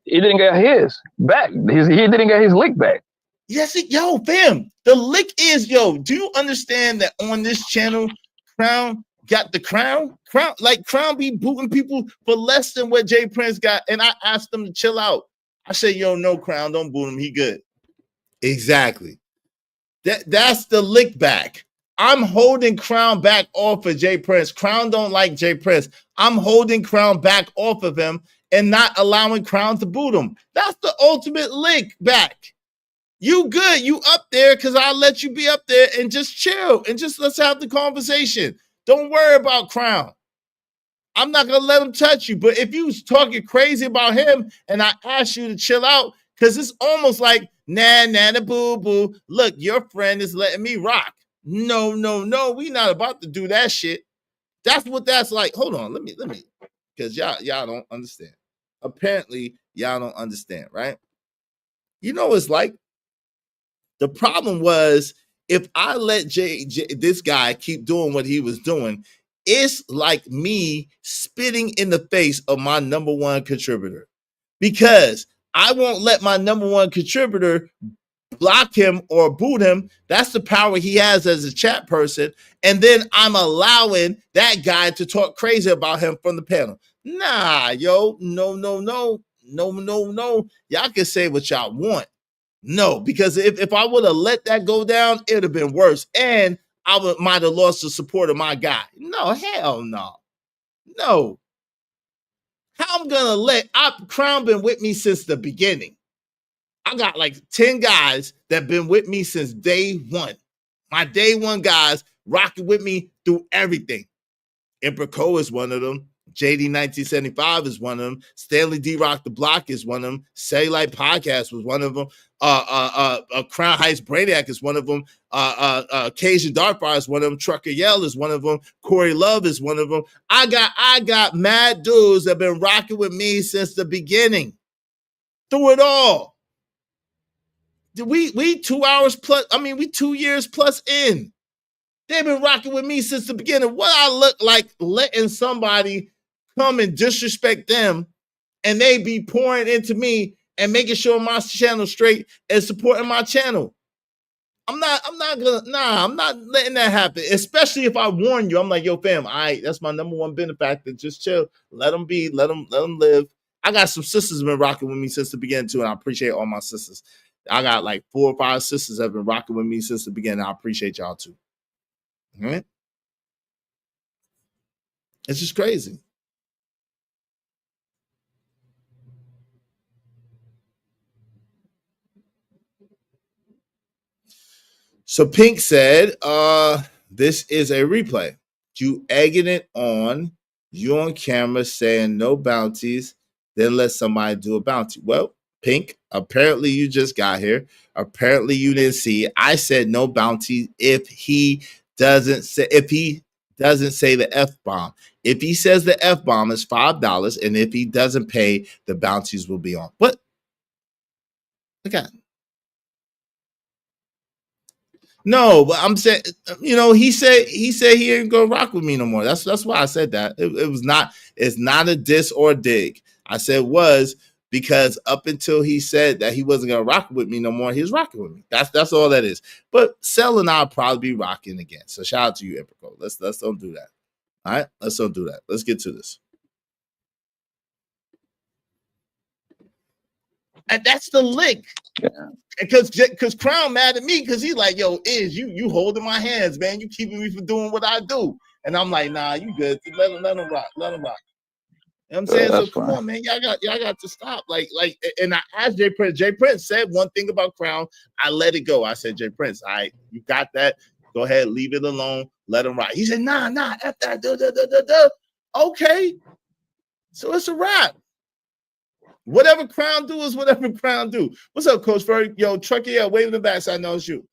Speaker 8: He didn't get his back. He didn't get his lick back.
Speaker 1: Yes, yo, fam. The lick is, yo. Do you understand that on this channel, Crown got the crown? Crown be booting people for less than what Jay Prince got. And I asked them to chill out. I said, yo, no, Crown, don't boot him. He good. Exactly. That's the lick back. I'm holding Crown back off of Jay Prince. Crown don't like Jay Prince. I'm holding Crown back off of him and not allowing Crown to boot him. That's the ultimate lick back. You good. You up there because I'll let you be up there and just chill and just let's have the conversation. Don't worry about Crown. I'm not going to let him touch you. But if you was talking crazy about him and I ask you to chill out, because it's almost like, nah, boo-boo. Look, your friend is letting me rock. No. We not about to do that shit. That's what that's like. Hold on. Let me, because y'all don't understand. Apparently, y'all don't understand, right? You know what it's like? The problem was if I let this guy keep doing what he was doing, it's like me spitting in the face of my number one contributor because I won't let my number one contributor block him or boot him. That's the power he has as a chat person. And then I'm allowing that guy to talk crazy about him from the panel. Nah, yo, no. Y'all can say what y'all want. No, because if I would have let that go down, it would have been worse. And I might have lost the support of my guy. No, hell no. No. How I'm going to let Crown been with me since the beginning. I got like 10 guys that been with me since day one. My day one guys rocking with me through everything. Emperor Co is one of them. JD 1975 is one of them. Stanley D Rock the Block is one of them. Cellulite Podcast was one of them. Crown Heights Brainiac is one of them. Cajun Dartfire is one of them. Trucker Yell is one of them. Corey Love is one of them. I got mad dudes that have been rocking with me since the beginning. Through it all. We 2 hours plus, we 2 years plus in. They've been rocking with me since the beginning. What I look like letting somebody come and disrespect them and they be pouring into me and making sure my channel straight and supporting my channel. I'm not letting that happen, especially if I warn you. I'm like, yo, fam, that's my number one benefactor. Just chill. Let them be. Let them live. I got some sisters been rocking with me since the beginning too, and I appreciate all my sisters. I got like 4 or 5 sisters that have been rocking with me since the beginning. I appreciate y'all too. All right? It's just crazy. So Pink said, this is a replay. You egging it on, you on camera saying no bounties, then let somebody do a bounty. Well, Pink, apparently you just got here. Apparently you didn't see it. I said no bounty if he doesn't say the F-bomb. If he says the F-bomb is $5, and if he doesn't pay, the bounties will be on. What? Okay. No, but I'm saying, he said he ain't gonna rock with me no more. That's why I said that. It's not a diss or a dig. I said was because up until he said that he wasn't gonna rock with me no more, he was rocking with me. That's all that is. But Cell and I'll probably be rocking again. So shout out to you, Epico. Let's don't do that. All right, let's don't do that. Let's get to this. And that's the lick. Yeah. Because Crown mad at me because he's like, yo, you holding my hands, man. You keeping me from doing what I do. And I'm like, nah, you good. Let him rock. Let him rock. You know what I'm saying? So come on, man. Y'all got to stop. Like, and I asked Jay Prince. Jay Prince said one thing about Crown. I let it go. I said, Jay Prince, all right, you got that. Go ahead, leave it alone. Let him rock. He said, nah, F that. Okay. So it's a wrap. Whatever Crown do is whatever Crown do. What's up, Coach Ferg? Yo, Truckee, wave in the back so I know it's you.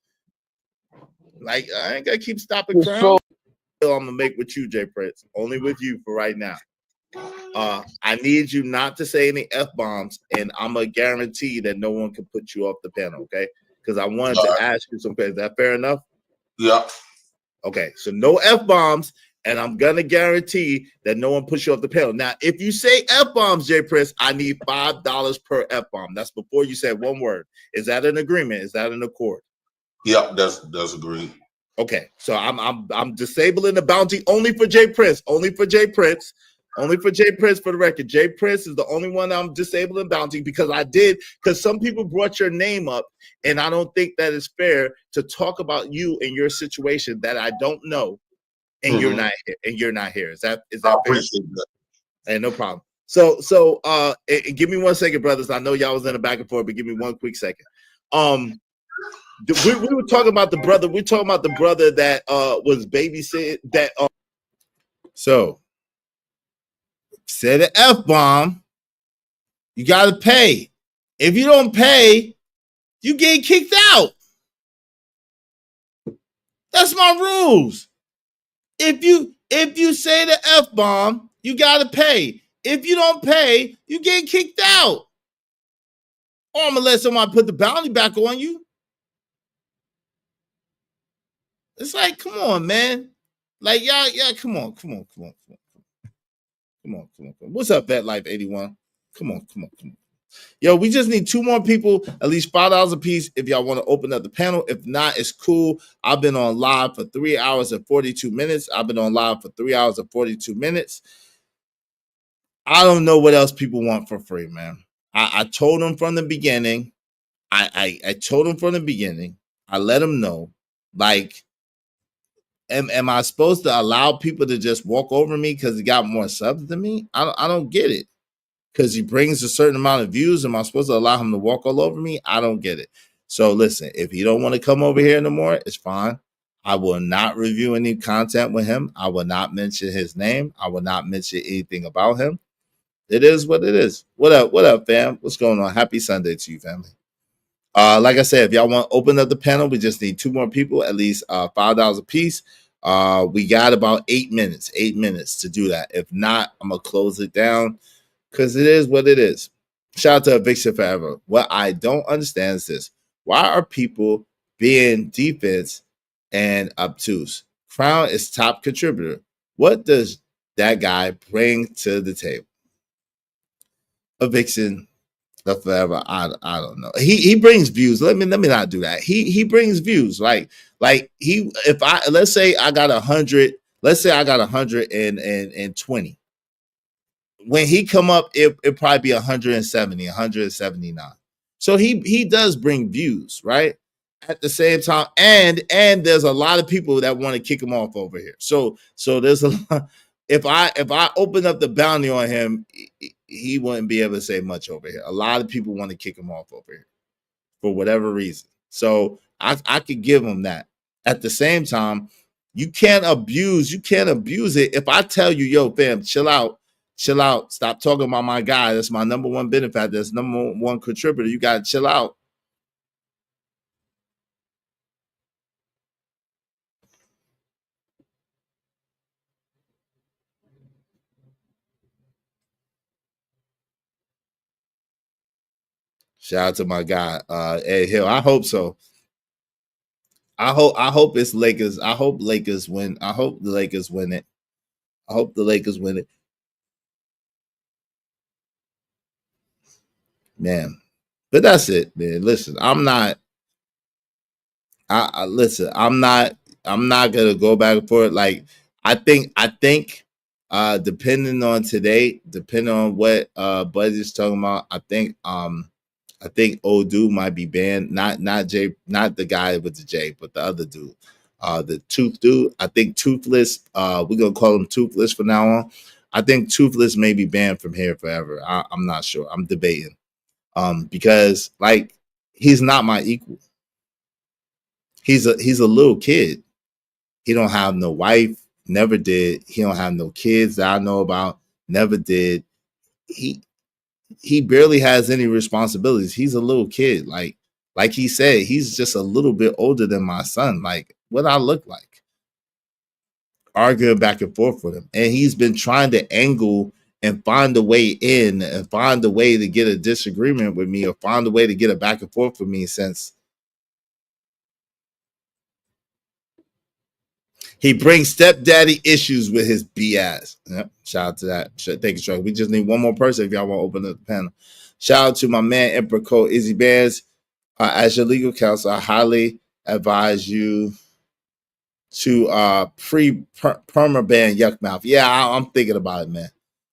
Speaker 1: Like, I ain't gonna keep stopping Crown. I'm gonna make with you, Jay Prince. Only with you for right now. I need you not to say any F-bombs, and I'm gonna guarantee that no one can put you off the panel, okay? Because I wanted to ask you something. Is that fair enough?
Speaker 7: Yeah.
Speaker 1: Okay, so no F-bombs. And I'm gonna guarantee that no one puts you off the panel. Now, if you say F-bombs, Jay Prince, I need $5 per F-bomb. That's before you said one word. Is that an agreement? Is that an accord?
Speaker 7: Yep, that's agreed.
Speaker 1: Okay, so I'm disabling the bounty only for Jay Prince. Only for Jay Prince. Only for Jay Prince, for the record. Jay Prince is the only one I'm disabling bounty because some people brought your name up, and I don't think that is fair to talk about you and your situation that I don't know. And you're not here. And you're not here. Is that fair?
Speaker 7: That.
Speaker 1: Hey, no problem. So give me 1 second, brothers. I know y'all was in the back and forth, but give me one quick second. We were talking about the brother. We're talking about the brother that was babysitting. That so say the F-bomb. You gotta pay. If you don't pay, you get kicked out. That's my rules. If you say the F-bomb, you gotta pay. If you don't pay, you get kicked out. Or I'm gonna let someone put the bounty back on you. It's like, come on, man. Like, y'all, come on. What's up, Vet Life 81? Come on. Yo, we just need 2 more people, at least $5 a piece if y'all want to open up the panel. If not, it's cool. I've been on live for 3 hours and 42 minutes. I don't know what else people want for free, man. I told them from the beginning. I told them from the beginning. I let them know. Like, am I supposed to allow people to just walk over me because he got more subs than me? I don't get it. Because he brings a certain amount of views, am I supposed to allow him to walk all over me? I don't get it. So listen, if he don't want to come over here no more, it's fine. I will not review any content with him. I will not mention his name. I will not mention anything about him. It is what it is. What up, fam? What's going on? Happy Sunday to you, family. Like I said, if y'all want to open up the panel, we just need 2 more people, at least $5 a piece. We got about 8 minutes to do that. If not, I'm going to close it down. Because it is what it is. Shout out to Eviction Forever. What I don't understand is this. Why are people being defense and obtuse? Crown is top contributor. What does that guy bring to the table? Eviction Forever. I don't know. He brings views. Let me not do that. He brings views. Let's say I got 100. Let's say I got 120. When he come up, it probably be 170, 179. So he does bring views, right? At the same time, and there's a lot of people that want to kick him off over here. So there's a lot. If I open up the bounty on him, he wouldn't be able to say much over here. A lot of people want to kick him off over here for whatever reason. So I could give him that. At the same time, you can't abuse it. If I tell you, yo, fam, chill out. chill out. Stop talking about my guy. That's my number one benefactor. That's number one contributor. You got to chill out. Shout out to my guy, Ed Hill. I hope so. I hope it's Lakers. I hope Lakers win. I hope the Lakers win it. I hope the Lakers win it. Man. But that's it, man. Listen, I'm not listen, I'm not gonna go back and forth. Like I think depending on today, depending on what Buddy's talking about, I think Odu might be banned. Not the guy with the J, but the other dude. The Tooth dude. I think Toothless, we're gonna call him Toothless from now on. I think Toothless may be banned from here forever. I'm not sure. I'm debating. Because like he's not my equal. He's a little kid. He don't have no wife, never did. He don't have no kids that I know about, never did. He barely has any responsibilities. He's a little kid. Like he said, he's just a little bit older than my son. Like what I look like. Arguing back and forth with him. And he's been trying to angle and find a way in and find a way to get a disagreement with me or find a way to get a back and forth with me since he brings stepdaddy issues with his BS. Yep. Shout out to that. Thank you, Chuck. We just need one more person if y'all want to open up the panel. Shout out to my man, Emperor Code Izzy Bands. As your legal counsel, I highly advise you to perma-ban Yuck Mouth. Yeah, I'm thinking about it, man.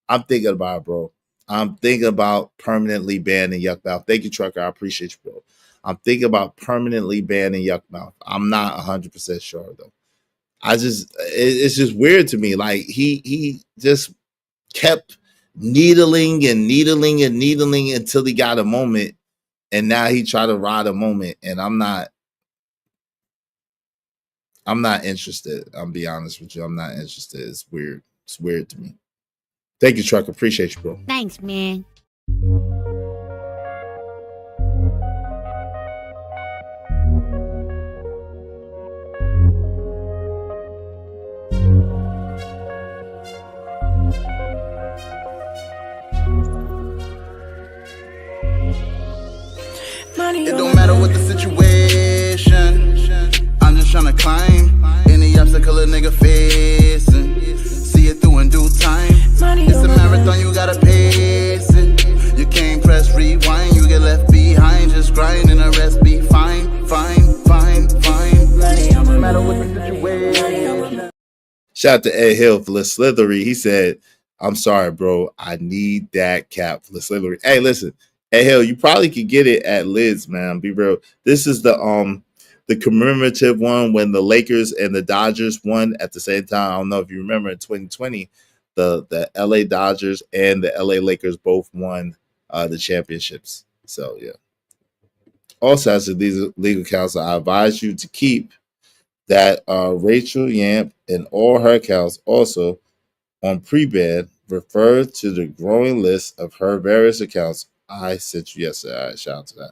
Speaker 1: I'm thinking about it, bro. I'm thinking about permanently banning Yuck Mouth. Thank you, Trucker. I appreciate you, bro. I'm thinking about permanently banning Yuck Mouth. I'm not 100% sure, though. It's just weird to me. Like he just kept needling until he got a moment, and now he tried to ride a moment, and I'm not interested. I'll be honest with you. I'm not interested. It's weird. It's weird to me. Thank you, Truck. Appreciate you, bro.
Speaker 2: Thanks, man.
Speaker 18: It don't matter what the situation, I'm just trying to climb any obstacle a nigga facing. See it through in due time. It's a marathon, you gotta pace it. You can't press rewind, you get left behind. Just grind and the rest be fine, fine, fine, fine. No matter what the situation.
Speaker 1: Shout out to Ed Hill for the Slithery. He said, I'm sorry, bro. I need that cap for the Slithery. Hey, listen. Hey, hell, you probably could get it at Lids, man. Be real. This is the commemorative one when the Lakers and the Dodgers won at the same time. I don't know if you remember in 2020, the LA Dodgers and the LA Lakers both won the championships. So yeah. Also, as a legal counsel, I advise you to keep that Rachel Yamp and all her accounts also on pre-ban. Refer to the growing list of her various accounts I sent you yesterday. All right, shout out to that.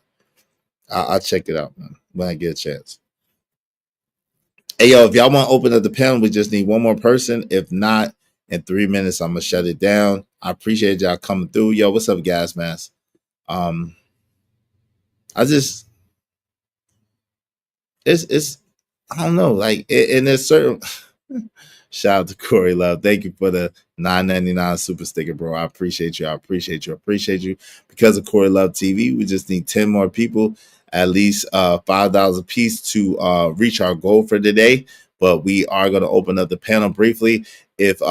Speaker 1: I'll check it out, man, when I get a chance. Hey, yo, if y'all want to open up the panel, we just need one more person. If not, in 3 minutes, I'm going to shut it down. I appreciate y'all coming through. Yo, what's up, Gas Mask? It's I don't know, like, and there's certain... Shout out to Corey Love. Thank you for the $9.99 super sticker, bro. I appreciate you. I appreciate you. I appreciate you. Because of Corey Love TV, we just need 10 more people, at least $5 a piece to reach our goal for today. But we are going to open up the panel briefly. If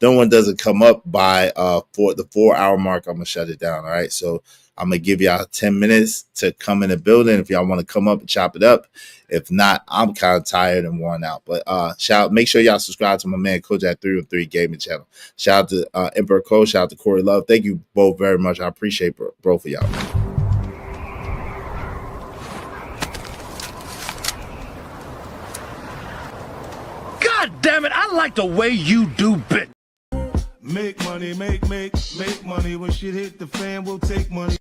Speaker 1: no one doesn't come up by for the 4-hour mark, I'm gonna shut it down. All right. So I'm gonna give y'all 10 minutes to come in the building if y'all want to come up and chop it up. If not, I'm kind of tired and worn out. But make sure y'all subscribe to my man Kojak 303 Gaming channel. Shout out to Emperor Cole. Shout out to Corey Love. Thank you both very much. I appreciate both of y'all.
Speaker 19: God damn it! I like the way you do bit.
Speaker 14: Make money, make money. When shit hit the fan, we'll take money.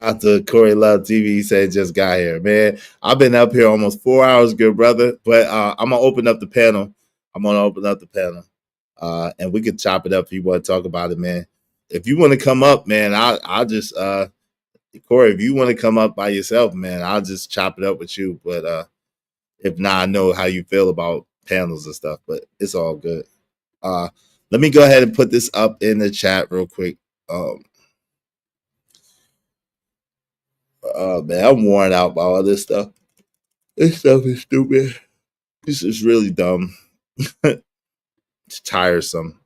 Speaker 1: Out to Corey Love TV, he said just got here. Man, I've been up here almost 4 hours, good brother. But I'm gonna open up the panel. And we could chop it up if you want to talk about it, man. If you want to come up, man, I'll just Corey, if you want to come up by yourself, man, I'll just chop it up with you. But if not, I know how you feel about panels and stuff, but it's all good. Let me go ahead and put this up in the chat real quick. Man, I'm worn out by all this stuff. This stuff is stupid. This is really dumb. It's tiresome.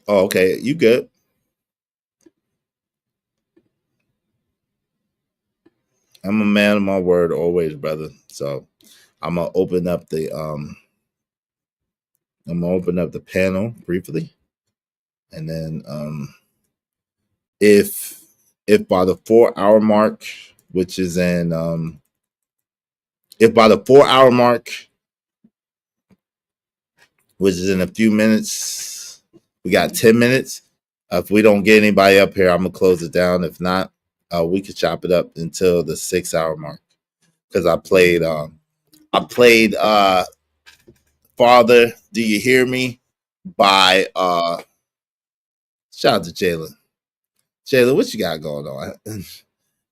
Speaker 1: Oh, okay. You good. I'm a man of my word always, brother. So I'm gonna open up the panel briefly. And then if by the 4 hour mark, which is in if by the 4 hour mark, which is in a few minutes, we got 10 minutes. If we don't get anybody up here, I'm gonna close it down. If not, we could chop it up until the 6 hour mark. Because I played Father, Do You Hear Me? By shout out to Jalen. Jalen, what you got going on?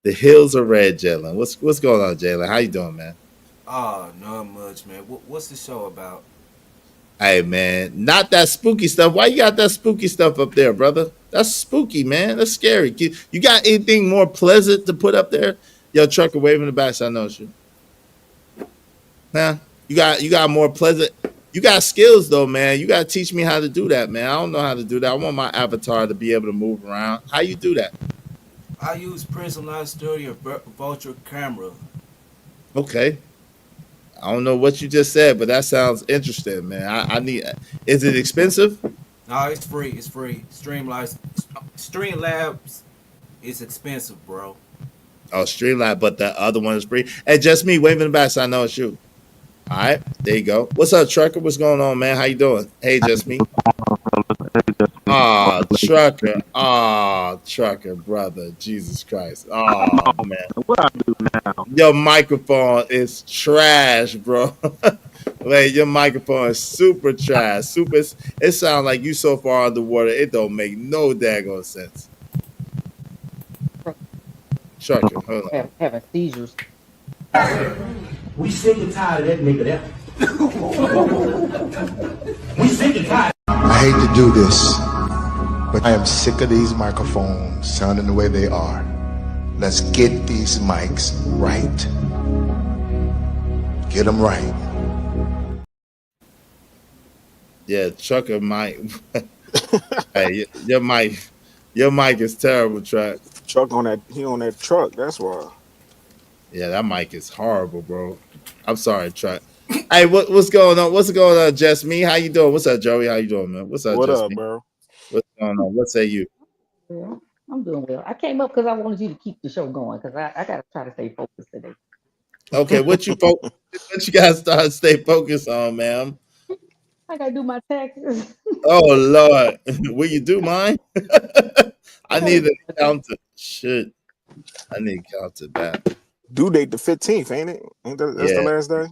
Speaker 1: The hills are red, Jalen. What's going on, Jalen? How you doing, man?
Speaker 17: Not much, man. What's the show about?
Speaker 1: Hey, man, not that spooky stuff. Why you got that spooky stuff up there, brother? That's spooky, man. That's scary. You got anything more pleasant to put up there? Yo, trucker waving the back, so I know it's you. Nah, you got more pleasant. You got skills though, man. You gotta teach me how to do that, man. I don't know how to do that. I want my avatar to be able to move around. How you do that?
Speaker 17: I use Prism Studio virtual camera.
Speaker 1: Okay. I don't know what you just said, but that sounds interesting, man. I need. Is it expensive?
Speaker 17: No, it's free. It's free. Streamlabs is expensive, bro.
Speaker 1: Oh, Streamlabs, but the other one is free. Hey, just me waving the back, so I know it's you. All right, there you go. What's up, Trucker? What's going on, man? How you doing? Hey, just me. Trucker. Trucker, brother. Jesus Christ. Oh, man.
Speaker 19: What I do now?
Speaker 1: Your microphone is trash, bro. Wait, your microphone is super trash. It sounds like you so far underwater, it don't make no daggone sense. Trucker, hold on.
Speaker 20: Having seizures.
Speaker 19: We sick and tired of that nigga there. We sick and tired.
Speaker 15: I hate to do this, but I am sick of these microphones sounding the way they are. Let's get these mics right. Get them right.
Speaker 1: Yeah, Trucker mic. Hey, your mic is terrible, Truck.
Speaker 21: Truck on that truck. That's why.
Speaker 1: Yeah, that mic is horrible, bro. I'm sorry, Truck. Hey, what's going on? What's going on, Just Me? How you doing? What's up, Joey? How you doing, man? What's up,
Speaker 21: What
Speaker 1: Just
Speaker 21: up,
Speaker 1: Me?
Speaker 21: bro?
Speaker 1: What's going on? What say you?
Speaker 20: Yeah, I'm doing well. I came up because I wanted you to keep the show going because I got to try to stay focused today.
Speaker 1: Okay, what you gotta stay focused on, ma'am?
Speaker 20: I got to do my taxes.
Speaker 1: Oh Lord, will you do mine? I need an accountant. Shit, I need an accountant back.
Speaker 21: Due date the 15th, ain't it? That's the last day.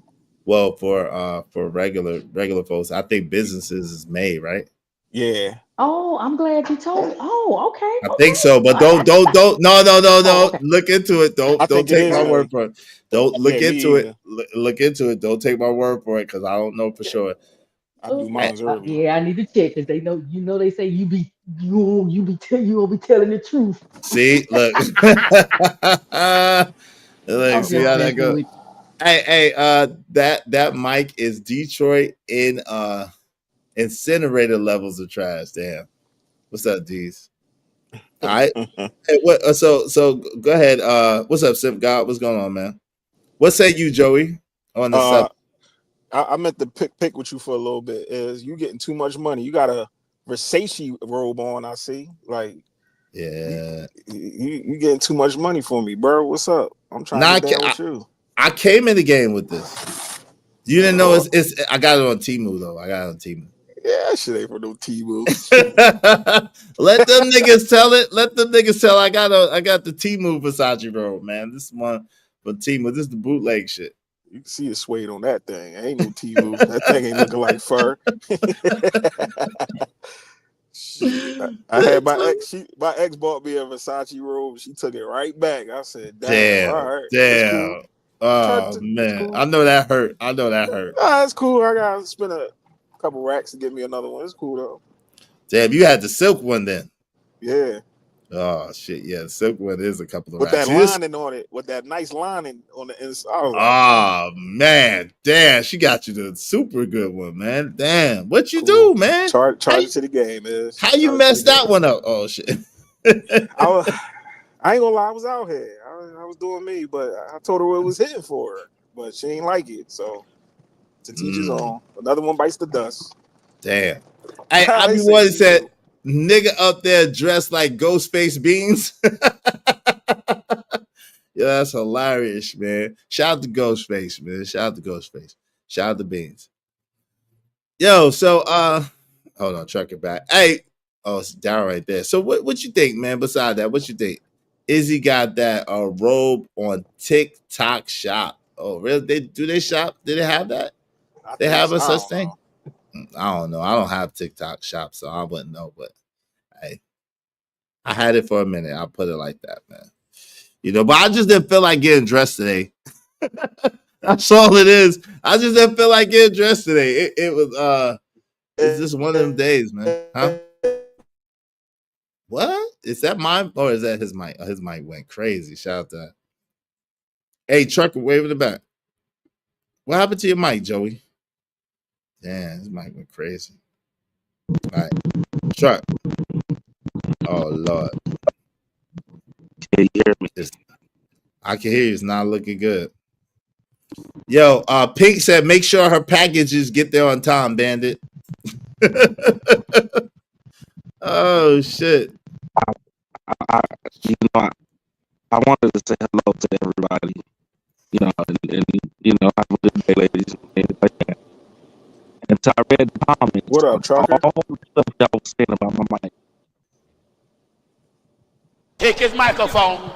Speaker 1: Well, for regular folks, I think businesses is May, right?
Speaker 21: Yeah.
Speaker 20: Oh, I'm glad you told me. Oh, okay.
Speaker 1: I think so, but don't. No.
Speaker 20: Okay.
Speaker 1: Look into it. Don't take my word for it. Don't look into it. Look into it. Don't take my word for it because I don't know for sure.
Speaker 21: I do mine early.
Speaker 20: Yeah, I need to check because they know. They say you won't be telling the truth.
Speaker 1: See, look. Look, see how that goes. Hey, that mic is Detroit in incinerator levels of trash. Damn. What's up, D's? All right. Hey, what? So go ahead. What's up, Sip God? What's going on, man? What say you, Joey? On the sub.
Speaker 21: I meant to pick with you for a little bit. Is you getting too much money? You got a Versace robe on? I see. Like
Speaker 1: Yeah.
Speaker 21: You getting too much money for me, bro. What's up? I'm trying to get down with you.
Speaker 1: I came in the game with this. You didn't know it's I got it on Temu though. I got it on Temu.
Speaker 21: Yeah, shit ain't for no Temu.
Speaker 1: Let them niggas tell it. Let them niggas tell. I got the Temu Versace robe, man. This one for Temu. This is the bootleg shit.
Speaker 21: You can see it suede on that thing. Ain't no Temu. That thing ain't looking like fur. I had my ex bought me a Versace robe. She took it right back. I said, "Damn, all right,
Speaker 1: damn."
Speaker 21: cool.
Speaker 1: Oh man,
Speaker 21: cool.
Speaker 1: I know that hurt.
Speaker 21: It's cool. I gotta spend a couple racks to get me another one. It's cool though.
Speaker 1: Damn, you had the silk one then.
Speaker 21: Yeah.
Speaker 1: Oh shit, yeah, the silk one is a couple of
Speaker 21: with
Speaker 1: racks.
Speaker 21: that lining on it, with that nice lining on the inside. I was like,
Speaker 1: oh man, damn, she got you the super good one, man. Damn, what you
Speaker 21: cool.
Speaker 1: do, man?
Speaker 21: Charge it to the game, man.
Speaker 1: How you messed that one up? Oh shit.
Speaker 21: I ain't gonna lie, I was out here. I was doing me, but I told her what it was hitting for her, but she ain't like it. So to teach his own. Another one bites the dust.
Speaker 1: Damn. I be one said, nigga up there dressed like Ghostface Beans. Yeah, that's hilarious, man. Shout out to Ghostface, man. Shout out to Beans. Yo, so hold on, truck it back. Hey, it's down right there. So what you think, man? Beside that, what you think? Izzy got that robe on TikTok Shop. Oh, really? Do they shop? Did they have that? They have a such thing? I don't know. I don't have TikTok Shop, so I wouldn't know. But hey, I had it for a minute. I'll put it like that, man. You know, but I just didn't feel like getting dressed today. That's all it is. I just didn't feel like getting dressed today. It was it's just one of them days, man. Huh? What? Is that mine or is that his mic? Oh, his mic went crazy. Shout out to that. Hey, trucker, wave in the back. What happened to your mic, Joey? Damn, his mic went crazy. All right. Truck. Oh Lord.
Speaker 9: Can you hear me?
Speaker 1: I can hear you. It's not looking good. Yo, Pink said make sure her packages get there on time, Bandit. Oh shit.
Speaker 9: I wanted to say hello to everybody. You know, and you know, have a good day, ladies. And so I read the comments.
Speaker 21: What up, trucker?
Speaker 9: All the stuff y'all was saying about my mic.
Speaker 4: Take his microphone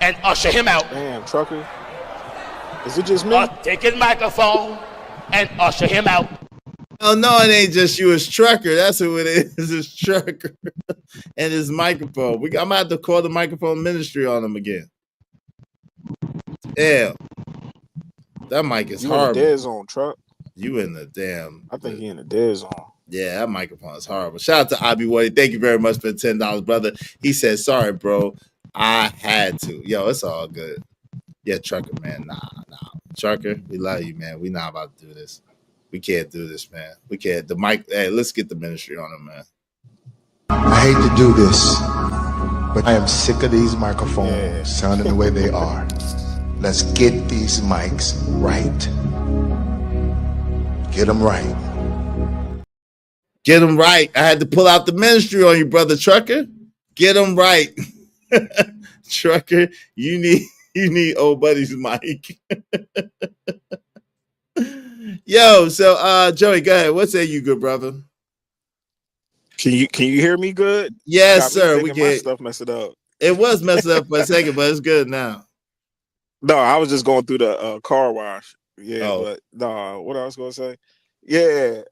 Speaker 4: and usher him out.
Speaker 21: Damn, trucker. Is it just me?
Speaker 4: Take his microphone and usher him out.
Speaker 1: Oh no, it ain't just you. It's Trucker. That's who it is. It's Trucker and his microphone. I'm gonna have to call the microphone ministry on him again. Damn, that mic is horrible.
Speaker 21: You in the dead zone, truck?
Speaker 1: You in the damn?
Speaker 21: I think he in the dead zone.
Speaker 1: Yeah, that microphone is horrible. Shout out to Abby Woody. Thank you very much for the $10, brother. He said, "Sorry, bro, I had to." Yo, it's all good. Yeah, Trucker, man. Nah. Trucker, we love you, man. We not about to do this. We can't do this, man. We can't. The mic. Hey, let's get the ministry on him, man.
Speaker 15: I hate to do this, but I am sick of these microphones sounding the way they are. Let's get these mics right. Get them right.
Speaker 1: Get them right. I had to pull out the ministry on you, brother Trucker. Get them right. Trucker, you need old buddy's mic. Yo, so Joey, go ahead. What say you, good brother?
Speaker 21: Can you hear me good?
Speaker 1: Yes, sir. We
Speaker 21: my stuff messed it up.
Speaker 1: It was messed up for a second, but it's good now.
Speaker 21: No, I was just going through the car wash. Yeah, but no, what I was gonna say. Yeah,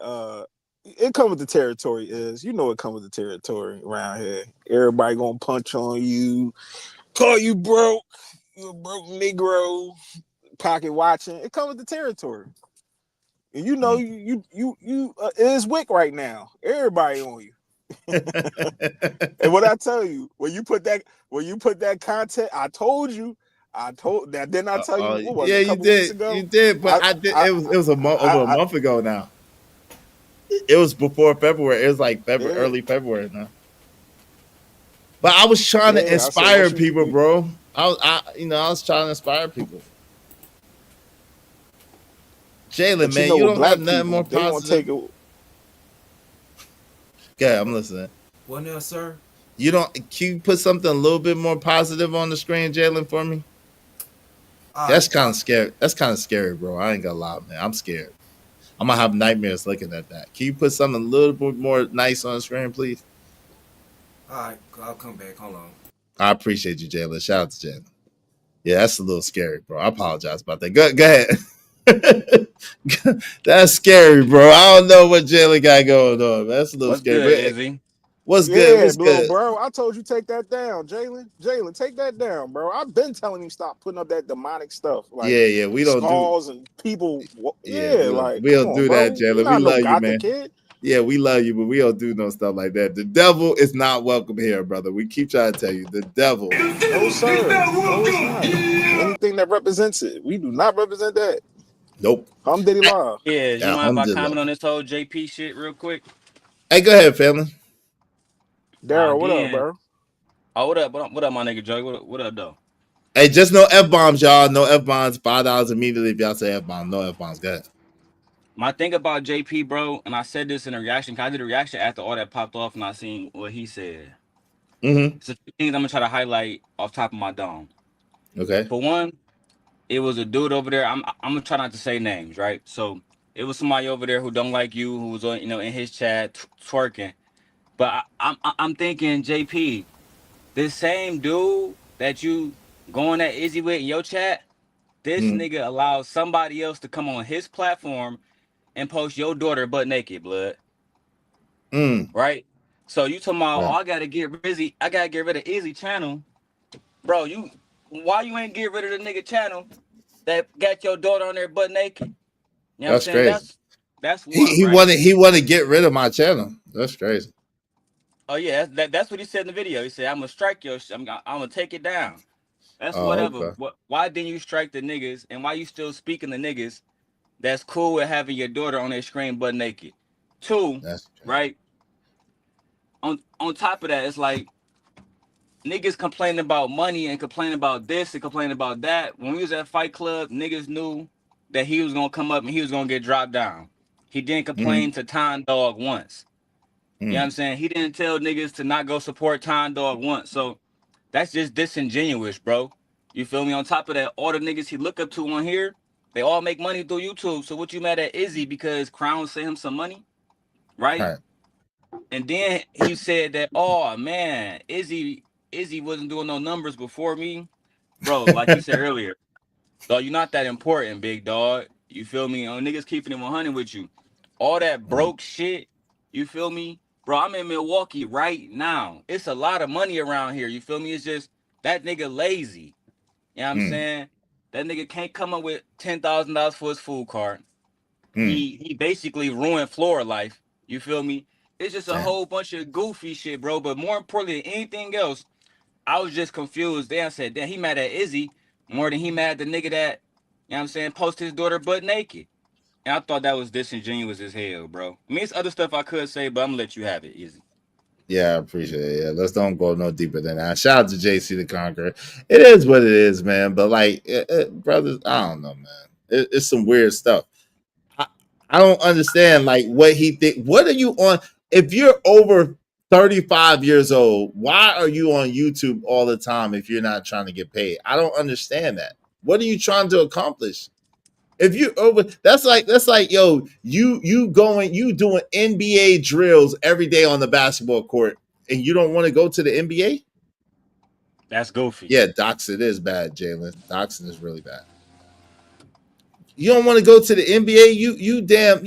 Speaker 21: it comes with the territory. It comes with the territory around here. Everybody gonna punch on you, call you broke. You a broke Negro, pocket watching. It comes with the territory. And you know, you it is wick right now. Everybody on you. And what I tell you, when you put that content, I told that. Didn't I tell you? What was it, a couple weeks ago?
Speaker 1: You did, but I did. It was over a month ago now. It was before February. It was like early February now. But I was trying to inspire people, bro. I was trying to inspire people. Jalen, man, you don't have nothing more positive. Yeah, I'm listening.
Speaker 17: What now, sir?
Speaker 1: You don't. Can you put something a little bit more positive on the screen, Jalen, for me? That's kind of scary. That's kind of scary, bro. I ain't gonna lie, man. I'm scared. I'm gonna have nightmares looking at that. Can you put something a little bit more nice on the screen, please?
Speaker 17: All right, I'll come back. Hold on.
Speaker 1: I appreciate you, Jalen. Shout out to Jalen. Yeah, that's a little scary, bro. I apologize about that. Go ahead. That's scary, bro. I don't know what Jalen got going on. That's a little
Speaker 5: What's
Speaker 1: scary.
Speaker 5: good,
Speaker 1: But
Speaker 5: Izzy?
Speaker 1: what's good?
Speaker 21: Yeah,
Speaker 1: What's
Speaker 21: little
Speaker 1: good?
Speaker 21: bro. I told you take that down, Jalen. Jalen, take that down, bro. I've been telling him stop putting up that demonic stuff, like
Speaker 1: Yeah. We don't do.
Speaker 21: skulls and people.
Speaker 1: Yeah,
Speaker 21: Yeah, like
Speaker 1: we
Speaker 21: come
Speaker 1: don't
Speaker 21: on,
Speaker 1: do that,
Speaker 21: bro. You're
Speaker 1: Jalen. We
Speaker 21: not no
Speaker 1: love you,
Speaker 21: gothic
Speaker 1: man.
Speaker 21: kid.
Speaker 1: Yeah, we love you, but we don't do no stuff like that. The devil is not welcome here, brother. We keep trying to tell you, the devil.
Speaker 21: No, sir. No, it's not. Anything that represents it, we do not represent that.
Speaker 1: Nope.
Speaker 21: Alhamdulillah.
Speaker 5: Yeah, you mind if I
Speaker 1: Alhamdulillah.
Speaker 5: comment on this whole JP shit real quick?
Speaker 1: Hey, go ahead, family.
Speaker 21: Daryl, what up,
Speaker 5: Again.
Speaker 21: bro?
Speaker 5: Oh, what up? What up, my nigga Joey? What up, though?
Speaker 1: Hey, just no F bombs, y'all. No F bombs. $5 immediately if y'all say F bomb. No F bombs. Go ahead.
Speaker 5: My thing about JP, bro, and I said this in a reaction, cause I did a reaction after all that popped off and I seen what he said.
Speaker 1: Mm-hmm.
Speaker 5: It's a few things I'm gonna try to highlight off top of my dome.
Speaker 1: Okay.
Speaker 5: For one, it was a dude over there. I'm gonna try not to say names, right? So it was somebody over there who don't like you, who was on, in his chat twerking. But I'm thinking, JP, this same dude that you going at Izzy with in your chat, this nigga allows somebody else to come on his platform and post your daughter butt naked, blood. Right? So you talking about,
Speaker 1: Right.
Speaker 5: I gotta get rid of Izzy channel. Bro, why you ain't get rid of the nigga channel that got your daughter on there butt naked? You know what I'm
Speaker 1: That's
Speaker 5: saying?
Speaker 1: crazy.
Speaker 5: That's one,
Speaker 1: He
Speaker 5: right?
Speaker 1: wanted to get rid of my channel. That's crazy.
Speaker 5: Oh yeah, that's what he said in the video. He said, "I'm gonna strike your, I'm gonna take it down." That's
Speaker 1: Oh,
Speaker 5: whatever.
Speaker 1: okay.
Speaker 5: Why didn't you strike the niggas, and why you still speaking to niggas that's cool with having your daughter on their screen butt naked? Two, right? On top of that, it's like niggas complaining about money and complaining about this and complaining about that. When we was at Fight Club, niggas knew that he was gonna come up and he was gonna get dropped down. He didn't complain to Time Dog once. You know what I'm saying? He didn't tell niggas to not go support Time Dog once. So that's just disingenuous, bro. You feel me? On top of that, all the niggas he look up to on here, they all make money through YouTube. So what you mad at Izzy because Crown sent him some money? Right?
Speaker 1: Right.
Speaker 5: And then he said that, oh man, Izzy wasn't doing no numbers before me. Bro, like you said earlier, dog, you're not that important, big dog. You feel me? Niggas keeping it 100 with you. All that broke shit, you feel me? Bro, I'm in Milwaukee right now. It's a lot of money around here. You feel me? It's just that nigga lazy. You know what I'm saying? That nigga can't come up with $10,000 for his food card. He basically ruined Flora life. You feel me? It's just a whole bunch of goofy shit, bro. But more importantly than anything else, I was just confused. Then I said, damn, he mad at Izzy more than he mad at the nigga that, you know what I'm saying, post his daughter butt naked. And I thought that was disingenuous as hell, bro. I mean, it's other stuff I could say, but I'm gonna let you have it, Izzy.
Speaker 1: Yeah, I appreciate it. Yeah, let's don't go no deeper than that. Shout out to JC the Conqueror. It is what it is, man. But like, brothers, I don't know, man. It's some weird stuff. I don't understand like what he think. What are you on? If you're over 35 years old, why are you on YouTube all the time if you're not trying to get paid? I don't understand that. What are you trying to accomplish? If you over, that's like yo, you doing NBA drills every day on the basketball court, and you don't want to go to the NBA.
Speaker 5: That's goofy.
Speaker 1: Yeah, doxing is bad, Jalen. Doxing is really bad. You don't want to go to the NBA. You damn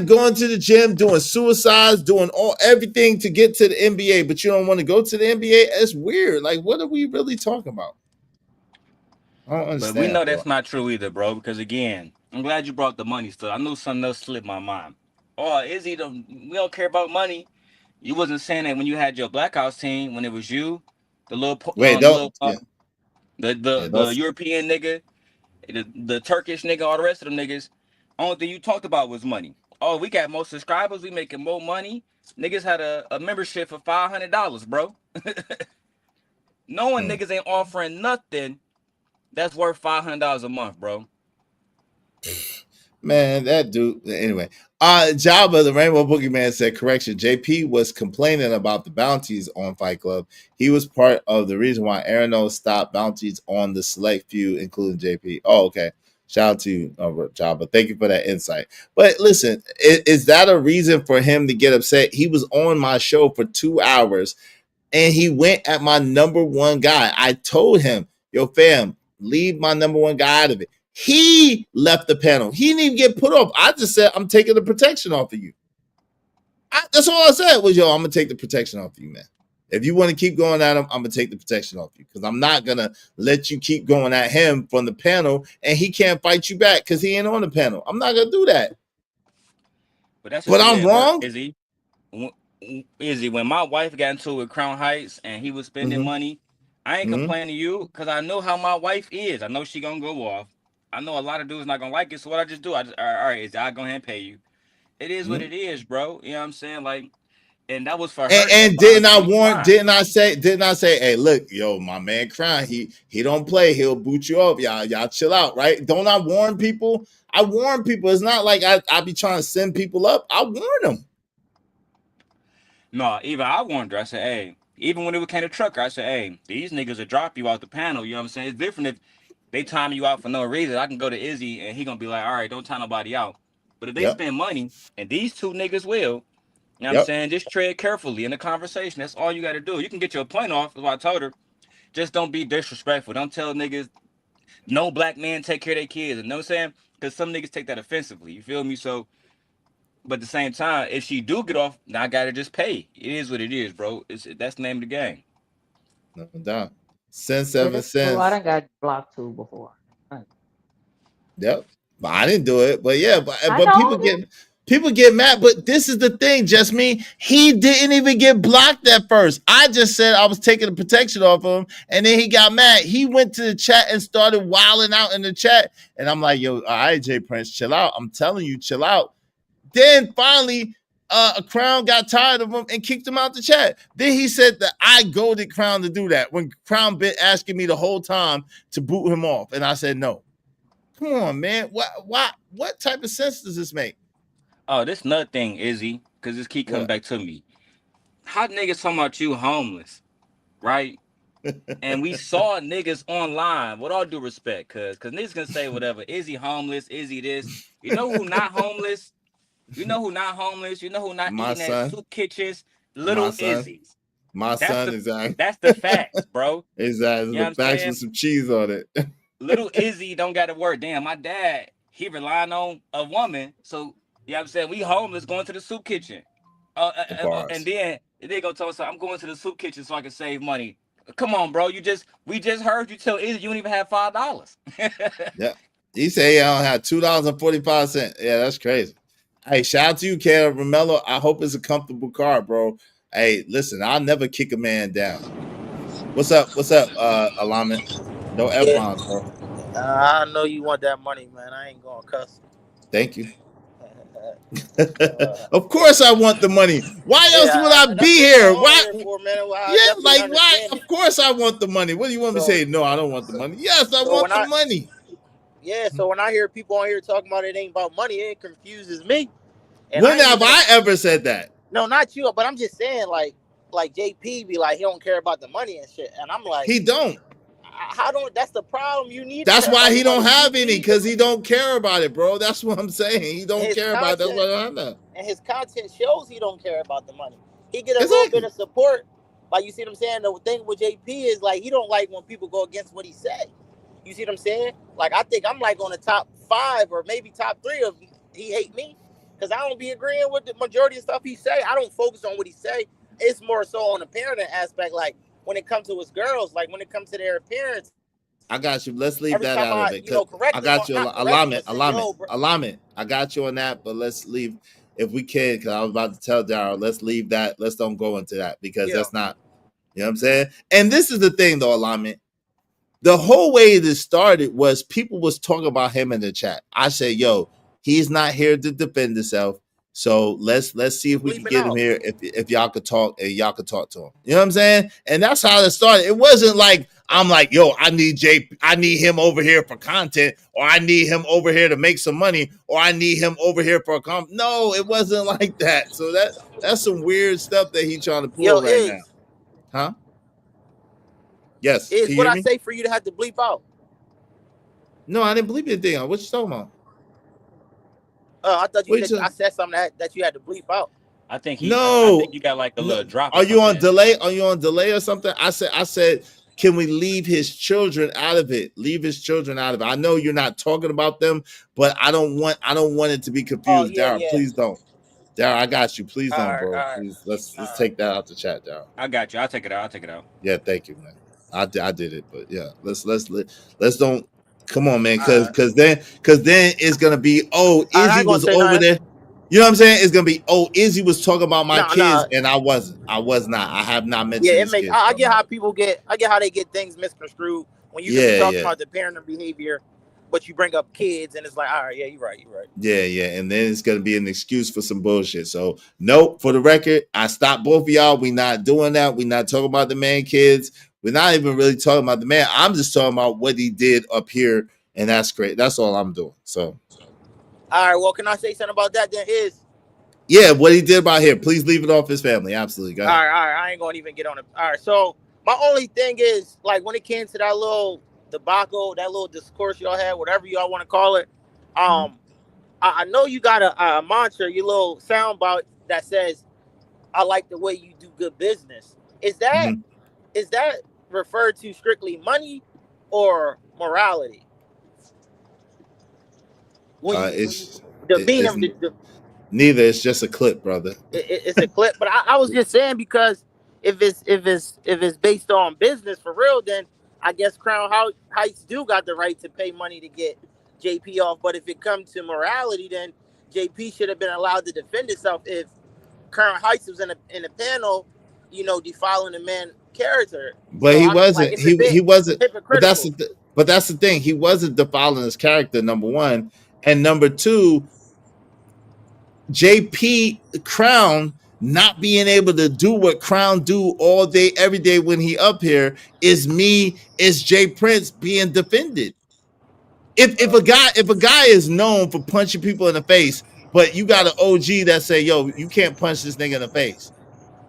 Speaker 1: going to the gym, doing suicides, doing everything to get to the NBA, but you don't want to go to the NBA. It's weird. Like, what are we really talking about? I don't understand.
Speaker 5: But we know that's not true either, bro. Because again, I'm glad you brought the money stuff. I knew something else slipped my mind. Oh, Izzy, we don't care about money. You wasn't saying that when you had your Black House team, when it was you, the little,
Speaker 1: Wait,
Speaker 5: the
Speaker 1: don't
Speaker 5: little,
Speaker 1: yeah.
Speaker 5: the European nigga, the Turkish nigga, all the rest of them niggas. Only thing you talked about was money. Oh, we got more subscribers. We making more money. Niggas had a membership for $500, bro. Knowing niggas ain't offering nothing that's worth $500 a month, bro.
Speaker 1: Man, that dude. Anyway, Jabba, the Rainbow Boogeyman, said, correction, JP was complaining about the bounties on Fight Club. He was part of the reason why Arano stopped bounties on the select few, including JP. Oh, okay. Shout out to you, Jabba. Thank you for that insight. But listen, is that a reason for him to get upset? He was on my show for 2 hours and he went at my number one guy. I told him, yo, fam, leave my number one guy out of it. He left the panel. He didn't even get put off. I just said, I'm taking the protection off of you. That's all I said was, yo, I'm going to take the protection off of you, man. If you want to keep going at him, I'm going to take the protection off you because I'm not going to let you keep going at him from the panel and he can't fight you back because he ain't on the panel. I'm not going to do that.
Speaker 5: But that's
Speaker 1: but I'm wrong.
Speaker 5: Izzy, when my wife got into it with Crown Heights and he was spending money, I ain't complaining to you because I know how my wife is. I know she gonna go off. I know a lot of dudes not gonna like it. So what I just do, all right, Izzy, I go ahead and pay you. It is what it is, bro. You know what I'm saying? Like, and that was for her.
Speaker 1: And didn't I warn? Didn't I say? Hey, look, yo, my man Crown, he don't play. He'll boot you up. Y'all chill out, right? Don't I warn people? I warn people. It's not like I be trying to send people up. I warn them.
Speaker 5: No, even I warned her. I said, hey, even when it came to Trucker, I said, hey, these niggas will drop you out the panel. You know what I'm saying? It's different if they time you out for no reason. I can go to Izzy and he gonna be like, all right, don't time nobody out. But if they spend money, and these two niggas will, you know what I'm saying? Just tread carefully in the conversation. That's all you got to do. You can get your point off, is what I told her. Just don't be disrespectful. Don't tell niggas no black man take care of their kids. You know what I'm saying? Because some niggas take that offensively. You feel me? So, but at the same time, if she do get off, now I got to just pay. It is what it is, bro. That's the name of the game.
Speaker 1: No doubt. Since 7 cents.
Speaker 20: Well, I done got blocked too before.
Speaker 1: Yep. But I didn't do it. But yeah, but people get mad. But this is the thing, just me. He didn't even get blocked at first. I just said I was taking the protection off of him, and then he got mad. He went to the chat and started wilding out in the chat. And I'm like, yo, all right, J Prince, chill out. I'm telling you, chill out. Then finally, a Crown got tired of him and kicked him out the chat. Then he said that I goaded Crown to do that when Crown been asking me the whole time to boot him off. And I said no. Come on, man. What type of sense does this make?
Speaker 5: Oh, this nut thing, Izzy, because this keep coming back to me. How niggas talking about you homeless, right? And we saw niggas online, with all due respect, cause niggas can say whatever. Izzy homeless, Izzy this. You know who not homeless? You know who not homeless? You know who not eating at soup kitchens? Little Izzy's.
Speaker 1: Exactly.
Speaker 5: That's the facts, bro.
Speaker 1: Exactly. The facts with some cheese on it.
Speaker 5: Little Izzy don't got to work. Damn, my dad, he relying on a woman. So, you know what I'm saying? We homeless going to the soup kitchen. And then they go tell us, I'm going to the soup kitchen so I can save money. Come on, bro. We just heard you tell Izzy you don't even have $5.
Speaker 1: Yeah. He say I don't have $2.45. Yeah, that's crazy. Hey, shout out to you, Caleb Romello. I hope it's a comfortable car, bro. Hey, listen, I'll never kick a man down. What's up, Alignment? No F-bombs, bro.
Speaker 11: I know you want that money, man. I ain't gonna cuss.
Speaker 1: Thank you. Of course I want the money. Why else would I be here? Why? Why? Of course I want the money. What do you want me to say? No, I don't want the money. Yes, I want the money.
Speaker 11: Yeah, so when I hear people on here talking about it ain't about money, it confuses me.
Speaker 1: And when have I ever said that?
Speaker 11: No, not you, but I'm just saying, like JP be like, he don't care about the money and shit. And I'm like,
Speaker 1: he don't.
Speaker 11: That's the problem. You need.
Speaker 1: That's why he don't have any, because he don't care about it, bro. That's what I'm saying. He don't care about it. That's why I don't have that.
Speaker 11: And his content shows he don't care about the money. He get a little bit of support. Like, you see what I'm saying? The thing with JP is, like, he don't like when people go against what he say. You see what I'm saying? Like, I think I'm like on the top 5 or maybe top 3 of he hate me, because I don't be agreeing with the majority of stuff he say. I don't focus on what he say. It's more so on the parenting aspect. Like, when it comes to his girls, like when it comes to their appearance.
Speaker 1: I got you. Let's leave that out of it. I got you. Alignment. I got you on that, but let's leave if we can, because I was about to tell Daryl, let's leave that. Let's don't go into that, because that's not, you know what I'm saying? And this is the thing, though, Alignment. The whole way this started was people was talking about him in the chat. I said, yo, he's not here to defend himself. So let's see if we can get him here. If y'all could talk and y'all could talk to him. You know what I'm saying? And that's how it started. It wasn't like I'm like, yo, I need him over here for content, or I need him over here to make some money, or I need him over here for a No, it wasn't like that. So that's some weird stuff that he trying to
Speaker 11: Yo,
Speaker 1: pull right now. Huh? Yes.
Speaker 11: Is
Speaker 1: Can you
Speaker 11: what
Speaker 1: hear
Speaker 11: I
Speaker 1: me?
Speaker 11: say for you to have to bleep out?
Speaker 1: No, I didn't believe anything. What you talking about?
Speaker 11: I thought you
Speaker 1: What
Speaker 11: said
Speaker 1: you
Speaker 11: I said something that you had to bleep out.
Speaker 5: I think I
Speaker 1: No,
Speaker 5: think you got like a
Speaker 1: no.
Speaker 5: little drop or
Speaker 1: Are you on
Speaker 5: something.
Speaker 1: delay? Are you on delay or something? I said, can we leave his children out of it? Leave his children out of it. I know you're not talking about them, but I don't want it to be
Speaker 11: Oh
Speaker 1: confused.
Speaker 11: yeah,
Speaker 1: Daryl,
Speaker 11: yeah.
Speaker 1: please don't. Daryl, I got you. Please
Speaker 11: All
Speaker 1: don't,
Speaker 11: right,
Speaker 1: bro.
Speaker 11: all right.
Speaker 1: Please let's take that out the chat, Daryl.
Speaker 5: I got you. I'll take it out. I'll take it out.
Speaker 1: Yeah, thank you, man. I did it, but yeah, let's don't. Come on, man,
Speaker 11: All right.
Speaker 1: because then it's gonna be
Speaker 11: I
Speaker 1: Izzy
Speaker 11: ain't gonna
Speaker 1: was
Speaker 11: say
Speaker 1: over
Speaker 11: nothing.
Speaker 1: there. You know what I'm saying? It's gonna be Izzy was talking about my
Speaker 11: No,
Speaker 1: kids
Speaker 11: no.
Speaker 1: and I wasn't. I was not. I have not
Speaker 11: Yeah,
Speaker 1: mentioned
Speaker 11: it
Speaker 1: his
Speaker 11: makes.
Speaker 1: kids.
Speaker 11: I
Speaker 1: Bro.
Speaker 11: get how people get. I get how they get things misconstrued when you could be
Speaker 1: Yeah,
Speaker 11: talking
Speaker 1: yeah,
Speaker 11: about the parenting behavior, but you bring up kids, and it's like, all right, yeah, you're right, you're right.
Speaker 1: yeah, and then it's gonna be an excuse for some bullshit. So nope. For the record, I stopped both of y'all. We not doing that. We not talking about the man kids. We're not even really talking about the man. I'm just talking about what he did up here, and that's great. That's all I'm doing. So.
Speaker 11: All right, well, can I say something about that? Then is
Speaker 1: Yeah, what he did about here. Please leave it off his family. Absolutely. Go
Speaker 11: all
Speaker 1: ahead.
Speaker 11: right, all right. I ain't gonna even get on it. All right, so my only thing is like when it came to that little debacle, that little discourse y'all had, whatever y'all want to call it. I know you got a mantra, your little soundbite that says, "I like the way you do good business." Is that
Speaker 1: Mhm.
Speaker 11: is that referred to strictly money or morality? When you the
Speaker 1: It's
Speaker 11: being the
Speaker 1: neither. It's just a clip, brother.
Speaker 11: it's a clip, but I was just saying because if it's based on business for real, then I guess Crown Heights do got the right to pay money to get JP off. But if it comes to morality, then JP should have been allowed to defend itself if Crown Heights was in a panel, defiling the man character.
Speaker 1: But
Speaker 11: So
Speaker 1: he
Speaker 11: I like
Speaker 1: wasn't.
Speaker 11: it's a bit
Speaker 1: He wasn't.
Speaker 11: hypocritical.
Speaker 1: But that's the thing. He wasn't defiling his character. Number one, and number two, JP Crown not being able to do what Crown do all day, every day when he up here is Jay Prince being defended. If a guy is known for punching people in the face, but you got an OG that say, yo, you can't punch this nigga in the face.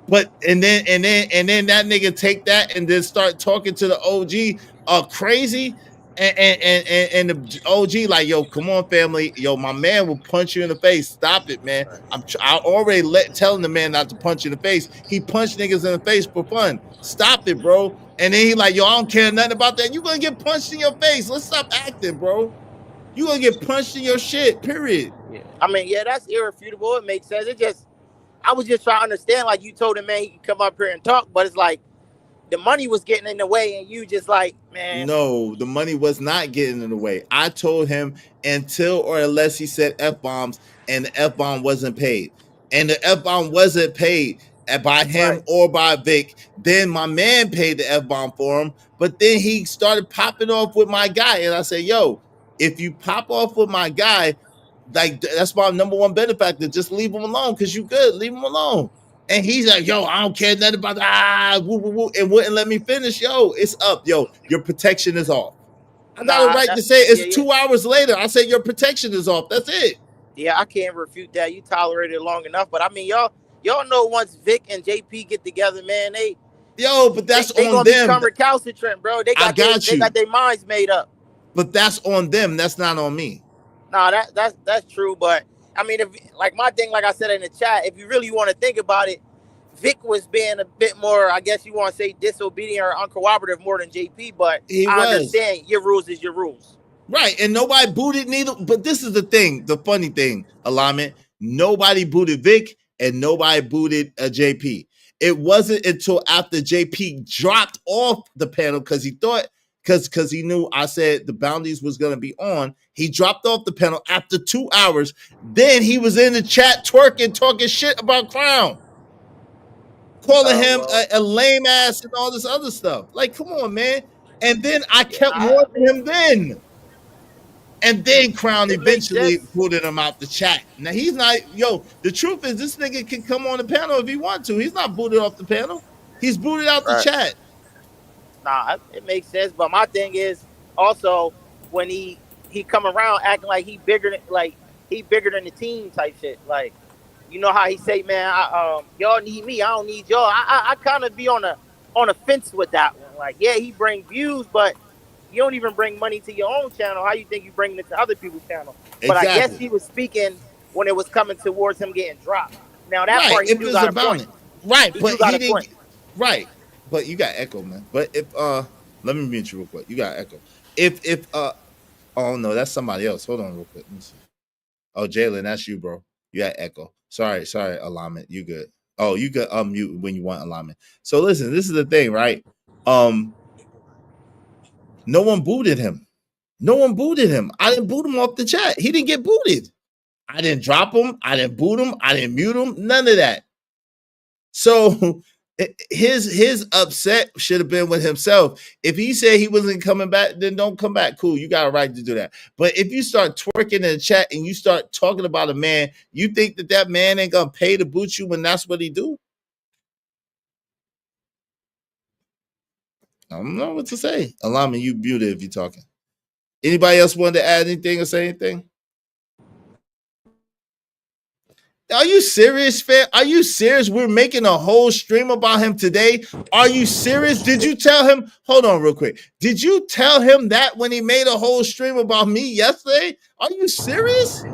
Speaker 1: But and then that nigga take that and then start talking to the OG crazy. And the OG like, yo, come on, family, yo, my man will punch you in the face. Stop it, man. I already telling the man not to punch you in the face. He punched niggas in the face for fun. Stop it, bro. And then he like, yo, I don't care nothing about that. You gonna get punched in your face. Let's stop acting, bro. You gonna get punched in your shit. Period.
Speaker 11: Yeah. I mean, yeah, that's irrefutable. It makes sense. I was just trying to understand. Like you told the man he could come up here and talk, but it's like the money was getting in the way, and you just like, man.
Speaker 1: No, the money was not getting in the way. I told him until or unless he said F bombs and the F bomb wasn't paid. And the F bomb wasn't paid by him or by Vic. Then my man paid the F bomb for him. But then he started popping off with my guy. And I said, yo, if you pop off with my guy, like that's my number one benefactor. Just leave him alone because you good. Leave him alone. And he's like, yo, I don't care nothing about woo, woo, woo, and wouldn't let me finish. Yo, it's up. Yo, your protection is off. I got a right to say it's 2 hours later. I said your protection is off. That's it.
Speaker 11: Yeah, I can't refute that. You tolerated it long enough. But I mean, y'all know once Vic and JP get together, man,
Speaker 1: but that's
Speaker 11: they
Speaker 1: on
Speaker 11: gonna
Speaker 1: them.
Speaker 11: become recalcitrant, bro. They got their minds made up.
Speaker 1: But that's on them. That's not on me.
Speaker 11: Nah, that's true. But I mean, if like my thing, like I said in the chat, if you really want to think about it, Vic was being a bit more, I guess you want to say, disobedient or uncooperative more than JP. But I understand your rules is your rules.
Speaker 1: Right, and nobody booted neither. But this is the thing, the funny thing, Alignment. Nobody booted Vic and nobody booted JP. It wasn't until after JP dropped off the panel because he thought, because he knew I said the bounties was going to be on. He dropped off the panel after 2 hours. Then he was in the chat twerking, talking shit about Crown, calling him a lame ass and all this other stuff. Like, come on, man. And then I kept warning him then. And then Crown eventually booted him out the chat. Now he's not, the truth is this nigga can come on the panel if he wants to. He's not booted off the panel. He's booted out the chat.
Speaker 11: Nah, it makes sense. But my thing is also when he come around acting like he bigger than the team type shit. Like, you know how he say, man, y'all need me, I don't need y'all. I kind of be on a fence with that one. Like, yeah, he bring views, but you don't even bring money to your own channel. How you think you bringing it to other people's channel? But I guess
Speaker 1: Exactly.
Speaker 11: he was speaking when it was coming towards him getting dropped. Now that
Speaker 1: Right.
Speaker 11: part he
Speaker 1: If
Speaker 11: do
Speaker 1: it's
Speaker 11: got a
Speaker 1: about
Speaker 11: point.
Speaker 1: it. Right.
Speaker 11: He
Speaker 1: But
Speaker 11: do got
Speaker 1: he
Speaker 11: a
Speaker 1: didn't
Speaker 11: point.
Speaker 1: right. But you got echo, man. But if let me mute you real quick. You got echo. If oh no, that's somebody else. Hold on real quick. Let me see. Oh, Jalen, that's you, bro. You got echo. Sorry, alignment. You good. Oh, you could unmute when you want alignment. So listen, this is the thing, right? Um, no one booted him. No one booted him. I didn't boot him off the chat. He didn't get booted. I didn't drop him. I didn't boot him. I didn't mute him. None of that. So his upset should have been with himself. If he said he wasn't coming back, then don't come back. Cool, you got a right to do that. But if you start twerking in the chat and you start talking about a man, you think that man ain't gonna pay to boot you when that's what he do? I don't know what to say. Alama, you muted if you're talking. Anybody else want to add anything or say anything? Are you serious, fam? Are you serious? We're making a whole stream about him today. Are you serious? Did you tell him? Hold on, real quick. Did you tell him that when he made a whole stream about me yesterday? Are you serious?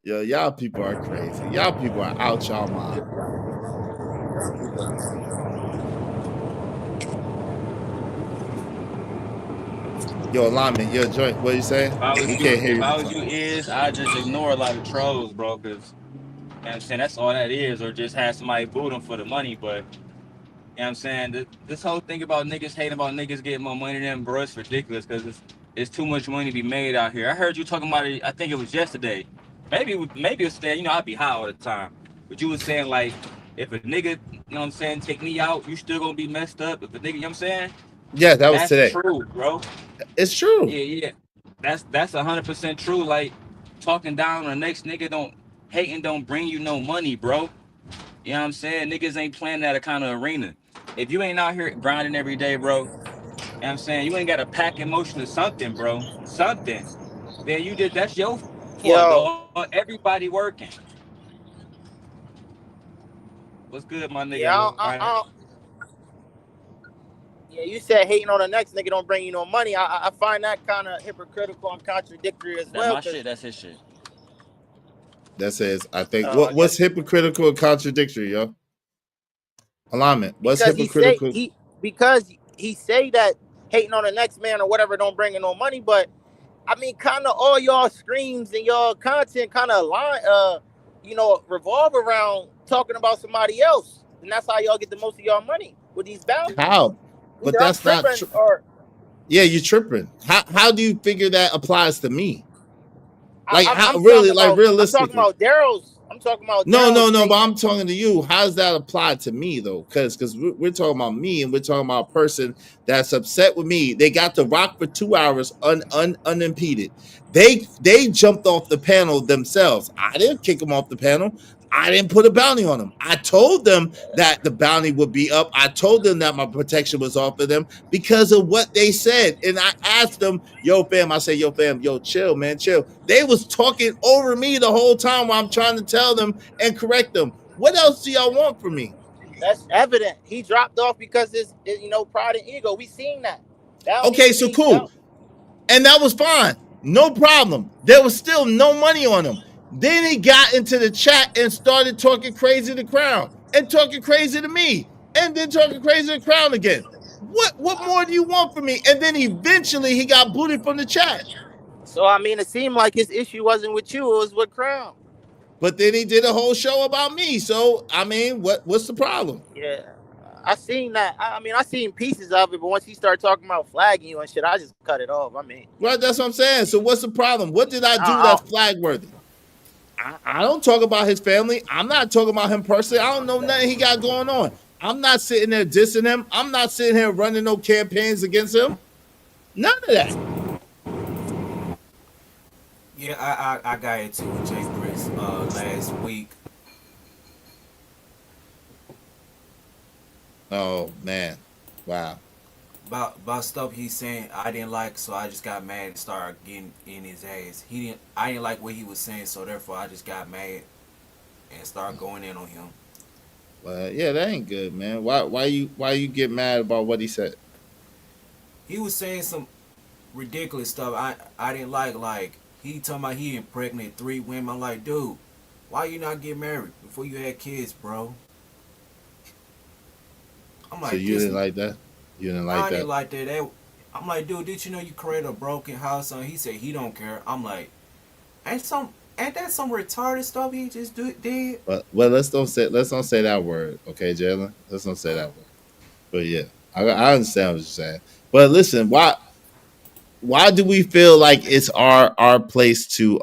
Speaker 1: Yo, y'all people are crazy. Y'all people are out y'all mind. Yo, alignment, yo, joint. What are you saying?
Speaker 5: If I was
Speaker 1: We
Speaker 5: you,
Speaker 1: can't hear
Speaker 5: if
Speaker 1: you.
Speaker 5: I was you, I just ignore a lot of trolls, bro. Because you know what I'm saying, that's all that is, or just have somebody boot them for the money. But you know what I'm saying, this whole thing about niggas hating about niggas getting more money than them, bro, it's ridiculous. Because it's too much money to be made out here. I heard you talking about it. I think it was yesterday. Maybe it was today. You know, I be high all the time. But you was saying like, if a nigga, you know what I'm saying, take me out, you still gonna be messed up. If a nigga, you know what I'm saying,
Speaker 1: Yeah, that was
Speaker 5: that's
Speaker 1: today.
Speaker 5: true, bro.
Speaker 1: It's true.
Speaker 5: Yeah. That's 100% true. Like, talking down on the next nigga don't bring you no money, bro. You know what I'm saying? Niggas ain't playing that kind of arena. If you ain't out here grinding every day, bro, you know what I'm saying, you ain't got a pack in motion or something, bro. Something. Then that's your fault,
Speaker 11: Yo,
Speaker 5: dog. Everybody working. What's good, my
Speaker 11: yeah,
Speaker 5: nigga?
Speaker 11: yeah, you said hating on the next nigga don't bring you no money. I find that kind of hypocritical and contradictory as
Speaker 5: That
Speaker 11: well.
Speaker 5: my
Speaker 11: Cause
Speaker 5: shit, that's his shit.
Speaker 1: That says, I think
Speaker 11: I
Speaker 1: what's
Speaker 11: guess
Speaker 1: hypocritical and contradictory, yo? Alignment. What's
Speaker 11: because
Speaker 1: hypocritical?
Speaker 11: he say that hating on the next man or whatever don't bring in no money, but I mean, kind of all y'all screams and y'all content kind of revolve around talking about somebody else, and that's how y'all get the most of y'all money with these bounties.
Speaker 1: How? But
Speaker 11: Either I'm
Speaker 1: that's not
Speaker 11: tripping
Speaker 1: true.
Speaker 11: or
Speaker 1: Yeah, you're tripping. How do you figure that applies to me?
Speaker 11: I,
Speaker 1: Like
Speaker 11: I'm,
Speaker 1: how
Speaker 11: I'm
Speaker 1: really,
Speaker 11: talking
Speaker 1: like
Speaker 11: about I'm talking
Speaker 1: realistically?
Speaker 11: about Daryl's. I'm talking about
Speaker 1: No,
Speaker 11: Daryl's
Speaker 1: no, no. But
Speaker 11: statement.
Speaker 1: I'm talking to you. How does that apply to me though? Because we're talking about me, and we're talking about a person that's upset with me. They got to rock for 2 hours unimpeded. They jumped off the panel themselves. I didn't kick them off the panel. I didn't put a bounty on them. I told them that the bounty would be up. I told them that my protection was off of them because of what they said. And I asked them, yo, fam, I said, yo, fam, yo, chill, man, chill. They was talking over me the whole time while I'm trying to tell them and correct them. What else do y'all want from me?
Speaker 11: That's evident. He dropped off because pride and ego. We seen that. That don't
Speaker 1: Okay,
Speaker 11: even
Speaker 1: so
Speaker 11: mean that.
Speaker 1: cool. And that was fine. No problem. There was still no money on him. Then he got into the chat and started talking crazy to Crown and talking crazy to me and then talking crazy to Crown again. What more do you want from me? And then eventually he got booted from the chat.
Speaker 11: So I mean, it seemed like his issue wasn't with you; it was with Crown.
Speaker 1: But then he did a whole show about me. So I mean, what's the problem?
Speaker 11: Yeah, I seen that. I mean, I seen pieces of it, but once he started talking about flagging you and shit, I just cut it off. I mean,
Speaker 1: Well, that's what I'm saying. So what's the problem? What did I do
Speaker 11: I,
Speaker 1: that's flag worthy? I don't talk about his family. I'm not talking about him personally. I don't know nothing he got going on. I'm not sitting there dissing him. I'm not sitting here running no campaigns against him. None of that.
Speaker 17: Yeah, I got into with Jay Briss last week.
Speaker 1: Oh man, wow.
Speaker 17: About stuff he's saying I didn't like, so I just got mad and started getting in his ass. I didn't like what he was saying, so therefore I just got mad and started going in on him.
Speaker 1: Well, yeah, that ain't good, man. Why you get mad about what he said?
Speaker 17: He was saying some ridiculous stuff I didn't like he talking about he impregnated 3 women. I'm like, dude, why you not get married before you had kids, bro? I'm
Speaker 1: So
Speaker 17: like,
Speaker 1: you
Speaker 17: this
Speaker 1: didn't like that? You didn't like
Speaker 17: I
Speaker 1: that?
Speaker 17: didn't like that. I'm like, dude, did you know you created a broken house? He said he don't care. I'm like, ain't that some retarded stuff he just did?
Speaker 1: But let's don't say that word, okay, Jalen? Let's don't say that word. But yeah, I understand what you're saying. But listen, why do we feel like it's our place to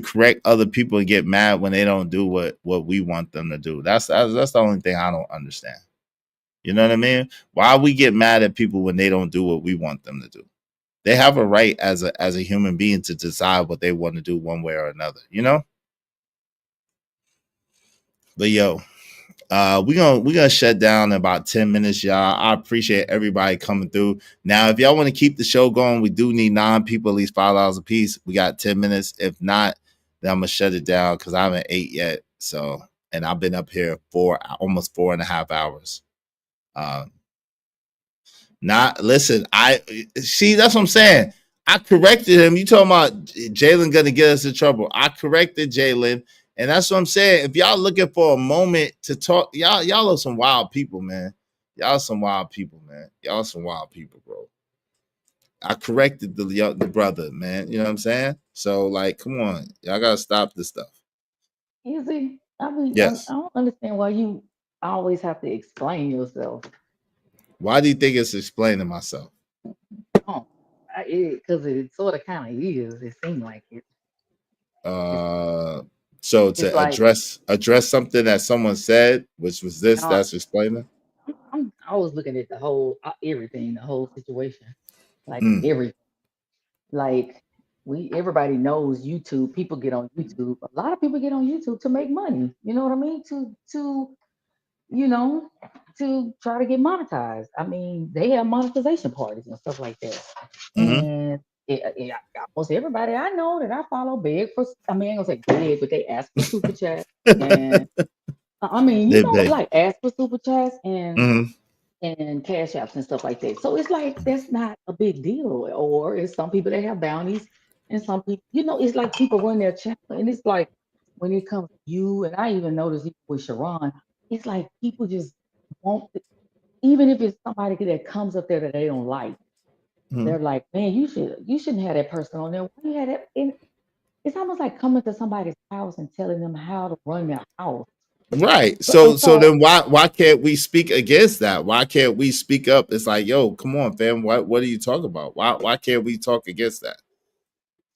Speaker 1: correct other people and get mad when they don't do what we want them to do? That's the only thing I don't understand. You know what I mean? Why we get mad at people when they don't do what we want them to do? They have a right as a human being to decide what they want to do one way or another, you know? But yo, we're gonna shut down in about 10 minutes, y'all. I appreciate everybody coming through. Now, if y'all want to keep the show going, we do need 9 people, at least $5 a piece. We got 10 minutes. If not, then I'm gonna shut it down because I haven't ate yet. So, and I've been up here for almost 4.5 hours. Um, Not listen. I see. That's what I'm saying. I corrected him. You talking about Jalen gonna get us in trouble? I corrected Jalen, and that's what I'm saying. If y'all looking for a moment to talk, y'all are some wild people, man. Y'all some wild people, man. Y'all some wild people, bro. I corrected the brother, man. You know what I'm saying? So like, come on, y'all gotta stop this stuff.
Speaker 20: You see, I mean, I
Speaker 1: Yes.
Speaker 20: don't understand why you always have to explain yourself.
Speaker 1: Why do you think it's explaining myself?
Speaker 20: Oh, because it sort of kind of is. It seems like it.
Speaker 1: Uh, so
Speaker 20: It's
Speaker 1: to
Speaker 20: like
Speaker 1: address something that someone said, which was this,
Speaker 20: uh,
Speaker 1: that's explaining.
Speaker 20: I was looking at the whole everything, the whole situation, like
Speaker 1: Mm,
Speaker 20: everything. Like everybody knows YouTube. People get on YouTube. A lot of people get on YouTube to make money. You know what I mean? You know, to try to get monetized. I mean, they have monetization parties and stuff like that.
Speaker 1: mm-hmm,
Speaker 20: And almost everybody I know that I follow beg for, I mean, I ain't gonna say beg, but they ask for super chat. And I mean,
Speaker 1: they big.
Speaker 20: like ask for super chats
Speaker 1: Mm-hmm,
Speaker 20: and cash apps and stuff like that. So it's like that's not a big deal. Or it's some people that have bounties and some people, it's like people run their channel. And it's like when it comes to you, and I even noticed even with Sharon, it's like people just won't, even if it's somebody that comes up there that they don't like,
Speaker 1: mm-hmm.
Speaker 20: they're like, man, you shouldn't have that person on there. Why you had that? And it's almost like coming to somebody's house and telling them how to run their house.
Speaker 1: Right.
Speaker 20: And
Speaker 1: So
Speaker 20: so
Speaker 1: then why can't we speak against that? Why can't we speak up? It's like, yo, come on, fam. What are you talking about? Why can't we talk against that?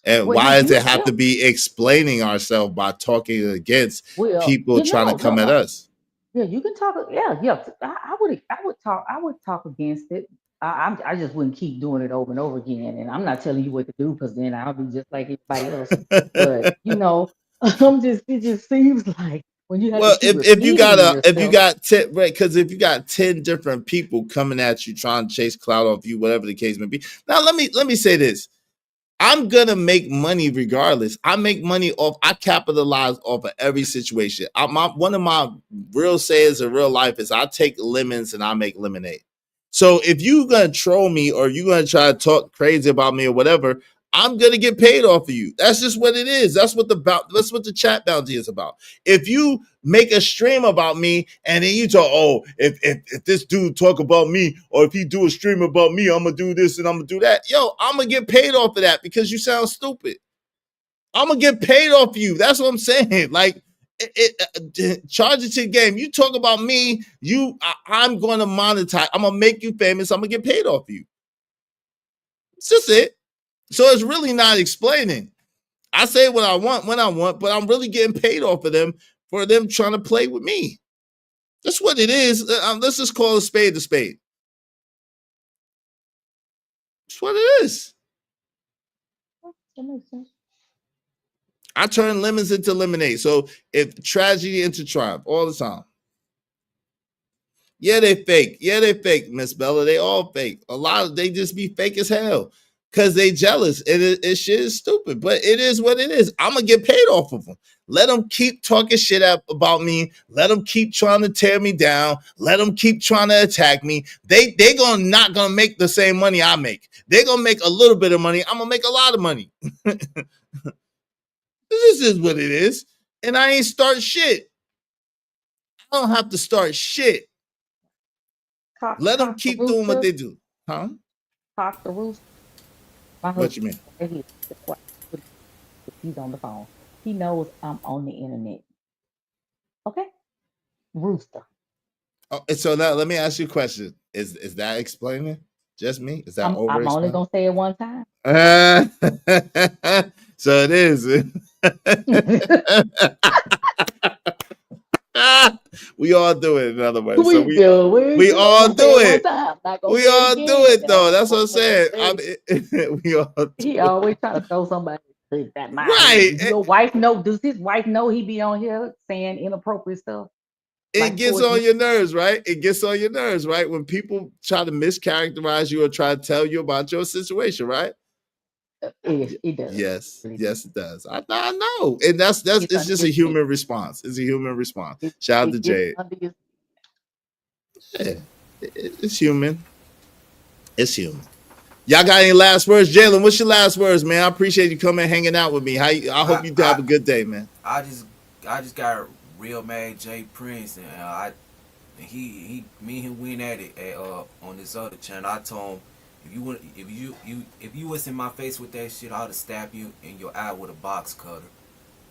Speaker 1: And
Speaker 20: well,
Speaker 1: why does it have
Speaker 20: yeah,
Speaker 1: to be explaining ourselves by talking against
Speaker 20: well,
Speaker 1: people trying to come at
Speaker 20: no.
Speaker 1: us?
Speaker 20: Yeah, you can talk. Yeah. I would talk against it. I just wouldn't keep doing it over and over again. And I'm not telling you what to do because then I'll be just like everybody else. But it just seems like when you have to
Speaker 1: Well,
Speaker 20: keep
Speaker 1: if
Speaker 20: repeating
Speaker 1: you
Speaker 20: yourself.
Speaker 1: got 10, right, because if you got 10 different people coming at you trying to chase clout off you, whatever the case may be. Now let me say this. I'm gonna make money regardless. I make money off. I capitalize off of every situation. One of my real sayings in real life is I take lemons and I make lemonade. So if you gonna troll me or you gonna try to talk crazy about me or whatever, I'm gonna get paid off of you. That's just what it is. That's what the chat bounty is about. If you make a stream about me and then you talk, oh, if this dude talk about me or if he do a stream about me, I'm gonna do this and I'm gonna do that. Yo, I'm gonna get paid off of that because you sound stupid. I'm gonna get paid off you. That's what I'm saying. Like, charge it to the game. You talk about me, I'm gonna monetize. I'm gonna make you famous. I'm gonna get paid off you. It's just it. So it's really not explaining. I say what I want when I want, but I'm really getting paid off of them for them trying to play with me. That's what it is. Let's just call a spade a spade. That's what it is.
Speaker 20: That makes sense.
Speaker 1: I turn lemons into lemonade. So if tragedy into triumph all the time. Yeah, they fake. Yeah, they fake, Miss Bella. They all fake. A lot of they just be fake as hell because they jealous. It shit is stupid, but it is what it is. I'm gonna get paid off of them. Let them keep talking shit up about me. Let them keep trying to tear me down. Let them keep trying to attack me. They gonna not gonna make the same money I make. They're gonna make a little bit of money. I'm gonna make a lot of money. This is what it is, and I ain't start shit. I don't have to start shit. Let them keep doing what they do, huh?
Speaker 20: Cock the rooster. My
Speaker 1: What you
Speaker 20: husband
Speaker 1: mean?
Speaker 20: right here. That's why he's on the phone. He knows I'm on the internet. Okay? Rooster.
Speaker 1: Oh, and so now let me ask you a question. Is that explaining? Just me? Is that over
Speaker 20: I'm only
Speaker 1: explaining?
Speaker 20: gonna say it one time.
Speaker 1: So it is. We all do it, in other words. So
Speaker 20: We do. We
Speaker 1: we
Speaker 20: do. I'm
Speaker 1: all
Speaker 20: gonna say
Speaker 1: do
Speaker 20: it one
Speaker 1: it.
Speaker 20: time. Not gonna
Speaker 1: We
Speaker 20: say it
Speaker 1: all do
Speaker 20: again.
Speaker 1: it though. That's what I'm saying. We all do
Speaker 20: He
Speaker 1: it.
Speaker 20: always try to throw somebody that my husband.
Speaker 1: Right.
Speaker 20: Do your wife know? Does his wife know he be on here saying inappropriate stuff
Speaker 1: It
Speaker 20: like
Speaker 1: gets
Speaker 20: towards me?
Speaker 1: on your nerves, right? It gets on your nerves, right? When people try to mischaracterize you or try to tell you about your situation, right?
Speaker 20: It does.
Speaker 1: Yes,
Speaker 20: Really does.
Speaker 1: yes, it does. I know, and that's
Speaker 20: It's
Speaker 1: it's
Speaker 20: under
Speaker 1: just a
Speaker 20: his skin.
Speaker 1: human response. It's a human response. Shout out to
Speaker 20: It gets
Speaker 1: Jade.
Speaker 20: under his.
Speaker 1: Yeah, it's human. It's human. Y'all got any last words, Jalen? What's your last words, man? I appreciate you coming hanging out with me. I hope you have a good day, man.
Speaker 17: I just got real mad Jay Prince and me and him went at it on this other channel. I told him if you was in my face with that shit, I'd have stabbed you in your eye with a box cutter.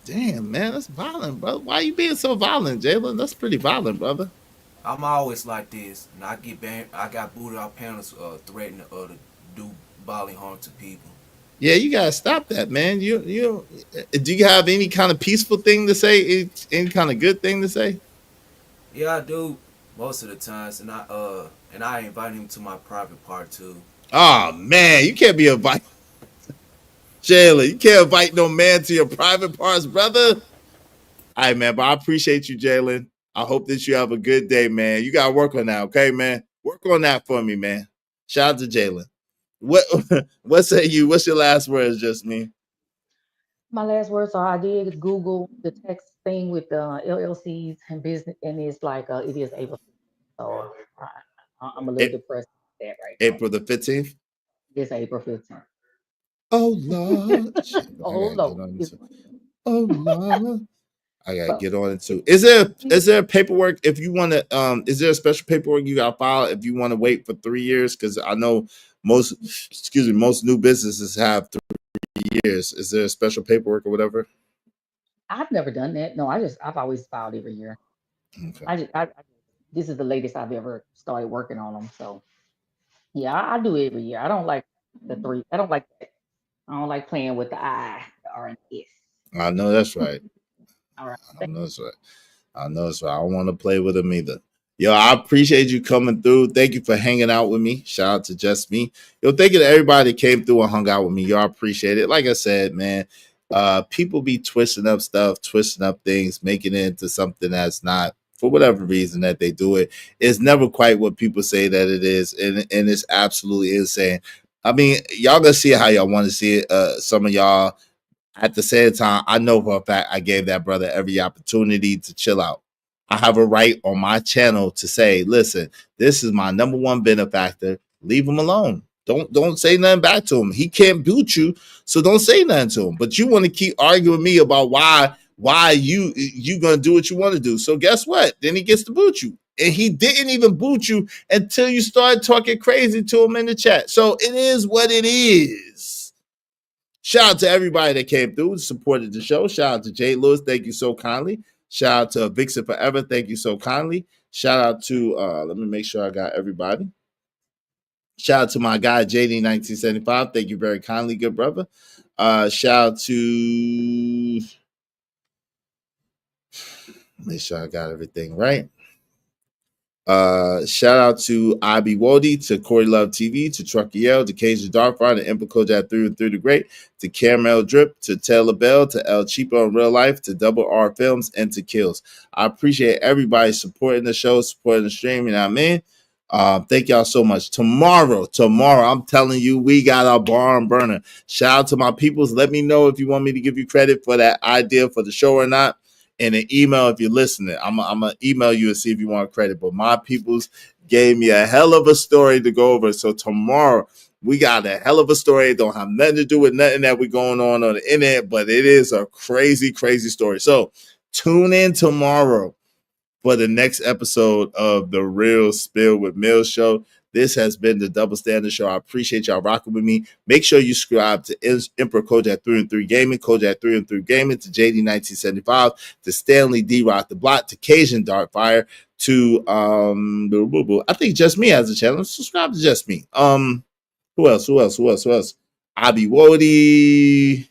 Speaker 1: Damn, man, that's violent, bro. Why you being so violent, Jalen? That's pretty violent, brother.
Speaker 17: I'm always like this, and I got booted out panels threatening to do bodily harm to people.
Speaker 1: Yeah, you gotta stop that, man. You do you have any kind of peaceful thing to say? Any kind of good thing to say?
Speaker 17: Yeah, I do most of the times, and I invite him to my private part too.
Speaker 1: Oh man, you can't be inviting Jalen. You can't invite no man to your private parts, brother. All right, man. But I appreciate you, Jalen. I hope that you have a good day, man. You gotta work on that, okay, man? Work on that for me, man. Shout out to Jalen. What say you? What's your last words, just me?
Speaker 20: My last words are I did Google the text thing with LLCs and business, and it's like it is April. So I'm a little depressed with that right now.
Speaker 1: April the 15th.
Speaker 20: It's April 15th.
Speaker 1: Oh Lord. Shit, I
Speaker 20: Oh
Speaker 1: gotta get
Speaker 20: Lord.
Speaker 1: on this. Oh Lord. I gotta
Speaker 20: So
Speaker 1: get on it too. Is there paperwork if you want to is there a special paperwork you gotta file if you want to wait for 3 years? Because I know most most new businesses have 3 years. Is there a special paperwork or whatever?
Speaker 20: I've never done that. No, I've always filed every year.
Speaker 1: Okay.
Speaker 20: This is the latest I've ever started working on them. So yeah, I do it every year. I don't like the three. I don't like that. I don't like playing with the I, the R, and the S.
Speaker 1: I know that's right.
Speaker 20: All right.
Speaker 1: I know that's right. I know, so I don't want to play with them either. Yo, I appreciate you coming through. Thank you for hanging out with me. Shout out to Just Me. Yo, thank you to everybody that came through and hung out with me. Y'all appreciate it. Like I said, man, people be twisting up stuff, twisting up things, making it into something that's not for whatever reason that they do it. It's never quite what people say that it is, and it's absolutely insane. I mean, y'all gonna see it how y'all want to see it. Some of y'all at the same time, I know for a fact I gave that brother every opportunity to chill out. I have a right on my channel to say, listen, this is my number one benefactor. Leave him alone. Don't say nothing back to him. He can't boot you, so don't say nothing to him. But you want to keep arguing with me about why you gonna do what you want to do. So guess what? Then he gets to boot you. And he didn't even boot you until you started talking crazy to him in the chat. So it is what it is. Shout out to everybody that came through and supported the show. Shout out to Jay Lewis. Thank you so kindly. Shout out to Vixen Forever. Thank you so kindly. Shout out to, let me make sure I got everybody. Shout out to my guy, JD1975. Thank you very kindly, good brother. Shout out to, make sure I got everything right. Shout out to Ivy Wody, to Corey Love TV, to Trucky L, to Cajun Darkfire, to Emperor Kojak through and through the great, to Caramel Drip, to Taylor Bell, to El Cheapo in Real Life, to Double R Films, and to Kills. I appreciate everybody supporting the show, supporting the stream, you know what I mean? Thank y'all so much. Tomorrow, I'm telling you, we got our barn burner. Shout out to my peoples. Let me know if you want me to give you credit for that idea for the show or not. In an email, if you're listening, I'm gonna email you and see if you want credit. But my peoples gave me a hell of a story to go over. So tomorrow we got a hell of a story. It don't have nothing to do with nothing that we're going on the internet, but it is a crazy, crazy story. So tune in tomorrow for the next episode of the Real Spill with Mills show. This has been the Double Standard Show. I appreciate y'all rocking with me. Make sure you subscribe to Emperor Kojak 3 and 3 Gaming, Kojak 3 and 3 Gaming, to JD 1975, to Stanley D Rock the Block, to Cajun Darkfire, to I think Just Me has a channel. Subscribe to Just Me. Who else? Abi Wody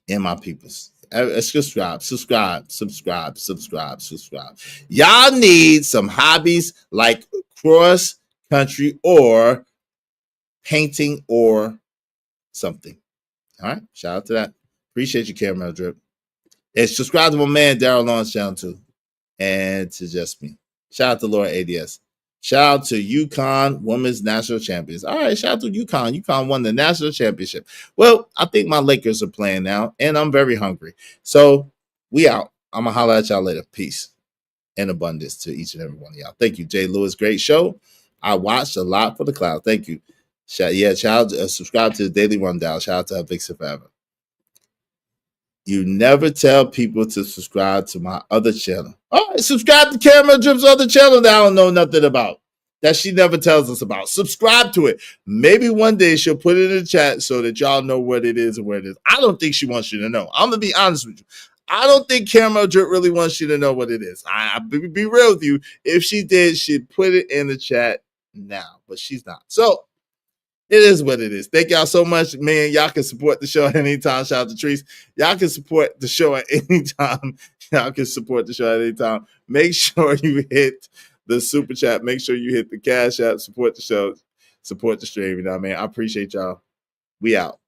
Speaker 1: and my peoples. Subscribe. Y'all need some hobbies like cross country or painting or something. All right. Shout out to that. Appreciate you, Caramel Drip. And subscribe to my man Daryl Lawrence channel too. And to Just Me. Shout out to Laura ADS. Shout out to UConn Women's National Champions. All right, shout out to UConn. UConn won the national championship. Well, I think my Lakers are playing now, and I'm very hungry. So we out. I'm going to holler at y'all later. Peace and abundance to each and every one of y'all. Thank you, Jay Lewis. Great show. I watched a lot for the cloud. Thank you. Shout out, subscribe to the Daily Rundown. Shout out to Vixen Forever. You never tell people to subscribe to my other channel. All right, subscribe to Caramel Drip's other channel that I don't know nothing about, that she never tells us about. Subscribe to it. Maybe one day she'll put it in the chat so that y'all know what it is and where it is. I don't think she wants you to know. I'm going to be honest with you. I don't think Caramel Drip really wants you to know what it is. I'll be real with you. If she did, she'd put it in the chat now, but she's not. So it is what it is. Thank y'all so much, man. Y'all can support the show at any time. Shout out to Trees. Y'all can support the show at any time. Y'all can support the show at any time. Make sure you hit the super chat. Make sure you hit the Cash App. Support the show. Support the stream. You know what I mean? I appreciate y'all. We out.